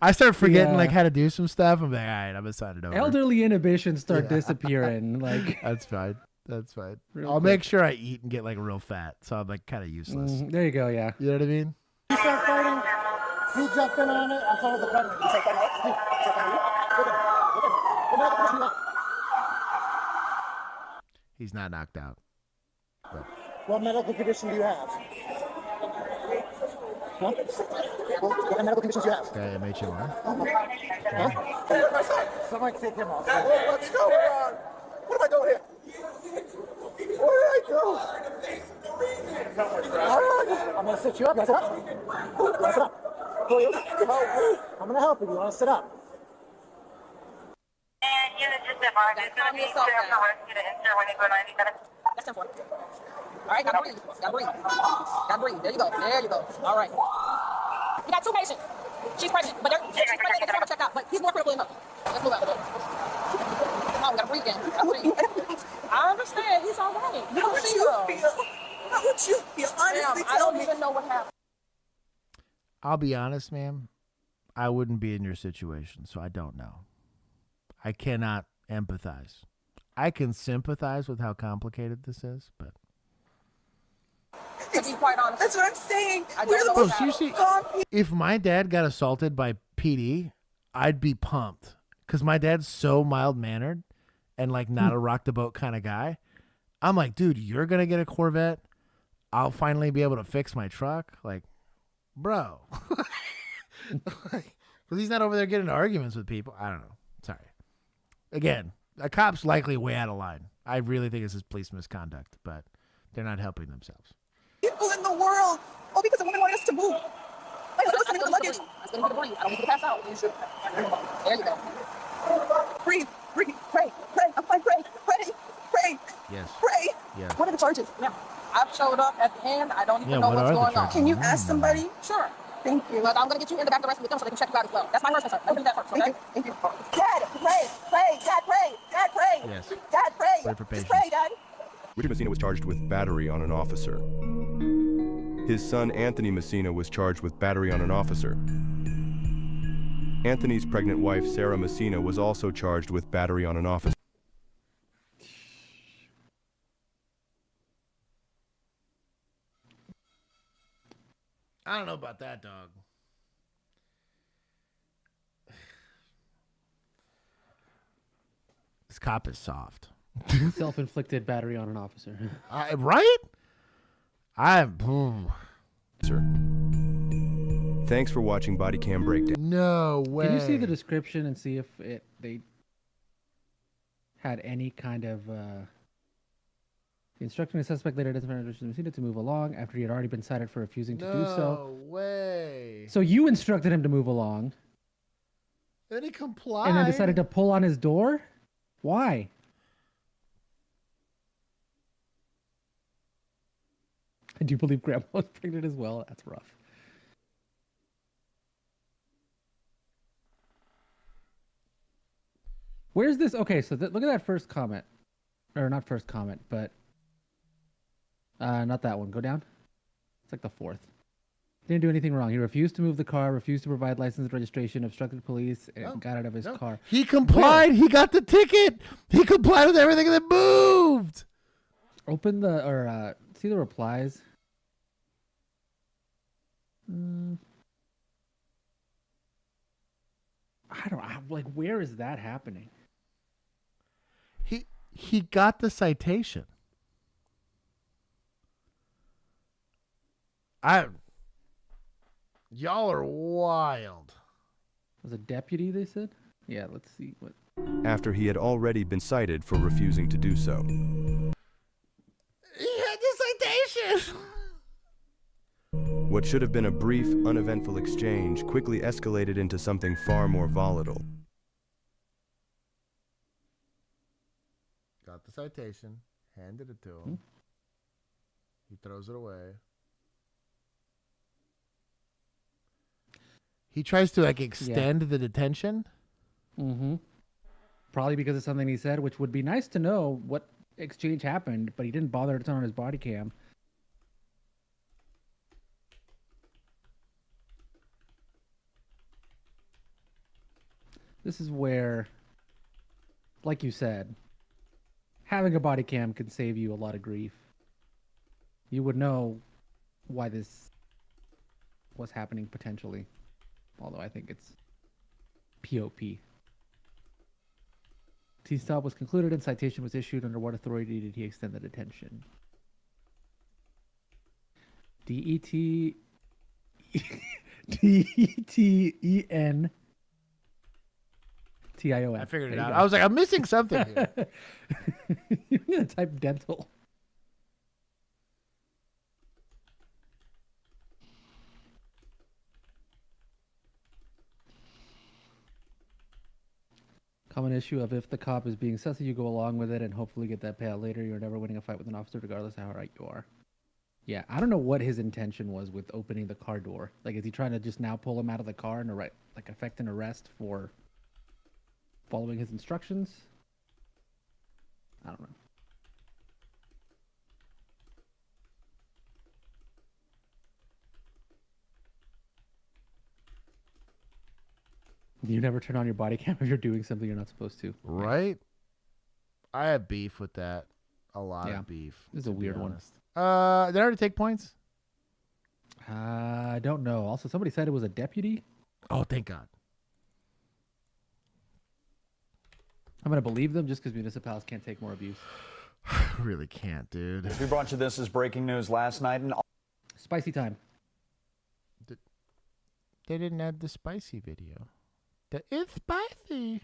I start forgetting how to do some stuff. I'm like, all right, I'm excited over. Elderly inhibitions start disappearing. That's fine. That's fine. Real I'll quick. make sure I eat and get real fat, so I'm kind of useless. There you go. Yeah. You know what I mean? He started fighting. He jumped in on it. I told the pregnant. He said, He's not knocked out. But What medical condition do you have? Huh? What medical conditions do you have? Okay, MHMR. Huh? Someone take him off. What's going on? What am I doing here? What did I do? I'm gonna sit you up. You wanna sit up? You wanna sit up? Who are you? I'm gonna help you. You wanna sit up? And unit just advised, it's going to be clear for rescue to enter when they go 97. That's 10-4. All right, gotta breathe. Gotta breathe. Gotta breathe. There you go. There you go. All right. We got 2 patients. She's pregnant, but she's pregnant. They just have her checked out, but he's more critical than her. Let's move out. Come on, we gotta breathe again. Gotta breathe. I understand. He's all right. You don't see her. How would you feel? Honestly, I don't even know what happened. I'll be honest, ma'am. I wouldn't be in your situation, so I don't know. I cannot empathize. I can sympathize with how complicated this is, but To be quite honest, that's what I'm saying. Bro, seriously, if my dad got assaulted by PD, I'd be pumped because my dad's so mild mannered and like not a rock the boat kind of guy. I'm like, dude, you're gonna get a Corvette. I'll finally be able to fix my truck. Like, bro, because he's not over there getting arguments with people. I don't know. Sorry. Again, a cop's likely way out of line. I really think this is police misconduct, but they're not helping themselves. People in the world. Oh, because the woman wanted us to move. Wait, let's listen to the luggage. I'm going to breathe. I don't need you to pass out. You should. There you go. Breathe. Breathe. Pray. Pray. I'm fine. Pray. Pray. Pray. Yes. Pray. Yes. What are the charges? Ma'am, I've showed up at the end. I don't even know what's going on. Can you ask somebody? Sure. Thank you. But I'm going to get you in the back of the rescue with them so they can check you out as well. That's my first concern. Let me do that first, okay? Thank you. Dad, pray. Pray. Dad, pray. Dad, pray. Yes. Dad, pray. Pray for Just patience. pray, Dad. Richard Messina was charged with battery on an officer. His son Anthony Messina was charged with battery on an officer. Anthony's pregnant wife Sarah Messina was also charged with battery on an officer. I don't know about that, dog. This cop is soft. Self-inflicted battery on an officer. Right? Sir. Thanks for watching Bodycam Breakdown. No way. Can you see the description and see if they had any kind of instructing the suspect later identified Richard Messina to move along after he had already been cited for refusing to do so. No way. So you instructed him to move along. Then he complied. And then decided to pull on his door? Why? I do believe Grandma was pregnant as well. That's rough. Where's this? Okay, so look at that first comment. Or not first comment, but... not that one. Go down. It's like the fourth. Didn't do anything wrong. He refused to move the car, refused to provide license and registration, obstructed police, and got out of his car. He complied. Where? He got the ticket. He complied with everything and then moved. Open the... or see the replies. I don't know. Like, where is that happening? He got the citation. Y'all are wild. Was a deputy, they said? Yeah, let's see what... After he had already been cited for refusing to do so. He had the citation. What should have been a brief, uneventful exchange quickly escalated into something far more volatile. Got the citation, handed it to him. He throws it away. He tries to like extend the detention. Mm-hmm. Probably because of something he said, which would be nice to know what exchange happened, but he didn't bother to turn on his body cam. This is where, like you said, having a body cam can save you a lot of grief. You would know why this was happening potentially. Although I think it's POP. T-stop was concluded and citation was issued. Under what authority did he extend the detention? DETENTION. I figured it out. I was like, I'm missing something here. You're gonna type dental. Common issue of if the cop is being sussy, you go along with it and hopefully get that payout later. You're never winning a fight with an officer, regardless of how right you are. Yeah, I don't know what his intention was with opening the car door. Like, is he trying to just now pull him out of the car and effect an arrest for following his instructions? I don't know. You never turn on your body cam if you're doing something you're not supposed to. Right? I have beef with that. A lot of beef. This is a weird one. Did I already take points? I don't know. Also, somebody said it was a deputy. Oh, thank God. I'm going to believe them just because municipalities can't take more abuse. Really can't, dude. We brought you this as breaking news last night. Spicy time. They didn't add the spicy video. It's spicy.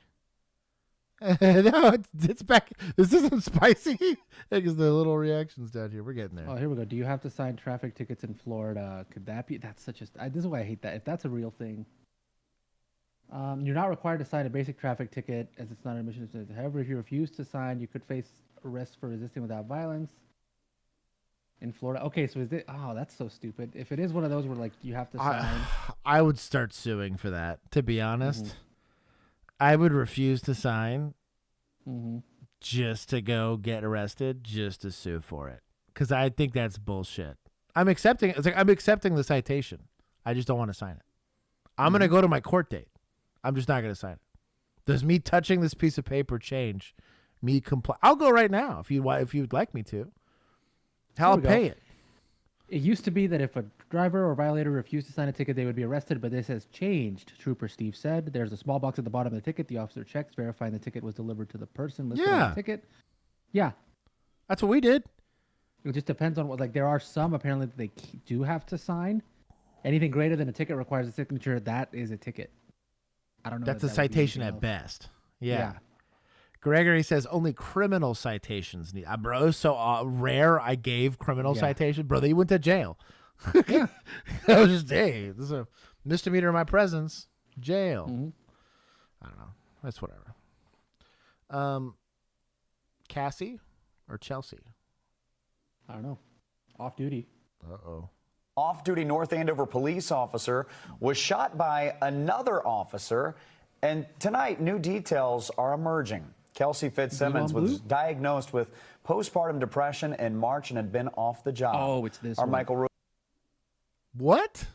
No, it's back. This isn't spicy. Because the little reactions down here. We're getting there. Oh, here we go. Do you have to sign traffic tickets in Florida? Could that be? That's such a. This is why I hate that. If that's a real thing. You're not required to sign a basic traffic ticket as it's not an admission. However, if you refuse to sign, you could face arrest for resisting without violence. In Florida. Okay, so is it? Oh, that's so stupid. If it is one of those where like you have to sign. I would start suing for that, to be honest. Mm-hmm. I would refuse to sign just to go get arrested, just to sue for it. Because I think that's bullshit. I'm accepting the citation. I just don't want to sign it. I'm going to go to my court date. I'm just not going to sign it. Does me touching this piece of paper change me comply? I'll go right now if you'd like me to. I'll pay it. It used to be that if a driver or violator refused to sign a ticket, they would be arrested, but this has changed, Trooper Steve said. There's a small box at the bottom of the ticket. The officer checks, verifying the ticket was delivered to the person listed on the ticket. Yeah. That's what we did. It just depends on what, like, there are some apparently that they do have to sign. Anything greater than a ticket requires a signature. That is a ticket. I don't know. That's a citation at best. Yeah. Gregory says only criminal citations need. Bro, it was so rare I gave criminal citation. Bro, they went to jail. Yeah. I was just, hey, this is a misdemeanor in my presence. Jail. I don't know. That's whatever. Cassie or Chelsea? I don't know. Off duty. Uh-oh. Off-duty North Andover police officer was shot by another officer, and tonight new details are emerging. Kelsey Fitzsimmons was diagnosed with postpartum depression in March and had been off the job. Oh, it's this one. Michael What?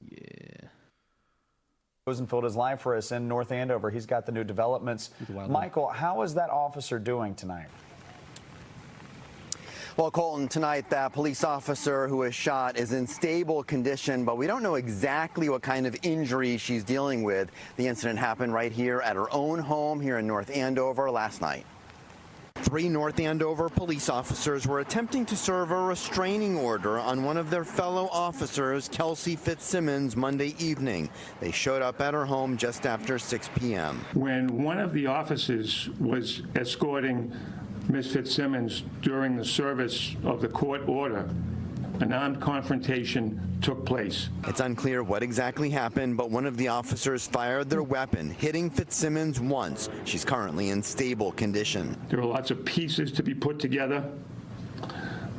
Yeah. Rosenfield is live for us in North Andover. He's got the new developments. Michael, how is that officer doing tonight? Well, Colton, tonight that police officer who was shot is in stable condition, but we don't know exactly what kind of injury she's dealing with. The incident happened right here at her own home here in North Andover last night. 3 North Andover police officers were attempting to serve a restraining order on one of their fellow officers, Kelsey Fitzsimmons, Monday evening. They showed up at her home just after 6 p.m. When one of the officers was escorting Ms. Fitzsimmons during the service of the court order, an armed confrontation took place. It's unclear what exactly happened, but one of the officers fired their weapon, hitting Fitzsimmons once. She's currently in stable condition. There are lots of pieces to be put together.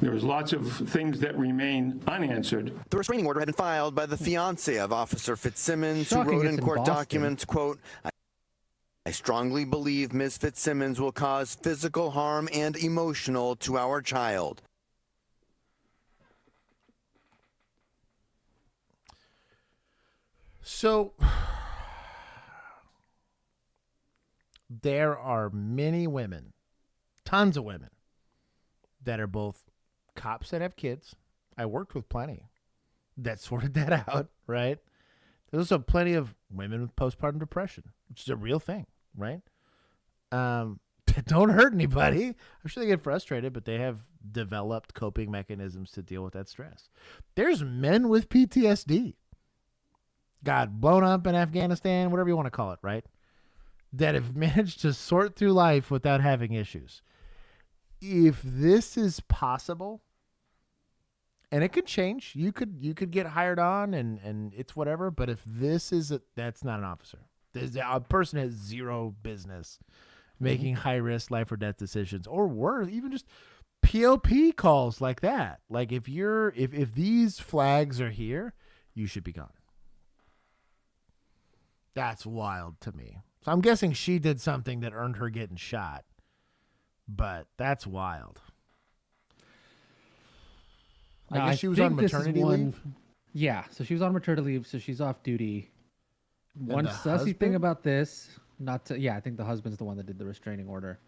There's lots of things that remain unanswered. The restraining order had been filed by the fiancé of Officer Fitzsimmons, who wrote in court documents, quote, I strongly believe Ms. Fitzsimmons will cause physical harm and emotional to our child. So there are many women, tons of women, that are both cops that have kids. I worked with plenty that sorted that out, right? There's also plenty of women with postpartum depression, which is a real thing, right? That don't hurt anybody. I'm sure they get frustrated, but they have developed coping mechanisms to deal with that stress. There's men with PTSD, got blown up in Afghanistan, whatever you want to call it, right? That have managed to sort through life without having issues. If this is possible, and it could change, you could get hired on and it's whatever. But if this is that's not an officer. A person has zero business making high risk life or death decisions, or worse, even just POP calls like that. Like if these flags are here, you should be gone. That's wild to me. So I'm guessing she did something that earned her getting shot, but that's wild. I guess she was on maternity leave. Yeah, so she was on maternity leave, so she's off duty. One sussy husband? thing about this, I think the husband's the one that did the restraining order.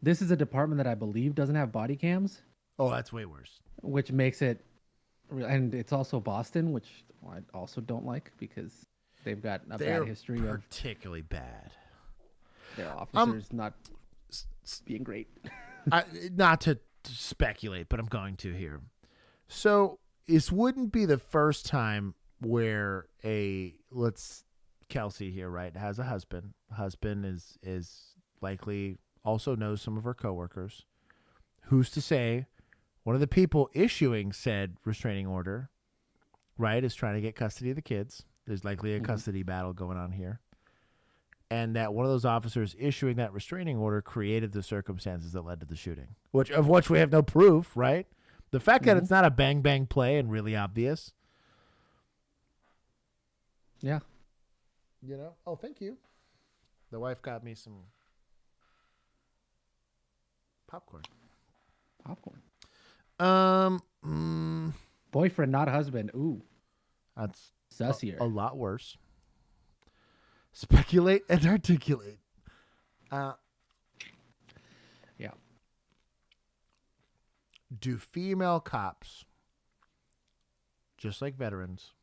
This is a department that I believe doesn't have body cams. Oh, that's way worse. Which makes it, and it's also Boston, which I also don't like because they've got a bad history of particularly bad. Their officers not being great. Not to speculate, but I'm going to here. So this wouldn't be the first time where Kelsey here, right, has a husband. Husband is likely also knows some of her coworkers. Who's to say one of the people issuing said restraining order, right, is trying to get custody of the kids. There's likely a custody battle going on here. And that one of those officers issuing that restraining order created the circumstances that led to the shooting, of which we have no proof, right? The fact that it's not a bang play and really obvious. Yeah. You know? Oh, thank you. The wife got me some popcorn. Boyfriend, not husband. Ooh. That's sussier. A lot worse. Speculate and articulate. Yeah. Do female cops, just like veterans,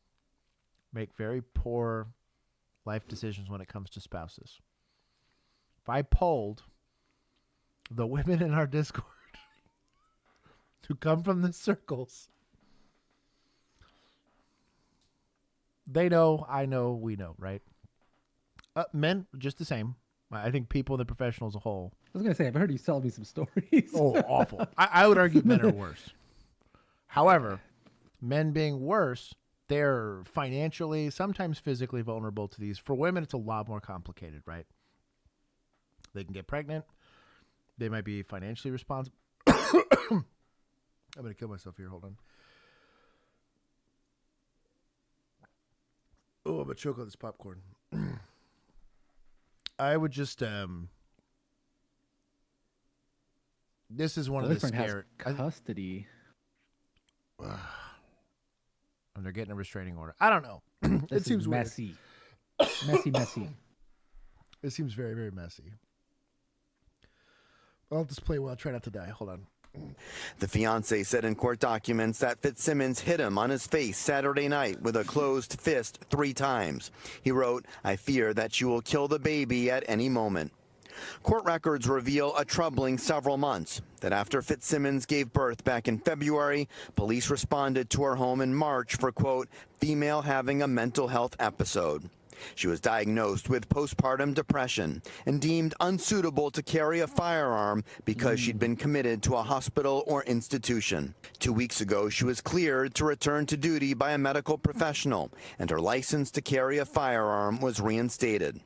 make very poor life decisions when it comes to spouses? If I polled the women in our Discord who come from the circles, they know, I know, we know, right? Men, just the same. I think people in the professional as a whole. I was going to say, I've heard you tell me some stories. Oh, awful. I would argue men are worse. However, men being worse, they're financially, sometimes physically vulnerable to these. For women, it's a lot more complicated, right? They can get pregnant. They might be financially responsible. I'm going to kill myself here. Hold on. Oh, I'm going to choke on this popcorn. I would just, this is one of the scary. Custody. And they're getting a restraining order. I don't know. It seems messy. messy. It seems very, very messy. I'll just play well. Try not to die. Hold on. The fiancé said in court documents that Fitzsimmons hit him on his face Saturday night with a closed fist 3 times. He wrote, "I fear that she will kill the baby at any moment." Court records reveal a troubling several months. That after Fitzsimmons gave birth back in February, police responded to her home in March for, quote, female having a mental health episode. She was diagnosed with postpartum depression and deemed unsuitable to carry a firearm because she'd been committed to a hospital or institution. 2 weeks ago, she was cleared to return to duty by a medical professional, and her license to carry a firearm was reinstated.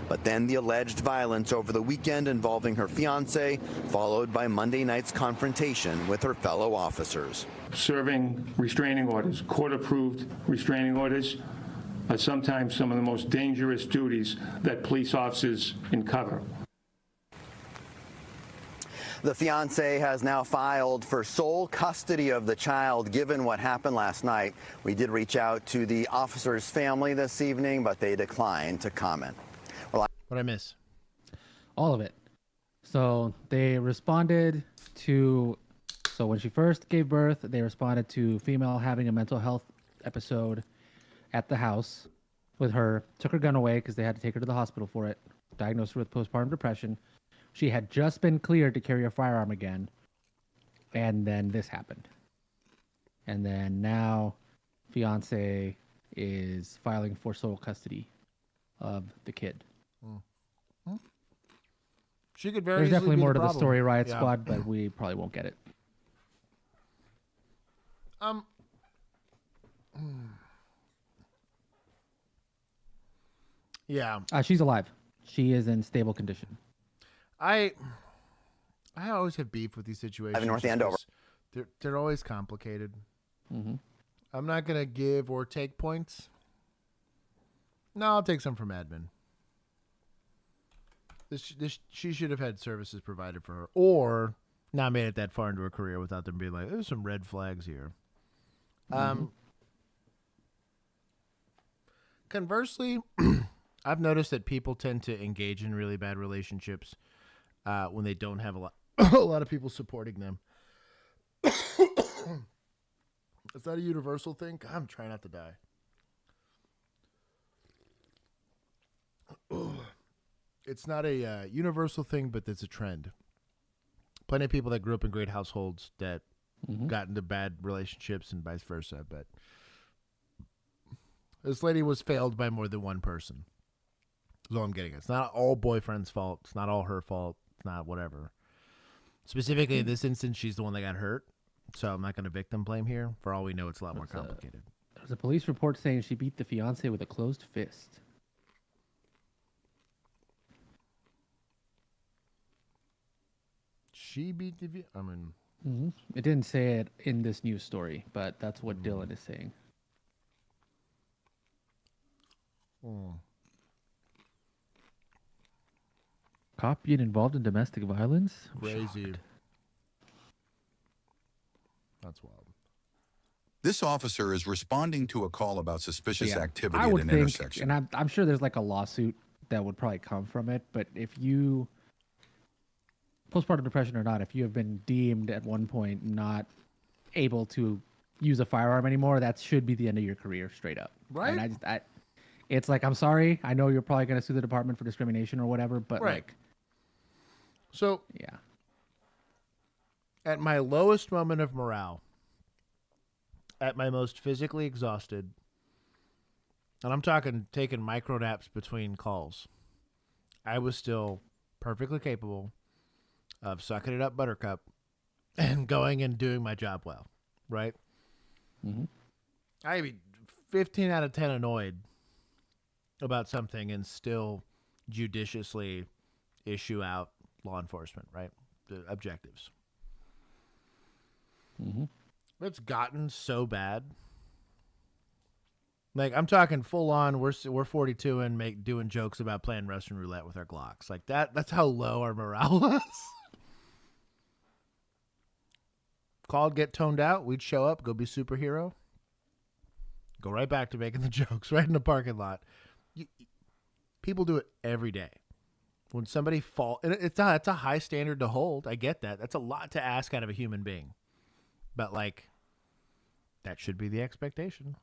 But then the alleged violence over the weekend involving her fiancé, followed by Monday night's confrontation with her fellow officers. Serving restraining orders, court-approved restraining orders, are sometimes some of the most dangerous duties that police officers uncover. The fiancé has now filed for sole custody of the child given what happened last night. We did reach out to the officer's family this evening, but they declined to comment. What'd I miss? All of it. So they responded to, so when she first gave birth, they responded to female having a mental health episode at the house with her, took her gun away because they had to take her to the hospital for it, diagnosed her with postpartum depression. She had just been cleared to carry a firearm again. And then this happened. And then now fiance is filing for sole custody of the kid. She could very There's easily definitely be more the to the problem. story, Riot Yeah. Squad, but we probably won't get it. Yeah. She's alive. She is in stable condition. I always have beef with these situations. North Andover. They're always complicated. Mm-hmm. I'm not gonna give or take points. No, I'll take some from admin. She should have had services provided for her, or not made it that far into her career without them being like, "There's some red flags here." Conversely, I've noticed that people tend to engage in really bad relationships when they don't have a lot of people supporting them. Is that a universal thing? God, I'm trying not to die. It's not a universal thing, but it's a trend. Plenty of people that grew up in great households that got into bad relationships and vice versa. But this lady was failed by more than one person. That's all I'm getting. It's not all boyfriend's fault. It's not all her fault. It's not whatever. Specifically, in this instance, she's the one that got hurt. So I'm not going to victim blame here. For all we know, it's a lot more complicated. There's a police report saying she beat the fiance with a closed fist. She beat the... I mean... It didn't say it in this news story, but that's what Dylan is saying. Cop being involved in domestic violence? I'm Crazy. shocked. That's wild. This officer is responding to a call about suspicious activity I at would an think, intersection. and I'm sure there's like a lawsuit that would probably come from it, but if you, postpartum depression or not, if you have been deemed at one point not able to use a firearm anymore, that should be the end of your career straight up. Right. And it's like, I'm sorry, I know you're probably going to sue the department for discrimination or whatever, but Right. like, so yeah. At my lowest moment of morale, at my most physically exhausted, and I'm talking taking micro naps between calls, I was still perfectly capable of sucking it up, buttercup, and going and doing my job well, right? I'd be 15 out of 10 annoyed about something and still judiciously issue out law enforcement, right? The objectives. It's gotten so bad. Like, I'm talking full on. We're 42 and doing jokes about playing Russian roulette with our Glocks. Like that's how low our morale was. Called, get toned out. We'd show up, go be superhero. Go right back to making the jokes right in the parking lot. People do it every day. When somebody and it's a high standard to hold. I get that. That's a lot to ask out of a human being. But, like, that should be the expectation.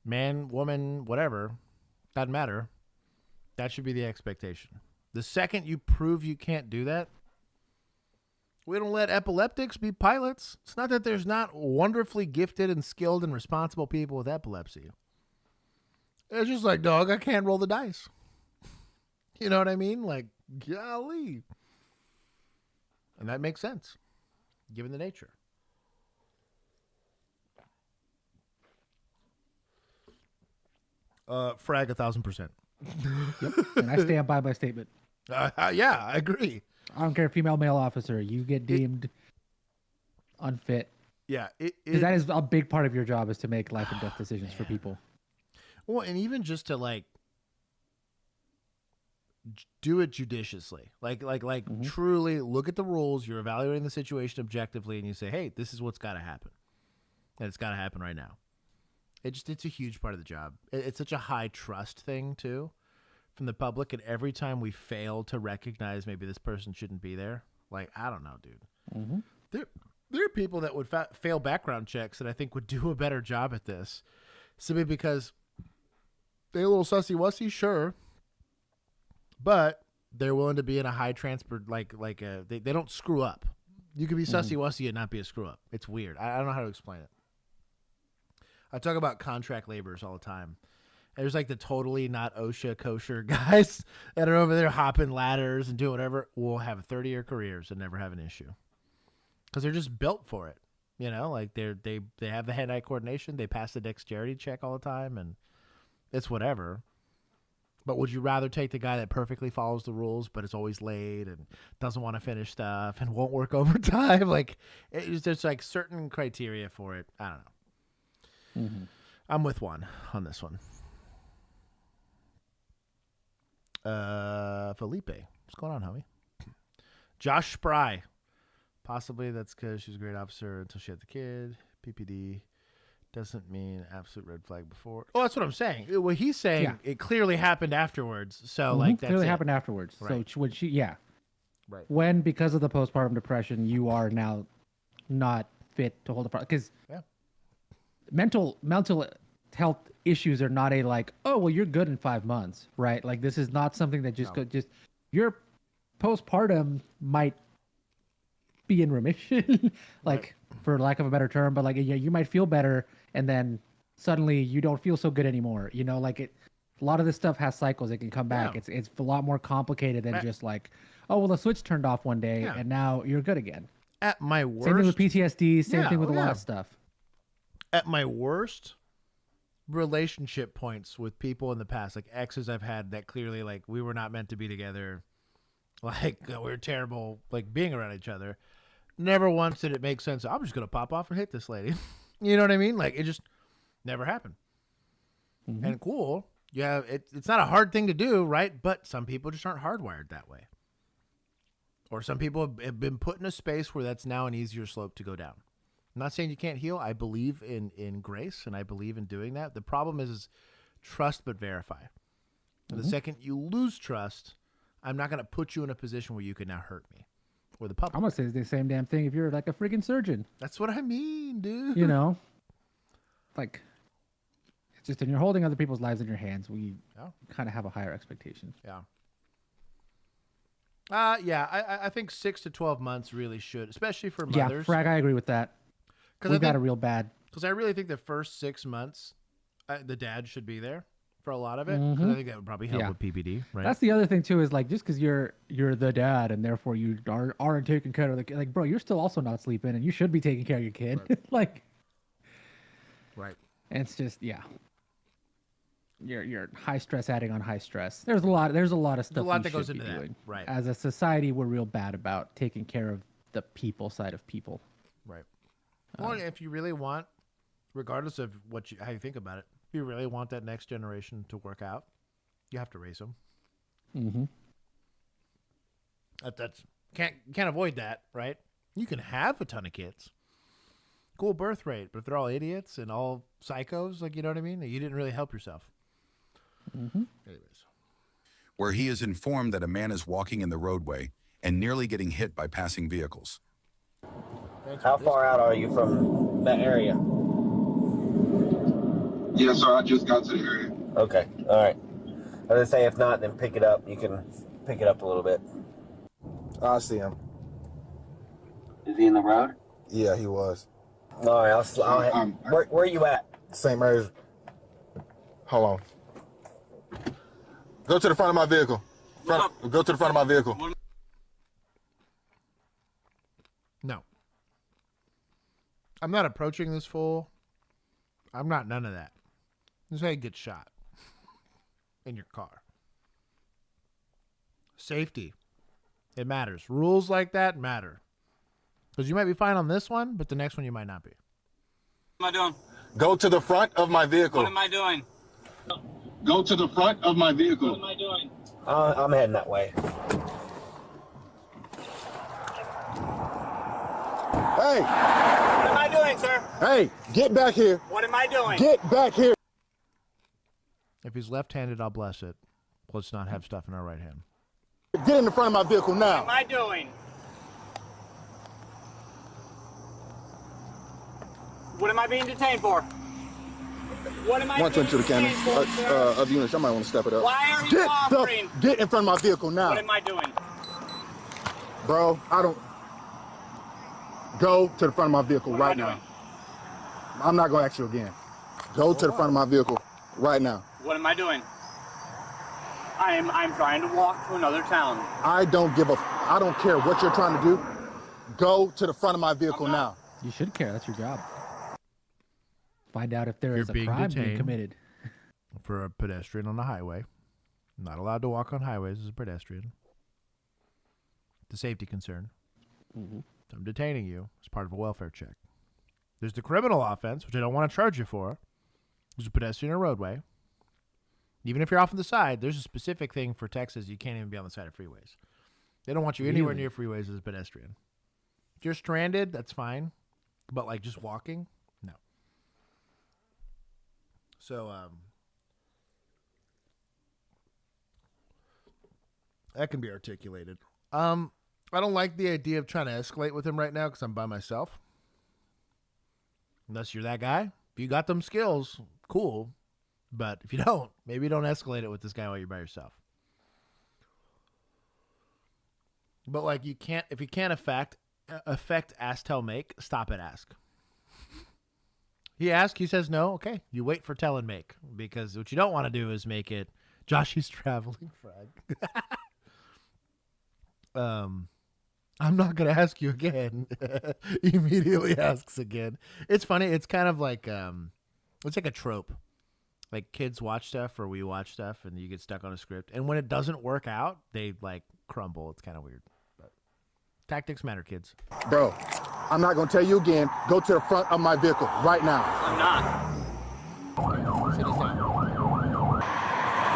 Man, woman, whatever. Doesn't matter. That should be the expectation. The second you prove you can't do that, we don't let epileptics be pilots. It's not that there's not wonderfully gifted and skilled and responsible people with epilepsy. It's just like, dog, I can't roll the dice. You know what I mean? Like, golly. And that makes sense, given the nature. Frag 1,000%. Yep. And I stand by my statement. Yeah, I agree. I don't care, female, male officer, you get deemed unfit. Yeah. Because that is a big part of your job, is to make life and death decisions for people. Well, and even just to, like, do it judiciously. Like truly look at the rules. You're evaluating the situation objectively, and you say, hey, this is what's got to happen. And it's got to happen right now. It's a huge part of the job. It's such a high trust thing, too, from the public. And every time we fail to recognize maybe this person shouldn't be there, like, I don't know, dude. There are people that would fail background checks that I think would do a better job at this. Simply because they're a little sussy-wussy, sure. But they're willing to be in a high transport, they don't screw up. You could be sussy-wussy and not be a screw-up. It's weird. I don't know how to explain it. I talk about contract laborers all the time. There's like the totally not OSHA kosher guys that are over there hopping ladders and doing whatever. Will have 30-year careers and never have an issue because they're just built for it. You know, like they have the hand-eye coordination. They pass the dexterity check all the time, and it's whatever. But would you rather take the guy that perfectly follows the rules, but is always late and doesn't want to finish stuff and won't work overtime? Like, there's like certain criteria for it. I don't know. I'm with one on this one. Felipe, what's going on, homie? Josh Spry. Possibly that's because she's a great officer until she had the kid. PPD. Doesn't mean absolute red flag before. Oh, that's what I'm saying. What he's saying, it clearly happened afterwards. So, like, that's clearly happened afterwards. Right. So, when she, right. When, because of the postpartum depression, you are now not fit to hold a problem. Because mental health issues are not a like, oh, well, you're good in 5 months, right? Like, this is not something that just your postpartum might be in remission, like, for lack of a better term, but like, you might feel better and then suddenly you don't feel so good anymore. You know, like a lot of this stuff has cycles. It can come back. It's a lot more complicated than just like, oh, well, the switch turned off one day and now you're good again. At my worst. Same thing with PTSD. Same thing with a lot of stuff. At my worst, relationship points with people in the past, like exes I've had that clearly like we were not meant to be together. Like we were terrible, like being around each other. Never once did it make sense. I'm just going to pop off and hit this lady. You know what I mean? Like, it just never happened. And cool. Yeah, it's not a hard thing to do, right? But some people just aren't hardwired that way. Or some people have been put in a space where that's now an easier slope to go down. I'm not saying you can't heal. I believe in grace, and I believe in doing that. The problem is trust but verify. And the second you lose trust, I'm not going to put you in a position where you can now hurt me. Or the public. I'm gonna say the same damn thing if you're like a freaking surgeon. That's what I mean, dude. You know, like it's just, and you're holding other people's lives in your hands. We kind of have a higher expectation. I think 6 to 12 months really should, especially for mothers. Yeah, Frag, I agree with that. We got a real bad. Because I really think the first 6 months, the dad should be there for a lot of it. 'Cause I think that would probably help with PPD, right? That's the other thing too, is like just because you're the dad and therefore you aren't taking care of the kid. Like, bro, you're still also not sleeping and you should be taking care of your kid. Like, right. And it's just you're high stress adding on high stress. There's a lot of stuff. There's a lot we that goes should into be that. doing. Right. As a society, we're real bad about taking care of the people side of people. Right. Well, if you really want, regardless of how you think about it, if you really want that next generation to work out, you have to raise them. That's can't avoid that, right? You can have a ton of kids, cool birth rate, but if they're all idiots and all psychos, like, you know what I mean, you didn't really help yourself. Anyways, where he is informed that a man is walking in the roadway and nearly getting hit by passing vehicles. How far out are you from that area? Yeah, sir, I just got to the area. Okay, all right. I was gonna say, if not, then pick it up. You can pick it up a little bit. I see him. Is he in the road? Yeah, he was. All right, where are you at? Same area. Hold on. Go to the front of my vehicle. Go to the front of my vehicle. no. I'm not approaching this fool. I'm not none of that. This is how you get shot in your car. Safety. It matters. Rules like that matter. Because you might be fine on this one, but the next one you might not be. What am I doing? Go to the front of my vehicle. What am I doing? Go to the front of my vehicle. What am I doing? I'm heading that way. Hey! What am I doing, sir? Hey, get back here. What am I doing? Get back here. If he's left-handed, I'll bless it. Let's not have stuff in our right hand. Get in the front of my vehicle now. What am I doing? What am I being detained for? What am I One being to the cannon. detained for, sir? Other units, I might want to step it up. Why are you offering? Get in front of my vehicle now. What am I doing? Bro, I don't. Go to the front of my vehicle right now. I'm not going to ask you again. Go to the front of my vehicle right now. What am I doing? I'm trying to walk to another town. I don't care what you're trying to do. Go to the front of my vehicle now. You should care. That's your job. Find out if there You're is a being crime being detained committed. for a pedestrian on the highway. Not allowed to walk on highways as a pedestrian. It's a safety concern. Mm-hmm. So I'm detaining you as part of a welfare check. There's the criminal offense, which I don't want to charge you for. There's a pedestrian or roadway. Even if you're off on the side, there's a specific thing for Texas. You can't even be on the side of freeways. They don't want you anywhere near freeways as a pedestrian. If you're stranded, that's fine. But like just walking, no. So, that can be articulated. I don't like the idea of trying to escalate with him right now because I'm by myself. Unless you're that guy. If you got them skills, cool. But if you don't, maybe don't escalate it with this guy while you're by yourself. But like you can't, if you can't affect ask, tell, make, stop at ask. He asks, he says no, okay. You wait for tell and make. Because what you don't want to do is make it, Josh, he's traveling, frag. I'm not going to ask you again. He immediately asks again. It's funny. It's kind of like, it's like a trope. Like kids watch stuff or we watch stuff and you get stuck on a script. And when it doesn't work out, they like crumble. It's kind of weird. But tactics matter, kids. Bro, I'm not going to tell you again. Go to the front of my vehicle right now. I'm not.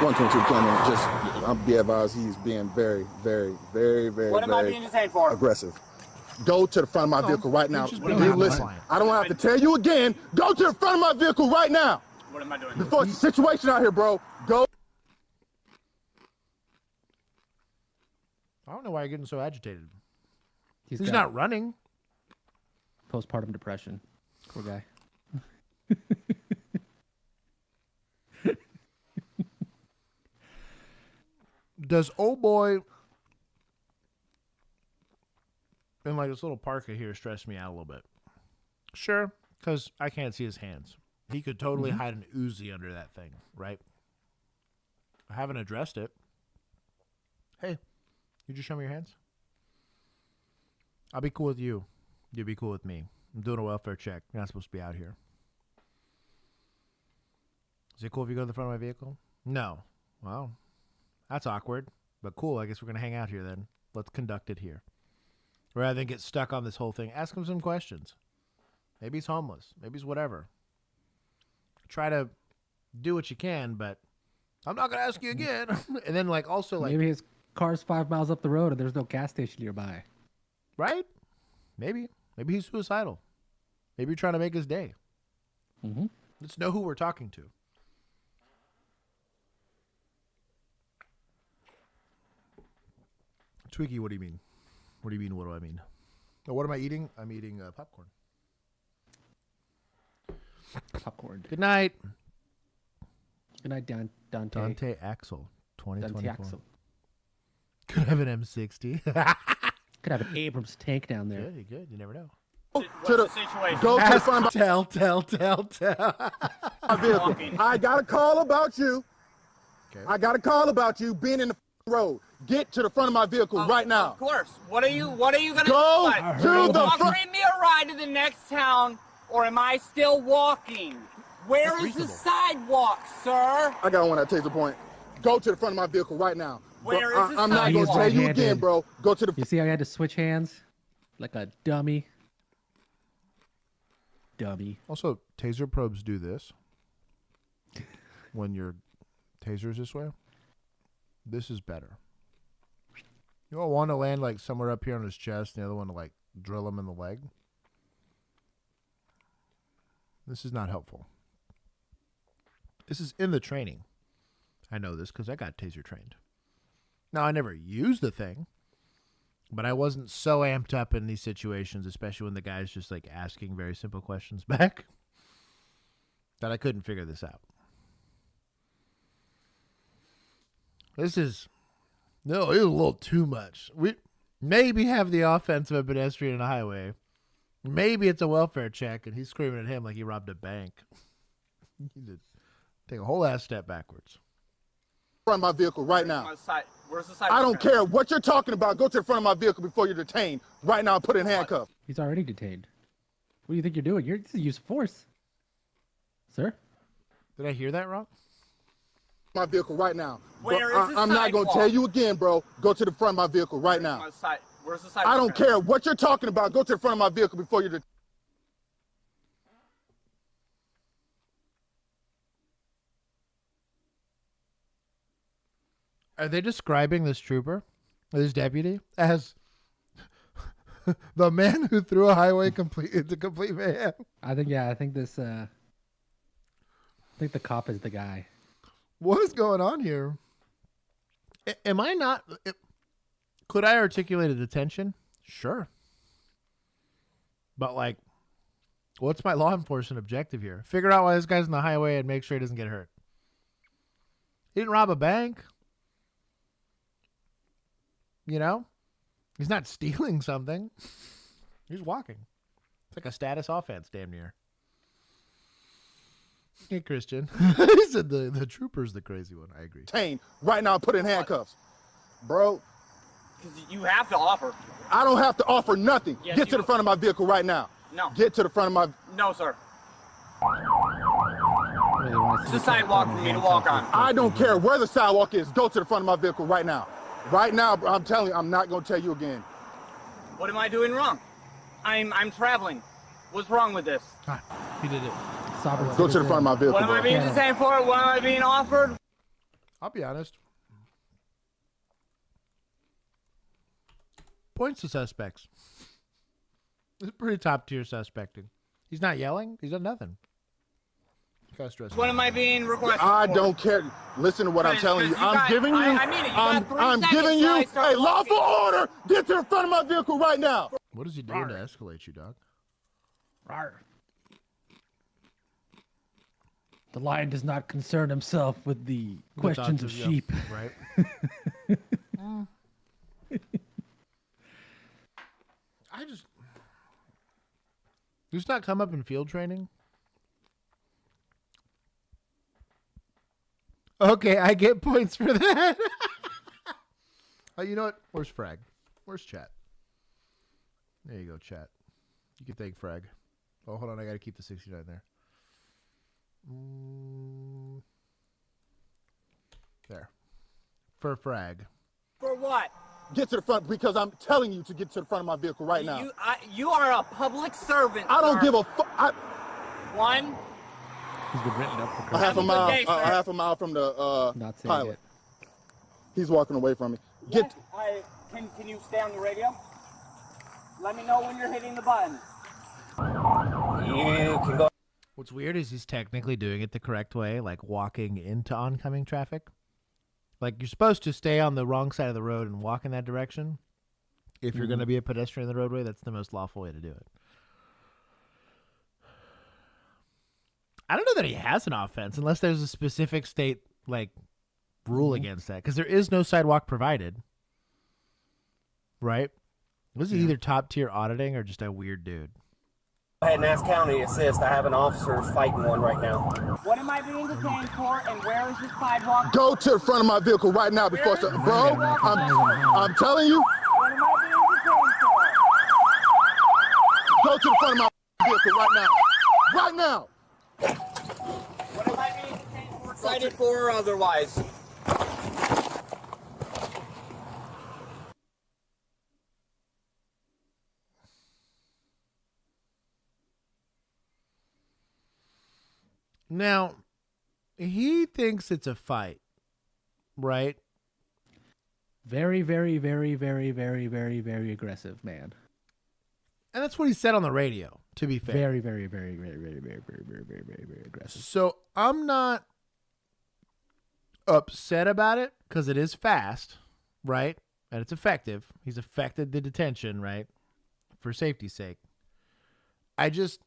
122 Cameron, just I'll be advised he's being very, very, very, very, What am I very being detained for? aggressive. Go to the front of my vehicle right now. just You being listen, compliant. I don't have to tell you again. Go to the front of my vehicle right now. What am I doing? Before it's a situation out here, bro. Go. I don't know why you're getting so agitated. He's got not running. Postpartum depression. Poor guy. Does old boy in like this little parka here stress me out a little bit? Sure, because I can't see his hands. He could totally hide an Uzi under that thing, right? I haven't addressed it. Hey, you just show me your hands? I'll be cool with you. You'll be cool with me. I'm doing a welfare check. You're not supposed to be out here. Is it cool if you go to the front of my vehicle? No. Well, that's awkward, but cool. I guess we're going to hang out here then. Let's conduct it here. Rather than get stuck on this whole thing, ask him some questions. Maybe he's homeless. Maybe he's whatever. Try to do what you can, but I'm not going to ask you again. And then like also like... Maybe his car's 5 miles up the road and there's no gas station nearby. Right? Maybe. Maybe he's suicidal. Maybe you're trying to make his day. Mm-hmm. Let's know who we're talking to. Twiggy, what do you mean? What do you mean, what do I mean? Oh, what am I eating? I'm eating popcorn. Popcorn. Good night. Good night, Dante. Dante Axel, 2024. Dante Axel. Could have an M60. Could have an Abrams tank down there. Yeah, you could. You never know. To the situation? Go to the front of Tell. my vehicle. I got a call about you. Okay. I got a call about you being in the road. Get to the front of my vehicle right now. Of course. What are you gonna Go do? to the front. Offering me a ride to the next town, or am I still walking? Where is the sidewalk, sir? I got one at Taser Point. Go to the front of my vehicle right now. Where Bro, is the I'm not going to sidewalk? tell you again, bro. Go to the... You see how I had to switch hands? Like a dummy. Dummy. Also, taser probes do this. When your taser's this way. This is better. You don't want to land like somewhere up here on his chest, and the other one to like drill him in the leg. This is not helpful. This is in the training. I know this because I got taser trained. Now, I never used the thing, but I wasn't so amped up in these situations, especially when the guy's just like asking very simple questions back, that I couldn't figure this out. This is a little too much. We maybe have the offense of a pedestrian on a highway, Maybe it's a welfare check, and he's screaming at him like he robbed a bank. You need to take a whole ass step backwards. Front of my vehicle right now. Where's the side? I don't care what you're talking about. Go to the front of my vehicle before you're detained. Right now, and put in handcuffs. He's already detained. What do you think you're doing? You're just use force, sir. Did I hear that wrong? My vehicle right now. Where bro, is the I'm not going to tell you again, bro. Go to the front of my vehicle right now. Where's the side? I don't care what you're talking about. Go to the front of my vehicle before you're detained. Are they describing this trooper, this deputy, as the man who threw a highway into complete mayhem? I think this. I think the cop is the guy. What is going on here? Am I not? Could I articulate a detention? Sure. But like, what's my law enforcement objective here? Figure out why this guy's on the highway and make sure he doesn't get hurt. He didn't rob a bank. You know? He's not stealing something. He's walking. It's like a status offense, damn near. Hey, Christian. He said the trooper's the crazy one. I agree. Detained. Right now, put in handcuffs. Bro. Because you have to offer. I don't have to offer nothing. Yes, Get to the front of my vehicle right now. No. Get to the front of my... No, sir. It's a sidewalk for me to walk on. I don't care where the sidewalk is. Go to the front of my vehicle right now. Right now, bro, I'm telling you, I'm not going to tell you again. What am I doing wrong? I'm traveling. What's wrong with this? He did it. Go to the front of my vehicle. What am I being detained for? What am I being offered? I'll be honest. Points to suspects. This is pretty top tier suspecting. He's not yelling. He's done nothing. What am I being requested I for? don't care. Listen to what I'm telling you. I'm giving you. I mean it. I'm giving you a lawful order. Get to the front of my vehicle right now. What is he doing to escalate you, dog? Rawr. The lion does not concern himself with the questions of sheep. Right. Does this not come up in field training? Okay, I get points for that. Oh, you know what? Where's Frag? Where's chat? There you go, chat. You can thank Frag. Oh, hold on. I got to keep the 69 there. There. For Frag. For what? Get to the front because I'm telling you to get to the front of my vehicle right now. You are a public servant. I don't give a fuck. One. He's been written up for a half a mile from the pilot. He's walking away from me. Can you stay on the radio? Let me know when you're hitting the button. You can go. What's weird is he's technically doing it the correct way, like walking into oncoming traffic. Like, you're supposed to stay on the wrong side of the road and walk in that direction. If you're going to be a pedestrian in the roadway, that's the most lawful way to do it. I don't know that he has an offense unless there's a specific state, like, rule against that. Because there is no sidewalk provided. Right? Was he either top tier auditing or just a weird dude? Go ahead and ask county assist. I have an officer fighting one right now. What am I being detained for, and where is this sidewalk? Go to the front of my vehicle right now before, bro. I'm telling you. What am I being detained for? Go to the front of my vehicle right now. Right now. What am I being detained for, cited for, or otherwise? Now, he thinks it's a fight, right? Very, very, very, very, very, very, very aggressive man. And that's what he said on the radio, to be fair. Very, very, very, very, very, very, very, very, very, very, very aggressive. So I'm not upset about it because it is fast, right? And it's effective. He's affected the detention, right? For safety's sake. I just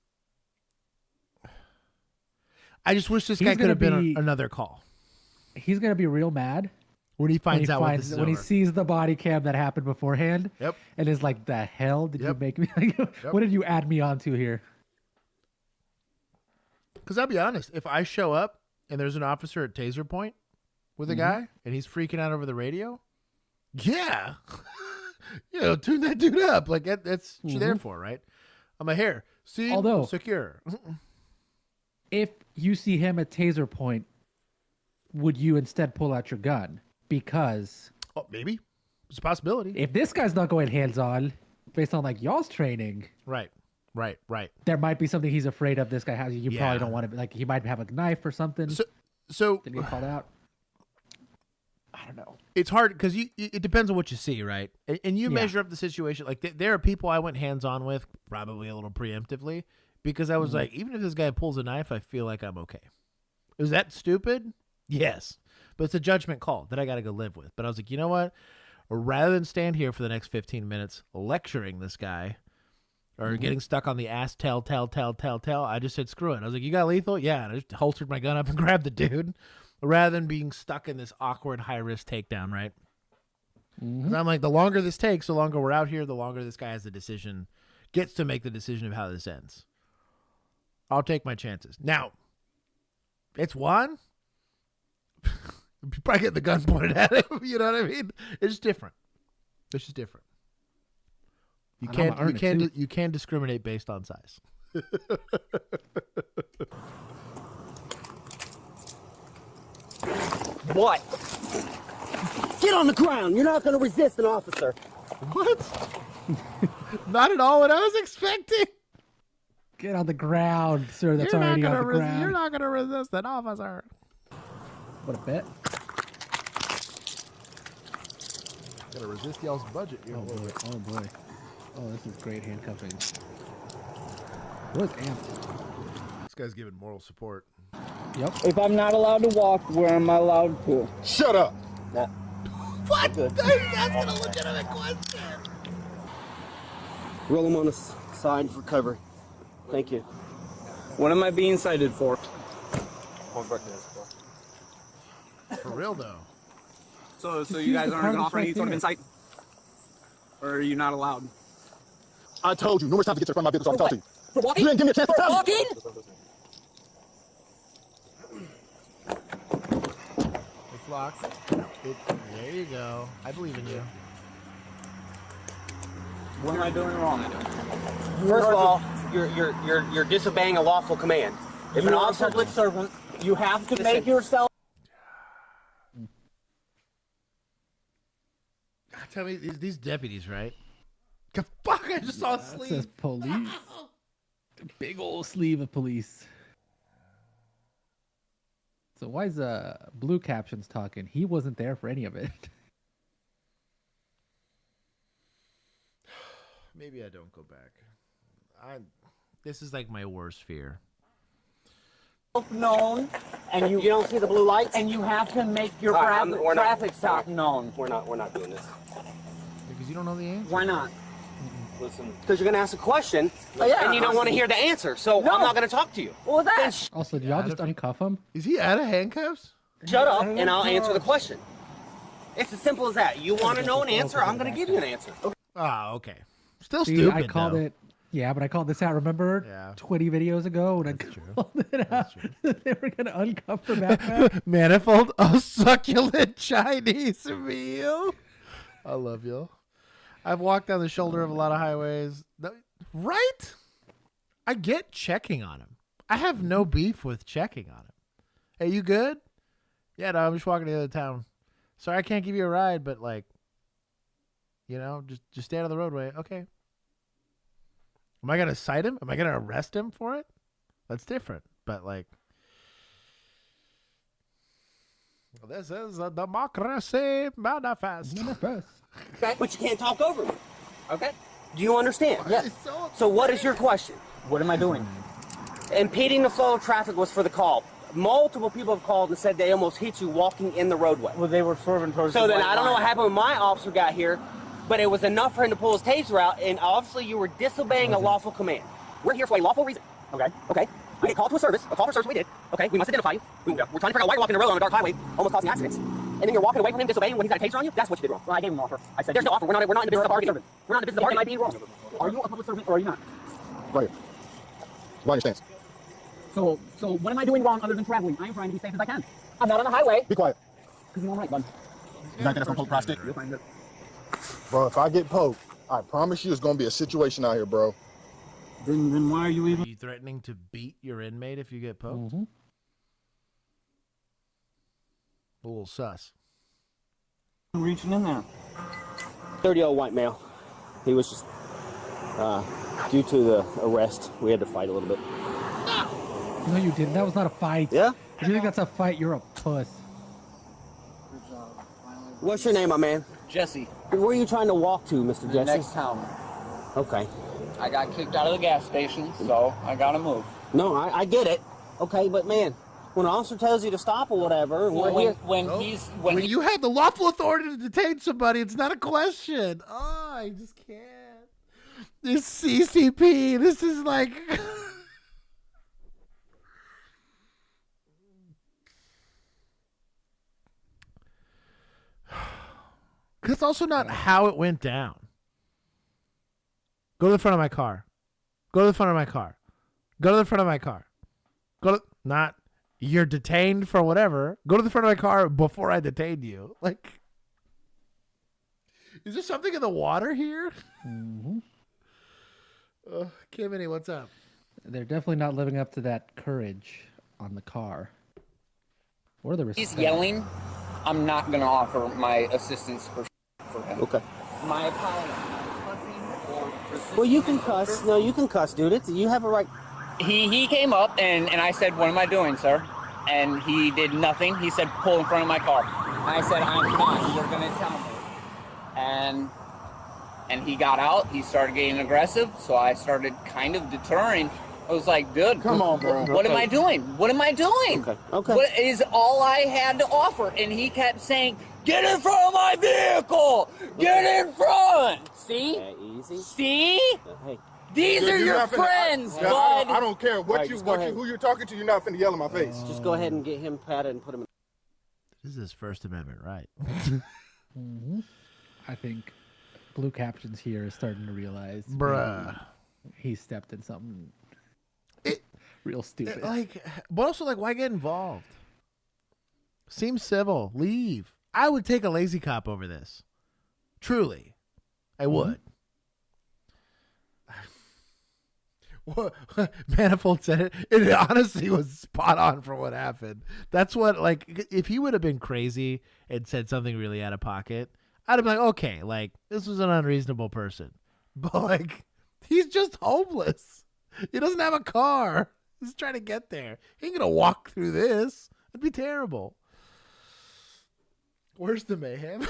wish this guy could have been another call. He's going to be real mad When he finds out what this is when he over. sees the body cam that happened beforehand. Yep. And is like, the hell did you make me? What did you add me onto here? Because I'll be honest, if I show up and there's an officer at taser point with a guy and he's freaking out over the radio, yeah, tune that dude up. Like that's what you're there for, right? I'm like, here, see, Although secure. If you see him at taser point, would you instead pull out your gun? Because maybe it's a possibility. If this guy's not going hands on, based on like y'all's training, right. there might be something he's afraid of. This guy has. You probably don't want to. Like he might have a knife or something. So did he get called out? I don't know. It's hard because it depends on what you see, right? And you measure up the situation. Like there are people I went hands on with, probably a little preemptively, because I was like, even if this guy pulls a knife, I feel like I'm okay. Is that stupid? Yes. But it's a judgment call that I got to go live with. But I was like, you know what? Rather than stand here for the next 15 minutes lecturing this guy or getting stuck on the ass, tell, I just said, screw it. I was like, you got lethal? Yeah. And I just holstered my gun up and grabbed the dude rather than being stuck in this awkward high-risk takedown, right? Because I'm like, the longer this takes, the longer we're out here, the longer this guy has the decision, gets to make the decision of how this ends. I'll take my chances. Now, it's Juan. You probably get the gun pointed at him. You know what I mean? It's different. It's just different. You can't discriminate based on size. What? Get on the ground. You're not going to resist an officer. What? Not at all what I was expecting. Get on the ground, sir. That's already on the ground. You're not going to resist an officer. What a bet. Gotta resist y'all's budget. Oh boy. Oh, this is great handcuffing. Where's amped? This guy's giving moral support. Yep. If I'm not allowed to walk, where am I allowed to? Shut up. What? That's a legitimate question. Roll him on the side for cover. Thank you. What am I being cited for? For real though. So you guys aren't going to offer any sort of insight? Or are you not allowed? I told you numerous times to get to the front of my vehicle so I can talk to you. For walking? You didn't give me a chance to tell walking? It's locked. There you go. I believe in you. What am I doing wrong? First of all, you're disobeying a lawful command. If an officer public servant, you have to make yourself. Tell me, these deputies, right? Fuck, I just saw a sleeve. It says police. Big old sleeve of police. So why is Blue Captions talking? He wasn't there for any of it. Maybe I don't go back. This is like my worst fear. Known, and you don't see the blue lights, and you have to make your traffic stop known. We're not doing this. Because you don't know the answer. Why not? Listen, because you're going to ask a question, and you don't want to hear the answer, so I'm not going to talk to you. Well, that. Also, did y'all just uncuff him? Is he out of handcuffs? Shut up, and I'll answer the question. It's as simple as that. You want to know an answer, I'm going to give you an answer. Ah, okay. Still See, stupid. I called though. it. Yeah, but I called this out. Remember, 20 videos ago when I called it out, they were gonna uncuff the backpack. Manifold, a succulent Chinese meal. I love you. I've walked down the shoulder of a lot of highways. Right? I get checking on him. I have no beef with checking on him. Hey, you good? Yeah, no, I'm just walking to the other town. Sorry, I can't give you a ride, but like, just stay out of the roadway. Okay. Am I going to cite him? Am I going to arrest him for it? That's different. But like, this is a democracy manifest. Okay, but you can't talk over me. Okay? Do you understand? Yes. So what is your question? What am I doing? Impeding the flow of traffic was for the call. Multiple people have called and said they almost hit you walking in the roadway. Well, they were swerving towards So the then white I don't know what line. happened when my officer got here, but it was enough for him to pull his taser out, and obviously you were disobeying a lawful command. We're here for a lawful reason. Okay? We get called to a service. A call for service we did. Okay? We must identify you. We're trying to figure out why you're walking the road on a dark highway, almost causing accidents. and then you're walking away from him disobeying when he's got a taser on you, that's what you did wrong. Well, I gave him an offer. I said, there's no offer. We're not in the business of arguing. We're not in the business of arguing. Am I being wrong? Are you a public servant or are you not? Right here. Why your stance? So what am I doing wrong other than traveling? I am trying to be safe as I can. I'm not on the highway. Be quiet. Because you're all right, bud. You think that's gonna poke plastic? You'll find it. Bro, if I get poked, I promise you it's gonna be a situation out here, bro. Then why are you even? Are you threatening to beat your inmate if you get poked? Mm-hmm. A little sus. Reaching in there. 30-year-old white male. He was just, due to the arrest, we had to fight a little bit. No, you didn't. That was not a fight. Yeah? If you think that's a fight, you're a puss. What's your name, my man? Jesse. Where are you trying to walk to, Mr. Jesse? Next town. Okay. I got kicked out of the gas station, so I gotta move. No, I get it. Okay, but man, when an officer tells you to stop or whatever, When you have the lawful authority to detain somebody, it's not a question. Oh, I just can't. This CCP, this is like... It's also not how it went down. Go to the front of my car. Go to the front of my car. Go to the front of my car. Not you're detained for whatever. Go to the front of my car before I detained you. Like, is there something in the water here? Mm-hmm. Kimini, what's up? They're definitely not living up to that courage on the car. Or the respect. He's yelling. I'm not gonna offer my assistance for him. Okay. My apology. Well, you can cuss. No, you can cuss, dude. You have a right. He came up and I said, what am I doing, sir? And he did nothing. He said, pull in front of my car. I said, I'm not. You're gonna tell me. And he got out. He started getting aggressive. So I started kind of deterring. I was like, dude, come on, bro. What am I doing? What am I doing? Okay. What is all I had to offer? And he kept saying, get in front of my vehicle! Get in front! See? Yeah, easy. See? Hey. These are your friends, bud. I don't care who you're talking to. You're not finna yell in my face. Just go ahead and get him patted and put him in. This is his First Amendment right. Mm-hmm. I think Blue Captions here is starting to realize. Bruh. He stepped in something real stupid. But also, why get involved? Seems civil. Leave. I would take a lazy cop over this. Truly. I would. Manifold said it. It honestly was spot on for what happened. That's what, if he would have been crazy and said something really out of pocket, I'd have been like, okay, this was an unreasonable person. But, he's just homeless. He doesn't have a car. He's trying to get there. He ain't going to walk through this. It'd be terrible. Where's the mayhem?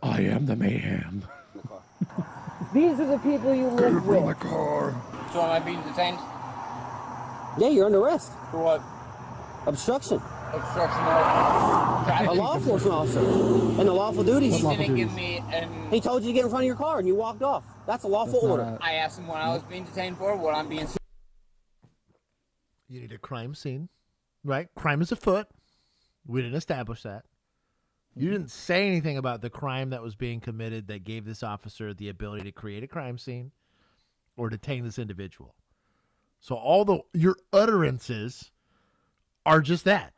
I am the mayhem. These are the people you Get in live front of with. my car. So am I being detained? Yeah, you're under arrest. For what? Obstruction. Obstruction of traffic. A law enforcement officer. And the lawful duties. He didn't give me He told you to get in front of your car and you walked off. That's a lawful order. I asked him what I was being detained for, what I'm being... You need a crime scene, right? Crime is afoot. We didn't establish that. You didn't say anything about the crime that was being committed that gave this officer the ability to create a crime scene or detain this individual. So your utterances are just that.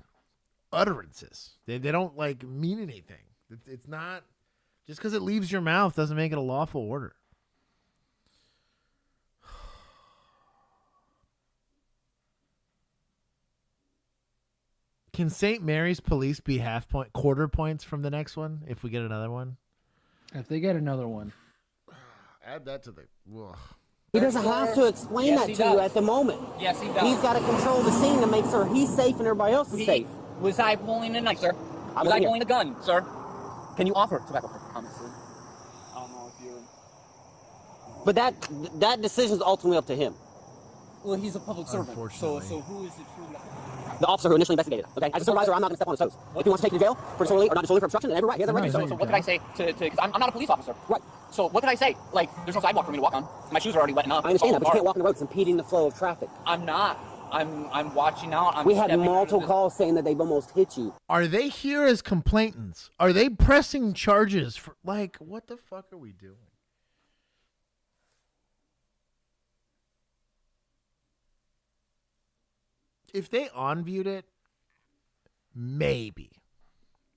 Utterances. They don't mean anything. It's not just because it leaves your mouth doesn't make it a lawful order. Can St. Mary's police be quarter points from the next one if we get another one? If they get another one. Add that to the... Ugh. He doesn't have to explain that to you at the moment. Yes, he does. He's got to control the scene to make sure he's safe and everybody else is safe. Was I pulling a knife, sir? Was I pulling a gun, sir? Can you offer tobacco? Honestly, I don't know if you're... But that decision is ultimately up to him. Well, he's a public servant. So who is it truly? The officer who initially investigated. Okay, as a supervisor, I'm not going to step on his toes. If he wants to take you to jail for disorderly or not disorderly for obstruction, then every right. He has every right. So what could I say to? Because I'm not a police officer. Right. So what could I say? There's no sidewalk for me to walk on. My shoes are already wet enough. I understand that, but you can't walk on the road. It's impeding the flow of traffic. I'm not. I'm watching out. We had multiple calls saying that they've almost hit you. Are they here as complainants? Are they pressing charges for, like, what the fuck are we doing? If they on-viewed it, maybe.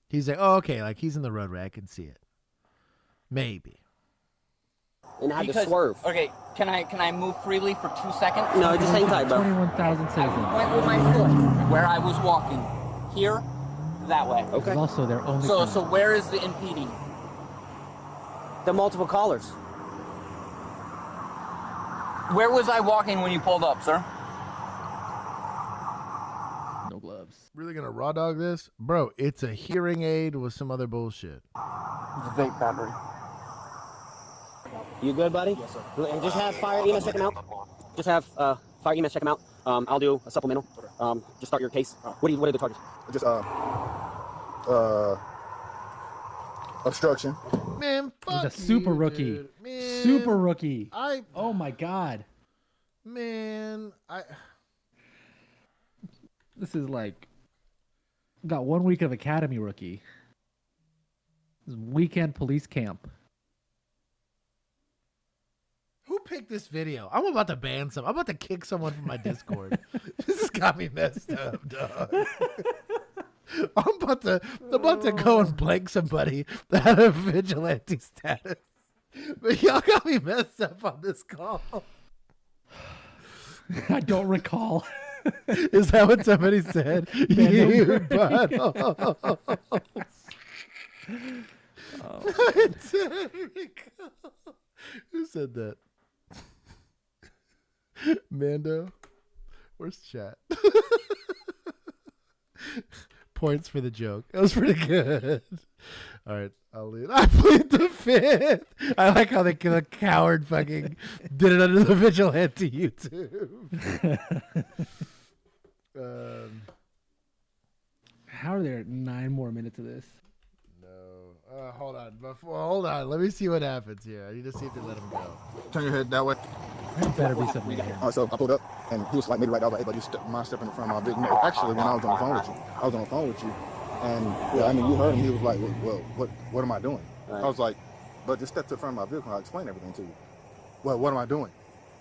He's like, oh, okay, like he's in the roadway. I can see it. Maybe. And I had to swerve. Okay, can I move freely for 2 seconds? No, just hang tight, bro. 21,000 citizens. Went with my foot where I was walking. Here, that way. Okay. Also, they're only. So where is the impeding? The multiple callers. Where was I walking when you pulled up, sir? No gloves. Really gonna raw dog this? Bro, it's a hearing aid with some other bullshit. Vape battery. You good, buddy? Yes, sir. And just have fire EMS check him out. Just have fire EMS check him out. I'll do a supplemental. Just start your case. What are the charges? Just obstruction. Man, fuck He's a super you, rookie. dude. Man, Super rookie. Oh my god. Man, This is like got 1 week of academy rookie. This is weekend police camp. Who picked this video? I'm about to ban some. I'm about to kick someone from my Discord. This has got me messed up, dog. I'm about to go and blank somebody that had a vigilante status. But y'all got me messed up on this call. I don't recall. Is that what somebody said? You buttholes. I don't recall. Who said that? Mando? Where's chat? Points for the joke. That was pretty good. All right, I'll leave. I plead the fifth. I like how the coward fucking did it under the vigilante YouTube. How are there 9 more minutes of this? No. Hold on. Hold on. Let me see what happens here. I need to see if they let him go. Turn your head that way. There better be something here. All right, so I pulled up, and he was like, maybe right. I was like, hey, buddy, you step in front of my big man. Actually, when I was on the phone with you, and yeah, I mean, you heard him. He was like, well, what am I doing? Right. I was like, but just step to the front of my vehicle. I'll explain everything to you. Well, what am I doing?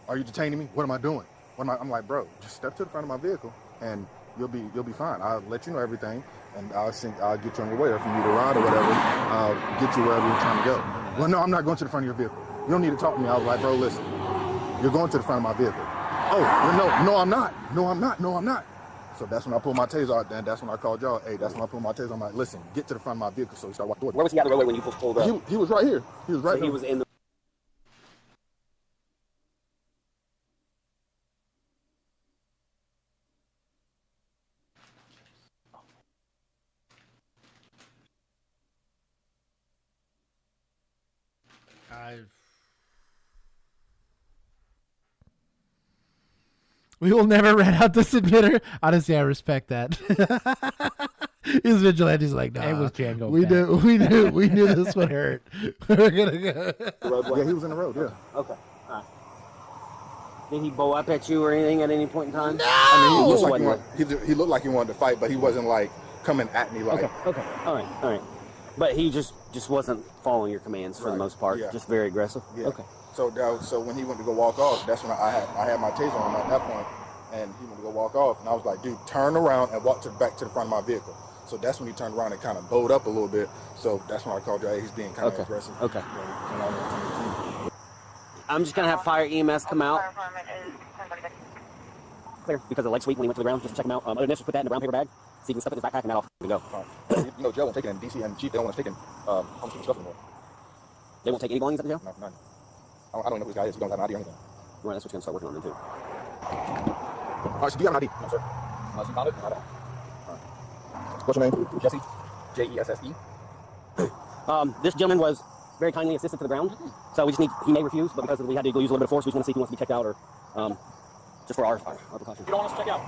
Are you detaining me? What am I doing? I'm like, bro, just step to the front of my vehicle, and you'll be fine. I'll let you know everything, and I'll get you on your way. Or if you need a ride or whatever, I'll get you wherever you're trying to go. Well, no, I'm not going to the front of your vehicle. You don't need to talk to me. I was like, bro, listen, you're going to the front of my vehicle. Oh, no, I'm not. So that's when I pulled my taser out, and that's when I called y'all. Hey, that's when I pulled my taser. I'm like, listen, get to the front of my vehicle. So he started walking. Where was he at the roadway when you pulled up? He was right here. He was right there. He was in the. We will never rat out this admitter. Honestly, I respect that. His vigilante's like, nah. It was Django. We knew this would hurt. We're gonna go. Yeah, he was in the road. Yeah. Okay. All right. Did he bow up at you or anything at any point in time? No. I mean, he looked like he wanted to fight, but he wasn't like coming at me like. Okay. All right. But he just wasn't following your commands for the most part. Yeah. Just very aggressive. Yeah. Okay. So when he went to go walk off, that's when I had my taser on him at that point, and he went to go walk off, and I was like, dude, turn around and walk back to the front of my vehicle. So that's when he turned around and kind of bowed up a little bit. So that's when I called you. Hey, he's being kind of aggressive. Okay. I'm just gonna have fire EMS come out. Clear, because the leg's weak when he went to the ground. Just check him out. Other than this, just put that in the brown paper bag. So you can stuff it in his backpack and that'll go. You know, jail won't take it in DC and Chief. They don't want us taking home stuff anymore. They won't take any belongings up to jail? No, none. I don't know who this guy is. He don't have an ID or anything. Right, that's what you're gonna start working on then too. All right, so do you have an ID? No, sir. Unless you found it, I don't. What's your name? Jesse. Jesse. This gentleman was very kindly assisted to the ground, so we just he may refuse, but because we had to use a little bit of force, we just want to see if he wants to be checked out or just for our precaution. You don't want us to check out.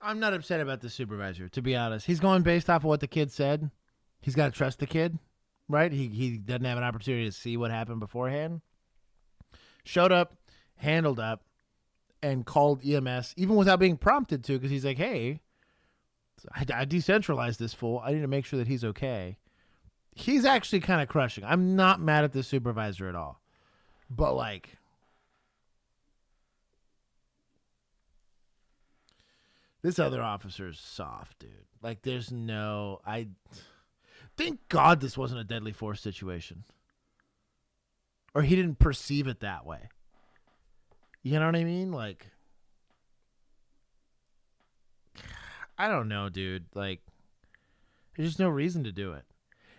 I'm not upset about the supervisor, to be honest. He's going based off of what the kid said. He's got to trust the kid, right? He doesn't have an opportunity to see what happened beforehand. Showed up, handled up, and called EMS even without being prompted to, because he's like, hey, I decentralized this fool. I need to make sure that he's okay. He's actually kind of crushing. I'm not mad at the supervisor at all. But, like, this other officer's soft, dude. Like, there's no... Thank God this wasn't a deadly force situation. Or he didn't perceive it that way. You know what I mean? Like, I don't know, dude. Like, there's just no reason to do it.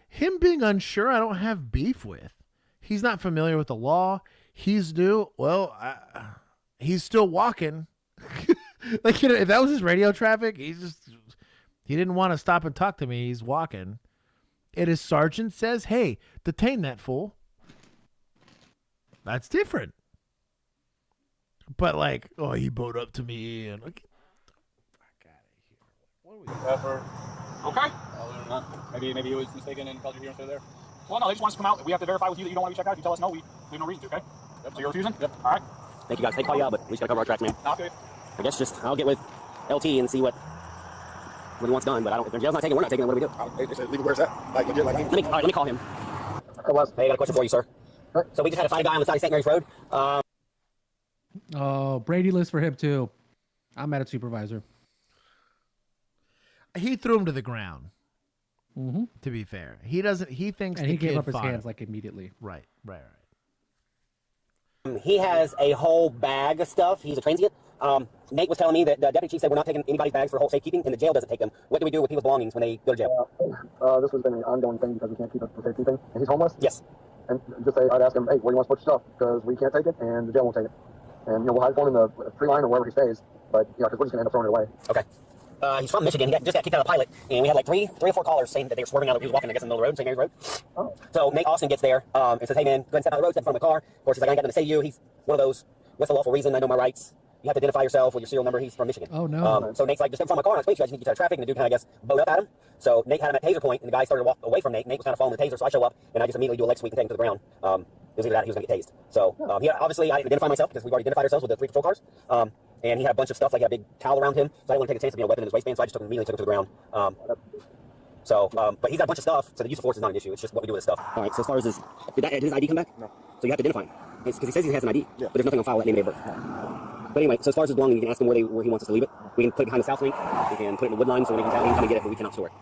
Him being unsure, I don't have beef with. He's not familiar with the law. He's new. Well, he's still walking. Like, you know, if that was his radio traffic, he didn't want to stop and talk to me. He's walking. And his sergeant says, hey, detain that fool. That's different. But, like, oh, he bowed up to me and like, fuck out of here. Okay. Maybe he was mistaken and called you here instead of there. Well, no, they just want us to come out. We have to verify with you that you don't want to be checked out. If you tell us no, we have no reason to, okay? Yep. So you're refusing? Yep. All right. Thank you guys. They call you out, but we just gotta cover our tracks, man. Okay. I guess I'll get with LT and see what he wants done, but I don't. If the jail's not taking it, we're not taking it. What do we do? They said, leave it where it's at. Like, legit, like, Let me call him. Hey, I got a question for you, sir. So we just had to find a guy on the side of St. Mary's Road. Oh, Brady list for him too. I'm mad at supervisor. He threw him to the ground. Mm-hmm. To be fair, he doesn't. He thinks and the he gave kid up his fought hands him. like immediately. Right. He has a whole bag of stuff. He's a transient. Nate was telling me that the deputy chief said we're not taking anybody's bags for whole safekeeping, and the jail doesn't take them. What do we do with people's belongings when they go to jail? This has been an ongoing thing because we can't keep it for safekeeping. And he's homeless. Yes. And just say, I'd ask him, hey, where do you want to put your stuff? Because we can't take it, and the jail won't take it. And, you know, we'll hide for him in the free line or wherever he stays. But, you know, because we're just going to end up throwing it away. Okay. He's from Michigan. He just got kicked out of Pilot, and we had like three or four callers saying that they were swerving out. He was walking, I guess, in the middle of the road, St. Mary's Road. Oh. So Nate Austin gets there and says, hey, man, go ahead and step out of the road, step in front of my car. Of course, he's like, I ain't got nothing to say to you. He's one of those, what's the lawful reason? I know my rights. You have to identify yourself with your serial number. He's from Michigan. Oh, no. So Nate's like, just step in front of my car, and I explained to you, I just need to get out of traffic, and the dude kind of, I guess, bowed up at him. So Nate had him at taser point, and the guy started to walk away from Nate. Nate was kind of following the taser, so I show up, and I just immediately do a leg sweep and take him to the ground. It was either that or he was going to get tased. So he obviously, I didn't identify myself because we've already identified ourselves with the 3 patrol cars. And he had a bunch of stuff, like he had a big towel around him, so I didn't want to take a chance of being a weapon in his waistband, so I just immediately took him to the ground. But he's got a bunch of stuff, so the use of force is not an issue. It's just what we do with his stuff. All right, so as far as did his ID come back? No. So you have to identify him. Because he says he has an ID, but there's nothing on file that name and date of birth. But anyway, so as far as his belongings, you can ask him where he wants us to leave it. We can put it behind the south link. We can put it in the wood line so when he can come and get it, but we cannot store it.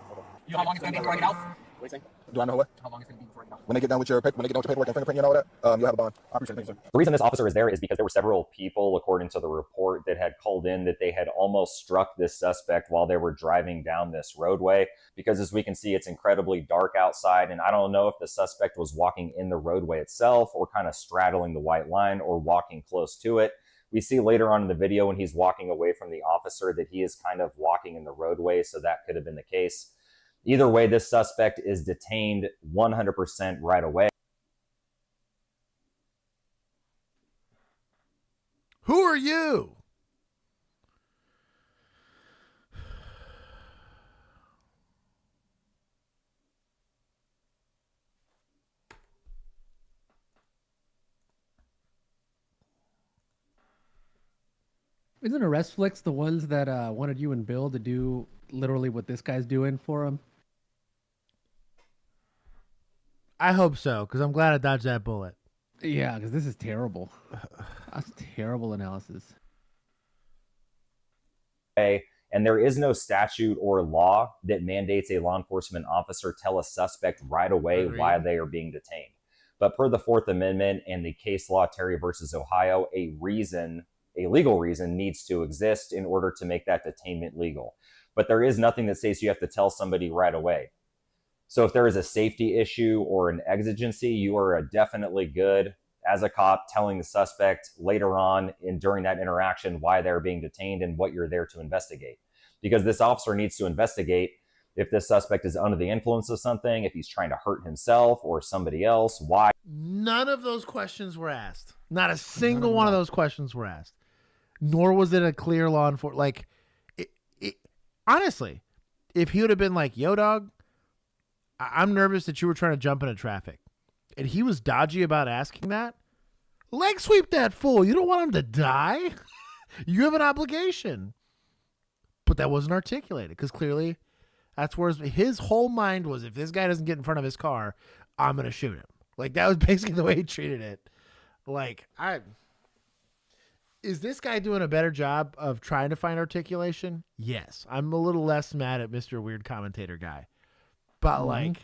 You know how long it's going to be before I get out? What are you saying? Do I know what? How long it's going to be before I get out? When they get done with your paperwork and fingerprint and all that, you'll have a bond. I appreciate it, sir. The reason this officer is there is because there were several people, according to the report, that had called in that they had almost struck this suspect while they were driving down this roadway. Because as we can see, it's incredibly dark outside, and I don't know if the suspect was walking in the roadway itself or kind of straddling the white line or walking close to it. We see later on in the video when he's walking away from the officer that he is kind of walking in the roadway, so that could have been the case. Either way, this suspect is detained 100% right away. Who are you? Isn't Arrest Flicks the ones that wanted you and Bill to do literally what this guy's doing for him? I hope so, because I'm glad I dodged that bullet. Yeah, because this is terrible. That's terrible analysis. And there is no statute or law that mandates a law enforcement officer tell a suspect right away why they are being detained. But per the 4th Amendment and the case law Terry versus Ohio, a legal reason needs to exist in order to make that detainment legal. But there is nothing that says you have to tell somebody right away. So if there is a safety issue or an exigency, you are definitely good as a cop telling the suspect later on during that interaction why they're being detained and what you're there to investigate. Because this officer needs to investigate if this suspect is under the influence of something, if he's trying to hurt himself or somebody else, why. None of those questions were asked. Not a single one of those questions were asked. Nor was it a clear law enforcement. Like, honestly, if he would have been like, yo, dog, I'm nervous that you were trying to jump into traffic, and he was dodgy about asking that, leg sweep that fool. You don't want him to die. You have an obligation. But that wasn't articulated because clearly that's where his whole mind was, if this guy doesn't get in front of his car, I'm going to shoot him. Like, that was basically the way he treated it. Like, is this guy doing a better job of trying to find articulation? Yes. I'm a little less mad at Mr. Weird Commentator guy. But, like,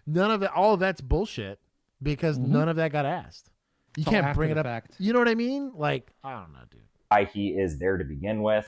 none of it, all of that's bullshit because none of that got asked. You can't bring it up. Fact. You know what I mean? Like, I don't know, dude. He is there to begin with,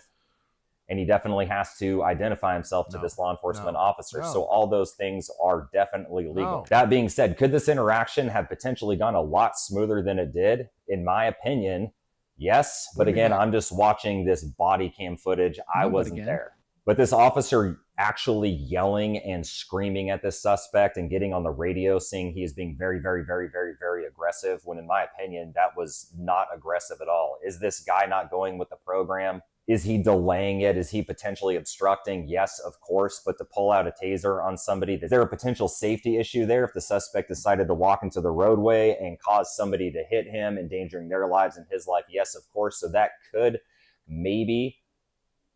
and he definitely has to identify himself to this law enforcement officer. So all those things are definitely legal. That being said, could this interaction have potentially gone a lot smoother than it did? In my opinion, yes. But again, I'm just watching this body cam footage. I wasn't there. But this officer actually yelling and screaming at this suspect and getting on the radio saying he is being very, very, very, very, very aggressive, when in my opinion, that was not aggressive at all. Is this guy not going with the program? Is he delaying it? Is he potentially obstructing? Yes, of course. But to pull out a taser on somebody, is there a potential safety issue there if the suspect decided to walk into the roadway and cause somebody to hit him, endangering their lives and his life? Yes, of course. So that could maybe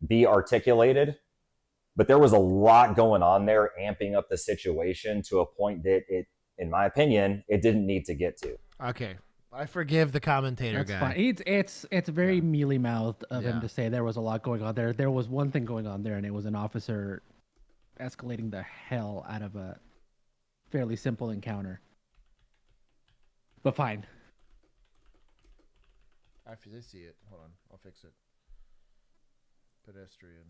be articulated. But there was a lot going on there, amping up the situation to a point that it, in my opinion, it didn't need to get to. Okay. I forgive the commentator guy. Fine. It's very mealy mouthed of him to say there was a lot going on there. There was one thing going on there, and it was an officer escalating the hell out of a fairly simple encounter. But fine. I see it. Hold on. I'll fix it. Pedestrian.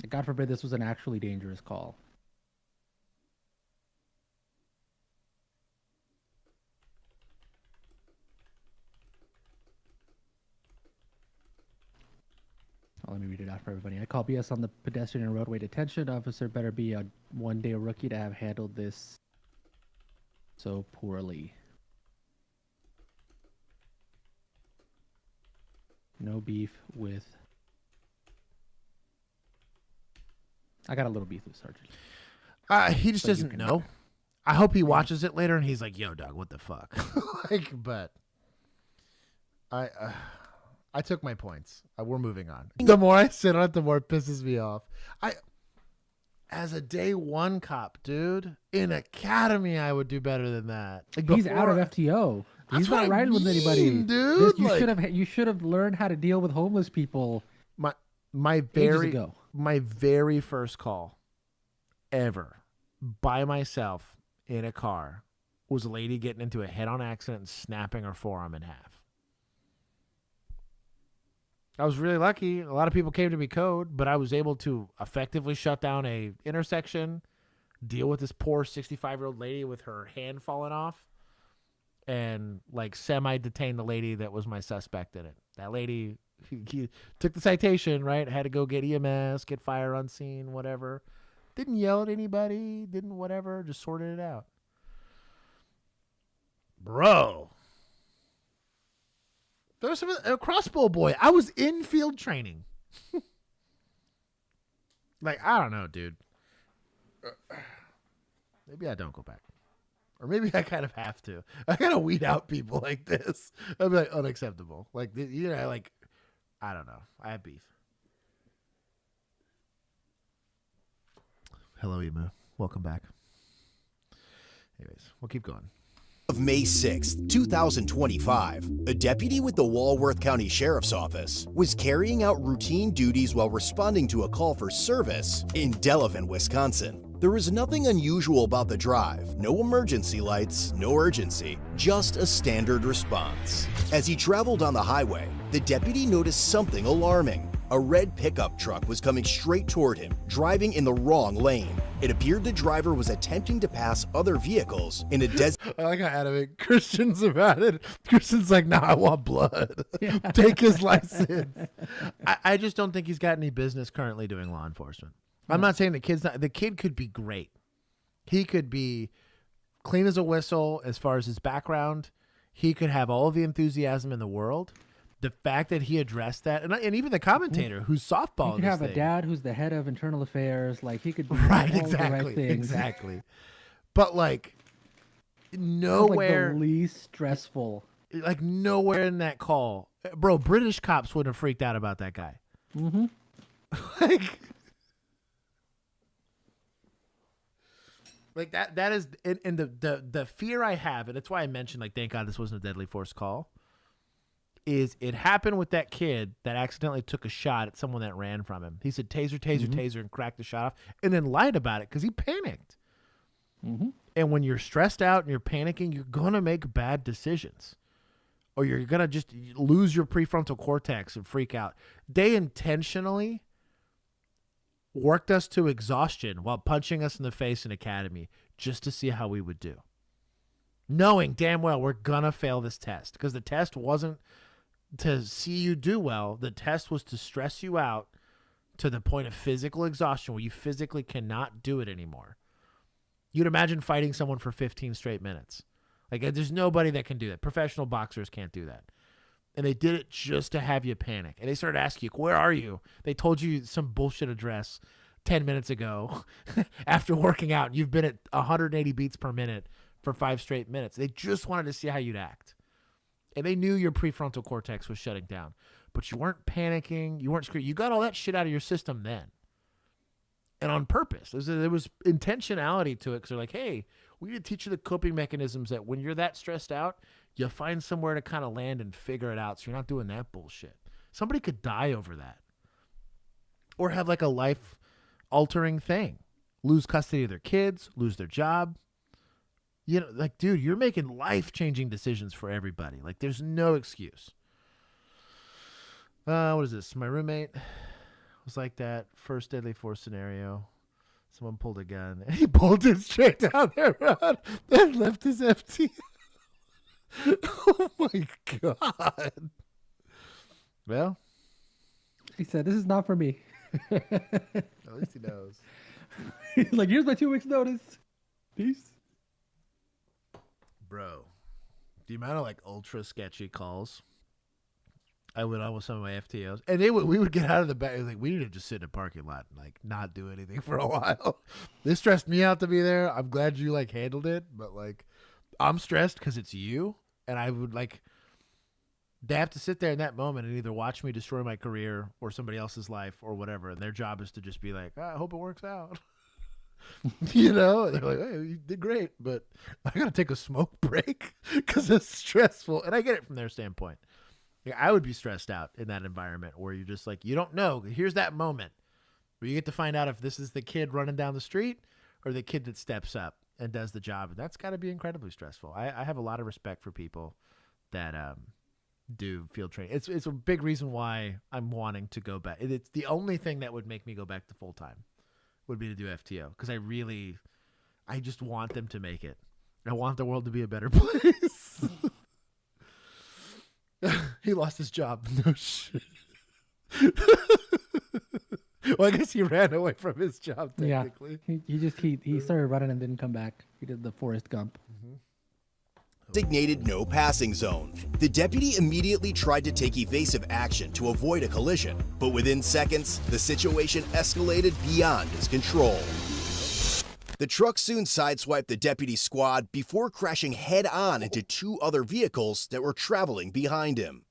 God forbid this was an actually dangerous call. Let me read it out for everybody. I call BS on the pedestrian and roadway detention. Officer better be a one-day rookie to have handled this so poorly. No beef with... I got a little beef with Sergeant. He just doesn't know. I hope he watches it later and he's like, "Yo, dog, what the fuck?" But I took my points. We're moving on. The more I sit on it, the more it pisses me off. As a day one cop, dude, in academy, I would do better than that. Like, he's out of FTO. He's not riding with anybody, dude. You should have learned how to deal with homeless people. My very first call ever by myself in a car was a lady getting into a head-on accident and snapping her forearm in half. I was really lucky. A lot of people came to me code, but I was able to effectively shut down a intersection, deal with this poor 65-year-old lady with her hand falling off, and like semi-detain the lady that was my suspect in it. That lady... He took the citation, right? Had to go get EMS, get fire on scene, whatever. Didn't yell at anybody, didn't whatever, just sorted it out. Bro. There was a crossbow boy. I was in field training. Like, I don't know, dude. Maybe I don't go back. Or maybe I kind of have to. I gotta weed out people like this. I'd be like, unacceptable. Like, you know, like, I don't know. I have beef. Hello, Emu. Welcome back. Anyways, we'll keep going. Of May 6th, 2025, a deputy with the Walworth County Sheriff's Office was carrying out routine duties while responding to a call for service in Delavan, Wisconsin. There was nothing unusual about the drive, no emergency lights, no urgency, just a standard response. As he traveled on the highway, the deputy noticed something alarming. A red pickup truck was coming straight toward him, driving in the wrong lane. It appeared the driver was attempting to pass other vehicles in a I like how adamant Christian's about it. Christian's like, "Nah, I want blood. Take his license." I just don't think he's got any business currently doing law enforcement. I'm not saying the kid could be great. He could be clean as a whistle as far as his background. He could have all of the enthusiasm in the world. The fact that he addressed that, and even the commentator who's softball. He could have a dad who's the head of internal affairs. Like, he could be right, all exactly, the right things. Exactly. But like nowhere, like the least stressful. Like nowhere in that call, bro. British cops wouldn't have freaked out about that guy. Mm-hmm. Like that is and the fear I have, and that's why I mentioned like thank God this wasn't a deadly force call. Is it happened with that kid that accidentally took a shot at someone that ran from him. He said taser, taser, taser, and cracked the shot off, and then lied about it because he panicked. And when you're stressed out and you're panicking, you're gonna make bad decisions, or you're gonna just lose your prefrontal cortex and freak out. They intentionally worked us to exhaustion while punching us in the face in academy just to see how we would do, knowing damn well we're gonna fail this test, because the test wasn't to see you do well. The test was to stress you out to the point of physical exhaustion where you physically cannot do it anymore. You'd imagine fighting someone for 15 straight minutes. Like, there's nobody that can do that. Professional boxers can't do that. And they did it just to have you panic. And they started asking you, where are you? They told you some bullshit address 10 minutes ago after working out. You've been at 180 beats per minute for 5 straight minutes. They just wanted to see how you'd act. And they knew your prefrontal cortex was shutting down. But you weren't panicking. You weren't screaming. You got all that shit out of your system then. And on purpose. There was intentionality to it, because they're like, hey, we need to teach you the coping mechanisms that when you're that stressed out, you find somewhere to kind of land and figure it out so you're not doing that bullshit. Somebody could die over that. Or have like a life-altering thing. Lose custody of their kids, lose their job. You know, like, dude, you're making life-changing decisions for everybody. Like, there's no excuse. What is this? My roommate was like that. First deadly force scenario. Someone pulled a gun. And he pulled it straight down their road and left his FT. Oh, my God. Well. He said, this is not for me. At least he knows. He's like, here's my 2 weeks notice. Peace. Bro, the amount of like ultra sketchy calls I went on with some of my FTOs, and we would get out of the back. Like, we need to just sit in a parking lot and like not do anything for a while. This stressed me out to be there. I'm glad you like handled it, but like I'm stressed because it's you, and I would like they have to sit there in that moment and either watch me destroy my career or somebody else's life or whatever. And their job is to just be like, I hope it works out. You know, they're like, hey, you did great, but I gotta take a smoke break because it's stressful. And I get it from their standpoint. Like, I would be stressed out in that environment where you're just like, you don't know. Here's that moment where you get to find out if this is the kid running down the street or the kid that steps up and does the job. And that's got to be incredibly stressful. I have a lot of respect for people that do field training. It's a big reason why I'm wanting to go back. It's the only thing that would make me go back to full time would be to do FTO, because I just want them to make it. I want the world to be a better place. He lost his job. No shit. Well, I guess he ran away from his job technically. Yeah, he started running and didn't come back. He did the Forrest Gump. Designated no passing zone. The deputy immediately tried to take evasive action to avoid a collision, but within seconds, the situation escalated beyond his control. The truck soon sideswiped the deputy squad before crashing head-on into 2 other vehicles that were traveling behind him.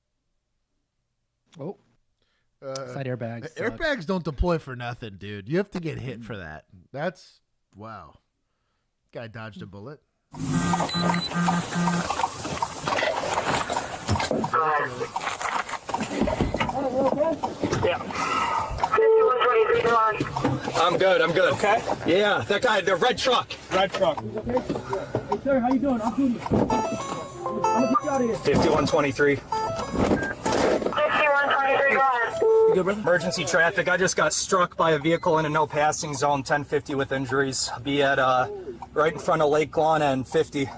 Oh. Side airbags. Airbags don't deploy for nothing, dude. You have to get hit for that. That's, wow. Guy dodged a bullet. Yeah. I'm good. Okay. Yeah, that guy, the red truck. Red truck. Hey, sir, how you doing? I'm doing. I'm gonna get you out of here. 5123. 5123, go ahead. You good, brother? Emergency traffic. I just got struck by a vehicle in a no passing zone, 1050 with injuries. Be at right in front of Lake Lawn and 50.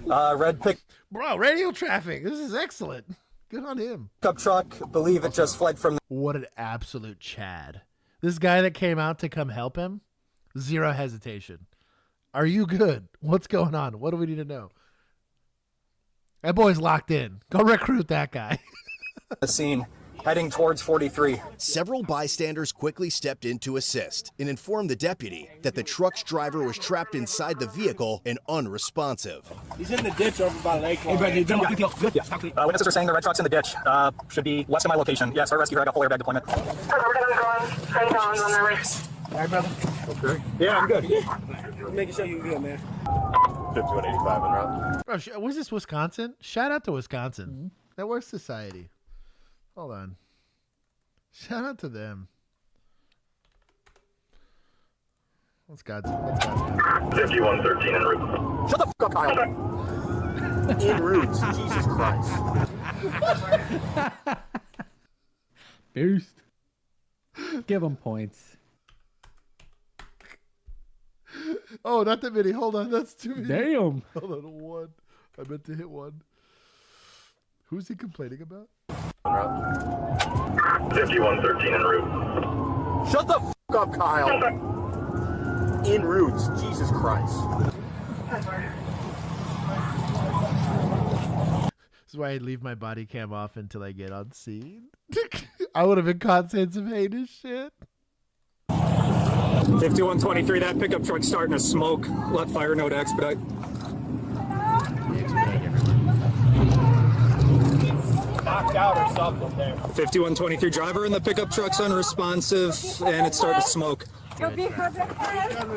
Red pick. Bro, radio traffic. This is excellent. Good on him. Pickup truck. Believe it just fled from. What an absolute Chad. This guy that came out to come help him, zero hesitation. Are you good? What's going on? What do we need to know? That boy's locked in. Go recruit that guy. The scene. heading towards 43. Several bystanders quickly stepped in to assist and informed the deputy that the truck's driver was trapped inside the vehicle and unresponsive. He's in the ditch over by Lake. Hey, witnesses are saying the red truck's in the ditch. Should be west of my location. Yeah, start rescue here. I got full airbag deployment. We're going to go straight on the race. All right, brother. Okay. Yeah, I'm good. Making sure you're good, man. 5185 en route. Bro, was this Wisconsin? Shout out to Wisconsin. That works society. Hold on. Shout out to them. Let's go. 5113 en route. Shut the fuck up, Kyle. In routes. Jesus Christ. Boost. Give him points. Oh, not that many. Hold on. That's too many. Damn. Hold on. One. I meant to hit one. Who's he complaining about? 5113 en route. Shut the fuck up, Kyle. In routes. Jesus Christ. This is why I leave my body cam off until I get on scene. I would have been caught saying some heinous shit. 5123, that pickup truck's starting to smoke. Let fire know to expedite. Knocked out or something there. 5123, driver in the pickup truck's unresponsive, and it's starting to smoke. You'll be hurt the head. You'll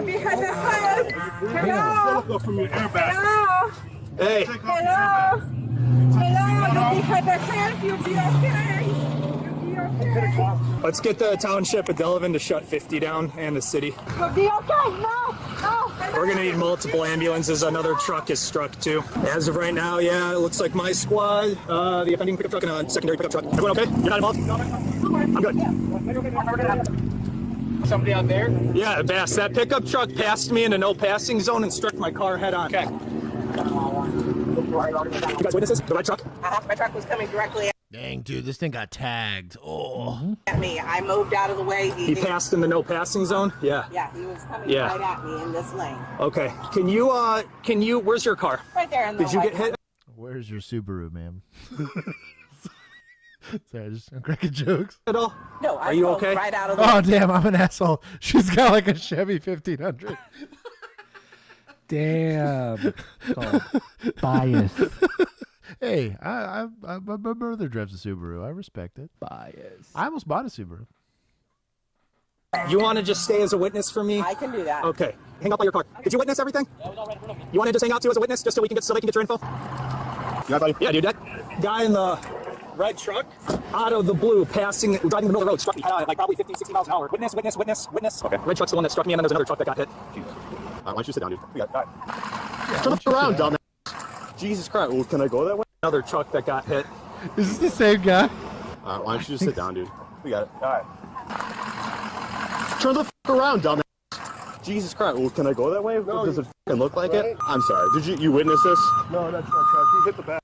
be hurt the head. Hello. Hello. Hey. Hello. Hello. You'll be hurt the head. You'll be okay. Let's get the township of Delavan to shut 50 down and the city. You'll be okay. No. No. We're gonna need multiple ambulances. Another truck is struck too. As of right now, yeah, it looks like my squad, the offending pickup truck and a secondary pickup truck. Everyone okay? You're not involved? I'm good. Somebody out there? Yeah, Bass, that pickup truck passed me in a no passing zone and struck my car head on. Okay. You guys witnesses? The red truck? My truck was coming directly Dang, dude, this thing got tagged. Oh. at me. I moved out of the way. He passed in the no passing zone? Yeah. Yeah, he was coming Yeah. right at me in this lane. Okay. Can you, where's your car? Right there in the Did you get hit? Where's your Subaru, ma'am? Sorry, I'm cracking jokes. At all? No, I Are you pulled okay? right out of the Oh, damn, I'm an asshole. She's got like a Chevy 1500. Damn. Called bias. Hey, my brother drives a Subaru. I respect it. Bias. I almost bought a Subaru. You want to just stay as a witness for me? I can do that. Okay. Hang up on your car. Did you witness everything? You want to just hang out too as a witness, just so they can get your info? Yeah, dude. That guy in the red truck, out of the blue, driving in the middle of the road, struck me like probably 50, 60 miles an hour. Witness. Okay. Red truck's the one that struck me, and then there's another truck that got hit. Why don't you sit down, dude? We got that. Turn around, dumbass. Jesus Christ. Well, can I go that way? Another truck that got hit. Is this the same guy? Why don't you just sit down, dude? We got it. All right. Turn the around, dumbass. Jesus Christ. Well, can I go that way? No, does it look like it? I'm sorry. Did you witness this? No, that's my truck. He hit the back.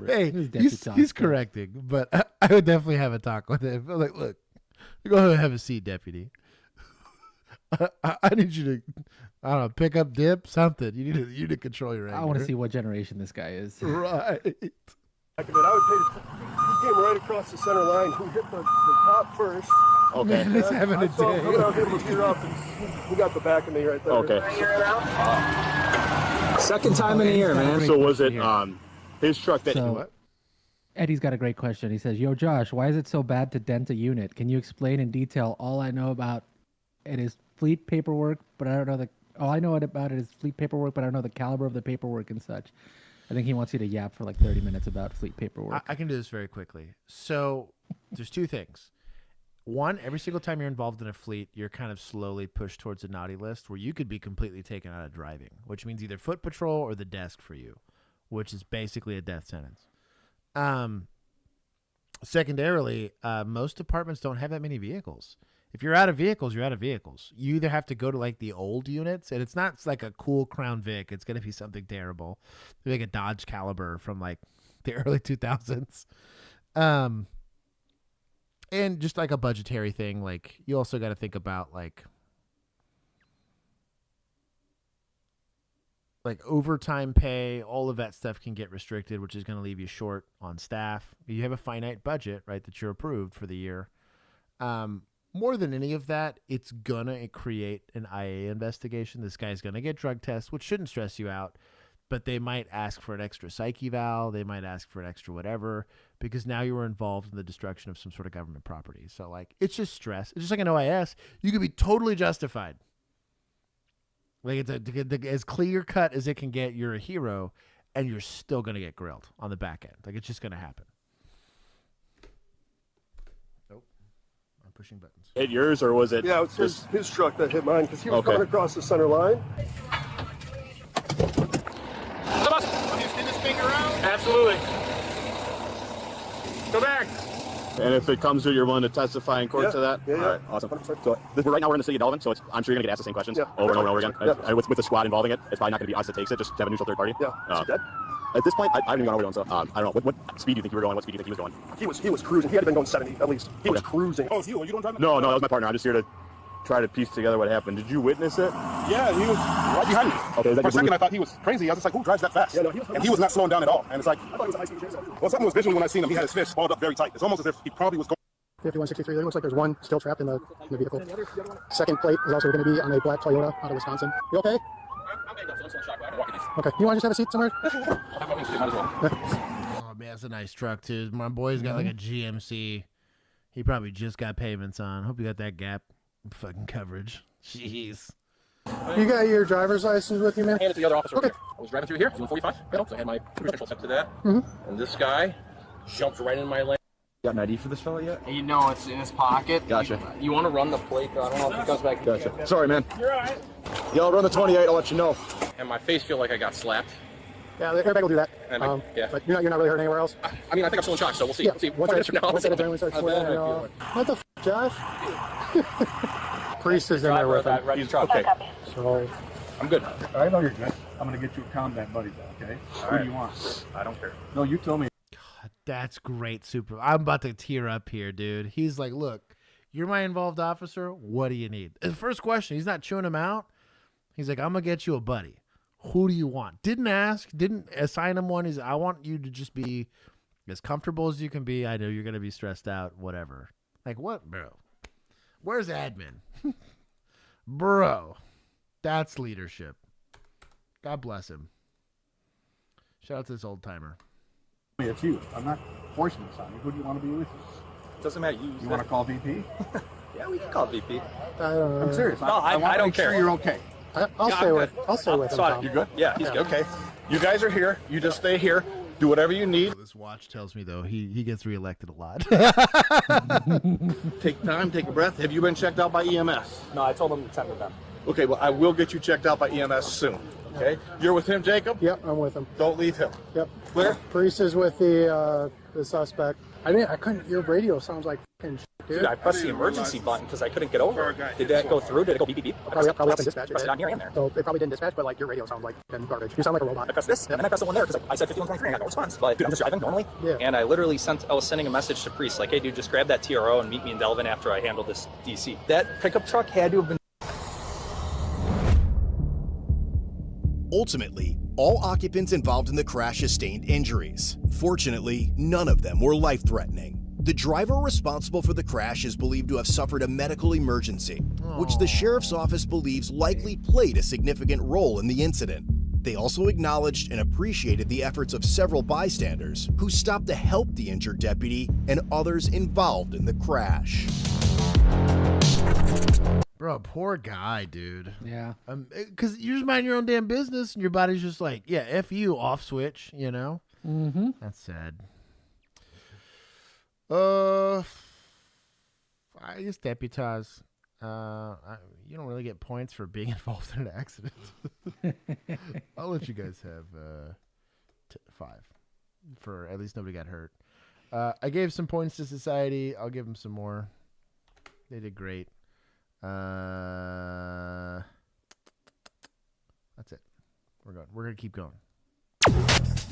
Hey, he's correcting, but I would definitely have a talk with him. I'm like, look, go ahead and have a seat, deputy. I need you to, I don't know, pick up dip, something. You need to control your anger. I want to see what generation this guy is. Right. I would pay. He came right across the center line. Who hit the top first? Okay. Man, he's having a day. I was able to gear up, and he got the back of me right there. Okay. Second time in a year, man. So was it his truck that? So, Eddie's got a great question. He says, "Yo, Josh, why is it so bad to dent a unit? Can you explain in detail? All I know about it is fleet paperwork, but I don't know all I know about it is fleet paperwork, but I don't know the caliber of the paperwork and such." I think he wants you to yap for like 30 minutes about fleet paperwork. I can do this very quickly. So there's two things. One, every single time you're involved in a fleet, you're kind of slowly pushed towards a naughty list where you could be completely taken out of driving, which means either foot patrol or the desk for you, which is basically a death sentence. Secondarily, most departments don't have that many vehicles. If you're out of vehicles, you're out of vehicles. You either have to go to like the old units, and it's not like a cool Crown Vic. It's going to be something terrible, like a Dodge Caliber from like the early 2000s. And just like a budgetary thing, like you also got to think about like like overtime pay, all of that stuff can get restricted, which is going to leave you short on staff. You have a finite budget, right, that you're approved for the year. More than any of that, it's going to create an IA investigation. This guy's going to get drug tests, which shouldn't stress you out, but they might ask for an extra psych eval. They might ask for an extra whatever, because now you were involved in the destruction of some sort of government property. So, like, it's just stress. It's just like an OIS. You could be totally justified. Like, it's as clear cut as it can get. You're a hero, and you're still going to get grilled on the back end. Like, it's just going to happen. Nope. I'm pushing buttons. Hit yours, or was it? Yeah, it was his truck that hit mine because he was coming across the center line. Spin this finger around? Absolutely. Go back. And if it comes to, you're willing to testify in court to that? Yeah. All right, awesome. So right now we're in the city of Delavan, so I'm sure you're going to get asked the same questions over and over and over again. And with the squad involving it, it's probably not going to be us that takes it, just have a neutral third party. Yeah. At this point, I don't even know where we're going, so I don't know. What speed do you think you were going? What speed do you think he was going? He was cruising. He had been going 70 at least. He was cruising. Oh, it's you? You don't drive? No, that was my partner. I'm just here to try to piece together what happened. Did you witness it? Yeah, he was right behind me. Okay, For a second, I thought he was crazy. I was just like, who drives that fast? Yeah, no, and he was not slowing down at all. And it's like, I thought he was a high-speed chaser. well, something was visual when I seen him. He had his fists balled up very tight. It's almost as if he probably was going. 5163. It looks like there's one still trapped in the vehicle. Second plate is also going to be on a black Toyota out of Wisconsin. You okay? Okay. You want to just have a seat somewhere? Oh, man, it's a nice truck, too. My boy's got like a GMC. He probably just got payments on. Hope you got that gap fucking coverage. Jeez. You got your driver's license with you, man? Hand it to the other officer. Okay. I was driving through here, doing 45. So I had my cruise control set to that. And this guy jumped right in my lane. Got an ID for this fella yet? You know it's in his pocket. Gotcha. You want to run the plate? I don't know if he comes back. Gotcha. Sorry, man. You're all right. Yeah, I'll run the 28. I'll let you know. And my face feel like I got slapped. Yeah, the airbag will do that. And yeah. But you're not really hurt anywhere else? I mean, I think I'm still in shock, so we'll see. Yeah. We'll see. Once the adrenaline starts swelling, what the f, Josh? Priest is in there with him. Okay. So, I'm good. I know you're good. I'm going to get you a combat buddy, okay? Who do you want? I don't care. No, you tell me. God, that's great. Super. I'm about to tear up here, dude. He's like, look, you're my involved officer. What do you need? The first question, he's not chewing him out. He's like, I'm going to get you a buddy. Who do you want? Didn't ask, didn't assign him one. He's, I want you to just be as comfortable as you can be. I know you're going to be stressed out, whatever. Like, what, bro? Where's admin? Bro, that's leadership. God bless him. Shout out to this old timer. It's you. I'm not forcing this on you. Who do you want to be with you? Doesn't matter. You want to call VP? Yeah, we can call VP. I'm serious. No, I want to don't make care. sure you're okay. I'll stay with him. Tom. You good? Yeah, he's good. Okay. You guys are here. You just stay here. Do whatever you need. This watch tells me, though, he gets reelected a lot. Take time, take a breath. Have you been checked out by EMS? No, I told him to send it them. Okay, well, I will get you checked out by EMS soon. Okay? You're with him, Jacob? Yep, I'm with him. Don't leave him. Yep. Clear? Priest is with the suspect. I couldn't. Your radio sounds like f***ing shit, dude. Dude, I pressed the emergency button because I couldn't get over. Did that go through? Did it go beep, beep, beep? Probably up in dispatch. Press it on here and there. So they probably didn't dispatch, but like your radio sounds like garbage. You sound like a robot. I pressed this, and then I pressed the one there because I said 5123 and I got no response. But dude, I'm just driving normally. Yeah. And I literally was sending a message to Priest like, hey, dude, just grab that TRO and meet me in Delavan after I handle this DC. That pickup truck had to have been. Ultimately, all occupants involved in the crash sustained injuries. Fortunately, none of them were life-threatening. The driver responsible for the crash is believed to have suffered a medical emergency, which the sheriff's office believes likely played a significant role in the incident. They also acknowledged and appreciated the efforts of several bystanders who stopped to help the injured deputy and others involved in the crash. Bro, poor guy, dude. Yeah. Because you just mind your own damn business, and your body's just like, yeah, F you, off switch, you know? Mm-hmm. That's sad. I just deputize. You don't really get points for being involved in an accident. I'll let you guys have 5 for at least nobody got hurt. I gave some points to society. I'll give them some more. They did great. That's it. We're gonna keep going.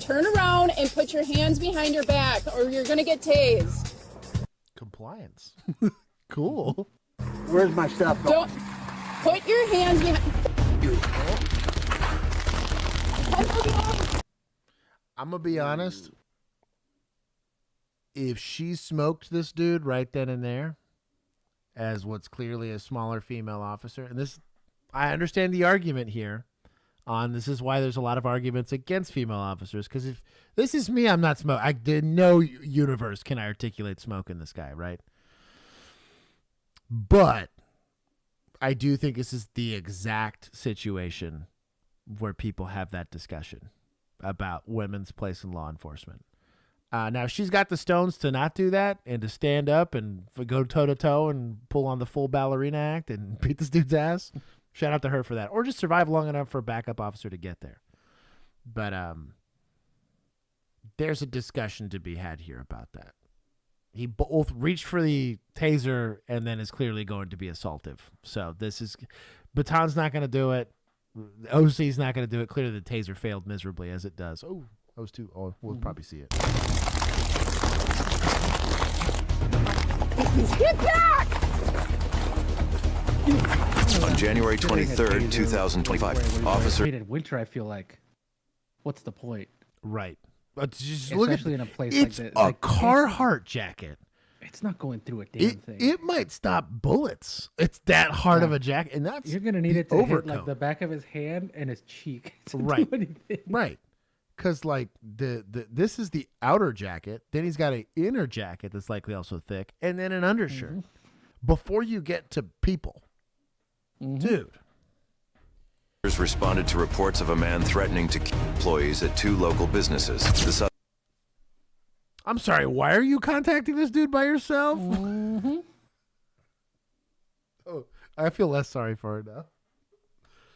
Turn around and put your hands behind your back, or you're gonna get tased. Compliance. Cool. Where's my stuff? Don't put your hands behind. I'm gonna be honest. If she smoked this dude right then and there, as what's clearly a smaller female officer, and this, I understand the argument here on this is why there's a lot of arguments against female officers, because if this is me, I'm not smoking. I did no universe can I articulate smoking this guy, right? But I do think this is the exact situation where people have that discussion about women's place in law enforcement. Now, she's got the stones to not do that and to stand up and go toe-to-toe and pull on the full ballerina act and beat this dude's ass. Shout out to her for that. Or just survive long enough for a backup officer to get there. But there's a discussion to be had here about that. He both reached for the taser and then is clearly going to be assaultive. So this is... Baton's not going to do it. OC's not going to do it. Clearly the taser failed miserably as it does. Oh, those two. Oh, we'll probably see it. Get back! On January 23rd, 2025, officer... In winter, I feel like, what's the point? Right. But just especially in a place it's like that. It's a Carhartt jacket. It's not going through a damn thing. It might stop bullets. It's that hard of a jacket, and that's you're gonna need it to overcoat. hit like the back of his hand and his cheek. To Right. Do anything. Right. Because like this is the outer jacket. Then he's got an inner jacket that's likely also thick, and then an undershirt. Before you get to people, dude. Responded to reports of a man threatening to kill employees at 2 local businesses. I'm sorry, why are you contacting this dude by yourself? Oh, I feel less sorry for her now.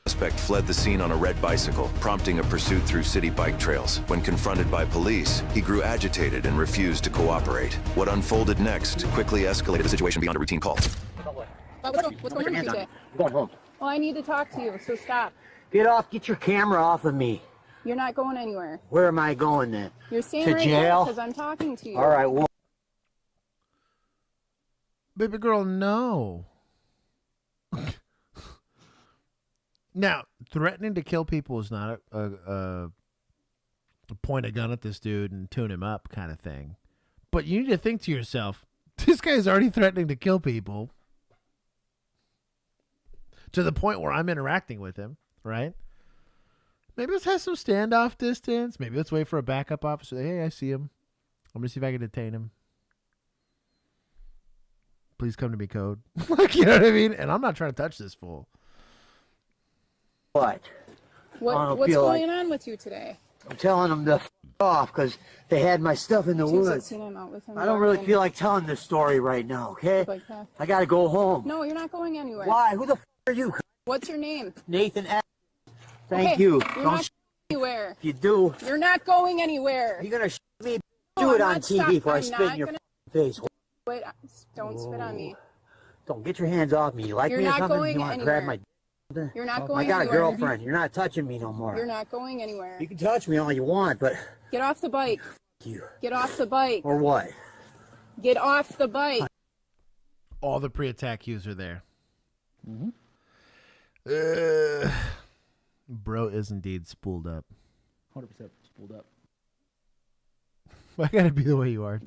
Suspect fled the scene on a red bicycle, prompting a pursuit through city bike trails. When confronted by police, he grew agitated and refused to cooperate. What unfolded next quickly escalated the situation beyond a routine call. What's going on with you today? I'm going home. Well, I need to talk to you, so stop. Get your camera off of me. You're not going anywhere. Where am I going then? You're staying to right jail? because I'm talking to you. All right, well. Baby girl, no. Now, threatening to kill people is not a point a gun at this dude and tune him up kind of thing. But you need to think to yourself, this guy's already threatening to kill people to the point where I'm interacting with him, right? Maybe let's have some standoff distance. Maybe let's wait for a backup officer. Hey, I see him. I'm going to see if I can detain him. Please come to me, code. Like, you know what I mean? And I'm not trying to touch this fool. What? What's going on with you today? I'm telling them to f off because they had my stuff in the woods. I don't really feel like telling this story right now, okay? I got to go home. No, you're not going anywhere. Why? Who the f are you? What's your name? Nathan S. Thank Okay, you. You're not anywhere. If you do. You're not going anywhere. You're going to me. No, Do it I'm on not TV before I I'm spit in not your gonna face. Wait, don't spit on me. Don't get your hands off me. You like You're me or not something? going You want to grab anywhere. my... You're not I going got anywhere. a girlfriend. You're not touching me no more. You're not going anywhere. You can touch me all you want, but... Get off the bike. You. Get off the bike. Or what? Get off the bike. All the pre-attack cues are there. Bro is indeed spooled up. 100% spooled up. I gotta be the way you are.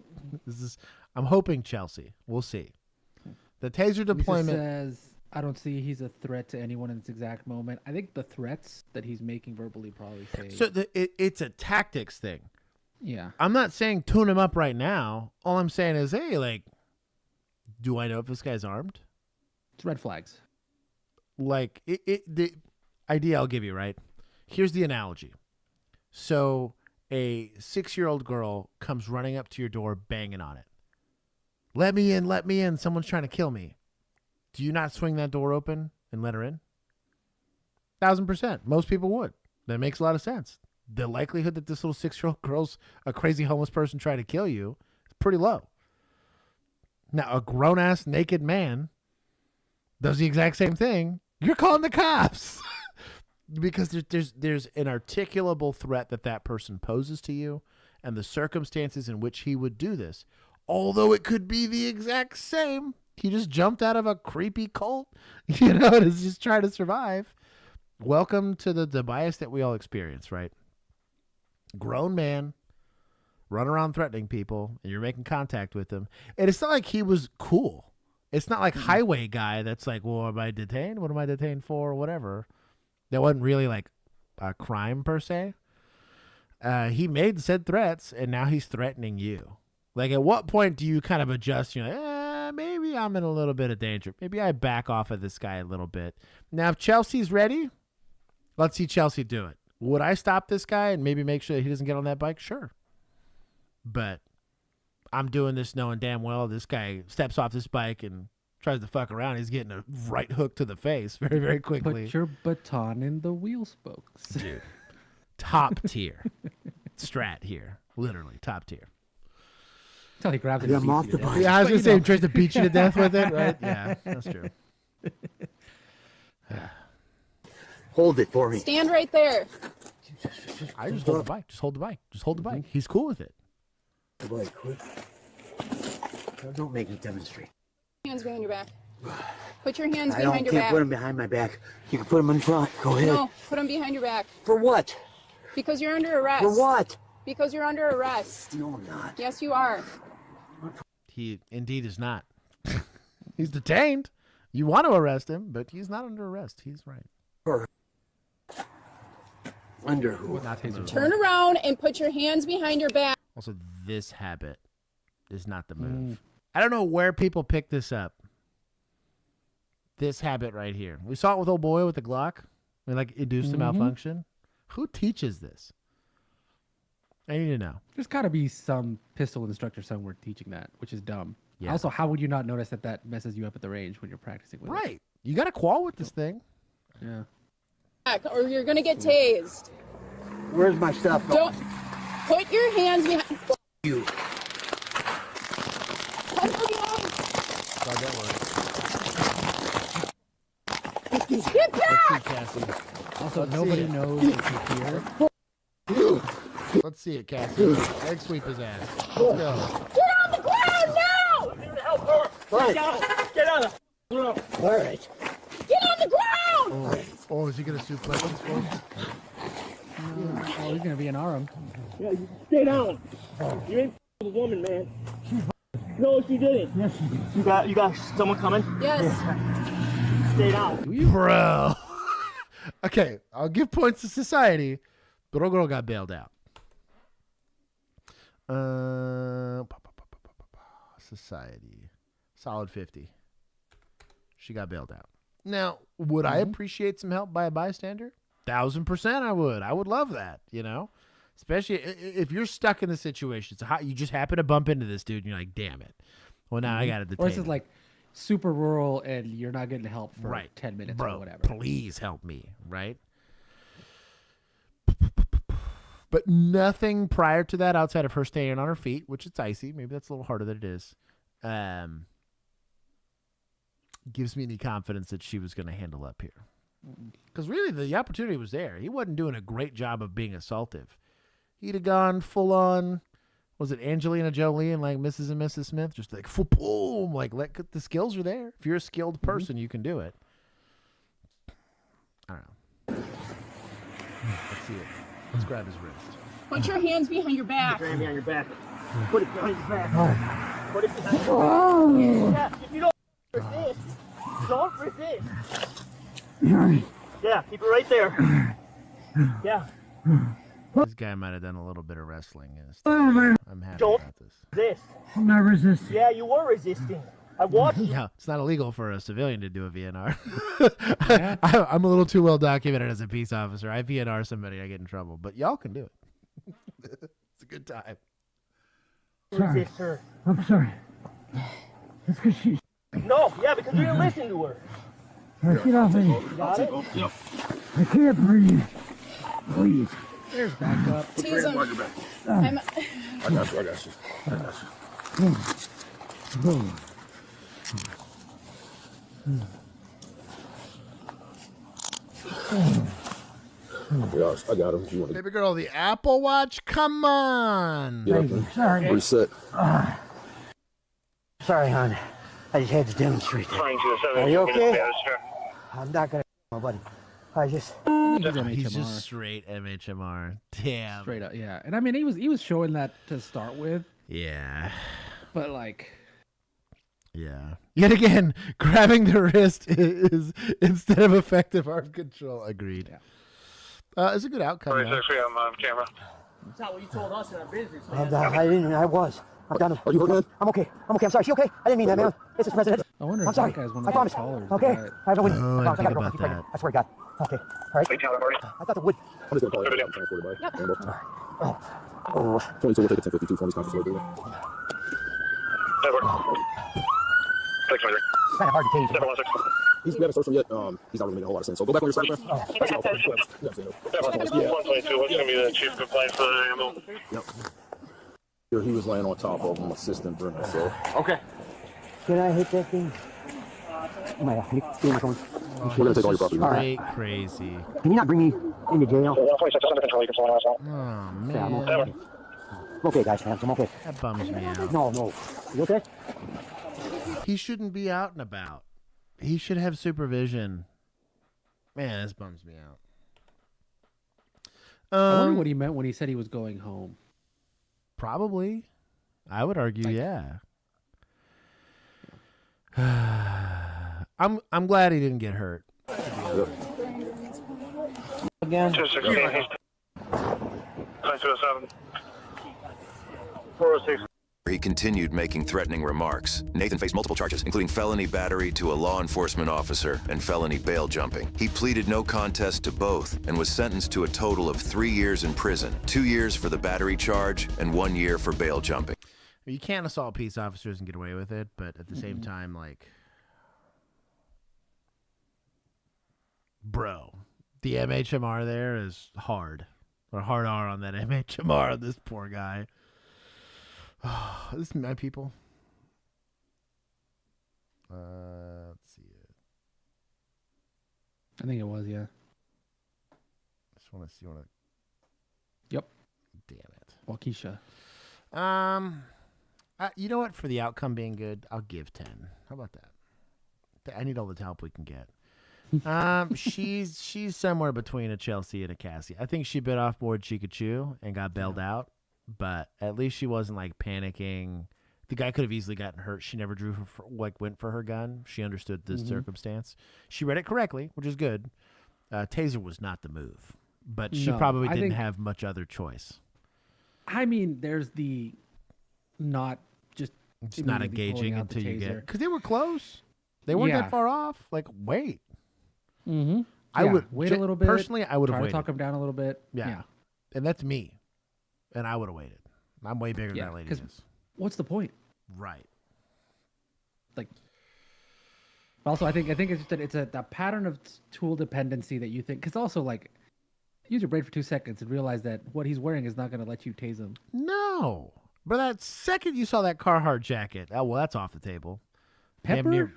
I'm hoping Chelsea. We'll see. The taser Lisa deployment says, I don't see he's a threat to anyone in this exact moment. I think the threats that he's making verbally probably say. So it's a tactics thing. Yeah. I'm not saying tune him up right now. All I'm saying is, hey, like, do I know if this guy's armed? It's red flags. Like, the idea I'll give you, right? Here's the analogy. So a 6-year-old girl comes running up to your door banging on it. Let me in, let me in. Someone's trying to kill me. Do you not swing that door open and let her in? 1000%. Most people would. That makes a lot of sense. The likelihood that this little 6-year-old girl's a crazy homeless person trying to kill you is pretty low. Now, a grown-ass naked man does the exact same thing. You're calling the cops. Because there's an articulable threat that person poses to you and the circumstances in which he would do this. Although it could be the exact same. He just jumped out of a creepy cult, and is just trying to survive. Welcome to the bias that we all experience, right? Grown man, run around threatening people, and you're making contact with him. And it's not like he was cool. It's not like highway guy that's like, well, am I detained? What am I detained for? Or whatever. That wasn't really like a crime per se. He made said threats, and now he's threatening you. Like, at what point do you kind of adjust? You're like, maybe I'm in a little bit of danger. Maybe I back off of this guy a little bit. Now, if Chelsea's ready, let's see Chelsea do it. Would I stop this guy and maybe make sure that he doesn't get on that bike? Sure. But I'm doing this knowing damn well this guy steps off this bike and tries to fuck around. He's getting a right hook to the face very, very quickly. Put your baton in the wheel spokes. Dude. Top tier. Strat here. Literally, top tier. Until he grabbed it. Yeah, and beat you to death. I was going to say, he know. tries to beat you to death with it, right? Yeah, that's true. Hold it for me. Stand right there. I just hold the bike. Just hold the bike. Just hold the bike. He's cool with it. Boy, quick. Don't make me demonstrate. Hands behind your back. Put your hands I behind your can't back. put them behind my back. You can put them in front. Go ahead. No, put them behind your back. For what? Because you're under arrest. For what? Because you're under arrest. No, I'm not. Yes, you are. He indeed is not. He's detained. You want to arrest him, but he's not under arrest. He's right. Under who? Not his Turn around and put your hands behind your back. Also, this habit is not the move. I don't know where people pick this up. This habit right here. We saw it with old boy with the Glock. We like induced a malfunction. Who teaches this? I need to know. There's got to be some pistol instructor somewhere teaching that, which is dumb. Yeah. Also, how would you not notice that that messes you up at the range when you're practicing with it? Right. You got to qual with this thing. Yeah. Back, or you're gonna get tased. Where's my stuff? Don't put your hands behind. You. Get back! Cassie. Also, Let's nobody see it. knows if you're here. Let's see it, Cassie. Leg sweep his ass. Let's go. Get on the ground now! What? Get on the All right. Get on the ground! Oh, is he gonna suplex his folks? Oh, he's gonna be an arm. Yeah, you stay down. You ain't a woman, man. No, she didn't. Yes, she did. You got someone coming? Yes. Stay down. Bro. Okay, I'll give points to society, but old girl got bailed out. Society. Solid 50. She got bailed out. Now, would I appreciate some help by a bystander? 1000% I would. I would love that, you know? Especially if you're stuck in the situation. So you just happen to bump into this dude and you're like, damn it. Well, now I got to detain Or it's him. like super rural and you're not getting help for Right. 10 minutes Bro, or whatever. please help me, right? But nothing prior to that outside of her staying on her feet, which it's icy. Maybe that's a little harder than it is. Gives me any confidence that she was going to handle up here. Because really, the opportunity was there. He wasn't doing a great job of being assaultive. He'd have gone full on, was it Angelina Jolie and like Mrs. and Mrs. Smith? Just like, boom, like the skills are there. If you're a skilled person, you can do it. I don't know. Let's see it. Let's grab his wrist. Put your hands behind your back. Put your hand behind your back. Put it behind your back. Put it behind your back. Yeah, if you don't resist, don't resist. Yeah, keep it right there. Yeah. This guy might have done a little bit of wrestling. I'm happy Don't about this. resist. I'm not resisting. Yeah, you were resisting. I watched you. Yeah, it's not illegal for a civilian to do a VNR. I'm a little too well documented as a peace officer. I VNR somebody, I get in trouble. But y'all can do it. It's a good time. Sorry. Resist her. I'm sorry. That's because she's... No, yeah, because you didn't listen to her. Get off me. You got it? Yep. I can't breathe. Please. There's backup. Tease him. I got you. I got you. Yeah, I got him. You want to Baby girl, the Apple Watch? Come on. get up there? Sorry. Reset. Sorry, hon. I just had to demonstrate that. Are you okay? I'm not gonna my buddy. I just He's MHMR. he's just straight MHMR. Damn. Straight up, yeah. And I mean, he was showing that to start with. Yeah. But like, yeah. Yet again, grabbing the wrist is instead of effective arm control. Agreed. Yeah. It's a good outcome. I'm on camera. That's not what you told us in our business. I didn't. I was. I'm done. Are you hurting? I'm okay. I'm okay. I'm sorry. She okay? I didn't mean that, man. This is President. I wonder if I'm sorry. that guy's one of I the promise. callers. Okay. I have a win. Oh, I promise. I think gotta go. about Keep fighting. that. I swear to God. Okay. All right. I thought the wood. I'm just going to call it transported by Campbell. Oh. 22 will take it 1052 from these conference later. Kind of hard to tase. We haven't searched him yet. He's not really making a whole lot of sense. So go back on your side, man. Yeah. 122, what's going to be the chief complaint for the animal? Yep. Here he was laying on top of him, assistant Brennan. So. Okay. Can I hit that thing? Oh my God. Can you give me my phone? We're going to take all your property. Straight crazy. Can you not bring me into jail? 126 under control. You can fly us out. Oh, Yeah, I'm man. okay. I'm okay, guys. I'm okay. That bums me out. No. You okay? He shouldn't be out and about. He should have supervision. Man, this bums me out. I wonder what he meant when he said he was going home. Probably. I would argue, yeah. I'm glad he didn't get hurt. Again. 216. 9207. 406. He continued making threatening remarks. Nathan faced multiple charges, including felony battery to a law enforcement officer and felony bail jumping. He pleaded no contest to both and was sentenced to a total of 3 years in prison, 2 years for the battery charge and 1 year for bail jumping. You can't assault peace officers and get away with it, but at the same time, like, bro, the MHMR there is hard. Or hard R on that MHMR on this poor guy. This is my people. Let's see it. I think it was, yeah. Just want to see what. Yep. Damn it. Waukesha. You know what? For the outcome being good, I'll give 10. How about that? I need all the help we can get. She's somewhere between a Chelsea and a Cassie. I think she bit off more than she could chew and got bailed out. But at least she wasn't like panicking. The guy could have easily gotten hurt. She never went for her gun. She understood the circumstance. She read it correctly, which is good. Taser was not the move, but she probably didn't have much other choice. I mean, there's the not just it's not engaging until you get because they were close. They weren't that far off. Like wait. Mm-hmm. I would wait a little bit. Personally, I would have try waited. to talk him down a little bit. Yeah. And that's me. And I would have waited. I'm way bigger than that lady is. What's the point? Right. Like. Also, I think it's just that it's a pattern of tool dependency that you think because also like use your brain for 2 seconds and realize that what he's wearing is not going to let you tase him. No, but that second you saw that Carhartt jacket, oh well, that's off the table. Pepper,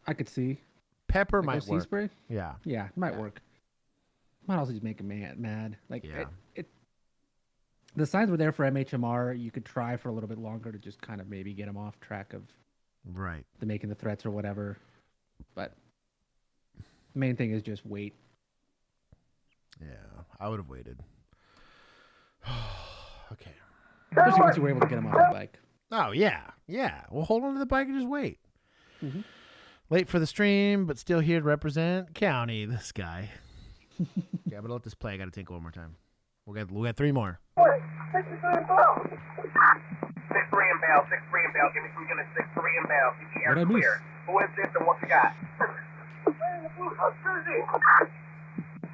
I could see. Pepper like might sea work. Spray? Yeah, it might work. Might also just make him mad. Like the signs were there for MHMR. You could try for a little bit longer to just kind of maybe get him off track of right the making the threats or whatever. But the main thing is just wait. Yeah, I would have waited. Okay. Especially once you were able to get him off the bike. Oh yeah. Well, hold on to the bike and just wait. Mm-hmm. Late for the stream, but still here to represent county. This guy. Yeah, but let this play. I got to take it one more time. We got 3 more. 6-3 and bail. 6-3 and bail. Give me some units. 6-3 and bail. Keep the air clear. Who is this and what you got?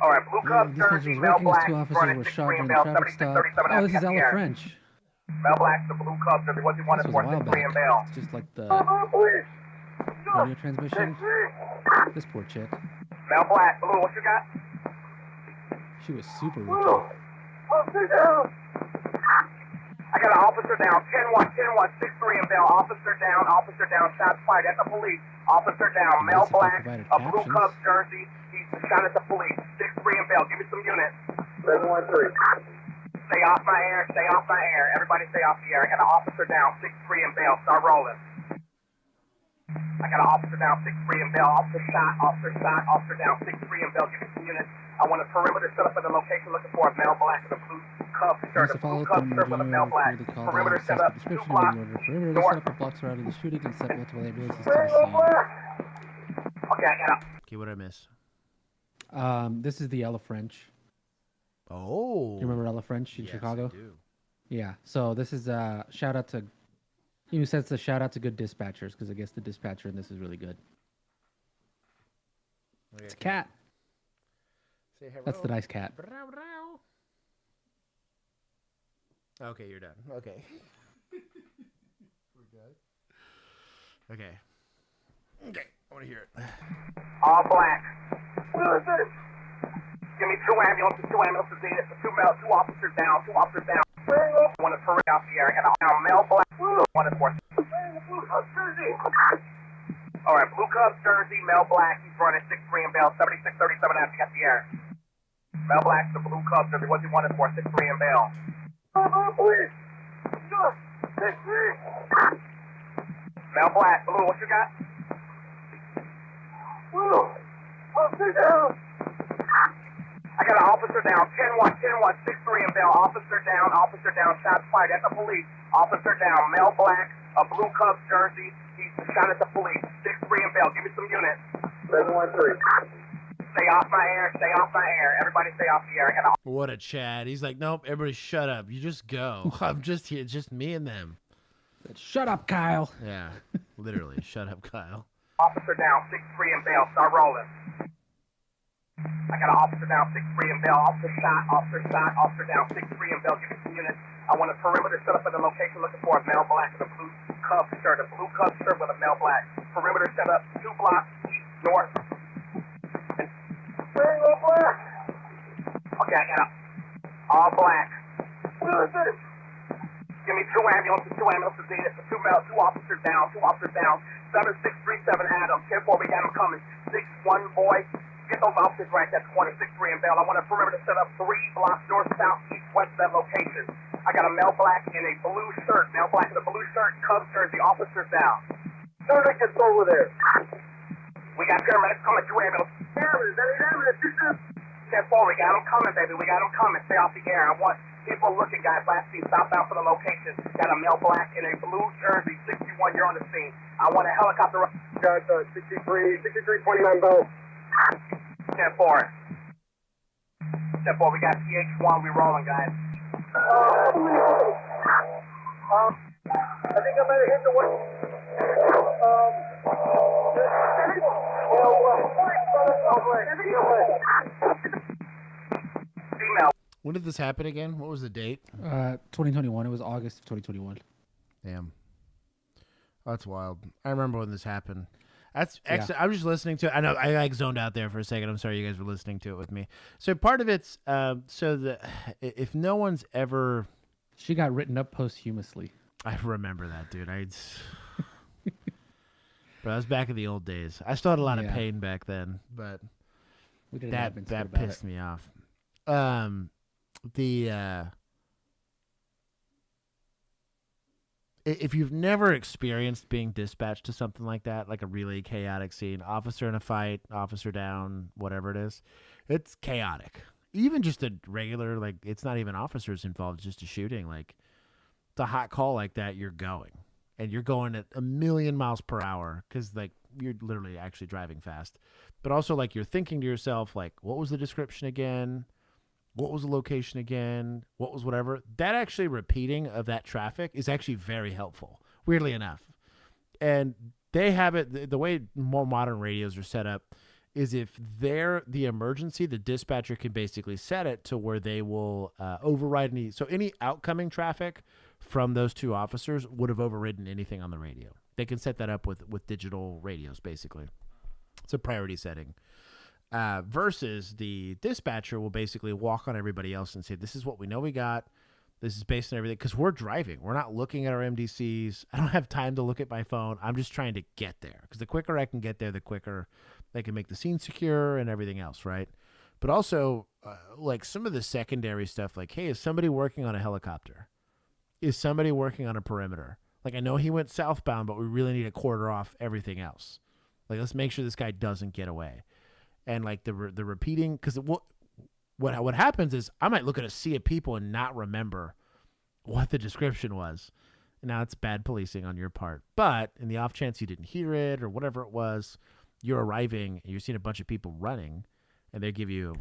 All right, Blue Cup jersey, Mel Black, running 6-3 and bail. 76-37. Oh, this is Ella French. Mel Black, the Blue Cup jersey. What do you want for 6-3 and bail? It's just like the audio transmission. This poor chick. Mel Black, Blue, what you got? She was super rookie. I got an officer down. 10-1, 6-3 and bail. Officer down, shots fired at the police. Officer down, Mel Black, a Blue Cup jersey. He's shot at the police. 6-3 and bail. Give me some units. 713. Stay off my air. Everybody stay off the air. I got an officer down. 6-3 and bail. Start rolling. I got an officer down 6-3 in Bell. Officer shot, officer down 6-3 in Bell. Give me some units. I want a perimeter set up in the location looking for a male black with a blue cuff shirt, a blue cuff shirt with a male black. Perimeter set up, 2 blocks. Perimeter North. set up a block surrounding the shooting and set multiple ambulances to the scene. Okay, I got Okay, what did I miss? This is the Ella French. Oh. Do you remember Ella French in Chicago? I do. Yeah. So this is a shout out to. He says a shout out to good dispatchers because I guess the dispatcher in this is really good. It's a cat. Say hello. That's the nice cat. Okay, you're done. Okay. We're good. Okay. Okay, I want to hear it. all black. Give me 2 ambulances in it. 2 officers down, 2 officers down. One is hurry out the area. And I'm male black. One is worth. All right, blue cup jersey, male black. He's running 6-3 in Bell, 76-37 after got the air. Male black, the blue cup jersey. What's he wanted for? 6-3 in Bell. Male black, blue. What you got? I got an officer down, 10-1, 6-3 in Bell. Officer down, shots fired at the police. Officer down, male black, a blue Cubs jersey. He's shot at the police. 6-3 in Bell. Give me some units. 713. Stay off my air. Everybody stay off the air. I got What a Chad. He's like, nope, everybody shut up. You just go. I'm just here. It's just me and them. Shut up, Kyle. Yeah, literally. Shut up, Kyle. officer down, 6-3 in Bell. Start rolling. I got an officer down, 6-3 in Bell. Officer down, 6-3 in Bell. Give me some units. I want a perimeter set up in the location looking for a male black with a blue Cubs shirt. A blue Cubs shirt with a male black. Perimeter set up 2 blocks east, north. Okay, I got a all black. Give me 2 ambulances in it. 2 officers down, 7637 Adam, 10-4, we got him coming. 6-1 boy. Get those officers right there, corner 6-3 in Bell. I want a perimeter set up 3 blocks north, south, east, west of that location. I got a male black in a blue shirt, Cubs jersey, officers down. Sir, just over there. We got paramedics coming, 2 ambulances. 10-4, we got them coming, baby. We got them coming. Stay off the air. I want people looking, guys. Last scene, southbound for the location. Got a male black in a blue jersey, 61. You're on the scene. I want a helicopter. Got 6329 Bell. 10-4. 10-4, we got PH1. We rolling, guys. I think I might have hit the one. When did this happen again? What was the date? 2021. It was August of 2021. Damn. That's wild. I remember when this happened. That's actually, I was just listening to it. I know I like zoned out there for a second. I'm sorry you guys were listening to it with me. So part of it's if no one's ever, she got written up posthumously. I remember that, dude. Bro, I was back in the old days. I still had a lot of pain back then, but that pissed me off. If you've never experienced being dispatched to something like that, like a really chaotic scene, officer in a fight, officer down, whatever it is, it's chaotic. Even just a regular, like, it's not even officers involved, it's just a shooting. Like, it's a hot call like that, you're going. And you're going at 1,000,000 miles per hour because, like, you're literally actually driving fast. But also, like, you're thinking to yourself, like, what was the description again? What was the location again? What was whatever? That actually repeating of that traffic is actually very helpful, weirdly enough. And they have it, the way more modern radios are set up is if they're the emergency, the dispatcher can basically set it to where they will override any outcoming traffic from those 2 officers would have overridden anything on the radio. They can set that up with digital radios, basically. It's a priority setting. Versus the dispatcher will basically walk on everybody else and say, this is what we know we got. This is based on everything. Because we're driving. We're not looking at our MDCs. I don't have time to look at my phone. I'm just trying to get there. Because the quicker I can get there, the quicker they can make the scene secure and everything else, right? But also, like some of the secondary stuff, like, hey, is somebody working on a helicopter? Is somebody working on a perimeter? Like, I know he went southbound, but we really need to quarter off everything else. Like, let's make sure this guy doesn't get away. And like the repeating, because what happens is I might look at a sea of people and not remember what the description was. And now it's bad policing on your part. But in the off chance you didn't hear it or whatever it was, you're arriving and you're seeing a bunch of people running, and they give you,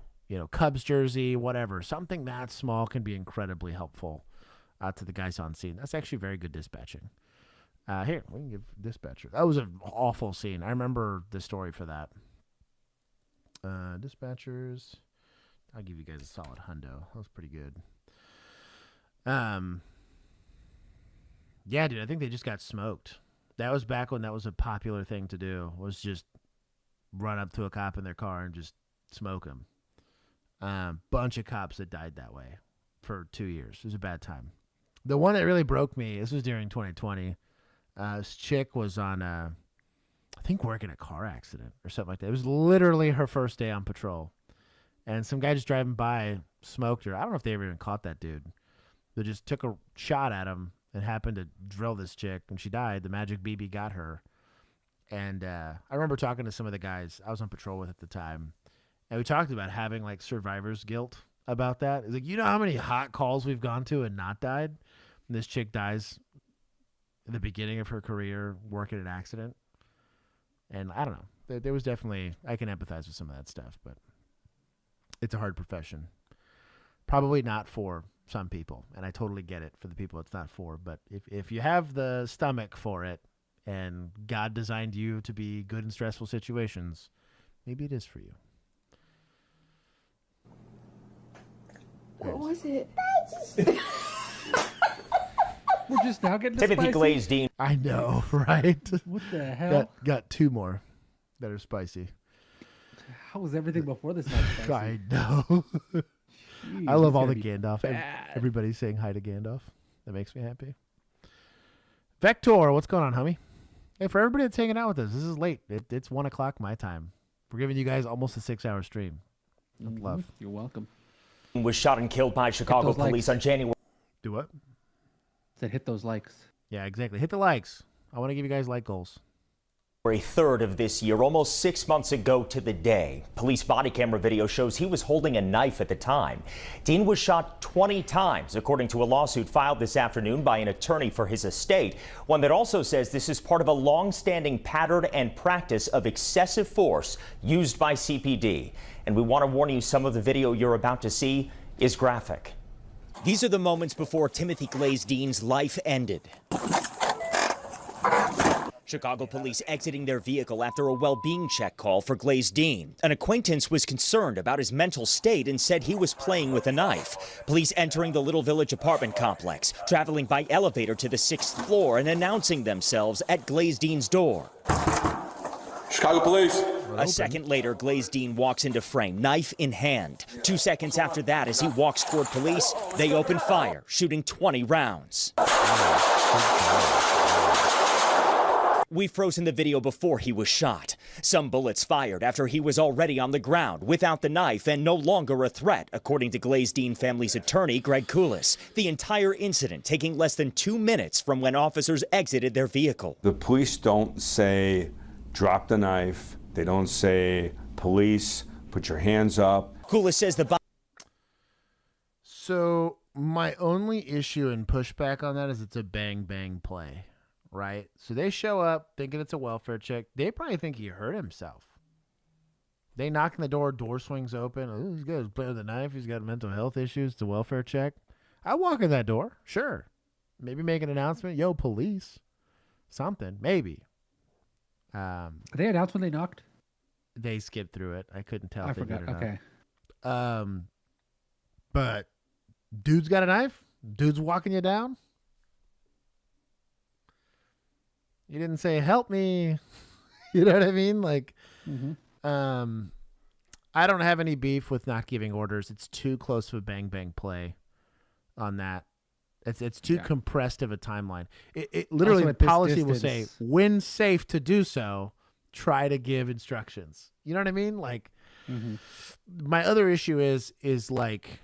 Cubs jersey, whatever. Something that small can be incredibly helpful to the guys on scene. That's actually very good dispatching. Here, we can give dispatcher. That was an awful scene. I remember the story for that. Dispatchers. I'll give you guys a solid hundo. That was pretty good. Yeah, dude, I think they just got smoked. That was back when that was a popular thing to do, was just run up to a cop in their car and just smoke him. Bunch of cops that died that way for 2 years. It was a bad time. The one that really broke me, this was during 2020. This chick was on, I think, working a car accident or something like that. It was literally her first day on patrol. And some guy just driving by smoked her. I don't know if they ever even caught that dude. They just took a shot at him and happened to drill this chick, and she died. The magic BB got her. And I remember talking to some of the guys I was on patrol with at the time, and we talked about having like survivor's guilt about that. It's like, how how many hot calls we've gone to and not died? And this chick dies in the beginning of her career working an accident. And I don't know. There was definitely, I can empathize with some of that stuff, but it's a hard profession. Probably not for some people, and I totally get it for the people it's not for. But if you have the stomach for it, and God designed you to be good in stressful situations, maybe it is for you. What was it? We're just now getting Timothy spicy. Glaze-Dean. I know, right? What the hell? Got two more that are spicy. How was everything before this not spicy? I know. Jeez, I love it's all gonna the be Gandalf. bad. Everybody's saying hi to Gandalf. That makes me happy. Vector, what's going on, homie? Hey, for everybody that's hanging out with us, this is late. It's 1 o'clock my time. We're giving you guys almost a 6-hour stream. Love. You're welcome. Was shot and killed by Chicago police on January. Do what? Said hit those likes. Yeah, exactly. Hit the likes. I want to give you guys like goals. For a third of this year, almost 6 months ago to the day. Police body camera video shows he was holding a knife at the time. Dean was shot 20 times, according to a lawsuit filed this afternoon by an attorney for his estate. One that also says this is part of a long-standing pattern and practice of excessive force used by CPD. And we want to warn you, some of the video you're about to see is graphic. These are the moments before Timothy Glaze-Dean's life ended. Chicago police exiting their vehicle after a well-being check call for Glaze-Dean. An acquaintance was concerned about his mental state and said he was playing with a knife. Police entering the Little Village apartment complex, traveling by elevator to the 6th floor and announcing themselves at Glaze-Dean's door. Chicago police. A second later, Glaze-Dean walks into frame, knife in hand. 2 seconds after that, as he walks toward police, they open fire, shooting 20 rounds. We've frozen the video before he was shot. Some bullets fired after he was already on the ground without the knife and no longer a threat, according to Glaze-Dean family's attorney, Greg Koulis. The entire incident taking less than 2 minutes from when officers exited their vehicle. The police don't say, drop the knife. They don't say, police, put your hands up. Koulis says the... So my only issue and pushback on that is it's a bang-bang play. Right? So they show up thinking it's a welfare check. They probably think he hurt himself. They knock on the door swings open. Oh, this guy's playing with a knife. He's got mental health issues. It's a welfare check. I walk in that door. Sure. Maybe make an announcement. Yo, police. Something. Maybe. They announced when they knocked? They skipped through it. I couldn't tell I if they forgot. did or Okay. not. But dude's got a knife. Dude's walking you down. You didn't say, help me. You know what I mean? Like, I don't have any beef with not giving orders. It's too close to a bang-bang play on that. It's too compressed of a timeline. It literally, the policy will say, when safe to do so, try to give instructions. You know what I mean? Like, my other issue is like,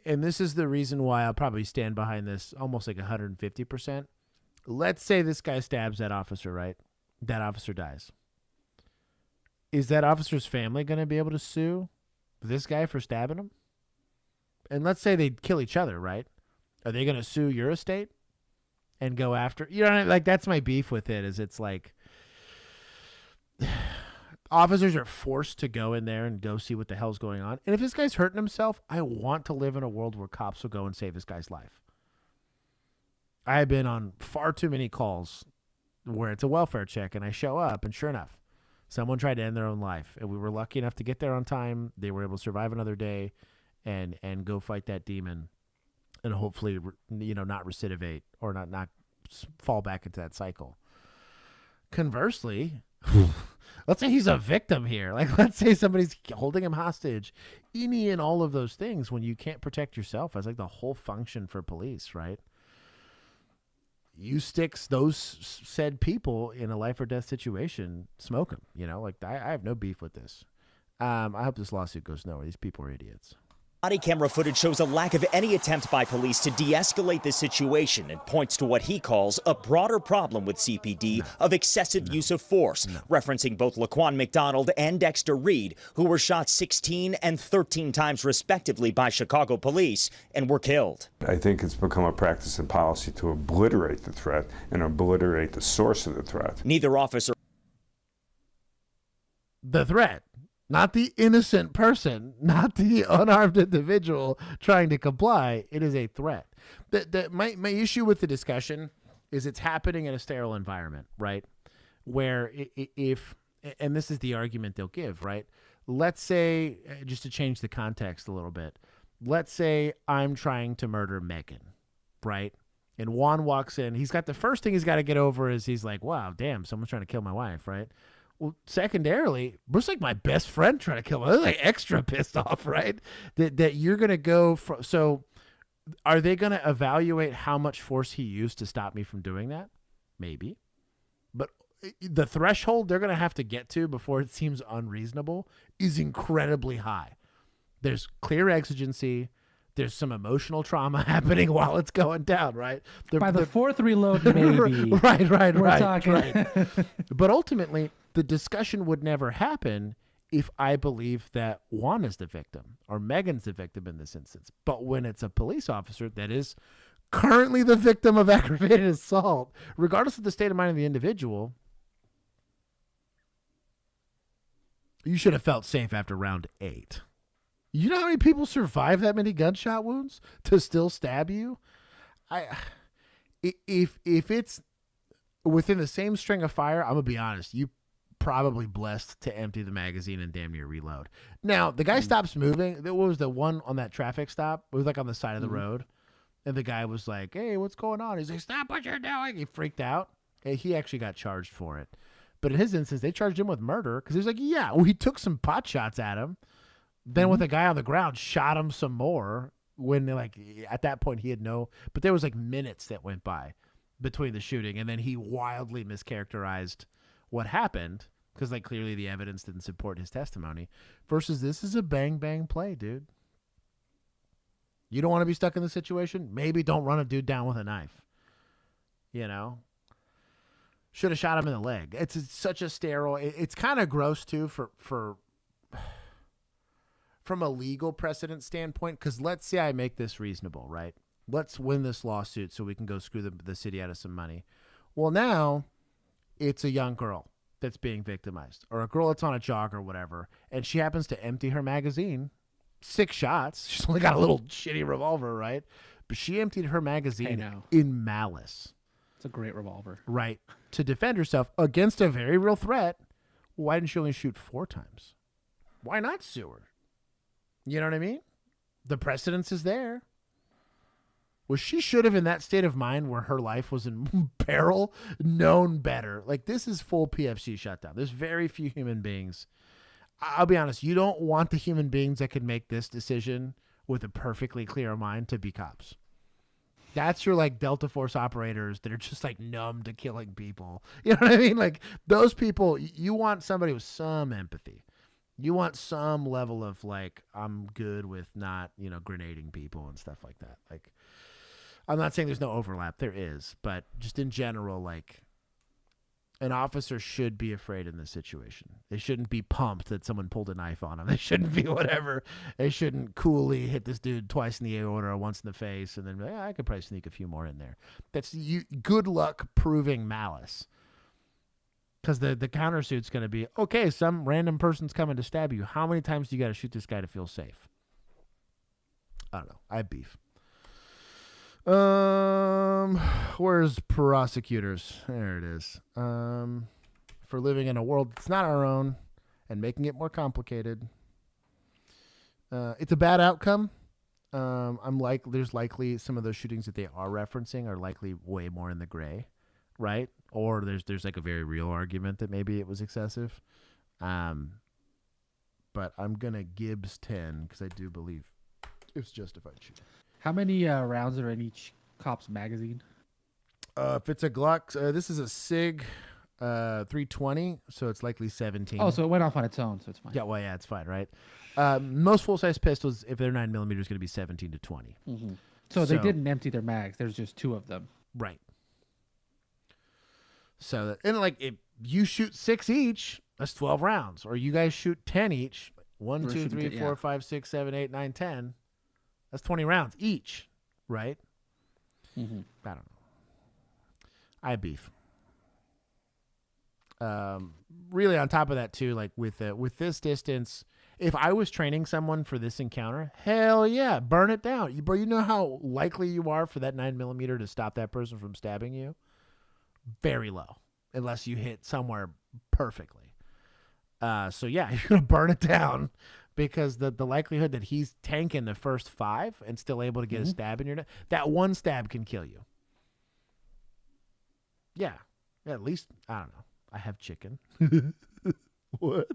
and this is the reason why I'll probably stand behind this almost like 150%. Let's say this guy stabs that officer, right? That officer dies. Is that officer's family going to be able to sue this guy for stabbing him? And let's say they kill each other, right? Are they going to sue your estate and go after? You know what I mean? Like, that's my beef with it, is it's like officers are forced to go in there and go see what the hell's going on. And if this guy's hurting himself, I want to live in a world where cops will go and save this guy's life. I have been on far too many calls where it's a welfare check and I show up and sure enough, someone tried to end their own life. And we were lucky enough to get there on time. They were able to survive another day and go fight that demon and hopefully, not recidivate or not fall back into that cycle. Conversely, let's say he's a victim here. Like, let's say somebody's holding him hostage. Any and all of those things, when you can't protect yourself, that's like the whole function for police, right? You stick those said people in a life or death situation, smoke them. I have no beef with this. I hope this lawsuit goes nowhere. These people are idiots. Body camera footage shows a lack of any attempt by police to de-escalate the situation and points to what he calls a broader problem with CPD of excessive use of force, referencing both Laquan McDonald and Dexter Reed, who were shot 16 and 13 times respectively by Chicago police and were killed. I think it's become a practice and policy to obliterate the threat and obliterate the source of the threat. Neither officer. The threat. Not the innocent person, not the unarmed individual trying to comply. It is a threat. My issue with the discussion is it's happening in a sterile environment, right? Where if, and this is the argument they'll give, right? Let's say, just to change the context a little bit, let's say I'm trying to murder Megan, right? And Juan walks in. He's got the first thing he's got to get over is he's like, wow, damn, someone's trying to kill my wife, right? Well, secondarily, Bruce like my best friend trying to kill me. They're like extra pissed off, right? That you're going to go from. So are they going to evaluate how much force he used to stop me from doing that? Maybe. But the threshold they're going to have to get to before it seems unreasonable is incredibly high. There's clear exigency. There's some emotional trauma happening while it's going down, right? By the fourth reload, maybe. Right. We're talking. Right. But ultimately, the discussion would never happen if I believe that Juan is the victim or Megan's the victim in this instance. But when it's a police officer that is currently the victim of aggravated assault, regardless of the state of mind of the individual, you should have felt safe after round 8. You know how many people survive that many gunshot wounds to still stab you? If it's within the same string of fire, I'm gonna be honest, you probably blessed to empty the magazine and damn near reload. Now the guy stops moving. There was the one on that traffic stop. It was like on the side of the road, and the guy was like, "Hey, what's going on?" He's like, "Stop what you're doing!" He freaked out. And he actually got charged for it. But in his instance, they charged him with murder because he was like, "Yeah, well, he took some pot shots at him." Then with a guy on the ground, shot him some more when at that point he had but there was minutes that went by between the shooting. And then he wildly mischaracterized what happened because clearly the evidence didn't support his testimony versus this is a bang, bang play, dude. You don't want to be stuck in this situation? Maybe don't run a dude down with a knife. Should have shot him in the leg. It's such a sterile. It's kind of gross too from a legal precedent standpoint, because let's say I make this reasonable, right? Let's win this lawsuit so we can go screw the city out of some money. Well, now it's a young girl that's being victimized or a girl that's on a jog or whatever, and she happens to empty her magazine, 6 shots. She's only got a little shitty revolver, right? But she emptied her magazine in malice. It's a great revolver. Right. To defend herself against a very real threat. Why didn't she only shoot 4 times? Why not sue her? You know what I mean? The precedence is there. Well, she should have, in that state of mind where her life was in peril, known better. This is full PFC shutdown. There's very few human beings. I'll be honest, you don't want the human beings that could make this decision with a perfectly clear mind to be cops. That's your Delta Force operators that are just numb to killing people. You know what I mean? Those people, you want somebody with some empathy. You want some level of I'm good with not, grenading people and stuff like that. I'm not saying there's no overlap. There is, but just in general, like, an officer should be afraid in this situation. They shouldn't be pumped that someone pulled a knife on them. They shouldn't be whatever. They shouldn't coolly hit this dude twice in the aorta or once in the face and then be like, I could probably sneak a few more in there. That's good luck proving malice. Because the countersuit's going to be, okay, some random person's coming to stab you. How many times do you got to shoot this guy to feel safe? I don't know. I have beef. Where's prosecutors? There it is. For living in a world that's not our own and making it more complicated. It's a bad outcome. There's likely some of those shootings that they are referencing are likely way more in the gray, right? Or there's like a very real argument that maybe it was excessive. But I'm gonna Gibbs 10 because I do believe it was justified shooting. How many rounds are in each cop's magazine? If it's a Glock, this is a SIG 320, so it's likely 17. Oh, so it went off on its own, so it's fine. Yeah, well, yeah, it's fine, right? Most full-size pistols, if they're 9mm, is going to be 17 to 20. Mm-hmm. So they didn't empty their mags. There's just 2 of them. Right. So, and like, if you shoot 6 each, that's 12 rounds. Or you guys shoot 10 each. 1, 2, 3, 4, 5, 6, 7, 8, 9, 10. That's 20 rounds each, right? Mm-hmm. I don't know. I have beef. Really, on top of that, too, like with this distance, if I was training someone for this encounter, hell yeah, burn it down. Bro, you know how likely you are for that 9mm to stop that person from stabbing you? Very low, unless you hit somewhere perfectly. So, yeah, you're going to burn it down. Because the likelihood that he's tanking the first 5 and still able to get a stab in your neck, that one stab can kill you. Yeah. At least, I don't know. I have chicken. What?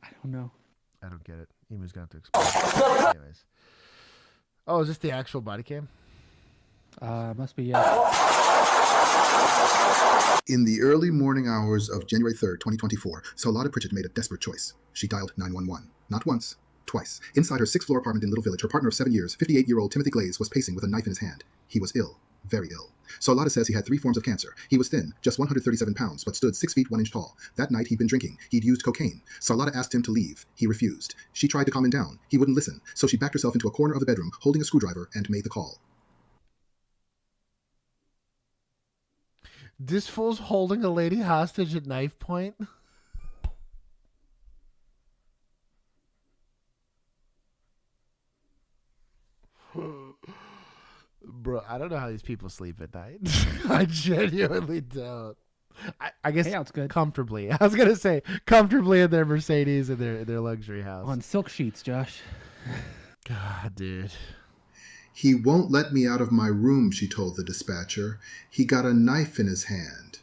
I don't know. I don't get it. Emu's going to have to explain. Anyways. Oh, is this the actual body cam? Must be, yeah. In the early morning hours of January 3rd, 2024, Solata Pritchett made a desperate choice. She dialed 911. Not once, twice. Inside her 6th-floor apartment in Little Village, her partner of 7 years, 58-year-old Timothy Glaze, was pacing with a knife in his hand. He was ill. Very ill. Solata says he had 3 forms of cancer. He was thin, just 137 pounds, but stood 6 feet 1 inch tall. That night he'd been drinking. He'd used cocaine. Solata asked him to leave. He refused. She tried to calm him down. He wouldn't listen, so she backed herself into a corner of the bedroom, holding a screwdriver, and made the call. This fool's holding a lady hostage at knife point? Bro, I don't know how these people sleep at night. I genuinely don't. I guess it's good. Comfortably. I was going to say comfortably in their Mercedes and their luxury house. On silk sheets, Josh. God, dude. He won't let me out of my room, she told the dispatcher. He got a knife in his hand.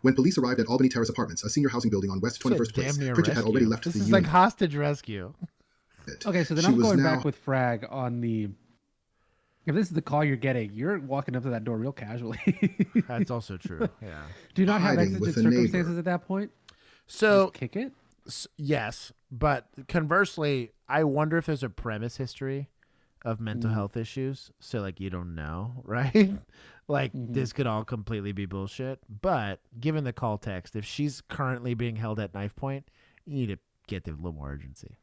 When police arrived at Albany Terrace Apartments, a senior housing building on West 21st Place, Pritchett had already left the unit. This is like hostage rescue. Okay, so then I'm going back with Frag on the... If this is the call you're getting, you're walking up to that door real casually. That's also true, yeah. Do you not have exigent circumstances at that point? So... Just kick it? Yes, but conversely, I wonder if there's a premise history of mental health issues. So, like, you don't know, right? Like, this could all completely be bullshit. But given the call text, if she's currently being held at knife point, you need to get there with a little more urgency.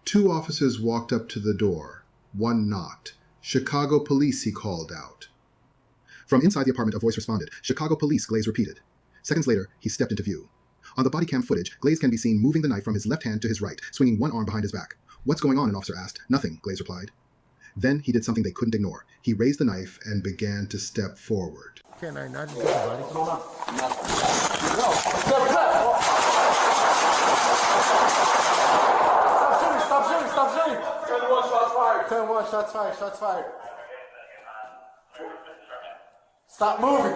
2 officers walked up to the door. 1 knocked. Chicago police, he called out. From inside the apartment, a voice responded. Chicago police, Glaze repeated. Seconds later, he stepped into view. On the body cam footage, Glaze can be seen moving the knife from his left hand to his right, swinging one arm behind his back. What's going on? An officer asked. Nothing, Glaze replied. Then he did something they couldn't ignore. He raised the knife and began to step forward. Can I not just get the body cam? Stop shooting! 10-1, shots fired. 10-1, shots fired, shots fired. Stop moving.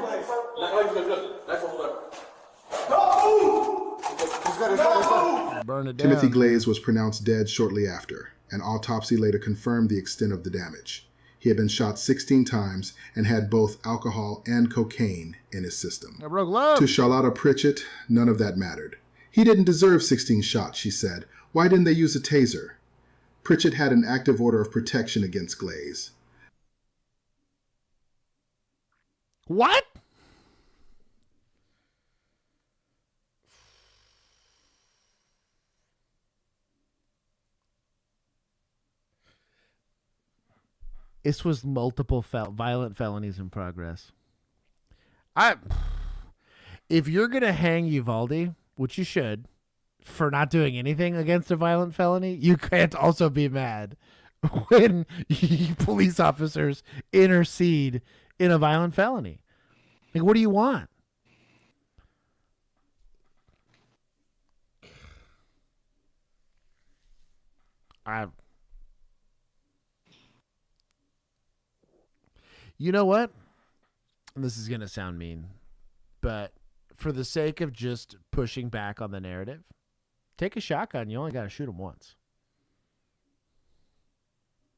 Burn it down. Timothy Glaze was pronounced dead shortly after. An autopsy later confirmed the extent of the damage. He had been shot 16 times and had both alcohol and cocaine in his system. I broke love. To Charlotta Pritchett, none of that mattered. He didn't deserve 16 shots, she said. Why didn't they use a taser? Pritchett had an active order of protection against Glaze. What? This was multiple violent felonies in progress. If you're going to hang Uvalde, which you should, for not doing anything against a violent felony, you can't also be mad when police officers intercede in a violent felony. Like, what do you want? You know what? And this is going to sound mean, but for the sake of just pushing back on the narrative, take a shotgun. You only got to shoot him once.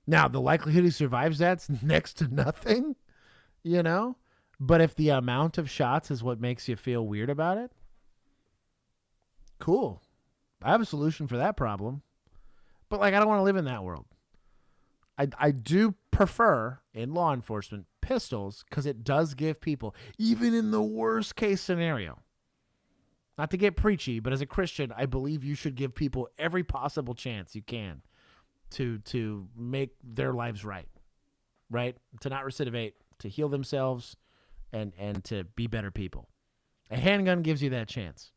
Now, the likelihood he survives that's next to nothing, you know? But if the amount of shots is what makes you feel weird about it, cool. I have a solution for that problem. But, like, I don't want to live in that world. I do prefer, in law enforcement, pistols because it does give people, even in the worst case scenario, not to get preachy, but as a Christian, I believe you should give people every possible chance you can to make their lives right? To not recidivate, to heal themselves, and to be better people. A handgun gives you that chance.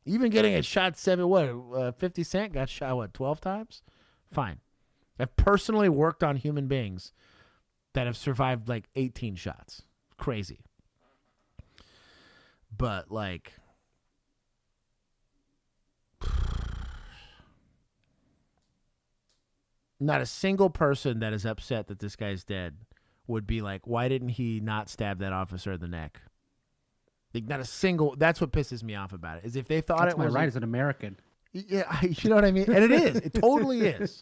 Even getting it shot 50 Cent got shot, 12 times? Fine. I've personally worked on human beings that have survived like 18 shots. Crazy. But like, not a single person that is upset that this guy's dead would be like, why didn't he not stab that officer in the neck? Like, not a single. That's what pisses me off about it. Is if they thought that's it my was right as an American. Yeah, you know what I mean? And it is. It totally is.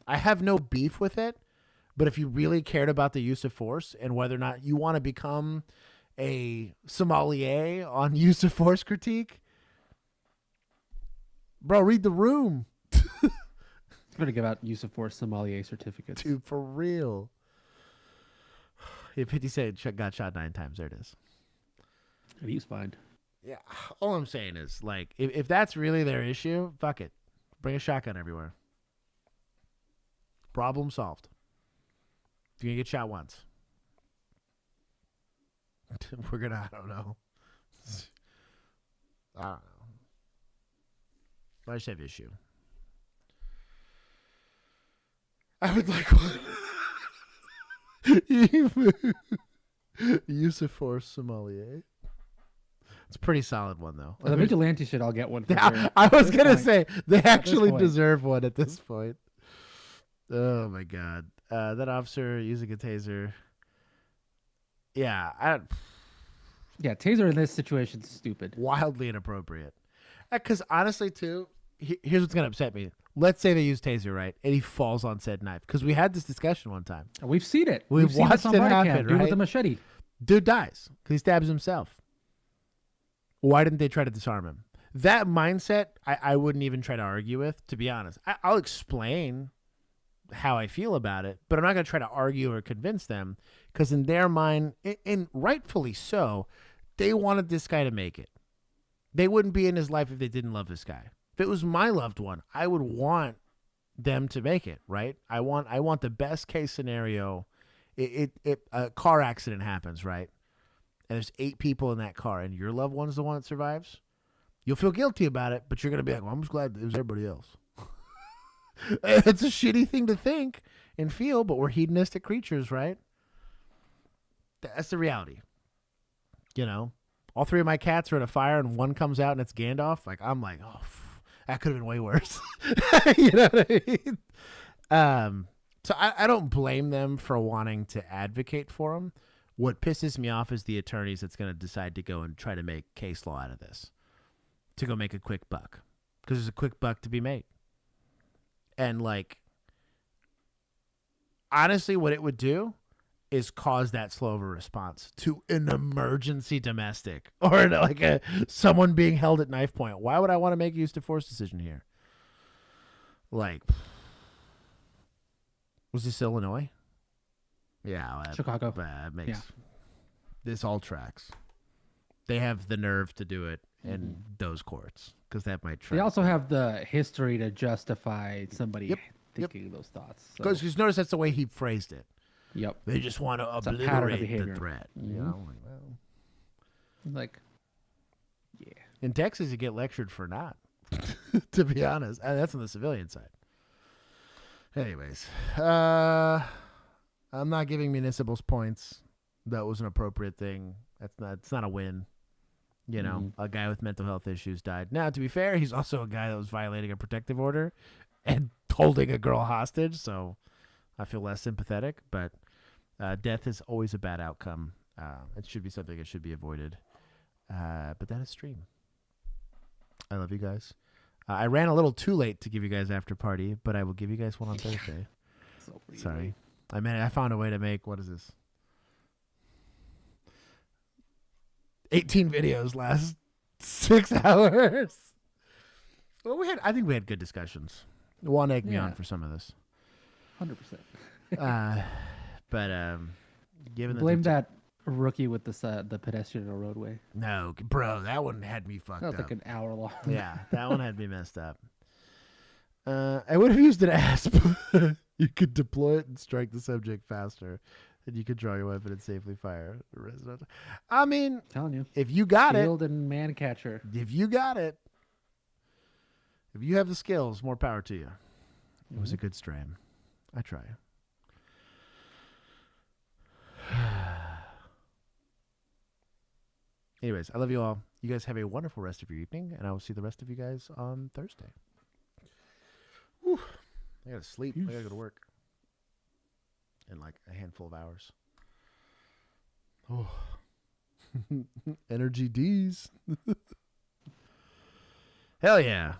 I have no beef with it. But if you really cared about the use of force and whether or not you want to become a sommelier on use of force critique, bro, read the room. I'm going to give out use of force sommelier certificates. Dude, for real. If 50 Cent got shot 9 times, there it is. And he's fine. Yeah, all I'm saying is, like, if that's really their issue, fuck it. Bring a shotgun everywhere. Problem solved. If you're going to get shot once. We're going to, I don't know. I just have issue. I would like one. Use of force sommelier. It's a pretty solid one, though. The vigilante shit, I'll get one for sure. I was going to say, they actually deserve one at this point. Oh, my God. That officer using a taser. Yeah. Yeah, taser in this situation is stupid. Wildly inappropriate. Because honestly, too, here's what's going to upset me. Let's say they use taser, right? And he falls on said knife. Because we had this discussion one time. We've seen it. We've watched it happen, Dude right? with a machete. Dude dies because he stabs himself. Why didn't they try to disarm him? That mindset, I wouldn't even try to argue with, to be honest. I'll explain how I feel about it, but I'm not going to try to argue or convince them because in their mind, and rightfully so, they wanted this guy to make it. They wouldn't be in his life if they didn't love this guy. If it was my loved one, I would want them to make it, right? I want the best case scenario. A car accident happens, right? And there's 8 people in that car, and your loved one's the one that survives. You'll feel guilty about it, but you're going to be like, well, I'm just glad it was everybody else. It's a shitty thing to think and feel, but we're hedonistic creatures, right? That's the reality. You know, all 3 of my cats are in a fire, and one comes out, and it's Gandalf. Like, I'm like, oh, that could have been way worse. You know what I mean? So I don't blame them for wanting to advocate for him. What pisses me off is the attorneys that's going to decide to go and try to make case law out of this, to go make a quick buck, because there's a quick buck to be made. And, like, honestly, what it would do is cause that slow of a response to an emergency domestic or like someone being held at knife point. Why would I want to make a use of force decision here? Like, Was this Illinois? Yeah, Chicago. Makes this all tracks. They have the nerve to do it in those courts because that might. They also have the history to justify somebody thinking those thoughts. Because notice that's the way he phrased it. Yep. They just want to It's a pattern of obliterate behavior. the threat. You know, like, well, like, yeah. in Texas, you get lectured for not. To be honest, that's on the civilian side. Anyways, I'm not giving municipals points. That was an appropriate thing. It's not a win. You know, a guy with mental health issues died. Now, to be fair, he's also a guy that was violating a protective order and holding a girl hostage. So I feel less sympathetic. But death is always a bad outcome. It should be something that should be avoided. But that is stream. I love you guys. I ran a little too late to give you guys after party, but I will give you guys one on Thursday. Sorry. I found a way to make, what is this? 18 videos last 6 hours. Well, I think we had good discussions. One egged me on for some of this. 100%. But given blame that rookie with the pedestrian roadway. No, bro, that one had me fucked That was up. like an hour long. Yeah, that one had me messed up. I would have used an asp. You could deploy it and strike the subject faster. And you could draw your weapon and safely fire. I mean, I'm telling you, if you got Shield and man catcher. If you got it, if you have the skills, more power to you. It was a good stream. I try. Anyways, I love you all. You guys have a wonderful rest of your evening, and I will see the rest of you guys on Thursday. Whew. I gotta sleep. I gotta go to work in like a handful of hours. Oh. Energy D's. Hell yeah.